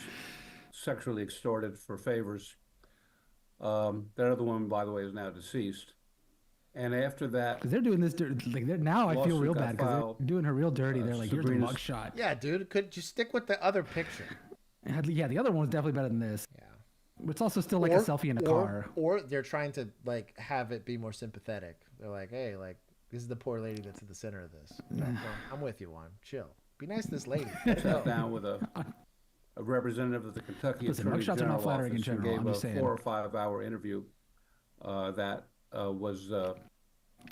Speaker 12: sexually extorted for favors. That other woman, by the way, is now deceased. And after that,
Speaker 1: Because they're doing this, like now I feel
Speaker 12: lawsuit
Speaker 1: real
Speaker 12: got
Speaker 1: bad because
Speaker 12: filed.
Speaker 1: they're doing her real dirty. They're like, here's a
Speaker 12: Sabrina's-
Speaker 1: mugshot.
Speaker 10: Yeah, dude. Could you stick with the other picture?
Speaker 1: Yeah, the other one's definitely better than this.
Speaker 10: Yeah.
Speaker 1: But it's also still like a selfie in a car.
Speaker 10: Or they're trying to like have it be more sympathetic. They're like, hey, like this is the poor lady that's at the center of this. Well, I'm with you, Juan. Chill. Be nice to this lady.
Speaker 12: sat down with a representative of the Kentucky
Speaker 1: Listen,
Speaker 12: Attorney
Speaker 1: mugshots are not
Speaker 12: General
Speaker 1: flattering in
Speaker 12: Office who
Speaker 1: general,
Speaker 12: gave
Speaker 1: I'm
Speaker 12: a
Speaker 1: just saying.
Speaker 12: 4 or 5 hour interview that was.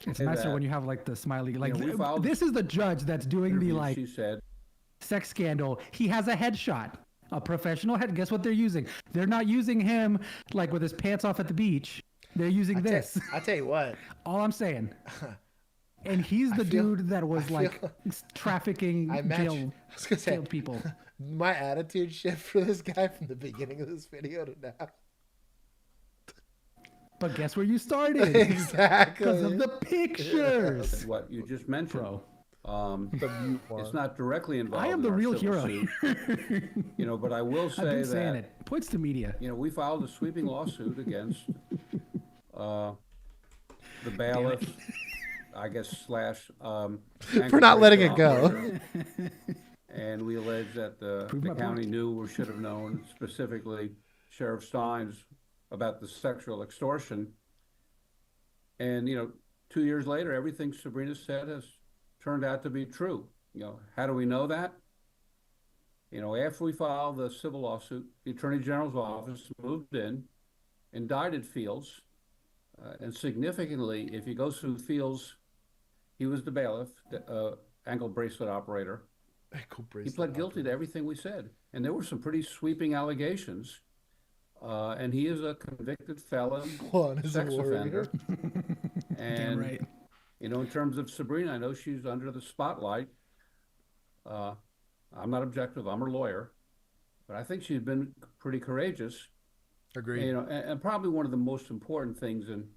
Speaker 1: It's
Speaker 12: say
Speaker 1: nicer
Speaker 12: that,
Speaker 1: when you have like the smiley. Like,
Speaker 12: we filed
Speaker 1: this is the judge that's doing the
Speaker 12: interview,
Speaker 1: like
Speaker 12: she said,
Speaker 1: sex scandal. He has a headshot, a professional head. Guess what they're using? They're not using him like with his pants off at the beach. They're using this.
Speaker 10: I tell you what.
Speaker 1: All I'm saying. And he's the dude that was like trafficking jail people.
Speaker 10: My attitude shift for this guy from the beginning of this video to now.
Speaker 1: But guess where you started?
Speaker 10: Exactly.
Speaker 1: Because of the pictures.
Speaker 12: what you just mentioned.
Speaker 10: The mute one.
Speaker 12: It's not directly involved.
Speaker 1: I am
Speaker 12: in
Speaker 1: the
Speaker 12: our
Speaker 1: real
Speaker 12: civil
Speaker 1: hero.
Speaker 12: suit. But I will say
Speaker 1: I've been
Speaker 12: that
Speaker 1: saying it. Points to media.
Speaker 12: we filed a sweeping lawsuit against the bailiff, I guess slash
Speaker 10: For not letting it go.
Speaker 12: And we allege that the county knew or should have known, specifically Sheriff Steins, about the sexual extortion. And 2 years later, everything Sabrina said has turned out to be true. How do we know that? After we filed the civil lawsuit, the Attorney General's office moved in, indicted Fields, and significantly, if you go through Fields, he was the bailiff, ankle bracelet operator. He pled guilty to everything we said, and there were some pretty sweeping allegations. And he is a convicted felon, sex offender. And
Speaker 1: right.
Speaker 12: In terms of Sabrina, I know she's under the spotlight. I'm not objective. I'm her lawyer, but I think she's been pretty courageous.
Speaker 10: Agreed.
Speaker 12: And probably one of the most important things in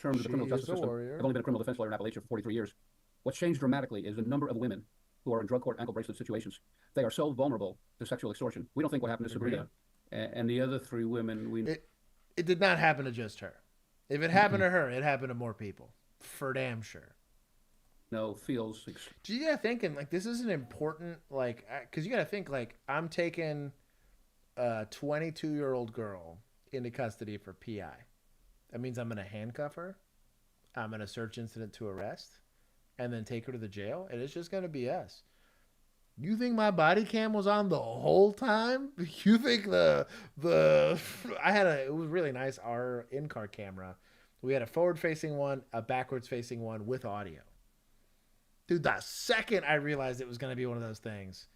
Speaker 12: terms of the criminal justice system. I've only been a criminal defense lawyer in Appalachia for 43 years. What's changed dramatically is the number of women who are in drug court ankle bracelet situations. They are so vulnerable to sexual extortion. We don't think what happened to Sabrina and the other 3 women.
Speaker 10: It did not happen to just her. If it happened to her, it happened to more people. For damn sure.
Speaker 12: Feels.
Speaker 10: Do you gotta think, and like this is an important because you gotta think I'm taking a 22-year-old girl into custody for PI. That means I'm going to handcuff her. I'm going to search incident to arrest and then take her to the jail. And it's just going to be us. You think my body cam was on the whole time? You think it was really nice. Our in-car camera, we had a forward-facing one, a backwards-facing one with audio. Dude, the second I realized it was going to be one of those things,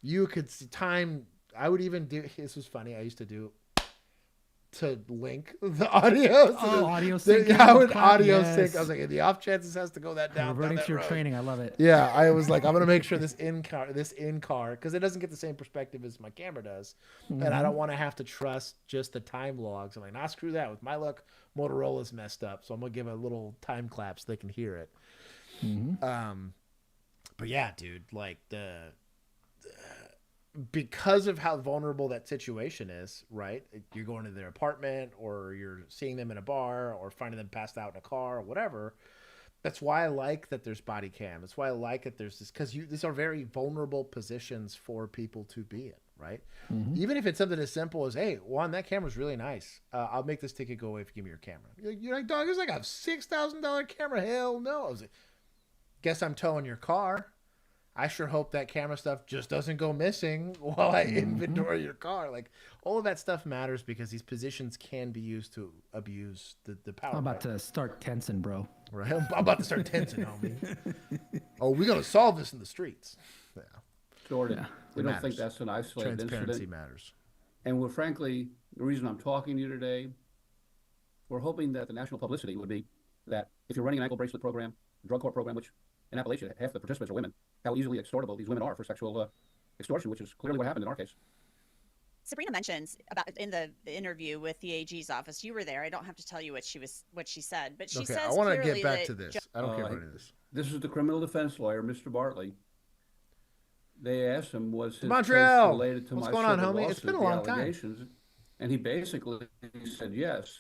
Speaker 10: you could see time. I would even do, this was funny. I used to do to link the audio. So
Speaker 1: audio sync.
Speaker 10: I would audio sync. I was like, in the off chance this has to go down
Speaker 1: Reverting
Speaker 10: that
Speaker 1: to your
Speaker 10: road.
Speaker 1: training, I love it.
Speaker 10: Yeah, I was like, I'm gonna make sure this in car, because it doesn't get the same perspective as my camera does, and I don't want to have to trust just the time logs. I'm like, nah, screw that. With my luck, Motorola's messed up, so I'm gonna give a little time clap so they can hear it. But yeah, dude, like because of how vulnerable that situation is, right? You're going to their apartment or you're seeing them in a bar or finding them passed out in a car or whatever. That's why I like that there's body cam. That's why I like that there's this, because these are very vulnerable positions for people to be in, right? Even if it's something as simple as, hey, Juan, that camera's really nice. I'll make this ticket go away if you give me your camera. You're like, dog, it's like a $6,000 camera. Hell no. I was like, guess I'm towing your car. I sure hope that camera stuff just doesn't go missing while I inventory your car. Like, all of that stuff matters because these positions can be used to abuse the power.
Speaker 1: I'm about to start tensing, bro.
Speaker 10: Right? I'm about to start tensing, homie. Oh, we're going to solve this in the streets. Yeah.
Speaker 12: Jordan, we don't think that's an isolated
Speaker 10: Transparency
Speaker 12: incident.
Speaker 10: matters.
Speaker 12: And we're frankly, the reason I'm talking to you today, we're hoping that the national publicity would be that if you're running an ankle bracelet program, drug court program, which in Appalachia, half the participants are women, how easily extortable these women are for sexual extortion, which is clearly what happened in our case.
Speaker 8: Sabrina mentions about in the interview with the AG's office. You were there. I don't have to tell you what she said, but she says
Speaker 10: I want to
Speaker 8: clearly
Speaker 10: get back
Speaker 8: that
Speaker 10: to this. I don't care about any of this.
Speaker 12: This is the criminal defense lawyer, Mr. Bartley. They asked him, was his
Speaker 10: Montreal,
Speaker 12: case related to
Speaker 10: what's
Speaker 12: my
Speaker 10: going on,
Speaker 12: civil
Speaker 10: homie?
Speaker 12: lawsuit,
Speaker 10: It's been a
Speaker 12: the
Speaker 10: long time.
Speaker 12: allegations? And he basically said yes.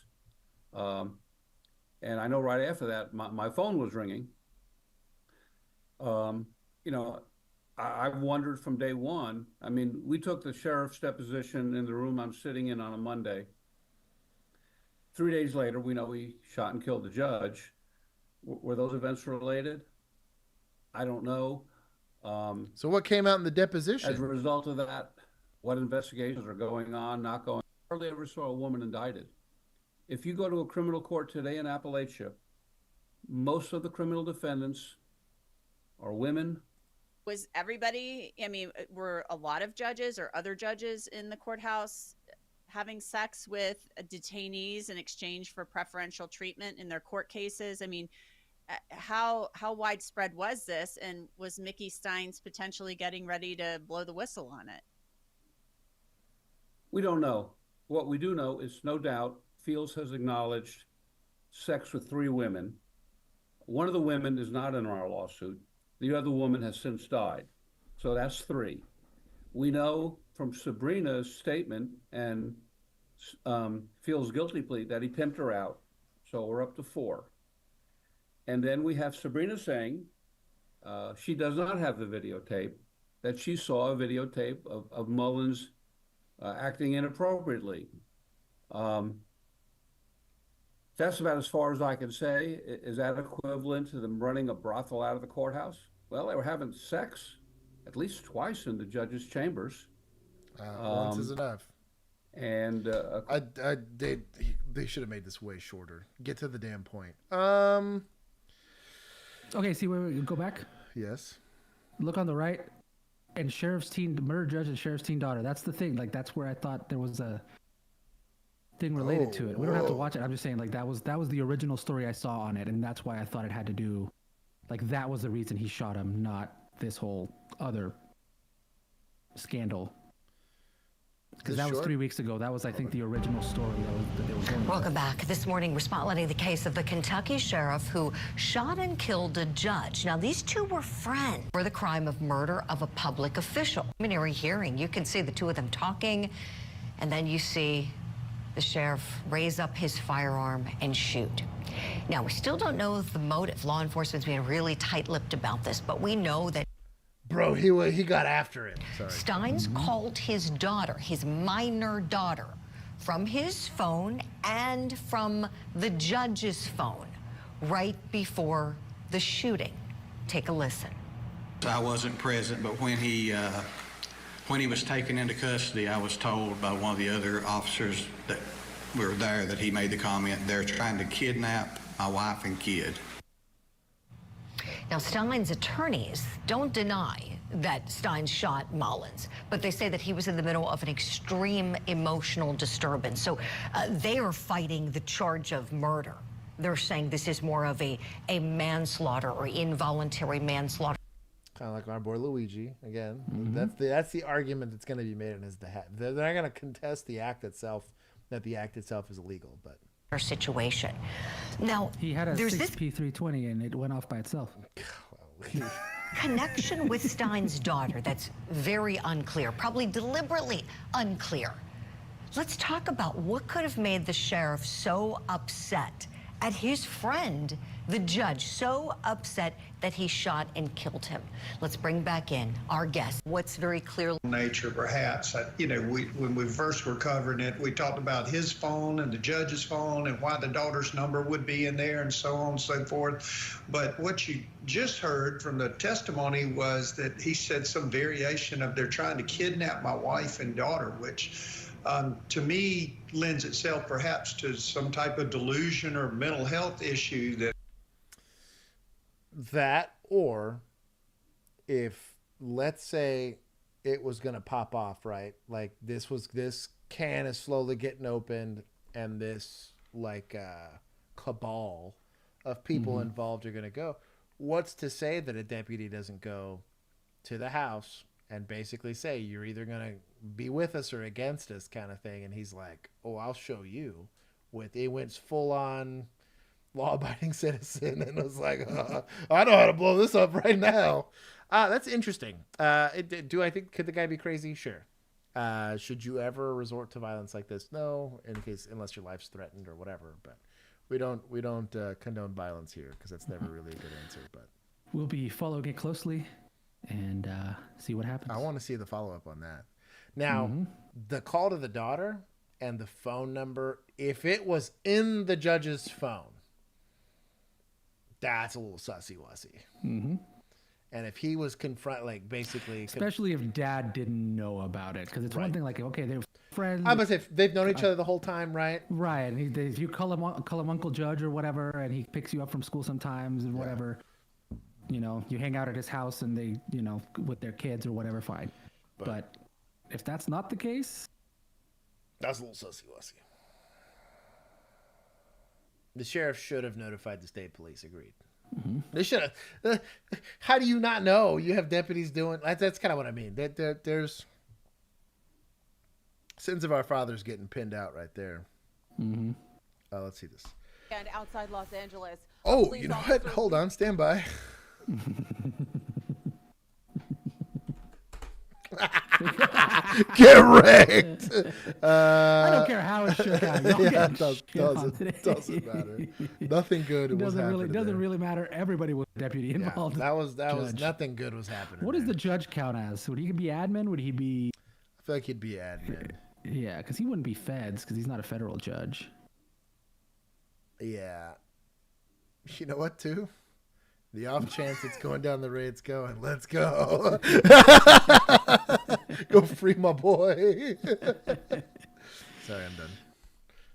Speaker 12: And I know right after that, my phone was ringing. You know, I wondered from day one. I mean, we took the sheriff's deposition in the room I'm sitting in on a Monday. 3 days later, we know he shot and killed the judge. Were those events related? I don't know.
Speaker 10: So what came out in the deposition?
Speaker 12: As a result of that, what investigations are going on, not going on? I hardly ever saw a woman indicted. If you go to a criminal court today in Appalachia, most of the criminal defendants are women.
Speaker 8: Was everybody, I mean, were a lot of judges or other judges in the courthouse having sex with detainees in exchange for preferential treatment in their court cases? I mean, how widespread was this, and was Mickey Steins potentially getting ready to blow the whistle on it?
Speaker 12: We don't know. What we do know is, no doubt, Fields has acknowledged sex with 3 women. One of the women is not in our lawsuit. The other woman has since died. So that's 3. We know from Sabrina's statement and Fields' guilty plea that he pimped her out. So we're up to 4. And then we have Sabrina saying she does not have the videotape, that she saw a videotape of Mullins acting inappropriately. That's about as far as I can say. Is that equivalent to them running a brothel out of the courthouse? Well, they were having sex at least twice in the judge's chambers.
Speaker 10: Once is enough.
Speaker 12: And
Speaker 10: they should have made this way shorter. Get to the damn point.
Speaker 1: Okay, see, wait, go back.
Speaker 10: Yes.
Speaker 1: Look on the right, and sheriff's teen, murder judge and sheriff's teen daughter. That's the thing. Like, that's where I thought there was a thing related to it. We don't have to watch it. I'm just saying, like, that was the original story I saw on it, and that's why I thought it had to do, like, that was the reason he shot him, not this whole other scandal. Because that was 3 weeks ago. That was, I think, the original story that they were going
Speaker 13: Welcome back. This morning, we're spotlighting the case of the Kentucky sheriff who shot and killed a judge. Now, these 2 were friends for the crime of murder of a public official. Preliminary hearing, you can see the 2 of them talking, and then you see the sheriff raise up his firearm and shoot. Now, we still don't know the motive. Law enforcement's being really tight-lipped about this, but we know that
Speaker 10: Bro, he got after it. Sorry.
Speaker 13: Steins called his daughter, his minor daughter, from his phone and from the judge's phone right before the shooting. Take a listen.
Speaker 22: I wasn't present, but when he was taken into custody, I was told by one of the other officers that were there that he made the comment, they're trying to kidnap my wife and kid.
Speaker 13: Now, Stein's attorneys don't deny that Stein shot Mullins, but they say that he was in the middle of an extreme emotional disturbance. So they are fighting the charge of murder. They're saying this is more of a manslaughter or involuntary manslaughter.
Speaker 10: Kind of like our boy Luigi again. That's the argument that's going to be made in his behalf. They're not going to contest the act itself, that the act itself is illegal, but
Speaker 13: situation. Now,
Speaker 1: he had a
Speaker 13: there's
Speaker 1: 6P320 and it went off by itself.
Speaker 13: Connection with Stein's daughter that's very unclear, probably deliberately unclear. Let's talk about what could have made the sheriff so upset at his friend, the judge, so upset that he shot and killed him. Let's bring back in our guest. What's very clear
Speaker 9: nature, perhaps. You know, when we first were covering it, we talked about his phone and the judge's phone and why the daughter's number would be in there and so on and so forth. But what you just heard from the testimony was that he said some variation of they're trying to kidnap my wife and daughter, which to me lends itself perhaps to some type of delusion or mental health issue
Speaker 10: that, or if, let's say, it was going to pop off, right? Like this can is slowly getting opened and this like cabal of people involved are going to go. What's to say that a deputy doesn't go to the house and basically say, you're either going to be with us or against us kind of thing? And he's like, oh, I'll show you. He went full on law-abiding citizen and was like, I know how to blow this up right now. That's interesting. Do I think, could the guy be crazy? Sure. Should you ever resort to violence like this? No, unless your life's threatened or whatever. But we don't condone violence here because that's never really a good answer. But
Speaker 1: we'll be following it closely and see what happens.
Speaker 10: I want to see the follow-up on that. Now, the call to the daughter and the phone number, if it was in the judge's phone, that's a little sussy-wussy. And if he was basically...
Speaker 1: Especially if dad didn't know about it. Because it's one thing like, okay, they were friends.
Speaker 10: I must say, they've known each other the whole time, right?
Speaker 1: Right. And if you call him Uncle Judge or whatever, and he picks you up from school sometimes and whatever, you know, you hang out at his house and they, you know, with their kids or whatever, fine. But if that's not the case...
Speaker 10: That's a little sussy-wussy. The sheriff should have notified the state police. Agreed. They should have. How do you not know? You have deputies doing. That's kind of what I mean. There's sins of our fathers getting pinned out right there. Let's see this.
Speaker 20: And outside Los Angeles.
Speaker 10: Oh, you know what? Hold on. Stand by. Get wrecked.
Speaker 1: I don't care how it shook out.
Speaker 10: It doesn't matter. Nothing good was happening.
Speaker 1: It doesn't really matter. Everybody was a deputy involved.
Speaker 10: That was nothing good was happening.
Speaker 1: What does the judge count as? Would he be admin? Would he be?
Speaker 10: I feel like he'd be admin.
Speaker 1: Yeah, because he wouldn't be feds because he's not a federal judge.
Speaker 10: Yeah. You know what, too? The off chance it's going down the way it's going. Let's go. Go free my boy. Sorry, I'm done.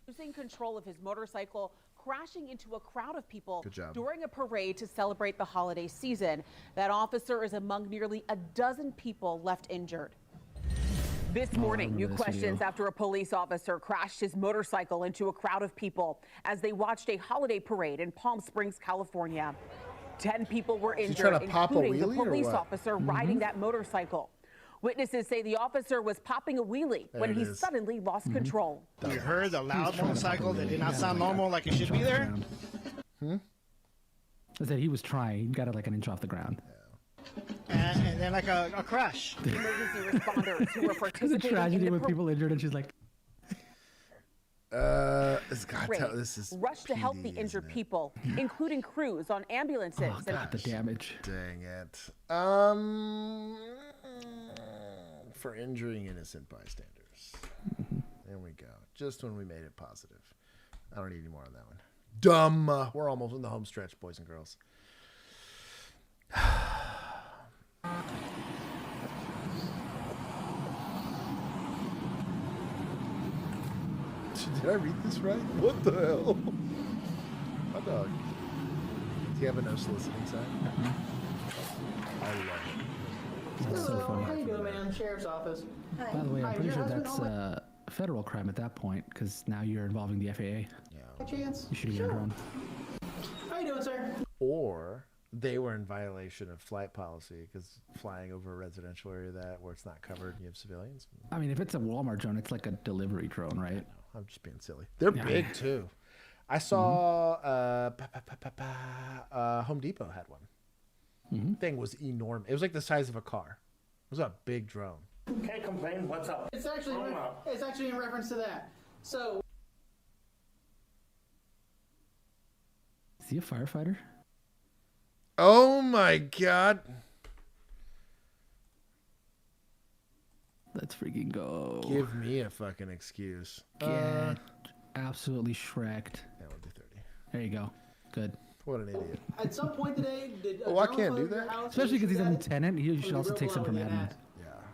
Speaker 20: Losing control of his motorcycle, crashing into a crowd of people
Speaker 10: during
Speaker 20: a parade to celebrate the holiday season. That officer is among nearly a dozen people left injured. This morning, new questions after a police officer crashed his motorcycle into a crowd of people as they watched a holiday parade in Palm Springs, California. 10 people were injured, including the police officer riding that motorcycle. Witnesses say the officer was popping a wheelie when he suddenly lost control.
Speaker 23: You heard the loud motorcycle that did not sound normal, like it should be there?
Speaker 1: I said he was trying. He got it like an inch off the ground.
Speaker 23: And then like a crash.
Speaker 20: Emergency responders who were participating
Speaker 1: It's a tragedy
Speaker 20: in the
Speaker 1: when people injured and she's like...
Speaker 10: this is
Speaker 20: rushed to help the injured people, including crews on ambulances.
Speaker 1: Oh, God, the damage.
Speaker 10: Dang it. For injuring innocent bystanders. There we go. Just when we made it positive. I don't need any more on that one. Dumb. We're almost in the home stretch, boys and girls. Did I read this right? What the hell? Hot dog. Do you have a no soliciting sign? I love it.
Speaker 1: That's so funny.
Speaker 14: How you doing, man? Sheriff's office.
Speaker 1: By the way, I'm pretty sure that's a federal crime at that point, because now you're involving the FAA.
Speaker 10: Yeah.
Speaker 14: A chance?
Speaker 1: You should get a drone.
Speaker 14: How you doing, sir?
Speaker 10: Or they were in violation of flight policy because flying over a residential area where it's not covered and you have civilians.
Speaker 1: I mean, if it's a Walmart drone, it's like a delivery drone, right?
Speaker 10: I'm just being silly. They're big too. I saw Home Depot had one. Thing was enormous. It was like the size of a car. It was a big drone.
Speaker 14: Can't complain. What's up? It's actually in reference to that. So.
Speaker 1: Is he a firefighter?
Speaker 10: Oh my God.
Speaker 1: Let's freaking go.
Speaker 10: Give me a fucking excuse.
Speaker 1: Get absolutely shreked.
Speaker 10: Yeah, we'll do 30.
Speaker 1: There you go. Good.
Speaker 10: What an idiot.
Speaker 14: At some point today, did
Speaker 10: I can't do that.
Speaker 1: Especially because he's a lieutenant. You should also take some from admin.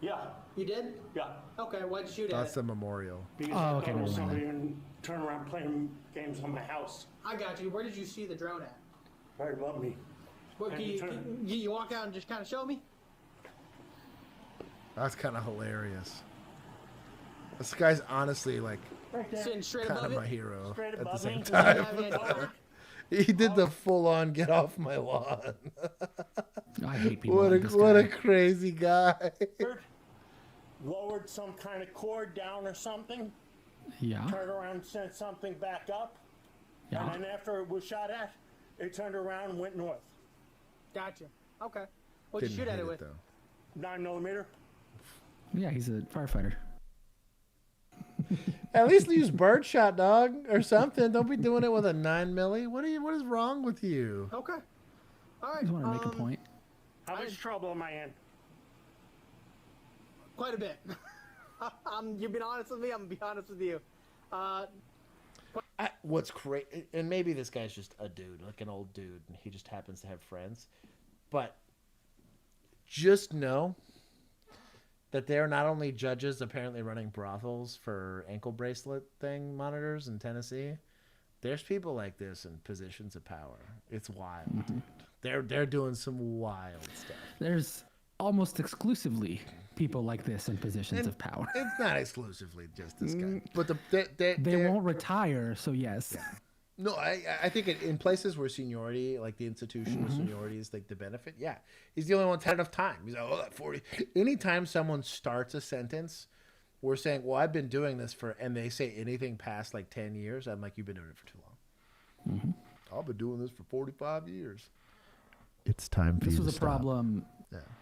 Speaker 14: Yeah. You did?
Speaker 15: Yeah.
Speaker 14: Okay, why'd you shoot at
Speaker 10: That's
Speaker 14: it?
Speaker 10: a memorial.
Speaker 15: Because
Speaker 1: Oh,
Speaker 15: I
Speaker 1: okay,
Speaker 15: thought it was
Speaker 1: never mind
Speaker 15: somebody and turn around playing games on my house.
Speaker 14: I got you. Where did you see the drone at?
Speaker 15: Right above me.
Speaker 14: What,
Speaker 15: And
Speaker 14: can you walk out and just kind of show me?
Speaker 10: That's kind of hilarious. This guy's honestly like
Speaker 14: Sitting straight
Speaker 10: kind
Speaker 14: above
Speaker 10: of
Speaker 14: it?
Speaker 10: my hero
Speaker 15: Straight
Speaker 10: at the
Speaker 15: above
Speaker 10: same
Speaker 15: me.
Speaker 10: time. He did the full-on get off my lawn.
Speaker 1: I hate people
Speaker 10: What
Speaker 1: like this
Speaker 10: a
Speaker 1: guy.
Speaker 10: crazy guy.
Speaker 15: Lowered some kind of cord down or something.
Speaker 1: Yeah.
Speaker 15: Turned around and sent something back up.
Speaker 1: Yeah.
Speaker 15: And then after it was shot at, it turned around and went north.
Speaker 14: Gotcha. Okay. What'd you shoot at it with?
Speaker 15: 9mm.
Speaker 1: Yeah, he's a firefighter.
Speaker 10: At least use birdshot, dog, or something. Don't be doing it with a 9mm. What is wrong with you?
Speaker 14: Okay. All right.
Speaker 1: You want to make a point?
Speaker 15: How much trouble am I in?
Speaker 14: Quite a bit. You've been honest with me. I'm gonna be honest with you.
Speaker 10: What's crazy, and maybe this guy's just a dude, like an old dude, and he just happens to have friends. But just know that they're not only judges apparently running brothels for ankle bracelet thing monitors in Tennessee. There's people like this in positions of power. It's wild. They're doing some wild stuff.
Speaker 1: There's almost exclusively people like this in positions of power.
Speaker 10: It's not exclusively just this guy, but
Speaker 1: they won't retire, so yes.
Speaker 10: Yeah. No, I think in places where seniority, like the institutional seniority is like the benefit, yeah. He's the only one that's had enough time. He's like, oh, that 40. Anytime someone starts a sentence, we're saying, well, I've been doing this and they say anything past like 10 years, I'm like, you've been doing it for too long. I've been doing this for 45 years. It's time for
Speaker 1: This
Speaker 10: you
Speaker 1: was
Speaker 10: to
Speaker 1: a
Speaker 10: stop.
Speaker 1: problem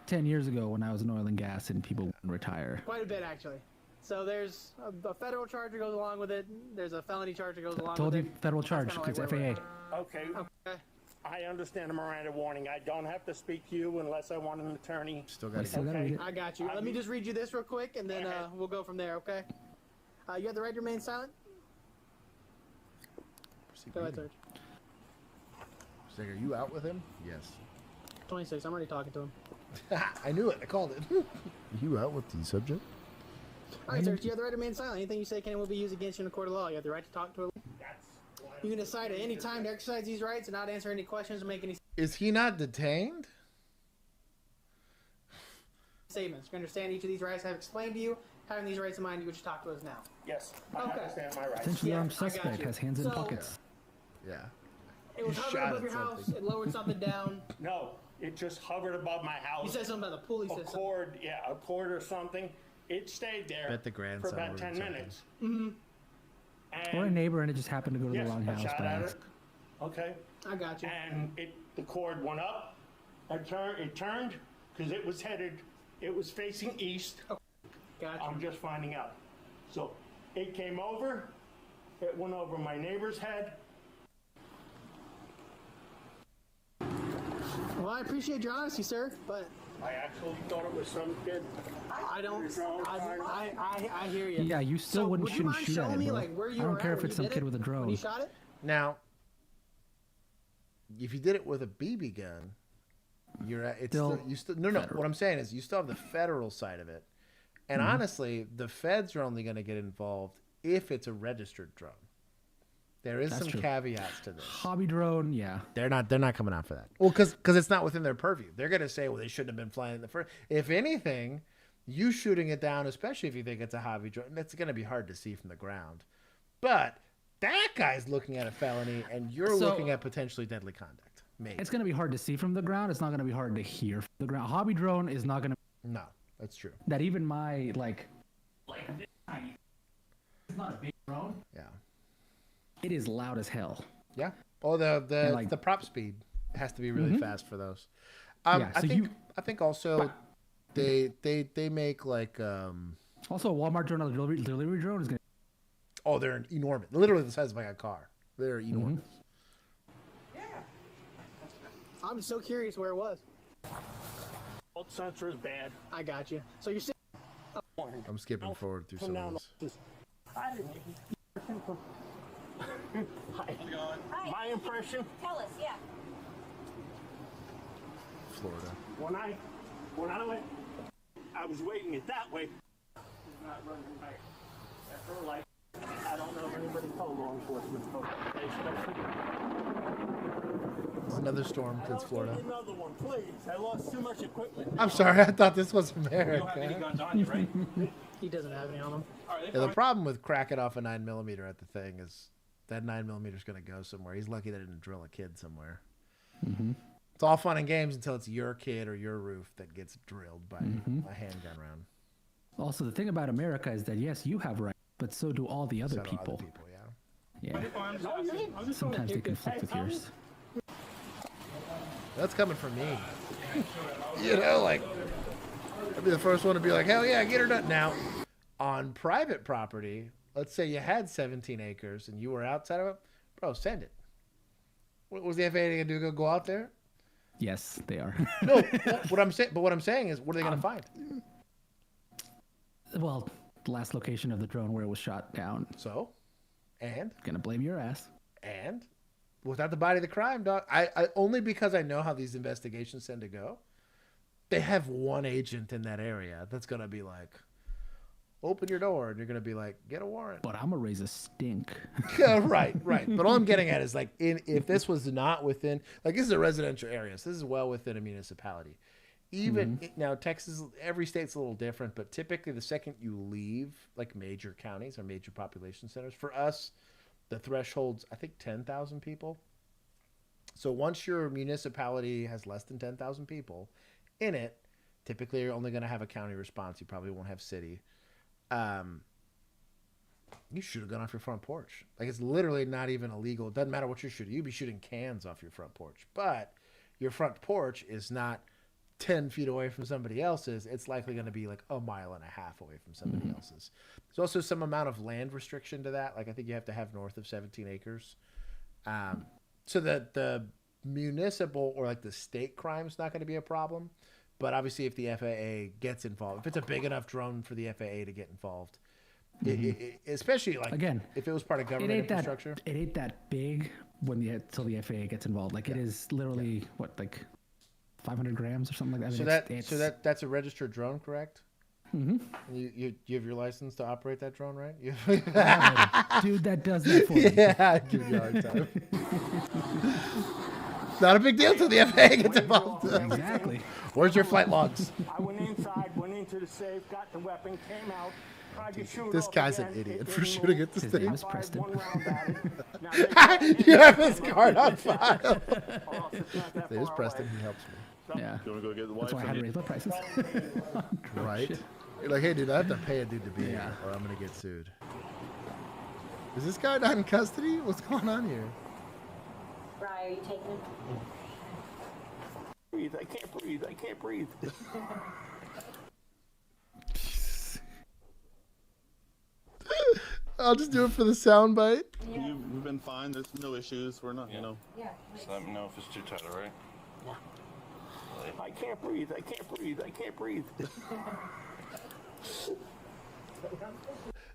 Speaker 1: 10 years ago when I was in oil and gas and people wouldn't retire.
Speaker 14: Quite a bit, actually. So there's a federal charge that goes along with it. There's a felony charge that goes along
Speaker 1: Told
Speaker 14: with
Speaker 1: you
Speaker 14: it.
Speaker 1: federal charge
Speaker 14: That's
Speaker 1: because
Speaker 14: kinda like
Speaker 1: FAA.
Speaker 15: Okay. I understand the Miranda warning. I don't have to speak to you unless I want an attorney.
Speaker 10: Still
Speaker 1: got to read it.
Speaker 14: I got you. Let me just read you this real quick, and then we'll go from there, okay? You have the right to remain silent? Go ahead, Serge.
Speaker 10: Like, are you out with him? Yes.
Speaker 14: 26. I'm already talking to him.
Speaker 10: I knew it. I called it. Are you out with the subject?
Speaker 14: All right, Serge, you have the right to remain silent. Anything you say can and will be used against you in a court of law. You have the right to talk to a... You can decide at any time to exercise these rights and not answer any questions or make any
Speaker 10: Is he not detained?
Speaker 14: statements. You understand each of these rights I've explained to you. Having these rights in mind, you would talk to us now.
Speaker 15: Yes, I understand my rights.
Speaker 1: Essentially, armed
Speaker 14: I got
Speaker 1: suspect
Speaker 14: you.
Speaker 1: has hands in
Speaker 14: So-
Speaker 1: pockets.
Speaker 10: Yeah.
Speaker 14: It was hovering above your house. It lowered something down.
Speaker 15: No, it just hovered above my house.
Speaker 14: You said something about the pulley system.
Speaker 15: Cord, yeah, a cord or something. It stayed there
Speaker 10: Bet the
Speaker 15: for
Speaker 10: grandson
Speaker 15: about
Speaker 10: would've
Speaker 15: 10
Speaker 10: jumped in.
Speaker 15: minutes.
Speaker 14: Mm-hmm.
Speaker 1: Or a neighbor and it just happened to go to
Speaker 15: Yes,
Speaker 1: the wrong
Speaker 15: I
Speaker 1: house
Speaker 15: shot
Speaker 1: by
Speaker 15: at
Speaker 1: accident.
Speaker 15: it. Okay.
Speaker 14: I got you.
Speaker 15: And the cord went up. It turned because it was facing east.
Speaker 14: Gotcha.
Speaker 15: I'm just finding out. So it came over. It went over my neighbor's head.
Speaker 14: Well, I appreciate your honesty, sir, but
Speaker 15: I actually thought it was some kid.
Speaker 14: I don't. I hear you.
Speaker 1: Yeah, you still
Speaker 14: So
Speaker 1: shouldn't shoot at it,
Speaker 14: me,
Speaker 1: bro.
Speaker 14: like, where you
Speaker 1: I don't
Speaker 14: were
Speaker 1: care
Speaker 14: at
Speaker 1: if
Speaker 14: when
Speaker 1: it's
Speaker 14: you
Speaker 1: some
Speaker 14: did
Speaker 1: kid
Speaker 14: it?
Speaker 1: with a drone.
Speaker 14: When you shot it?
Speaker 10: Now, if you did it with a BB gun, you're at, it's still, you still no. What I'm saying is you still have the federal side of it, and honestly, the feds are only going to get involved if it's a registered drone. There is some caveats to this.
Speaker 1: Hobby drone, yeah.
Speaker 10: They're not coming out for that. Well, because it's not within their purview. They're going to say, well, they shouldn't have been flying in the first. If anything, you shooting it down, especially if you think it's a hobby drone, that's going to be hard to see from the ground. But that guy's looking at a felony, and you're looking at potentially deadly conduct. Maybe.
Speaker 1: It's going to be hard to see from the ground. It's not going to be hard to hear from the ground. Hobby drone is not going to.
Speaker 10: No, that's true.
Speaker 1: That even my like this tiny. It's not a big drone.
Speaker 10: Yeah.
Speaker 1: It is loud as hell.
Speaker 10: Yeah. Oh, the prop speed has to be really fast for those.
Speaker 1: Yeah,
Speaker 10: I think also they make like
Speaker 1: also a Walmart drone, a delivery drone is gonna.
Speaker 10: Oh, they're enormous. Literally the size of like a car. They're enormous.
Speaker 14: Yeah. I'm so curious where it was.
Speaker 15: Old sensor is bad.
Speaker 14: I got you. So you're saying.
Speaker 10: I'm skipping forward through some of this.
Speaker 15: My impression.
Speaker 18: Tell us, yeah.
Speaker 10: Florida.
Speaker 15: When I went, I was waiting it that way. Not running back. At her light. I don't know if anybody told law enforcement.
Speaker 10: There's another storm. It's Florida.
Speaker 15: Another one, please. I lost too much equipment.
Speaker 10: I'm sorry. I thought this was America.
Speaker 15: You don't have any guns on you, right?
Speaker 14: He doesn't have any on him.
Speaker 10: Yeah, the problem with cracking off a 9mm at the thing is that 9mm is going to go somewhere. He's lucky that it didn't drill a kid somewhere. It's all fun and games until it's your kid or your roof that gets drilled by a handgun round.
Speaker 1: Also, the thing about America is that yes, you have rights, but so do all the other people. Yeah. Sometimes they conflict with yours.
Speaker 10: That's coming from me. You know, like I'd be the first one to be like, hell yeah, get her done. Now, on private property, let's say you had 17 acres and you were outside of it, bro, send it. What was the FAA going to do? Go out there?
Speaker 1: Yes, they are.
Speaker 10: No, what I'm saying is, what are they going to find?
Speaker 1: Well, the last location of the drone where it was shot down.
Speaker 10: So, and
Speaker 1: gonna blame your ass.
Speaker 10: And without the body of the crime, dog. I only because I know how these investigations tend to go. They have one agent in that area that's gonna be like, open your door, and you're gonna be like, get a warrant.
Speaker 1: But I'm gonna raise a stink.
Speaker 10: Yeah, right. But all I'm getting at is like, if this was not within, like, this is a residential area, so this is well within a municipality. Even now, Texas, every state's a little different, but typically the second you leave like major counties or major population centers, for us, the threshold's I think 10,000 people. So once your municipality has less than 10,000 people in it, typically you're only going to have a county response. You probably won't have city. You shoot a gun off your front porch. Like, it's literally not even illegal. It doesn't matter what you're shooting. You'd be shooting cans off your front porch. But your front porch is not 10 feet away from somebody else's. It's likely going to be like 1.5 miles away from somebody else's. There's also some amount of land restriction to that. Like, I think you have to have north of 17 acres. So that the municipal or like the state crime is not going to be a problem. But obviously if the FAA gets involved, if it's a big enough drone for the FAA to get involved, especially like, again, if it was part of government infrastructure.
Speaker 1: It ain't that big until the FAA gets involved. Like, it is literally what, like 500 grams or something like that. I mean,
Speaker 10: that's a registered drone, correct? You have your license to operate that drone, right?
Speaker 1: Dude that does that for me.
Speaker 10: Yeah, I give you a hard time. Not a big deal till the FAA gets involved.
Speaker 1: Exactly.
Speaker 10: Where's your flight logs?
Speaker 15: I went inside, went into the safe, got the weapon, came out, tried to shoot.
Speaker 10: This guy's an idiot for shooting at this thing.
Speaker 1: His name is Preston.
Speaker 10: You have his card on file. There's Preston. He helps me.
Speaker 1: Yeah.
Speaker 2: You want to go get the
Speaker 1: That's why I had to raise my prices.
Speaker 10: Right?
Speaker 1: Shit.
Speaker 10: You're like, hey, dude, I have to pay a dude to be here, or I'm going to get sued. Is this guy not in custody? What's going on here?
Speaker 18: Right, are you taking him?
Speaker 15: Breathe. I can't breathe. I can't breathe.
Speaker 10: I'll just do it for the soundbite.
Speaker 2: We've been fine. There's no issues. We're not, you know.
Speaker 18: Yeah.
Speaker 2: Just let me know if it's too tight, all right?
Speaker 15: I can't breathe. I can't breathe. I can't breathe.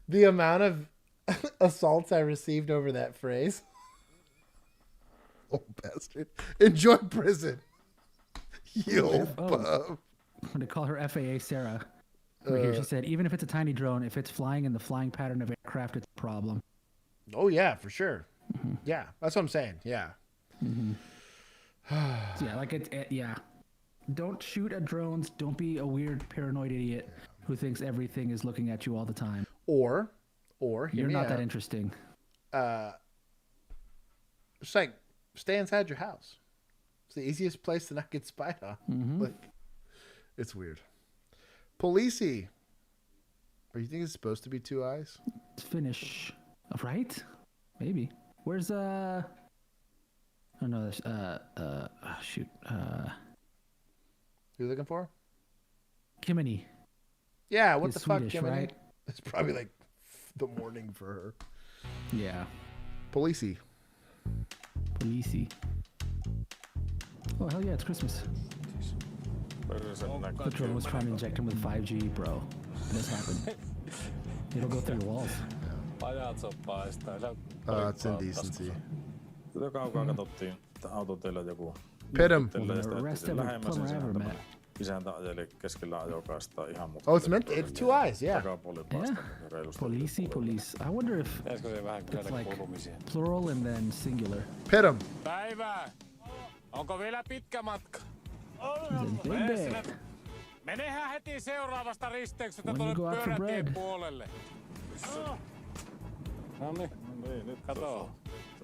Speaker 10: The amount of assaults I received over that phrase. Oh, bastard. Enjoy prison. Yo, bub.
Speaker 1: I'm going to call her FAA Sarah. Right here, she said, even if it's a tiny drone, if it's flying in the flying pattern of aircraft, it's a problem.
Speaker 10: Oh, yeah, for sure. Yeah, that's what I'm saying. Yeah.
Speaker 1: Yeah, like yeah. Don't shoot at drones. Don't be a weird paranoid idiot who thinks everything is looking at you all the time.
Speaker 10: Or
Speaker 1: you're not that interesting.
Speaker 10: It's like stay inside your house. It's the easiest place to not get spied on. Like, it's weird. Policey. Or you think it's supposed to be 2 eyes?
Speaker 1: Let's finish. Right? Maybe. Where's oh no, there's shoot.
Speaker 10: Who you looking for?
Speaker 1: Kimini.
Speaker 10: Yeah, what
Speaker 1: He's
Speaker 10: the fuck,
Speaker 1: Swedish,
Speaker 10: Kimini?
Speaker 1: right?
Speaker 10: It's probably like the morning for her.
Speaker 1: Yeah.
Speaker 10: Policey.
Speaker 1: Oh hell yeah, it's Christmas. The drone was trying to inject him with 5G, bro. This happened. It'll go through your walls.
Speaker 10: It's indecency.
Speaker 1: Pit him. Arrest every plumber I ever met.
Speaker 10: Oh, it's 2 eyes, yeah.
Speaker 1: Yeah. Police. I wonder if it's like plural and then singular.
Speaker 10: Pit him.
Speaker 2: Päivää. Onko vielä pitkä matka? Menehän heti seuraavasta risteyksestä tuonne pyörätien puolelle. No niin, nyt kato.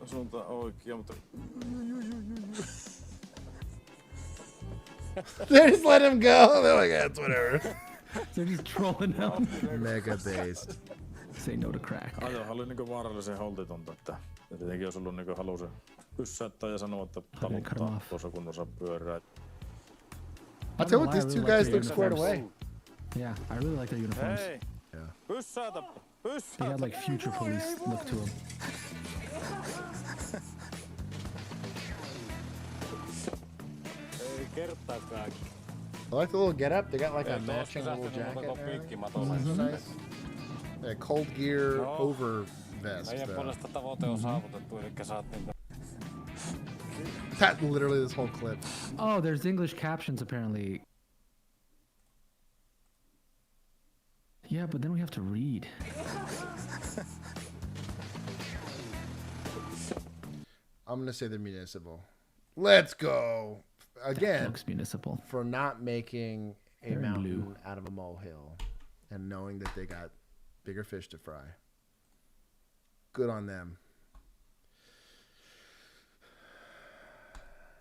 Speaker 2: Suunta oikea, mutta...
Speaker 10: They just let him go. They're like, yeah, it's whatever.
Speaker 1: They're just trolling him.
Speaker 10: Mega based.
Speaker 1: Say no to crack.
Speaker 2: Ajohan oli niinku vaarallisen holtitonta, että tietenkin olisi ollut niinku halusi pyssäyttää ja sanoa, että taluttaa tuossa kunnossa pyörää.
Speaker 10: I'll tell you what, these two guys look squared away.
Speaker 1: Yeah, I really like their uniforms.
Speaker 2: Hey,
Speaker 10: yeah.
Speaker 2: Pyssäytä.
Speaker 1: They had like future police look to them.
Speaker 10: I like the little get up. They got like a matching little jacket. Nice. A cold gear over vest. That literally this whole clip.
Speaker 1: Oh, there's English captions apparently. Yeah, but then we have to read.
Speaker 10: I'm gonna say they're municipal. Let's go. Again,
Speaker 1: that looks municipal.
Speaker 10: For not making a
Speaker 1: They're
Speaker 10: mountain
Speaker 1: blue.
Speaker 10: out of a molehill and knowing that they got bigger fish to fry. Good on them.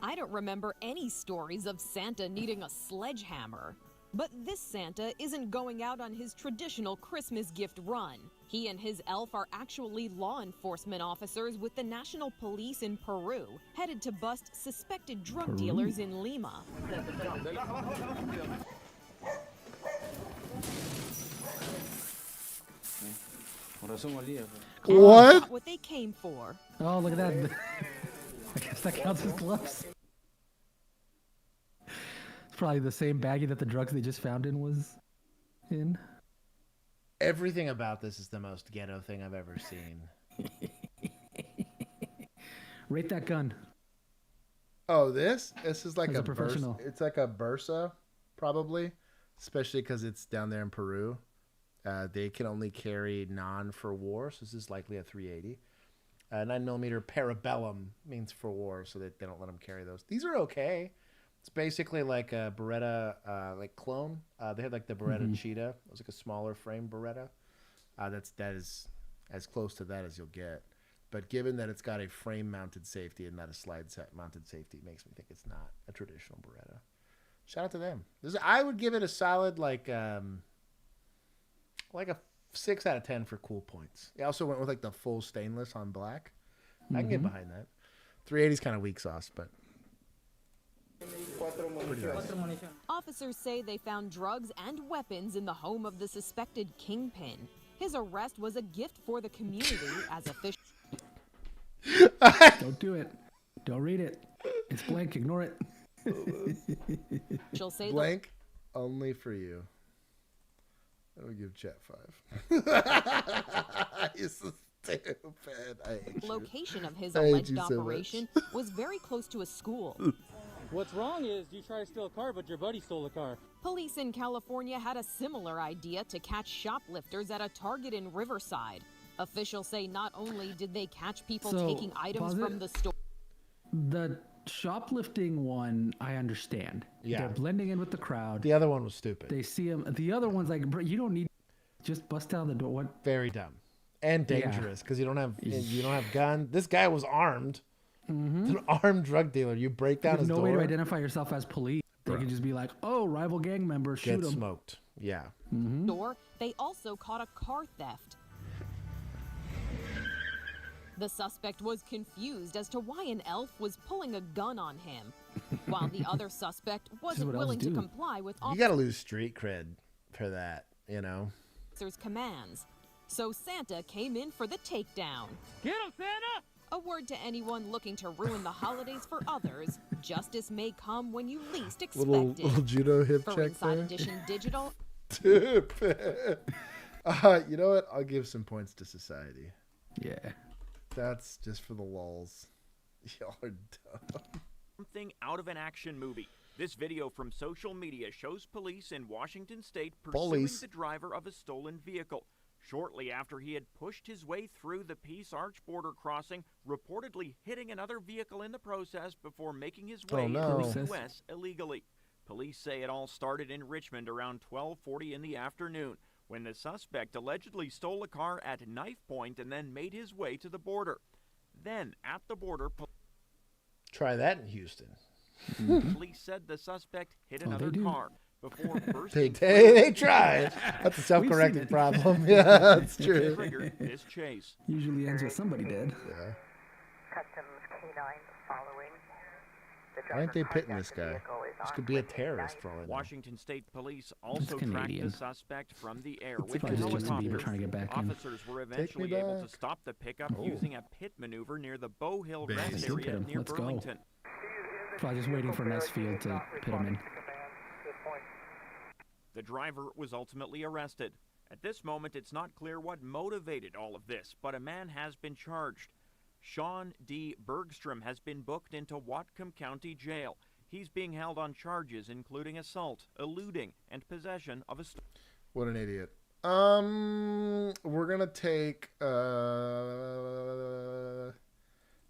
Speaker 11: I don't remember any stories of Santa needing a sledgehammer. But this Santa isn't going out on his traditional Christmas gift run. He and his elf are actually law enforcement officers with the National Police in Peru, headed to bust suspected drug dealers in Lima.
Speaker 10: What?
Speaker 11: What they came for.
Speaker 1: Oh, look at that. I guess that counts as gloves. It's probably the same baggie that the drugs they just found in was in.
Speaker 10: Everything about this is the most ghetto thing I've ever seen.
Speaker 1: Rate that gun.
Speaker 10: Oh, this is like
Speaker 1: As a
Speaker 10: a
Speaker 1: professional.
Speaker 10: It's like a Bursa, probably, especially because it's down there in Peru. They can only carry non for war, so this is likely a 380. 9mm Parabellum means for war, so that they don't let them carry those. These are okay. It's basically like a Beretta like clone. They had like the Beretta Cheetah. It was like a smaller frame Beretta. That is as close to that as you'll get. But given that it's got a frame mounted safety and not a slide set mounted safety, it makes me think it's not a traditional Beretta. Shout out to them. I would give it a solid like a 6 out of 10 for cool points. I also went with like the full stainless on black. I can get behind that. 380 is kind of weak sauce, but pretty nice.
Speaker 11: Officers say they found drugs and weapons in the home of the suspected kingpin. His arrest was a gift for the community as officials.
Speaker 1: Don't do it. Don't read it. It's blank. Ignore it.
Speaker 11: She'll say
Speaker 10: Blank only for you. I would give chat 5. You're so stupid. I hate
Speaker 11: the location of his
Speaker 10: I hate
Speaker 11: alleged
Speaker 10: you so
Speaker 11: operation was very close to a school.
Speaker 16: What's wrong is you try to steal a car, but your buddy stole a car.
Speaker 11: Police in California had a similar idea to catch shoplifters at a Target in Riverside. Officials say not only did they catch people taking items from the store.
Speaker 1: The shoplifting one, I understand.
Speaker 10: Yeah.
Speaker 1: They're blending in with the crowd.
Speaker 10: The other one was stupid.
Speaker 1: They see him. The other one's like, bro, you don't need. Just bust down the door. What?
Speaker 10: Very dumb and dangerous because you don't have gun. This guy was armed. An armed drug dealer. You break down his
Speaker 1: no
Speaker 10: door.
Speaker 1: way to identify yourself as police. They can just be like, oh, rival gang member, shoot
Speaker 10: Get
Speaker 1: him.
Speaker 10: smoked. Yeah.
Speaker 11: Door, they also caught a car theft. The suspect was confused as to why an elf was pulling a gun on him, while the other suspect wasn't willing to comply with
Speaker 10: You got to lose street cred for that, you know.
Speaker 11: officers' commands. So Santa came in for the takedown.
Speaker 16: Get him, Santa!
Speaker 11: A word to anyone looking to ruin the holidays for others. Justice may come when you least expect it.
Speaker 10: Little judo hip
Speaker 11: For
Speaker 10: check
Speaker 11: Inside
Speaker 10: there.
Speaker 11: Edition Digital.
Speaker 10: Stupid. You know what? I'll give some points to society.
Speaker 1: Yeah.
Speaker 10: That's just for the lulz. Y'all are dumb.
Speaker 17: Something out of an action movie. This video from social media shows police in Washington state pursuing the driver of a stolen vehicle. Shortly after he had pushed his way through the Peace Arch border crossing, reportedly hitting another vehicle in the process before making his way into the U.S. illegally. Police say it all started in Richmond around 12:40 in the afternoon, when the suspect allegedly stole a car at knife point and then made his way to the border. Then, at the border,
Speaker 10: Try that in Houston.
Speaker 17: police said the suspect hit another car before
Speaker 10: They
Speaker 17: bursting.
Speaker 10: tried. That's a self-correcting problem. Yeah, that's true.
Speaker 17: Triggered this chase.
Speaker 1: Usually ends with somebody dead.
Speaker 10: Yeah.
Speaker 19: Customs canine following.
Speaker 10: Why aren't they pitting this guy? This could be a terrorist for all I know.
Speaker 17: Washington State Police also tracked
Speaker 1: Canadian.
Speaker 17: the suspect from the air
Speaker 1: It's
Speaker 17: with
Speaker 1: probably just Justin Bieber
Speaker 17: helicopters.
Speaker 1: trying to get back in.
Speaker 17: Officers were eventually able to stop the pickup using a pit maneuver near the Bow Hill rest
Speaker 1: Still pit
Speaker 17: area
Speaker 1: him.
Speaker 17: near
Speaker 1: Let's go.
Speaker 17: Burlington.
Speaker 1: Probably just waiting for a nice field to pit him in.
Speaker 17: The driver was ultimately arrested. At this moment, it's not clear what motivated all of this, but a man has been charged. Sean D. Bergstrom has been booked into Whatcom County Jail. He's being held on charges including assault, eluding, and possession of a...
Speaker 10: What an idiot. We're gonna take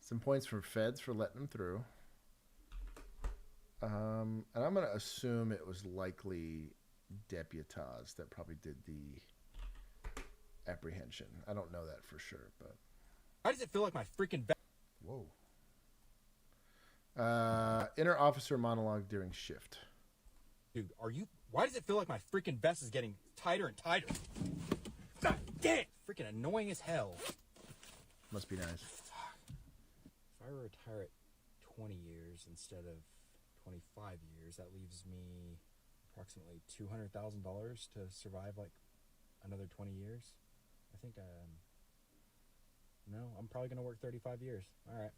Speaker 10: some points from feds for letting them through. And I'm gonna assume it was likely deputized that probably did the apprehension. I don't know that for sure, but
Speaker 16: Why does it feel like my freaking
Speaker 10: whoa. Inner officer monologue during shift.
Speaker 16: Dude, why does it feel like my freaking vest is getting tighter and tighter? God damn it! Freaking annoying as hell.
Speaker 10: Must be nice.
Speaker 16: If I were to retire at 20 years instead of 25 years, that leaves me approximately $200,000 to survive like another 20 years. I think no, I'm probably gonna work 35 years. All right.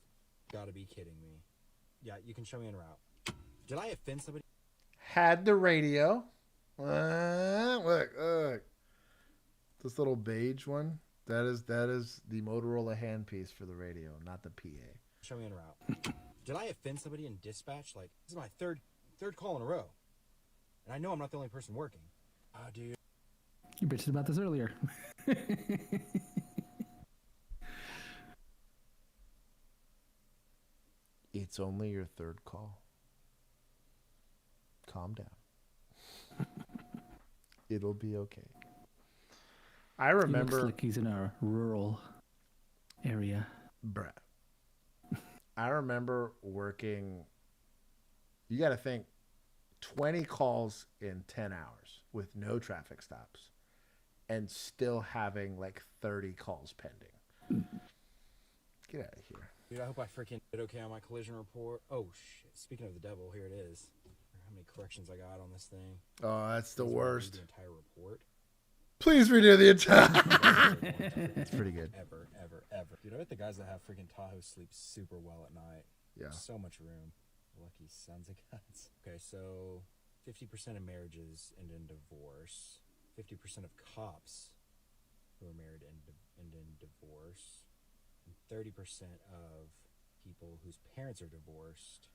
Speaker 16: Gotta be kidding me. Yeah, you can show me en route. Did I offend somebody?
Speaker 10: Had the radio. Look. This little beige one. That is the Motorola handpiece for the radio, not the PA.
Speaker 16: Show me en route. Did I offend somebody in dispatch? Like, this is my third call in a row. And I know I'm not the only person working. Oh, dude.
Speaker 1: You bitched about this earlier.
Speaker 10: It's only your third call. Calm down. It'll be okay. I remember.
Speaker 1: He looks like he's in a rural area.
Speaker 10: Bruh. I remember working. You got to think 20 calls in 10 hours with no traffic stops and still having like 30 calls pending. Get out of here.
Speaker 16: Dude, I hope I freaking did okay on my collision report. Oh, shit. Speaking of the devil, here it is. How many corrections I got on this thing.
Speaker 10: Oh, that's the worst.
Speaker 16: The entire report.
Speaker 10: Please redo the entire. It's pretty good.
Speaker 16: Ever. Dude, I bet the guys that have freaking Tahoe sleep super well at night.
Speaker 10: Yeah.
Speaker 16: So much room. Lucky sons of guns. Okay, so 50% of marriages end in divorce. 50% of cops who are married end in divorce. And 30% of people whose parents are divorced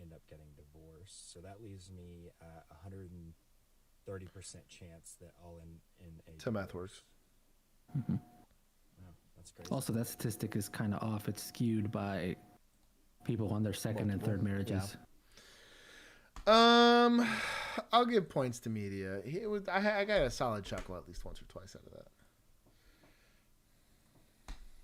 Speaker 16: end up getting divorced. So that leaves me at 130% chance that I'll end in a
Speaker 10: So math works.
Speaker 1: Mm-hmm.
Speaker 16: Wow, that's crazy.
Speaker 1: Also, that statistic is kind of off. It's skewed by people on their second and third marriages.
Speaker 10: Yeah. I'll give points to media. I got a solid chuckle at least once or twice out of that.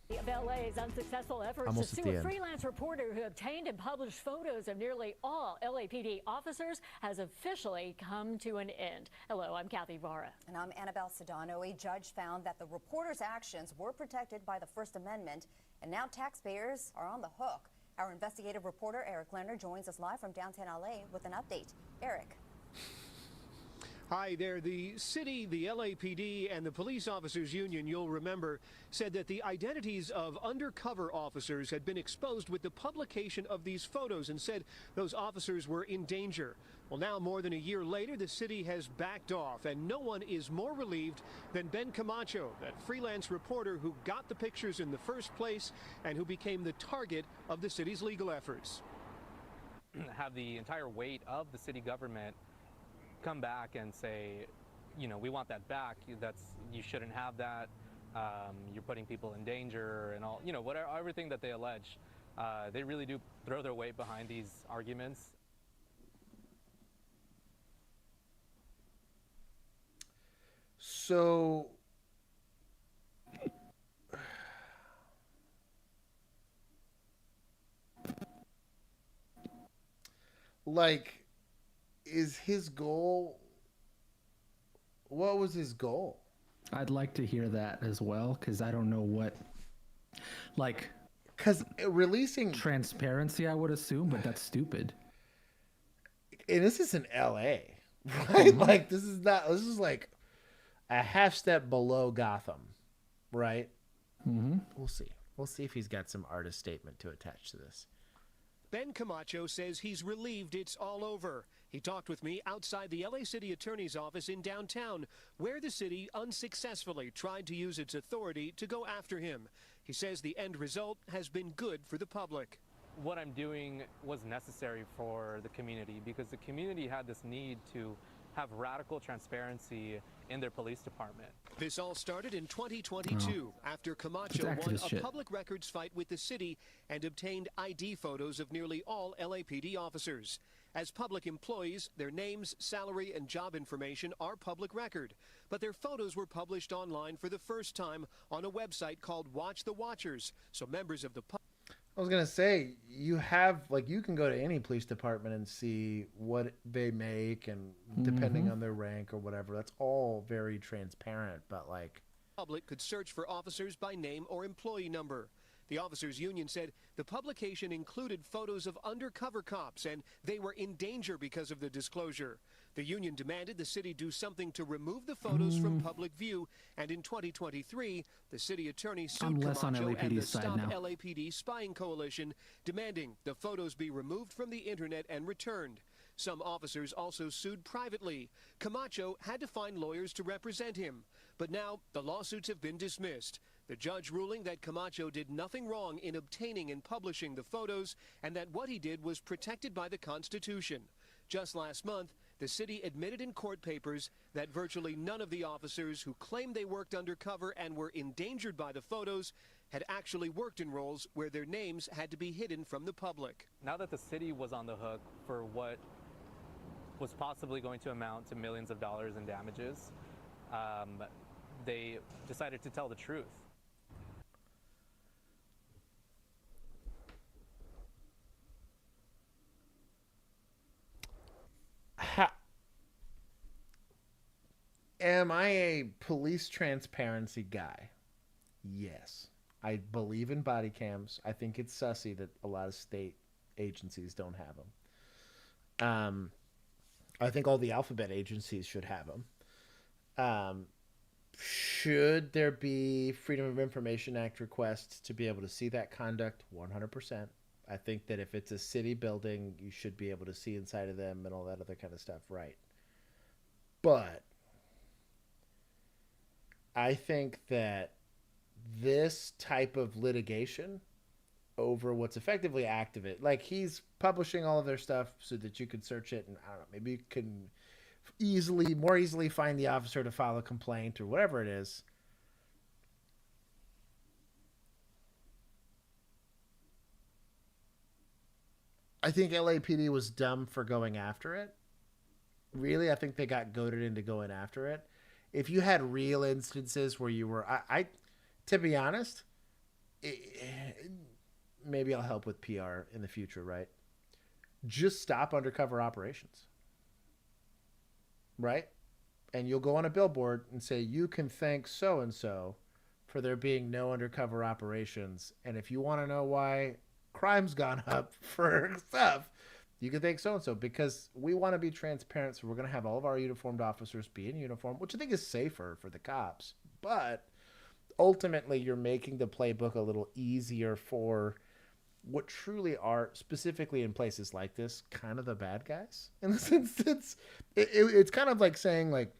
Speaker 5: Of LA's unsuccessful efforts
Speaker 10: Almost
Speaker 5: to
Speaker 10: at
Speaker 5: sue
Speaker 10: the
Speaker 5: a
Speaker 10: end.
Speaker 5: freelance reporter who obtained and published photos of nearly all LAPD officers has officially come to an end. Hello, I'm Kathy Vara.
Speaker 6: And I'm Annabelle Sedano. A judge found that the reporter's actions were protected by the First Amendment, and now taxpayers are on the hook. Our investigative reporter, Eric Lerner, joins us live from downtown LA with an update. Eric.
Speaker 7: Hi there. The city, the LAPD, and the Police Officers Union, you'll remember, said that the identities of undercover officers had been exposed with the publication of these photos and said those officers were in danger. Well, now more than a year later, the city has backed off, and no one is more relieved than Ben Camacho, that freelance reporter who got the pictures in the first place and who became the target of the city's legal efforts.
Speaker 24: Have the entire weight of the city government come back and say, you know, we want that back. You shouldn't have that. You're putting people in danger and all, you know, whatever, everything that they allege. They really do throw their weight behind these arguments.
Speaker 10: So like, is his goal, what was his goal?
Speaker 1: I'd like to hear that as well, because I don't know what, like,
Speaker 10: because releasing
Speaker 1: transparency, I would assume, but that's stupid.
Speaker 10: And this is in LA, right? Like, this is like a half step below Gotham, right?
Speaker 1: Mm-hmm.
Speaker 10: We'll see if he's got some artist statement to attach to this.
Speaker 7: Ben Camacho says he's relieved it's all over. He talked with me outside the LA City Attorney's office in downtown, where the city unsuccessfully tried to use its authority to go after him. He says the end result has been good for the public.
Speaker 24: What I'm doing was necessary for the community because the community had this need to have radical transparency in their police department.
Speaker 7: This all started in 2022 after Camacho won a public records fight with the city and obtained ID photos of nearly all LAPD officers. As public employees, their names, salary, and job information are public record, but their photos were published online for the first time on a website called Watch the Watchers, so members of the public.
Speaker 10: I was gonna say, you can go to any police department and see what they make, and depending on their rank or whatever, that's all very transparent. But like,
Speaker 7: public could search for officers by name or employee number. The officers' union said the publication included photos of undercover cops, and they were in danger because of the disclosure. The union demanded the city do something to remove the photos from public view, and in 2023, the city attorney sued Camacho and the Stop LAPD Spying Coalition, demanding the photos be removed from the internet and returned. Some officers also sued privately. Camacho had to find lawyers to represent him, but now the lawsuits have been dismissed. The judge ruling that Camacho did nothing wrong in obtaining and publishing the photos, and that what he did was protected by the Constitution. Just last month, the city admitted in court papers that virtually none of the officers who claimed they worked undercover and were endangered by the photos had actually worked in roles where their names had to be hidden from the public.
Speaker 24: Now that the city was on the hook for what was possibly going to amount to millions of dollars in damages, they decided to tell the truth.
Speaker 10: Am I a police transparency guy? Yes. I believe in body cams. I think it's sussy that a lot of state agencies don't have them. I think all the alphabet agencies should have them. Should there be Freedom of Information Act requests to be able to see that conduct? 100%. I think that if it's a city building, you should be able to see inside of them and all that other kind of stuff, right? But I think that this type of litigation over what's effectively activist, like he's publishing all of their stuff so that you could search it, and I don't know, maybe you can more easily find the officer to file a complaint or whatever it is. I think LAPD was dumb for going after it. Really, I think they got goaded into going after it. If you had real instances where you were, to be honest, maybe I'll help with PR in the future, right? Just stop undercover operations, right? And you'll go on a billboard and say, you can thank so-and-so for there being no undercover operations. And if you want to know why crime's gone up for stuff, you can thank so-and-so, because we want to be transparent. So we're going to have all of our uniformed officers be in uniform, which I think is safer for the cops. But ultimately, you're making the playbook a little easier for what truly are, specifically in places like this, kind of the bad guys. In the sense, it's kind of like saying, like,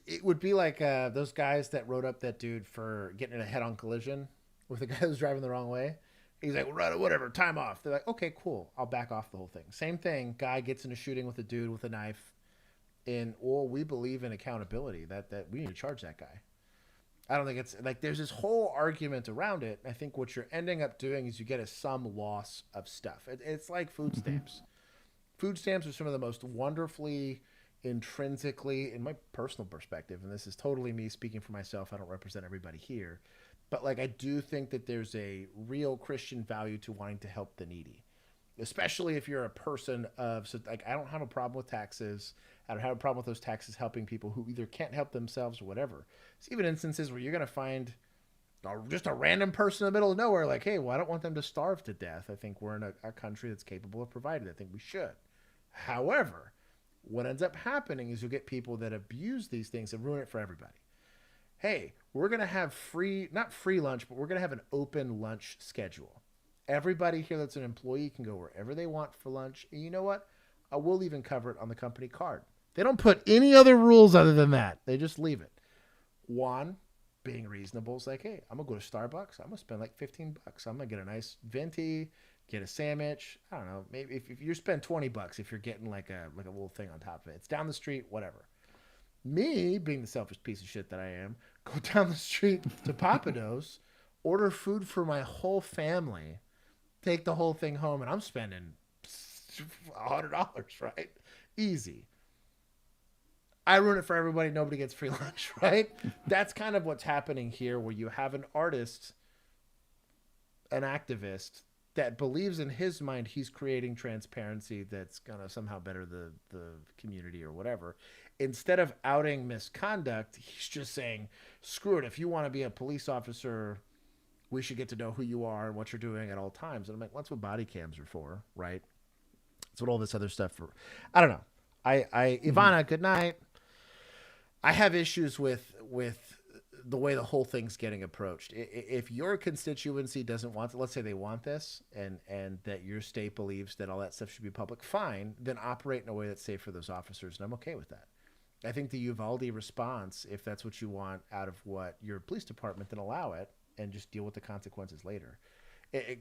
Speaker 10: it would be like those guys that wrote up that dude for getting in a head-on collision with the guy who's driving the wrong way. He's like, whatever, time off. They're like, okay, cool. I'll back off the whole thing. Same thing. Guy gets in a shooting with a dude with a knife. And, well, we believe in accountability. That we need to charge that guy. I don't think it's like there's this whole argument around it. I think what you're ending up doing is you get a some loss of stuff. It's like food stamps. Food stamps are some of the most wonderfully, intrinsically, in my personal perspective, and this is totally me speaking for myself. I don't represent everybody here. But, like, I do think that there's a real Christian value to wanting to help the needy, especially if you're a person of, so, like, I don't have a problem with taxes. I don't have a problem with those taxes helping people who either can't help themselves or whatever. It's even instances where you're going to find just a random person in the middle of nowhere, like, hey, well, I don't want them to starve to death. I think we're in a country that's capable of providing. I think we should. However, what ends up happening is you'll get people that abuse these things and ruin it for everybody. Hey, we're going to have not free lunch, but we're going to have an open lunch schedule. Everybody here that's an employee can go wherever they want for lunch. And you know what? We'll even cover it on the company card. They don't put any other rules other than that. They just leave it. One, being reasonable is like, hey, I'm going to go to Starbucks. I'm going to spend like $15. I'm going to get a nice venti, get a sandwich. I don't know. Maybe if you spend $20 if you're getting like a little thing on top of it. It's down the street, whatever. Me, being the selfish piece of shit that I am, go down the street to Papados, order food for my whole family, take the whole thing home, and I'm spending $100, right? Easy. I ruin it for everybody. Nobody gets free lunch, right? That's kind of what's happening here, where you have an artist, an activist, that believes in his mind he's creating transparency that's going to somehow better the community or whatever. Instead of outing misconduct, he's just saying, screw it. If you want to be a police officer, we should get to know who you are and what you're doing at all times. And I'm like, well, that's what body cams are for, right? That's what all this other stuff for. I don't know. Ivana, good night. I have issues with the way the whole thing's getting approached. If your constituency doesn't want, let's say they want this, and that your state believes that all that stuff should be public, fine, then operate in a way that's safe for those officers, and I'm okay with that. I think the Uvalde response, if that's what you want out of what your police department, then allow it and just deal with the consequences later.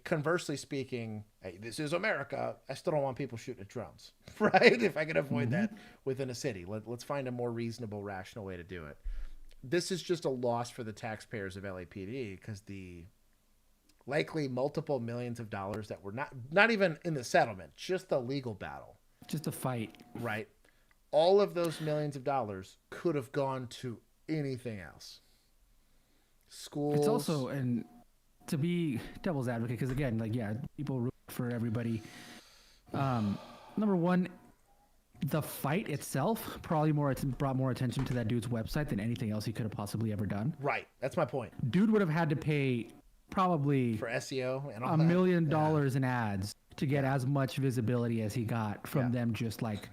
Speaker 10: Conversely speaking, hey, this is America. I still don't want people shooting at drones, right? If I can avoid that within a city, let's find a more reasonable, rational way to do it. This is just a loss for the taxpayers of LAPD, because the likely multiple millions of dollars that were not even in the settlement, just the legal battle.
Speaker 1: Just a fight.
Speaker 10: Right. All of those millions of dollars could have gone to anything else. Schools.
Speaker 1: It's also, and to be devil's advocate, because again, like, yeah, people root for everybody. Number one, the fight itself probably brought more attention to that dude's website than anything else he could have possibly ever done.
Speaker 10: Right. That's my point.
Speaker 1: Dude would have had to pay probably
Speaker 10: for SEO and all
Speaker 1: $1 million in ads to get as much visibility as he got from them just like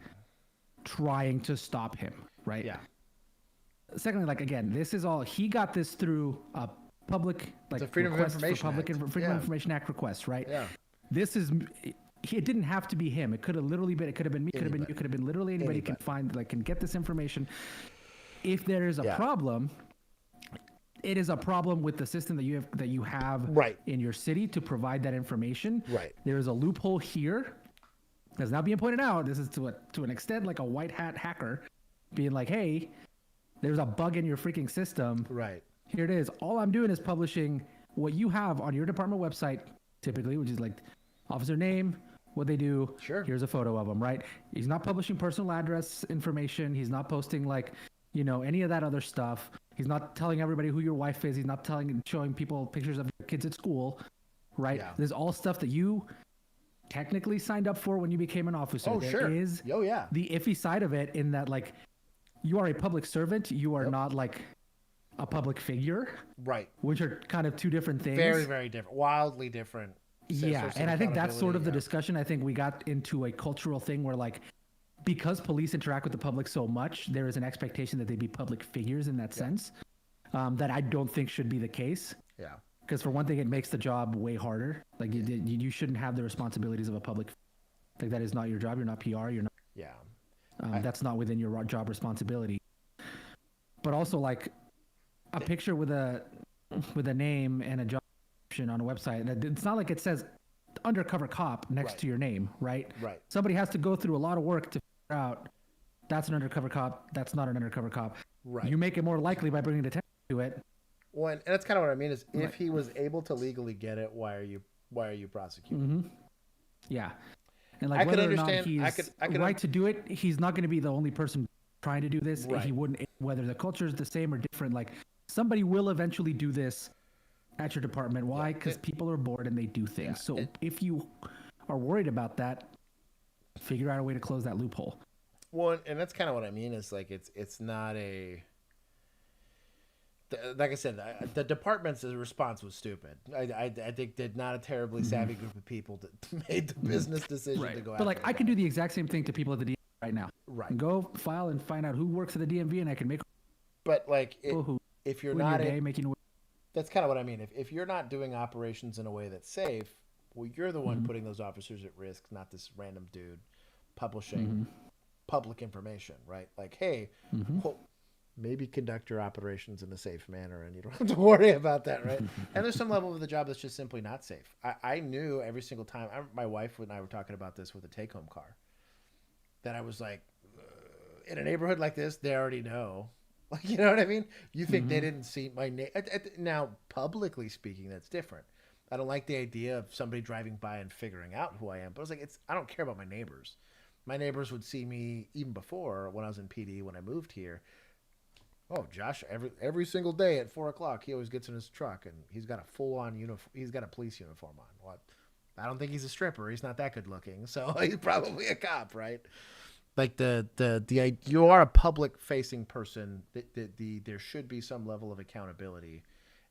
Speaker 1: trying to stop him. Right.
Speaker 10: Yeah.
Speaker 1: Secondly, like, again, this is all, he got this through a public like
Speaker 10: it's a Freedom of Information
Speaker 1: Freedom of Information Act request, right?
Speaker 10: Yeah.
Speaker 1: This is. It didn't have to be him. It could have literally been. It could have been me. Could have been you. Could have been literally anybody. Can find can get this information. If there is a problem, it is a problem with the system that you have
Speaker 10: right.
Speaker 1: in your city to provide that information.
Speaker 10: Right.
Speaker 1: There is a loophole here that's not being pointed out. This is to an extent like a white hat hacker being like, hey, there's a bug in your freaking system.
Speaker 10: Right.
Speaker 1: Here it is. All I'm doing is publishing what you have on your department website, typically, which is like officer name, what they do.
Speaker 10: Sure.
Speaker 1: Here's a photo of them, right? He's not publishing personal address information. He's not posting any of that other stuff. He's not telling everybody who your wife is. He's not showing people pictures of your kids at school, right? Yeah. There's all stuff that you technically signed up for when you became an officer.
Speaker 10: Oh,
Speaker 1: there
Speaker 10: sure.
Speaker 1: is
Speaker 10: yeah.
Speaker 1: the iffy side of it in that you are a public servant. You are not a public figure.
Speaker 10: Right.
Speaker 1: Which are kind of two different things.
Speaker 10: Very, very different. Wildly different.
Speaker 1: Yeah, and I think that's sort of the discussion. I think we got into a cultural thing where because police interact with the public so much, there is an expectation that they be public figures in that sense, that I don't think should be the case.
Speaker 10: Yeah.
Speaker 1: Because for one thing, it makes the job way harder. You shouldn't have the responsibilities of a public. That is not your job. You're not PR. You're not.
Speaker 10: Yeah.
Speaker 1: That's not within your job responsibility. But also a picture with a name and a job on a website. It's not like it says undercover cop next to your name, right?
Speaker 10: Right.
Speaker 1: Somebody has to go through a lot of work to figure out that's an undercover cop, that's not an undercover cop.
Speaker 10: Right.
Speaker 1: You make it more likely by bringing attention to it.
Speaker 10: Well, and that's kind of what I mean is if he was able to legally get it, why are you prosecuting?
Speaker 1: Mm-hmm. Yeah. And
Speaker 10: I could
Speaker 1: whether
Speaker 10: understand.
Speaker 1: or not he's right to do it, he's not going to be the only person trying to do this.
Speaker 10: Right.
Speaker 1: He wouldn't, whether the culture is the same or different, somebody will eventually do this at your department. Why? Because people are bored and they do things. So if you are worried about that, figure out a way to close that loophole.
Speaker 10: Well, and that's kind of what I mean is it's not a, like I said, the department's response was stupid. I think did not a terribly savvy group of people that made the business decision to go out.
Speaker 1: But I can do the exact same thing to people at the DMV right now.
Speaker 10: Right.
Speaker 1: Go file and find out who works at the DMV, and I can make.
Speaker 10: But if you're not
Speaker 1: making.
Speaker 10: That's kind of what I mean. If you're not doing operations in a way that's safe, well, you're the one putting those officers at risk, not this random dude publishing public information, right? Hey, maybe conduct your operations in a safe manner and you don't have to worry about that, right? And there's some level of the job that's just simply not safe. I knew every single time. My wife and I were talking about this with a take-home car, that I was in a neighborhood like this, they already know. You know what I mean? You think they didn't see my name? Now, publicly speaking, that's different. I don't like the idea of somebody driving by and figuring out who I am. But I was I don't care about my neighbors. My neighbors would see me even before when I was in PD when I moved here. Oh, Josh! Every single day at 4:00, he always gets in his truck and he's got a full-on uniform. He's got a police uniform on. What? I don't think he's a stripper. He's not that good looking, so he's probably a cop, right? You are a public facing person. There should be some level of accountability,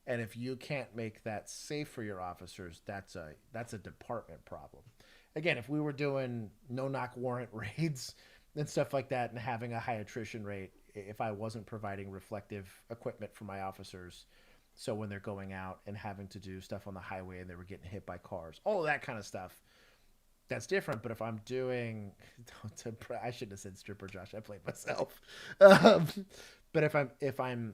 Speaker 10: and if you can't make that safe for your officers, that's a department problem. Again, if we were doing no knock warrant raids and stuff like that, and having a high attrition rate, if I wasn't providing reflective equipment for my officers, so when they're going out and having to do stuff on the highway and they were getting hit by cars, all of that kind of stuff. That's different, but if I'm doing, I shouldn't have said stripper, Josh. I played myself. But if I'm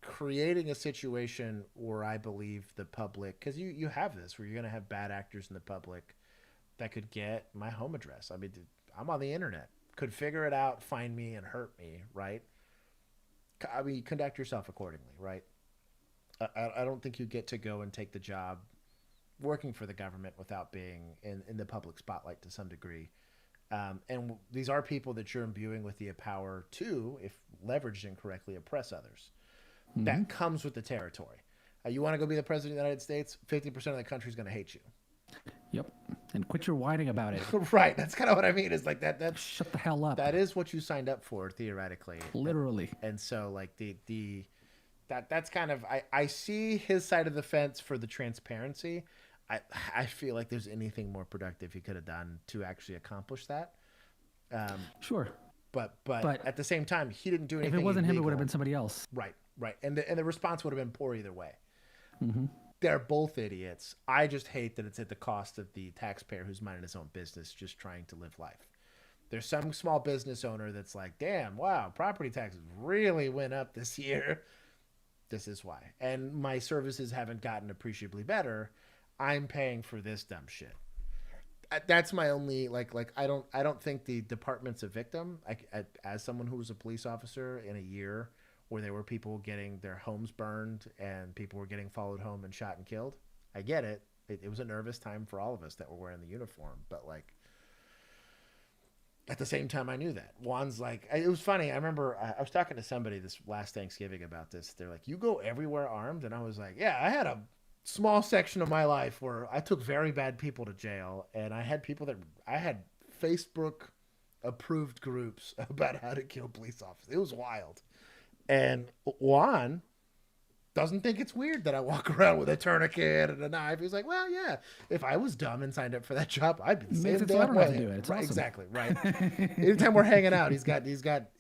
Speaker 10: creating a situation where I believe the public, because you have this, where you're going to have bad actors in the public that could get my home address. I mean, I'm on the internet, could figure it out, find me, and hurt me, right? I mean, conduct yourself accordingly, right? I don't think you get to go and take the job working for the government without being in the public spotlight to some degree. And these are people that you're imbuing with the power to, if leveraged incorrectly, oppress others. That comes with the territory. You want to go be the president of the United States, 50% of the country is going to hate you.
Speaker 1: Yep. And quit your whining about it.
Speaker 10: Right. That's kind of what I mean. It's that.
Speaker 1: Shut the hell up.
Speaker 10: That is what you signed up for, theoretically.
Speaker 1: Literally.
Speaker 10: And so that's kind of, I see his side of the fence for the transparency. I feel like there's anything more productive he could have done to actually accomplish that.
Speaker 1: Sure.
Speaker 10: But at the same time, he didn't do anything.
Speaker 1: If it wasn't
Speaker 10: illegal.
Speaker 1: him, it would have been somebody else.
Speaker 10: Right. And the response would have been poor either way. They're both idiots. I just hate that it's at the cost of the taxpayer who's minding his own business, just trying to live life. There's some small business owner that's like, damn, wow, property taxes really went up this year. This is why. And my services haven't gotten appreciably better. I'm paying for this dumb shit. That's my only, I don't think the department's a victim. As someone who was a police officer in a year where there were people getting their homes burned and people were getting followed home and shot and killed, I get it. It was a nervous time for all of us that were wearing the uniform. But, like, at the same time, I knew that. Juan's like, it was funny. I remember I was talking to somebody this last Thanksgiving about this. They're like, you go everywhere armed? And I was like, yeah, I had a small section of my life where I took very bad people to jail. And I had Facebook approved groups about how to kill police officers. It was wild. And Juan doesn't think it's weird that I walk around with a tourniquet and a knife. He's like, well, yeah, if I was dumb and signed up for that job, I'd be the same damn way.
Speaker 1: Do it. It's
Speaker 10: right,
Speaker 1: awesome.
Speaker 10: Exactly, right. Anytime we're hanging out, he's got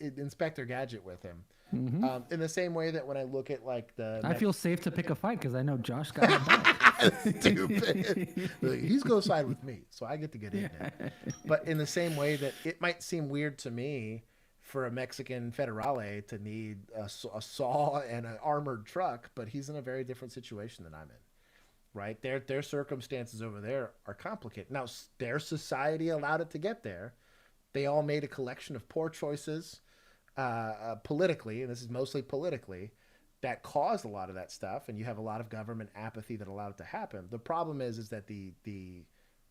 Speaker 10: Inspector Gadget with him. In the same way that when I look at like
Speaker 1: I feel safe to pick a fight because I know Josh got my back.
Speaker 10: Stupid. He's going to side with me, so I get to get in it. But in the same way that it might seem weird to me for a Mexican federale to need a saw and an armored truck, but he's in a very different situation than I'm in, right? Their circumstances over there are complicated. Now, their society allowed it to get there. They all made a collection of poor choices politically, and this is mostly politically, that caused a lot of that stuff, and you have a lot of government apathy that allowed it to happen. The problem is that the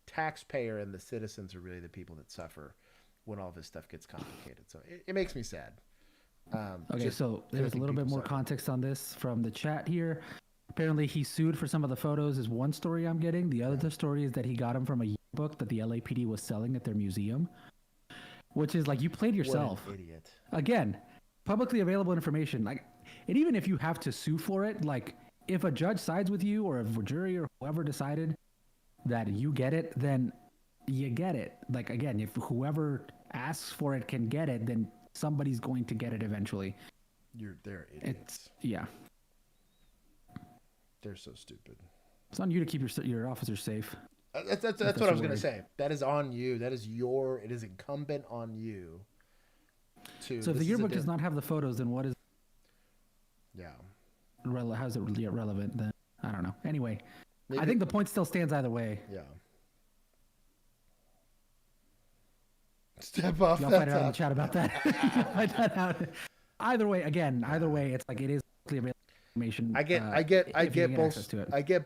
Speaker 10: taxpayer and the citizens are really the people that suffer when all this stuff gets complicated. So it makes me sad.
Speaker 1: Okay, so there's a little bit more context on this from the chat here. Apparently he sued for some of the photos is one story I'm getting. The other story is that he got them from a yearbook that the LAPD was selling at their museum, which is like, you played yourself.
Speaker 10: What an idiot.
Speaker 1: Again, publicly available information. Like, and even if you have to sue for it, like if a judge sides with you or if a jury or whoever decided that you get it, then you get it. Like, again, if whoever asks for it can get it, then somebody's going to get it eventually.
Speaker 10: They're idiots.
Speaker 1: Yeah.
Speaker 10: They're so stupid.
Speaker 1: It's on you to keep your officers safe.
Speaker 10: That's what I was going to say. That is on you. It is incumbent on you to.
Speaker 1: So if the yearbook does not have the photos, then what is?
Speaker 10: Yeah.
Speaker 1: How's it really relevant then? I don't know. Anyway, I think the point still stands either way.
Speaker 10: Yeah. Step off.
Speaker 1: Y'all fight it out in the chat about that. Fight that out. Either way, it's like it is information.
Speaker 10: I get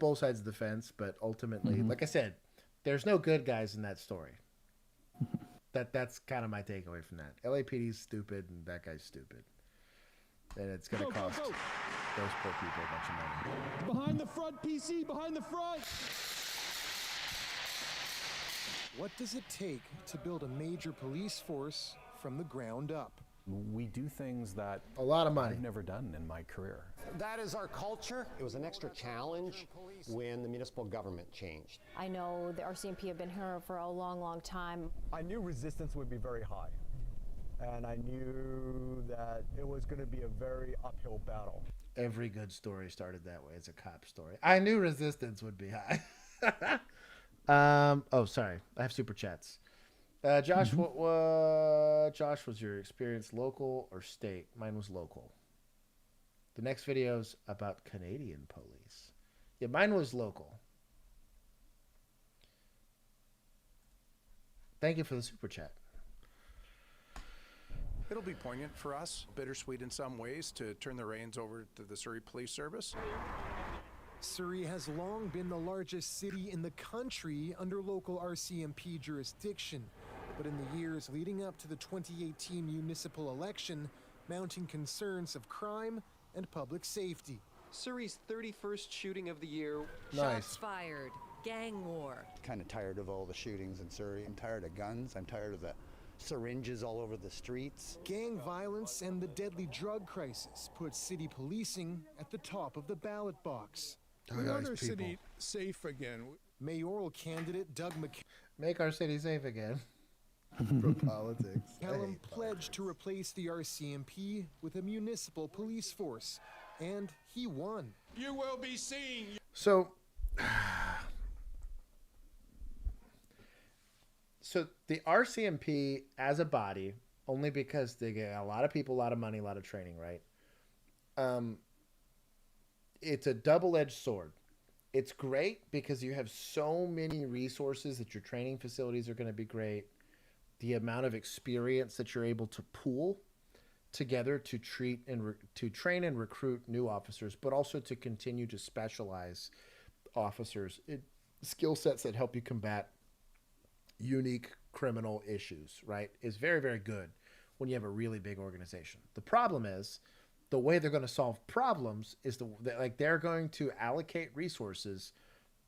Speaker 10: both sides of the fence, but ultimately, like I said, there's no good guys in that story. That's kind of my takeaway from that. LAPD's stupid and that guy's stupid, and it's gonna cost those poor people a bunch of money.
Speaker 3: Behind the front, PC, behind the front. What does it take to build a major police force from the ground up?
Speaker 4: We do things that
Speaker 10: a lot of money
Speaker 4: I've never done in my career.
Speaker 8: That is our culture. It was an extra challenge when the municipal government changed.
Speaker 21: I know the RCMP have been here for a long, long time.
Speaker 25: I knew resistance would be very high, and I knew that it was going to be a very uphill battle.
Speaker 10: Every good story started that way. It's a cop story. I knew resistance would be high. Oh, sorry. I have super chats. Josh, Josh, was your experience local or state? Mine was local. The next video's about Canadian police. Yeah, mine was local. Thank you for the super chat.
Speaker 26: It'll be poignant for us, bittersweet in some ways, to turn the reins over to the Surrey Police Service.
Speaker 3: Surrey has long been the largest city in the country under local RCMP jurisdiction. But in the years leading up to the 2018 municipal election, mounting concerns of crime and public safety.
Speaker 27: Surrey's 31st shooting of the year.
Speaker 28: Shots fired, gang war.
Speaker 29: Kind of tired of all the shootings in Surrey. I'm tired of guns. I'm tired of the syringes all over the streets.
Speaker 3: Gang violence and the deadly drug crisis put city policing at the top of the ballot box.
Speaker 29: We want our
Speaker 3: city safe again. Mayoral candidate Doug McCallum.
Speaker 10: Make our city safe again. For politics.
Speaker 3: McCallum pledged to replace the RCMP with a municipal police force, and he won.
Speaker 9: You will be seeing.
Speaker 10: So the RCMP as a body, only because they get a lot of people, a lot of money, a lot of training, right? It's a double-edged sword. It's great because you have so many resources that your training facilities are going to be great. The amount of experience that you're able to pool together to train and recruit new officers, but also to continue to specialize officers in skill sets that help you combat unique criminal issues, right, is very, very good when you have a really big organization. The problem is the way they're going to solve problems is they're going to allocate resources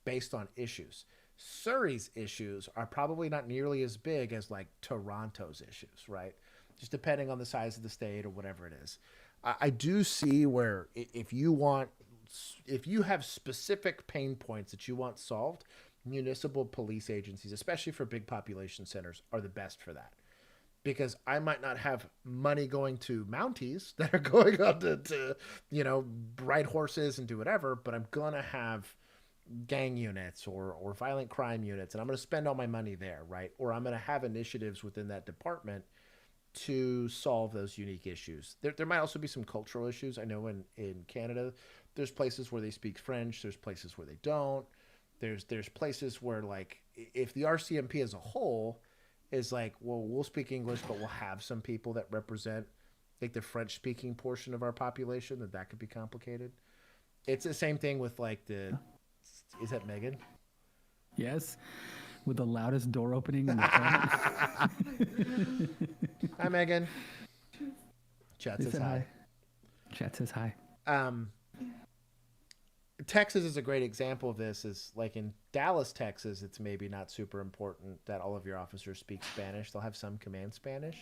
Speaker 10: based on issues. Surrey's issues are probably not nearly as big as like Toronto's issues, right? Just depending on the size of the state or whatever it is. I do see where if you have specific pain points that you want solved, municipal police agencies, especially for big population centers, are the best for that. Because I might not have money going to Mounties that are going on to ride horses and do whatever, but I'm going to have gang units or violent crime units, and I'm going to spend all my money there, right? Or I'm going to have initiatives within that department to solve those unique issues. There might also be some cultural issues. I know in Canada, there's places where they speak French. There's places where they don't. There's places where, like, if the RCMP as a whole is like, well, we'll speak English, but we'll have some people that represent like the French-speaking portion of our population, that could be complicated. It's the same thing with like is that Megan?
Speaker 1: Yes, with the loudest door opening in the planet.
Speaker 10: Hi, Megan. Chat says hi.
Speaker 1: Chat says hi.
Speaker 10: Texas is a great example of this. Is like in Dallas, Texas, it's maybe not super important that all of your officers speak Spanish. They'll have some command Spanish.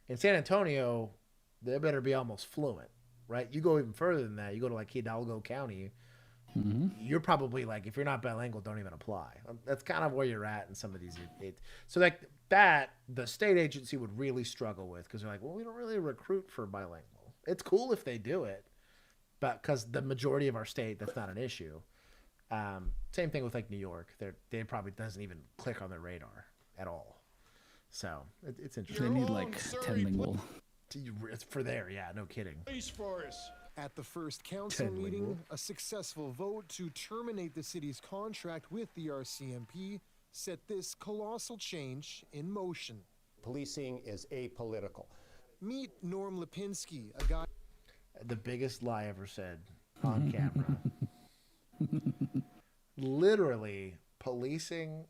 Speaker 10: In San Antonio, they better be almost fluent, right? You go even further than that. You go to like Hidalgo County, you're probably like, if you're not bilingual, don't even apply. That's kind of where you're at in some of these. So like that, the state agency would really struggle with, because they're like, well, we don't really recruit for bilingual. It's cool if they do it, but because the majority of our state, that's not an issue. Same thing with like New York. They probably doesn't even click on their radar at all. So it's interesting.
Speaker 1: They need like 10 lingual.
Speaker 10: For there, yeah, no kidding.
Speaker 9: Police force.
Speaker 3: At the first council meeting, a successful vote to terminate the city's contract with the RCMP set this colossal change in motion.
Speaker 8: Policing is apolitical.
Speaker 3: Meet Norm Lipinski, a guy...
Speaker 10: The biggest lie ever said on camera. Literally, policing...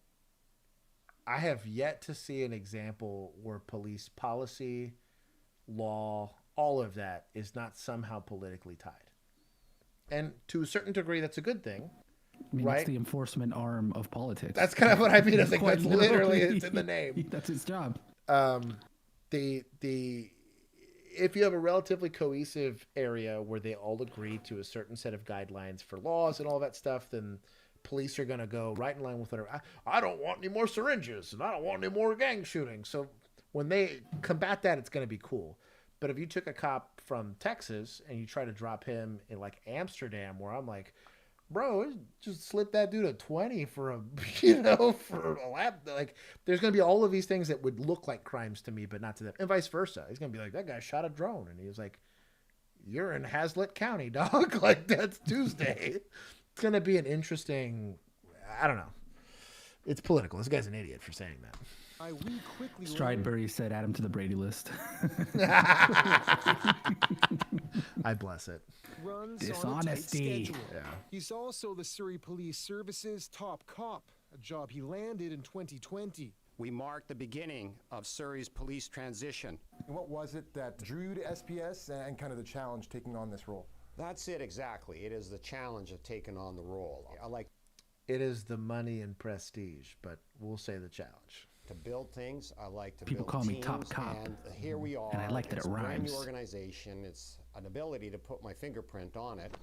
Speaker 10: I have yet to see an example where police policy, law, all of that is not somehow politically tied. And to a certain degree, that's a good thing.
Speaker 1: I mean,
Speaker 10: right?
Speaker 1: It's the enforcement arm of politics.
Speaker 10: That's kind of what I mean. I think that's literally it's in the name.
Speaker 1: That's its job.
Speaker 10: If you have a relatively cohesive area where they all agree to a certain set of guidelines for laws and all that stuff, then police are going to go right in line with whatever. I don't want any more syringes, and I don't want any more gang shootings. So when they combat that, it's going to be cool. But if you took a cop from Texas and you try to drop him in like Amsterdam, where I'm like, bro, just slip that dude a 20 for a, for a lap. Like, there's going to be all of these things that would look like crimes to me, but not to them. And vice versa. He's going to be like, that guy shot a drone. And he was like, you're in Hazlitt County, dog. Like, that's Tuesday. It's going to be an interesting, I don't know. It's political. This guy's an idiot for saying that.
Speaker 1: Strideberry said add him to the Brady list.
Speaker 10: I bless it.
Speaker 3: Runs
Speaker 1: Dishonesty.
Speaker 3: Yeah. He's also the Surrey Police Service's top cop, a job he landed in 2020.
Speaker 8: We marked the beginning of Surrey's police transition.
Speaker 12: And what was it that drew you to SPS and kind of the challenge taking on this role?
Speaker 8: That's it exactly. It is the challenge of taking on the role.
Speaker 10: It is the money and prestige, but we'll say the challenge.
Speaker 8: To build things, I like to
Speaker 1: People
Speaker 8: build
Speaker 1: call
Speaker 8: teams,
Speaker 1: me top cop,
Speaker 8: and here we are.
Speaker 1: and I like that
Speaker 8: it's
Speaker 1: it
Speaker 8: a brand new
Speaker 1: rhymes.
Speaker 8: organization. It's an ability to put my fingerprint on it.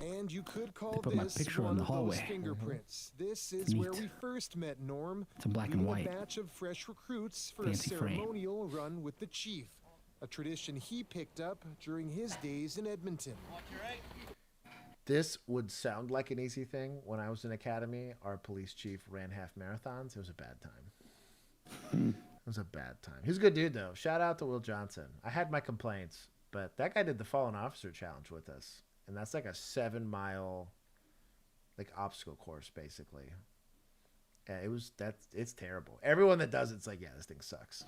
Speaker 3: And you could call
Speaker 1: put my
Speaker 3: this
Speaker 1: picture
Speaker 3: one
Speaker 1: on the
Speaker 3: of those
Speaker 1: hallway.
Speaker 3: fingerprints. This is where we first met Norm.
Speaker 1: It's in black and
Speaker 3: leading
Speaker 1: white.
Speaker 3: A batch of fresh recruits for
Speaker 1: Fancy
Speaker 3: a
Speaker 1: frame.
Speaker 3: ceremonial run with the chief. a tradition he picked up during his days in Edmonton.
Speaker 10: This would sound like an easy thing. When I was in academy, our police chief ran half marathons. It was a bad time. It was a bad time. He's a good dude, though. Shout out to Will Johnson. I had my complaints, but that guy did the Fallen Officer Challenge with us. And that's like a 7-mile like obstacle course, basically. Yeah, it's terrible. Everyone that does it's like, yeah, this thing sucks.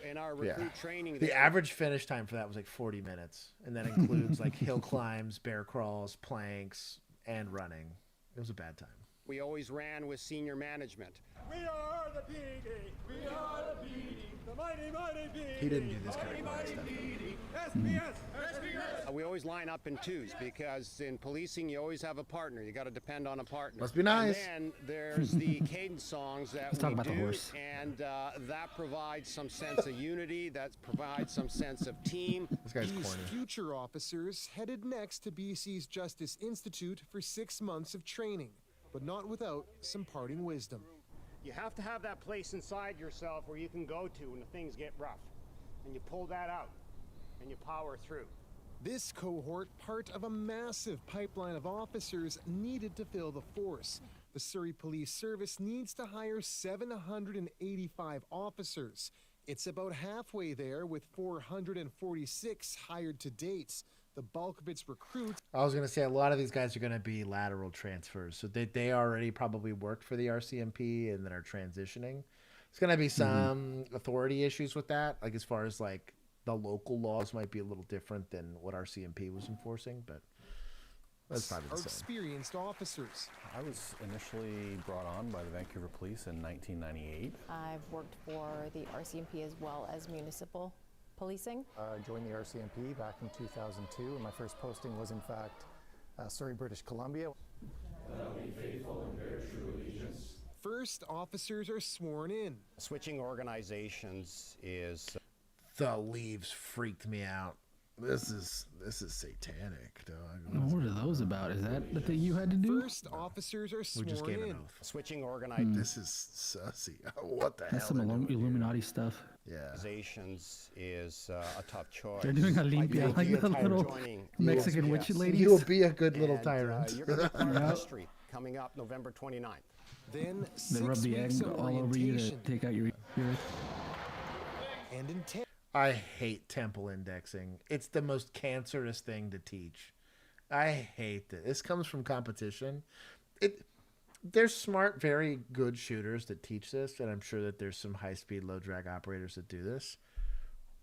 Speaker 8: In our recruit training,
Speaker 10: the average finish time for that was like 40 minutes. And that includes like hill climbs, bear crawls, planks, and running. It was a bad time.
Speaker 8: we always ran with senior management.
Speaker 9: We are the PD. We are the PD. The mighty, mighty PD.
Speaker 10: He didn't do this kind of quiet stuff.
Speaker 9: SPS. SPS.
Speaker 8: We always line up in twos because in policing you always have a partner. You got to depend on a partner.
Speaker 10: Must be nice.
Speaker 8: And then there's the cadence songs that
Speaker 1: Let's talk
Speaker 8: we
Speaker 1: about the
Speaker 8: do,
Speaker 1: horse.
Speaker 8: and that provides some sense of unity. That provides some sense of team.
Speaker 10: This guy's
Speaker 3: These
Speaker 10: corny.
Speaker 3: future officers headed next to BC's Justice Institute for 6 months of training, but not without some parting wisdom.
Speaker 8: You have to have that place inside yourself where you can go to when things get rough, and you pull that out and you power through.
Speaker 3: This cohort, part of a massive pipeline of officers needed to fill the force. The Surrey Police Service needs to hire 785 officers. It's about halfway there with 446 hired to date. The bulk of its recruits.
Speaker 10: I was going to say a lot of these guys are going to be lateral transfers. So they already probably worked for the RCMP and then are transitioning. There's going to be some authority issues with that. Like as far as like the local laws might be a little different than what RCMP was enforcing, but that's probably the same.
Speaker 3: Experienced officers.
Speaker 4: I was initially brought on by the Vancouver Police in 1998.
Speaker 21: I've worked for the RCMP as well as municipal policing.
Speaker 2: I joined the RCMP back in 2002, and my first posting was in fact Surrey, British Columbia.
Speaker 3: First, officers are sworn in.
Speaker 8: Switching organizations is
Speaker 10: The leaves freaked me out. This is satanic, dog.
Speaker 1: What are those about? Is that the thing you had to do?
Speaker 3: First, officers are
Speaker 10: We
Speaker 3: sworn
Speaker 10: just gave an
Speaker 3: in.
Speaker 10: oath.
Speaker 8: switching organizations.
Speaker 10: This is sussy. What the
Speaker 1: That's
Speaker 10: hell?
Speaker 1: some
Speaker 10: are they doing here?
Speaker 1: Illuminati stuff.
Speaker 10: Yeah.
Speaker 8: Is a tough choice.
Speaker 1: They're doing a limpia, like the little
Speaker 8: joining
Speaker 1: Mexican
Speaker 8: USPS.
Speaker 1: witch ladies.
Speaker 10: You'll be a good little
Speaker 8: And,
Speaker 10: tyrant.
Speaker 8: you're going to be part of history coming up November 29th.
Speaker 3: Then
Speaker 1: They rub
Speaker 3: 6
Speaker 1: the egg
Speaker 3: weeks of
Speaker 1: all over you to
Speaker 3: orientation
Speaker 1: take out your
Speaker 3: and intense.
Speaker 10: I hate temple indexing. It's the most cancerous thing to teach. I hate it. This comes from competition. There's smart, very good shooters that teach this, and I'm sure that there's some high-speed, low-drag operators that do this.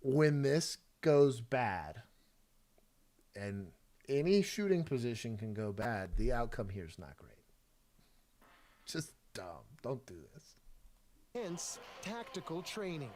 Speaker 10: When this goes bad, and any shooting position can go bad, the outcome here is not great. Just dumb. Don't do this.
Speaker 3: Hence, tactical training.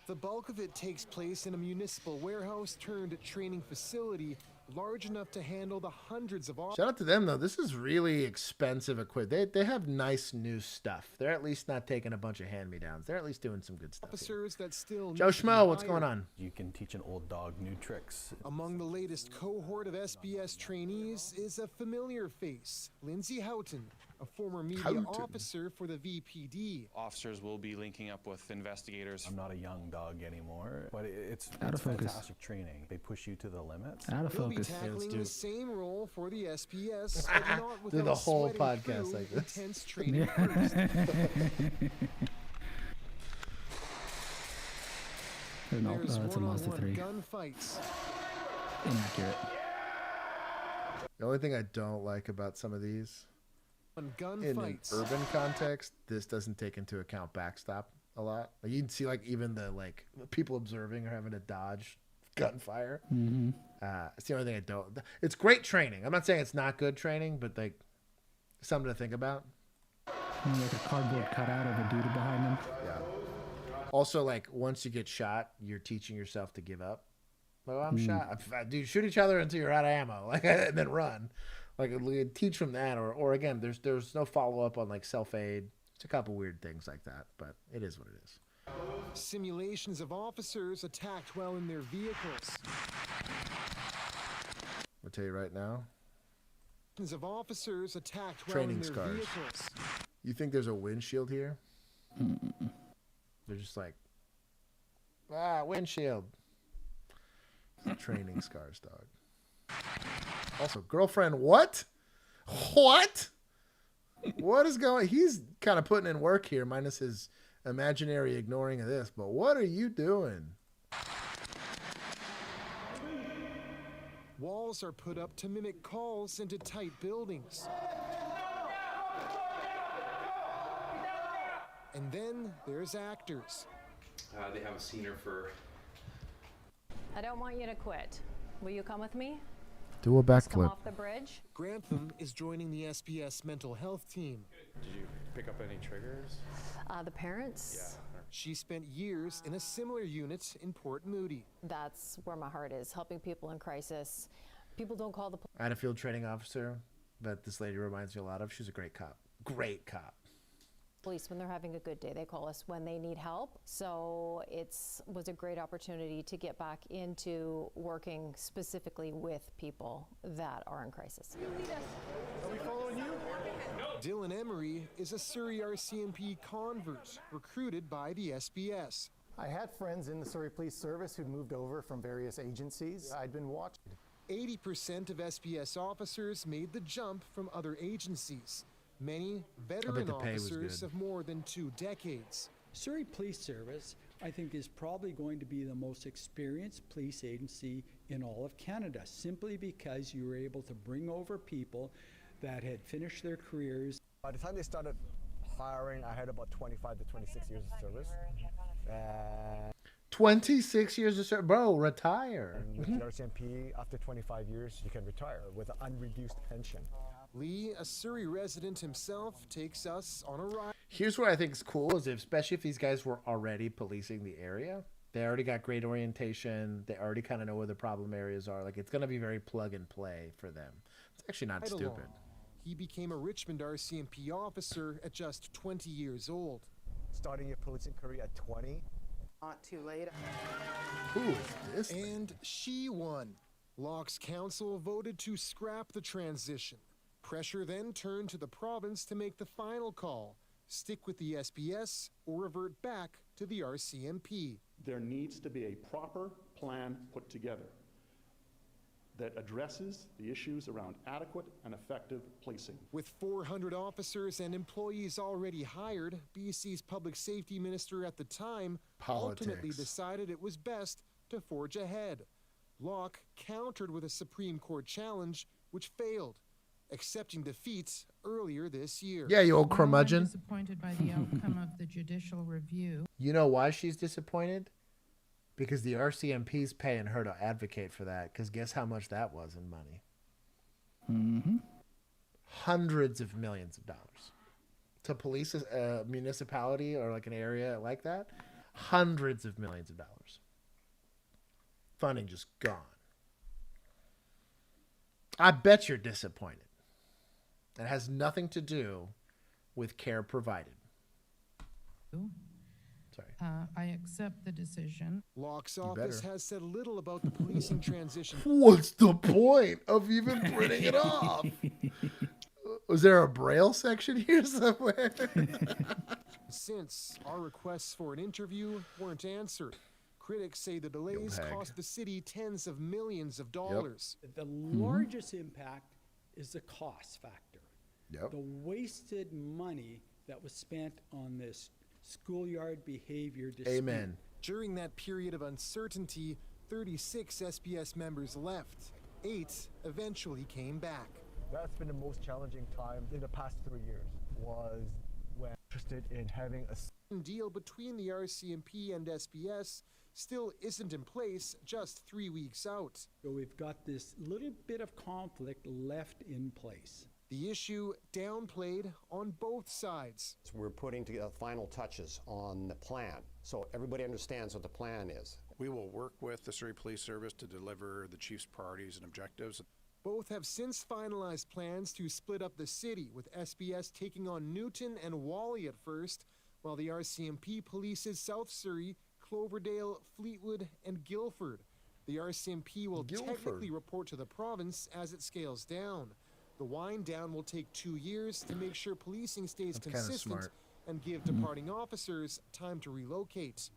Speaker 3: The bulk of it takes place in a municipal warehouse turned training facility large enough to handle the hundreds of
Speaker 10: Shout out to them, though. This is really expensive equipment. They have nice new stuff. They're at least not taking a bunch of hand-me-downs. They're at least doing some good stuff here.
Speaker 3: officers that still
Speaker 10: Joe
Speaker 3: need to be
Speaker 10: Schmo, what's
Speaker 3: hired.
Speaker 10: going on?
Speaker 4: You can teach an old dog new tricks.
Speaker 3: Among the latest cohort of SBS trainees is a familiar face, Lindsay Houghton, a former media
Speaker 10: Houghton.
Speaker 3: officer for the VPD.
Speaker 11: Officers will be linking up with investigators.
Speaker 4: I'm not a young dog anymore, but it's
Speaker 1: Out of focus.
Speaker 4: fantastic training. They push you to the limits.
Speaker 1: Out of
Speaker 3: He'll be
Speaker 1: focus.
Speaker 3: tackling
Speaker 10: do
Speaker 3: the
Speaker 10: it.
Speaker 3: same role for the SPS, but not
Speaker 10: Do
Speaker 3: without
Speaker 10: the whole
Speaker 3: sweating
Speaker 10: podcast
Speaker 3: through
Speaker 10: like this.
Speaker 3: intense training first.
Speaker 1: No,
Speaker 3: There's
Speaker 1: it's a Mazda
Speaker 3: one-on-one
Speaker 1: 3.
Speaker 3: gunfights.
Speaker 1: Inaccurate.
Speaker 10: The only thing I don't like about some of these,
Speaker 3: On
Speaker 10: in an
Speaker 3: gunfights.
Speaker 10: urban context, this doesn't take into account backstop a lot. Like you can see, like even the people observing are having to dodge gunfire. It's the only thing I don't. It's great training. I'm not saying it's not good training, but like something to think about.
Speaker 1: Like a cardboard cutout of a dude behind him.
Speaker 10: Yeah. Also, like once you get shot, you're teaching yourself to give up. Like, I'm shot. Dude, shoot each other until you're out of ammo, like, and then run. Like, teach from that, or again, there's no follow up on like self aid. It's a couple weird things like that, but it is what it is.
Speaker 3: Simulations of officers attacked while in their vehicles.
Speaker 10: I'll tell you right now.
Speaker 3: Of officers attacked while
Speaker 10: Training
Speaker 3: in their
Speaker 10: scars.
Speaker 3: vehicles.
Speaker 10: You think there's a windshield here? They're just like, windshield. Training scars, dog. Also, girlfriend, what? What? What is going? He's kind of putting in work here, minus his imaginary ignoring of this. But what are you doing?
Speaker 3: Walls are put up to mimic calls into tight buildings. And then there's actors.
Speaker 13: They have a scener for...
Speaker 21: I don't want you to quit. Will you come with me?
Speaker 10: Do a
Speaker 21: Just come
Speaker 10: backflip.
Speaker 21: off the bridge.
Speaker 3: Grantham is joining the SPS mental health team.
Speaker 4: Did you pick up any triggers?
Speaker 21: The parents?
Speaker 4: Yeah.
Speaker 3: She spent years in a similar unit in Port Moody.
Speaker 21: That's where my heart is, helping people in crisis. People don't call the
Speaker 10: I had a field training officer that this lady reminds me a lot of. She's a great cop. Great cop.
Speaker 21: police when they're having a good day. They call us when they need help. So it was a great opportunity to get back into working specifically with people that are in crisis.
Speaker 3: Are we following you? Dylan Emery is a Surrey RCMP convert recruited by the SBS.
Speaker 2: I had friends in the Surrey Police Service who'd moved over from various agencies. I'd been watching.
Speaker 3: 80% of SBS officers made the jump from other agencies. Many veteran officers of more than 2 decades.
Speaker 14: Surrey Police Service, I think, is probably going to be the most experienced police agency in all of Canada, simply because you were able to bring over people that had finished their careers.
Speaker 25: By the time they started hiring, I had about 25 to 26 years of service.
Speaker 10: 26 years of service? Bro, retire.
Speaker 25: And with the RCMP, after 25 years, you can retire with an unreduced pension.
Speaker 3: Lee, a Surrey resident himself, takes us on a ride.
Speaker 10: Here's what I think is cool is especially if these guys were already policing the area, they already got great orientation. They already kind of know where the problem areas are. Like, it's going to be very plug and play for them. It's actually not stupid.
Speaker 3: He became a Richmond RCMP officer at just 20 years old.
Speaker 25: Starting your policing career at 20.
Speaker 15: Not too late.
Speaker 10: Who is this?
Speaker 3: And she won. Locke's council voted to scrap the transition. Pressure then turned to the province to make the final call. Stick with the SBS or revert back to the RCMP.
Speaker 17: There needs to be a proper plan put together that addresses the issues around adequate and effective policing.
Speaker 3: With 400 officers and employees already hired, BC's public safety minister at the time ultimately decided it was best to forge ahead. Locke countered with a Supreme Court challenge, which failed, accepting defeat earlier this year.
Speaker 10: Yeah, you old curmudgeon.
Speaker 18: I'm disappointed by the outcome of the judicial review.
Speaker 10: You know why she's disappointed? Because the RCMP's paying her to advocate for that. Because guess how much that was in money?
Speaker 1: Mm-hmm.
Speaker 10: Hundreds of millions of dollars. To police a municipality or like an area like that, hundreds of millions of dollars. Funding just gone. I bet you're disappointed. It has nothing to do with care provided. Sorry.
Speaker 18: I accept the decision.
Speaker 3: Locke's office has said little about the policing transition.
Speaker 10: What's the point of even printing it off? Was there a Braille section here somewhere?
Speaker 3: Since our requests for an interview weren't answered, critics say the delays cost the city tens of millions of dollars.
Speaker 14: The largest impact is the cost factor. The wasted money that was spent on this schoolyard behavior dispute.
Speaker 10: Amen.
Speaker 3: During that period of uncertainty, 36 SBS members left. 8 eventually came back.
Speaker 25: That's been the most challenging time in the past 3 years, was when interested in having a
Speaker 3: deal between the RCMP and SBS still isn't in place just 3 weeks out.
Speaker 14: So we've got this little bit of conflict left in place.
Speaker 3: The issue downplayed on both sides.
Speaker 19: We're putting together final touches on the plan, so everybody understands what the plan is.
Speaker 26: We will work with the Surrey Police Service to deliver the chief's priorities and objectives.
Speaker 3: Both have since finalized plans to split up the city, with SBS taking on Newton and Whalley at first, while the RCMP polices South Surrey, Cloverdale, Fleetwood, and Guildford. The RCMP will technically report to the province as it scales down. The wind down will take 2 years to make sure policing stays consistent and give departing officers time to relocate.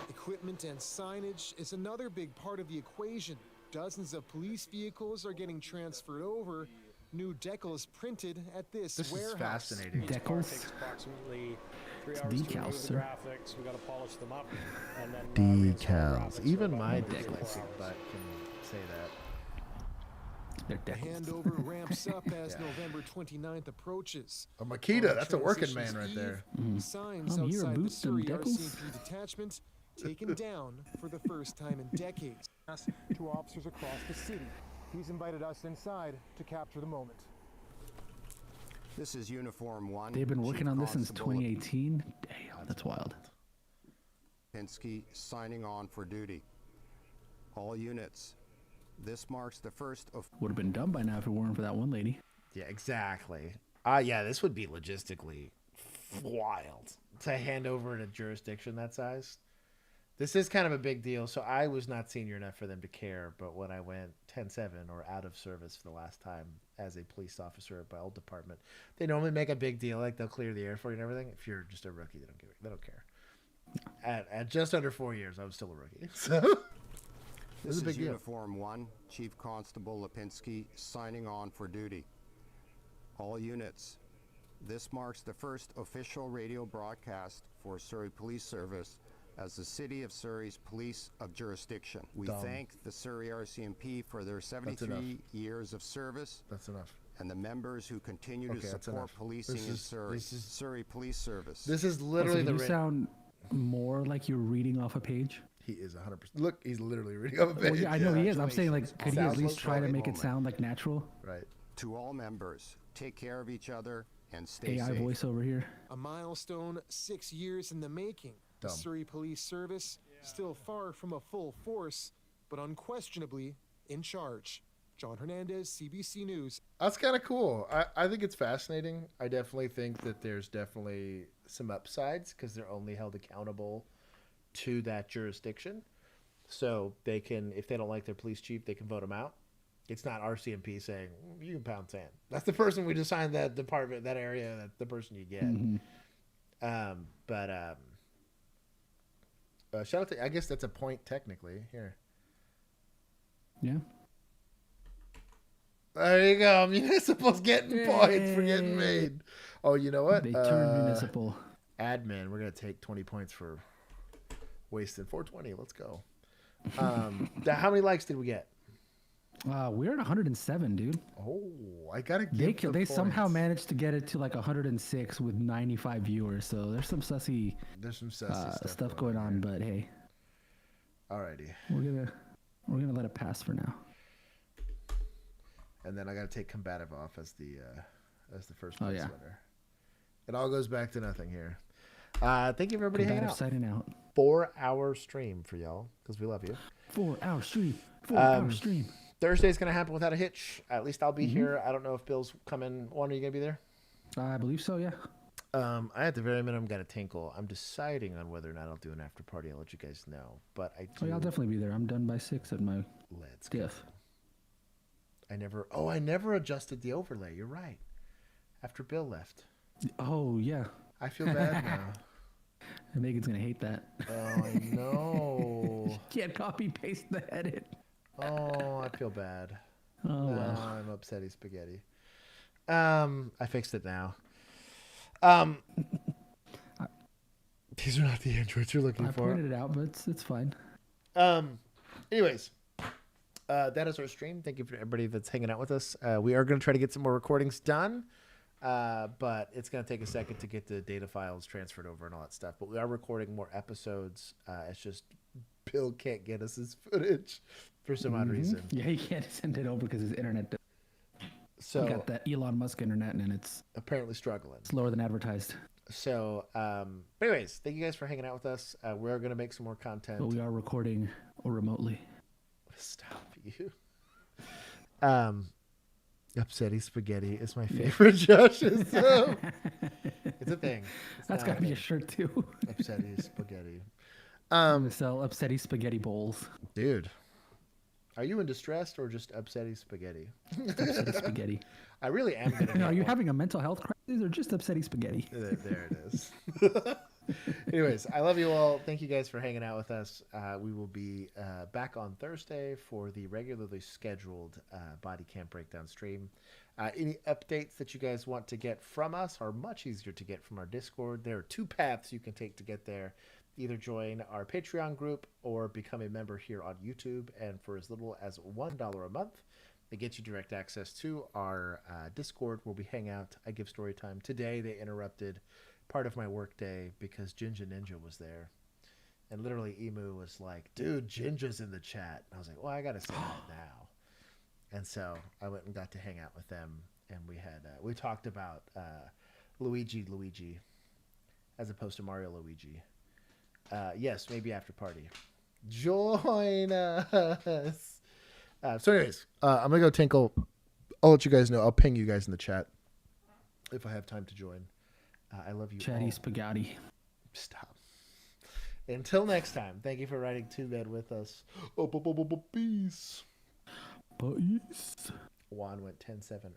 Speaker 3: Equipment and signage is another big part of the equation. Dozens of police vehicles are getting transferred over. New decals printed at this warehouse.
Speaker 10: Is fascinating.
Speaker 1: Decals?
Speaker 5: Takes approximately 3
Speaker 1: It's
Speaker 5: hours to
Speaker 1: decals,
Speaker 5: remove the
Speaker 1: sir.
Speaker 5: graphics. We got to polish them up, and then reinstall
Speaker 10: Decals.
Speaker 5: graphics
Speaker 10: Even
Speaker 5: for
Speaker 10: my
Speaker 5: about 3 or 4
Speaker 10: dickless
Speaker 5: hours.
Speaker 10: butt can say that.
Speaker 1: They're
Speaker 3: The
Speaker 1: decals.
Speaker 3: handover ramps up as
Speaker 10: Yeah.
Speaker 3: November 29th approaches.
Speaker 10: A Makita,
Speaker 3: On
Speaker 10: that's a working man
Speaker 3: Transitions
Speaker 10: right there.
Speaker 3: Eve, Signs
Speaker 1: I'm here,
Speaker 3: outside the
Speaker 1: boots and
Speaker 3: Surrey
Speaker 1: decals.
Speaker 3: RCMP detachment taken down for the first time in decades.
Speaker 12: To officers across the city. He's invited us inside to capture the moment.
Speaker 19: This is Uniform 1.
Speaker 1: They've been working
Speaker 19: Chief
Speaker 1: on this since
Speaker 19: Constable
Speaker 1: 2018. Damn, that's wild.
Speaker 19: Lipinski signing on for duty. All units. This marks the first of...
Speaker 1: Would have been done by now if it weren't for that one lady.
Speaker 10: Yeah, exactly. Yeah, this would be logistically wild to hand over in a jurisdiction that size. This is kind of a big deal. So I was not senior enough for them to care, but when I went 10-7 or out of service for the last time as a police officer at my old department, they normally make a big deal, like they'll clear the air for you and everything. If you're just a rookie, they don't care. At just under 4 years, I was still a rookie. So
Speaker 19: This
Speaker 10: a big
Speaker 19: is
Speaker 10: deal.
Speaker 19: Uniform 1, Chief Constable Lipinski signing on for duty. All units. This marks the first official radio broadcast for Surrey Police Service as the City of Surrey's police of jurisdiction. We
Speaker 10: Dumb.
Speaker 19: thank the Surrey RCMP for their
Speaker 10: enough.
Speaker 19: 73 years of service.
Speaker 10: That's enough.
Speaker 19: And the members who continue
Speaker 10: Okay,
Speaker 19: to
Speaker 10: that's
Speaker 19: support
Speaker 10: enough.
Speaker 19: policing
Speaker 10: This
Speaker 19: in
Speaker 10: is-
Speaker 19: Surrey.
Speaker 10: this is-
Speaker 19: Surrey Police Service.
Speaker 10: This is literally
Speaker 1: Also,
Speaker 10: the
Speaker 1: you sound more like you're reading off a page.
Speaker 10: He is 100%. Look, he's literally reading off a page.
Speaker 1: Well, yeah, I know he is. I'm saying, like, could he at
Speaker 19: Sounds
Speaker 1: least try to
Speaker 19: like
Speaker 1: make it
Speaker 19: moment.
Speaker 1: sound like natural?
Speaker 10: Right.
Speaker 19: To all members, take care of each other and stay
Speaker 1: AI
Speaker 19: safe.
Speaker 1: voice over here.
Speaker 3: A milestone 6 years in the making. The
Speaker 10: Dumb.
Speaker 3: Surrey Police Service still far from a full force, but unquestionably in charge. John Hernandez, CBC News.
Speaker 10: That's kind of cool. I think it's fascinating. I definitely think that there's definitely some upsides because they're only held accountable to that jurisdiction. So they can, if they don't like their police chief, they can vote him out. It's not RCMP saying, you can pound sand. That's the person we assigned that department, that area, that's the person you get. Shout out to, I guess that's a point technically. Here.
Speaker 1: Yeah.
Speaker 10: There you go. Municipal's getting points for getting made. Oh, you know what?
Speaker 1: They turned municipal.
Speaker 10: Admin, we're going to take 20 points for wasting 420. Let's go. How many likes did we get?
Speaker 1: We're at 107, dude.
Speaker 10: Oh, I got to give
Speaker 1: They somehow managed to get it to like 106 with 95 viewers. So there's some sussy, stuff going on. But hey,
Speaker 10: alrighty,
Speaker 1: we're gonna let it pass for now.
Speaker 10: And then I got to take combative off as the first place winner. It all goes back to nothing here. Thank you for everybody hanging out.
Speaker 1: Signing out.
Speaker 10: 4-hour stream for y'all because we love you.
Speaker 1: 4-hour stream. 4-hour stream.
Speaker 10: Thursday's gonna happen without a hitch. At least I'll be here. I don't know if Bill's coming. Juan, are you gonna be there?
Speaker 1: I believe so. Yeah.
Speaker 10: I at the very minimum got a tinkle. I'm deciding on whether or not I'll do an after party. I'll let you guys know. But I do.
Speaker 1: Oh, yeah, I'll definitely be there. I'm done by 6 at my diff.
Speaker 10: I never adjusted the overlay. You're right. After Bill left.
Speaker 1: Oh yeah.
Speaker 10: I feel bad now.
Speaker 1: Megan's gonna hate that.
Speaker 10: Oh, I know.
Speaker 1: Can't copy paste the edit.
Speaker 10: Oh, I feel bad.
Speaker 1: Oh well.
Speaker 10: I'm upsetty spaghetti. I fixed it now. These are not the androids you're looking for.
Speaker 1: I pointed it out, but it's fine.
Speaker 10: Anyways, that is our stream. Thank you for everybody that's hanging out with us. We are going to try to get some more recordings done, but it's going to take a second to get the data files transferred over and all that stuff. But we are recording more episodes. It's just Bill can't get us his footage for some odd reason.
Speaker 1: Yeah, he can't send it over because his internet.
Speaker 10: So
Speaker 1: he got that Elon Musk internet, and it's
Speaker 10: apparently struggling.
Speaker 1: Slower than advertised.
Speaker 10: So, but anyways, thank you guys for hanging out with us. We're going to make some more content.
Speaker 1: But we are recording remotely.
Speaker 10: Stop you. Upsetty spaghetti is my favorite, Josh. It's a thing.
Speaker 1: That's got to be a shirt too.
Speaker 10: Upsetty spaghetti.
Speaker 1: Sell upsetty spaghetti bowls.
Speaker 10: Dude, Are you in distress or just upsetting spaghetti?
Speaker 1: Upsetting spaghetti.
Speaker 10: I really am going to.
Speaker 1: Are you having a mental health crisis or just upsetting spaghetti?
Speaker 10: There it is. Anyways, I love you all. Thank you guys for hanging out with us. We will be back on Thursday for the regularly scheduled body cam breakdown stream. Any updates that you guys want to get from us are much easier to get from our Discord. There are 2 paths you can take to get there. Either join our Patreon group or become a member here on YouTube. And for as little as $1 a month, it gets you direct access to our Discord where we hang out. I give story time. Today they interrupted part of my work day because Jinja Ninja was there. And literally Emu was like, dude, Jinja's in the chat. And I was like, well, I got to say that now. And so I went and got to hang out with them. And we had we talked about Luigi as opposed to Mario Luigi. Yes, maybe after party. Join us. So anyways, I'm going to go tinkle. I'll let you guys know. I'll ping you guys in the chat if I have time to join. I love you
Speaker 1: Chatty
Speaker 10: all.
Speaker 1: spaghetti.
Speaker 10: Stop. Until next time, thank you for riding to bed with us. Peace.
Speaker 1: Peace.
Speaker 10: Juan went 10-7 early.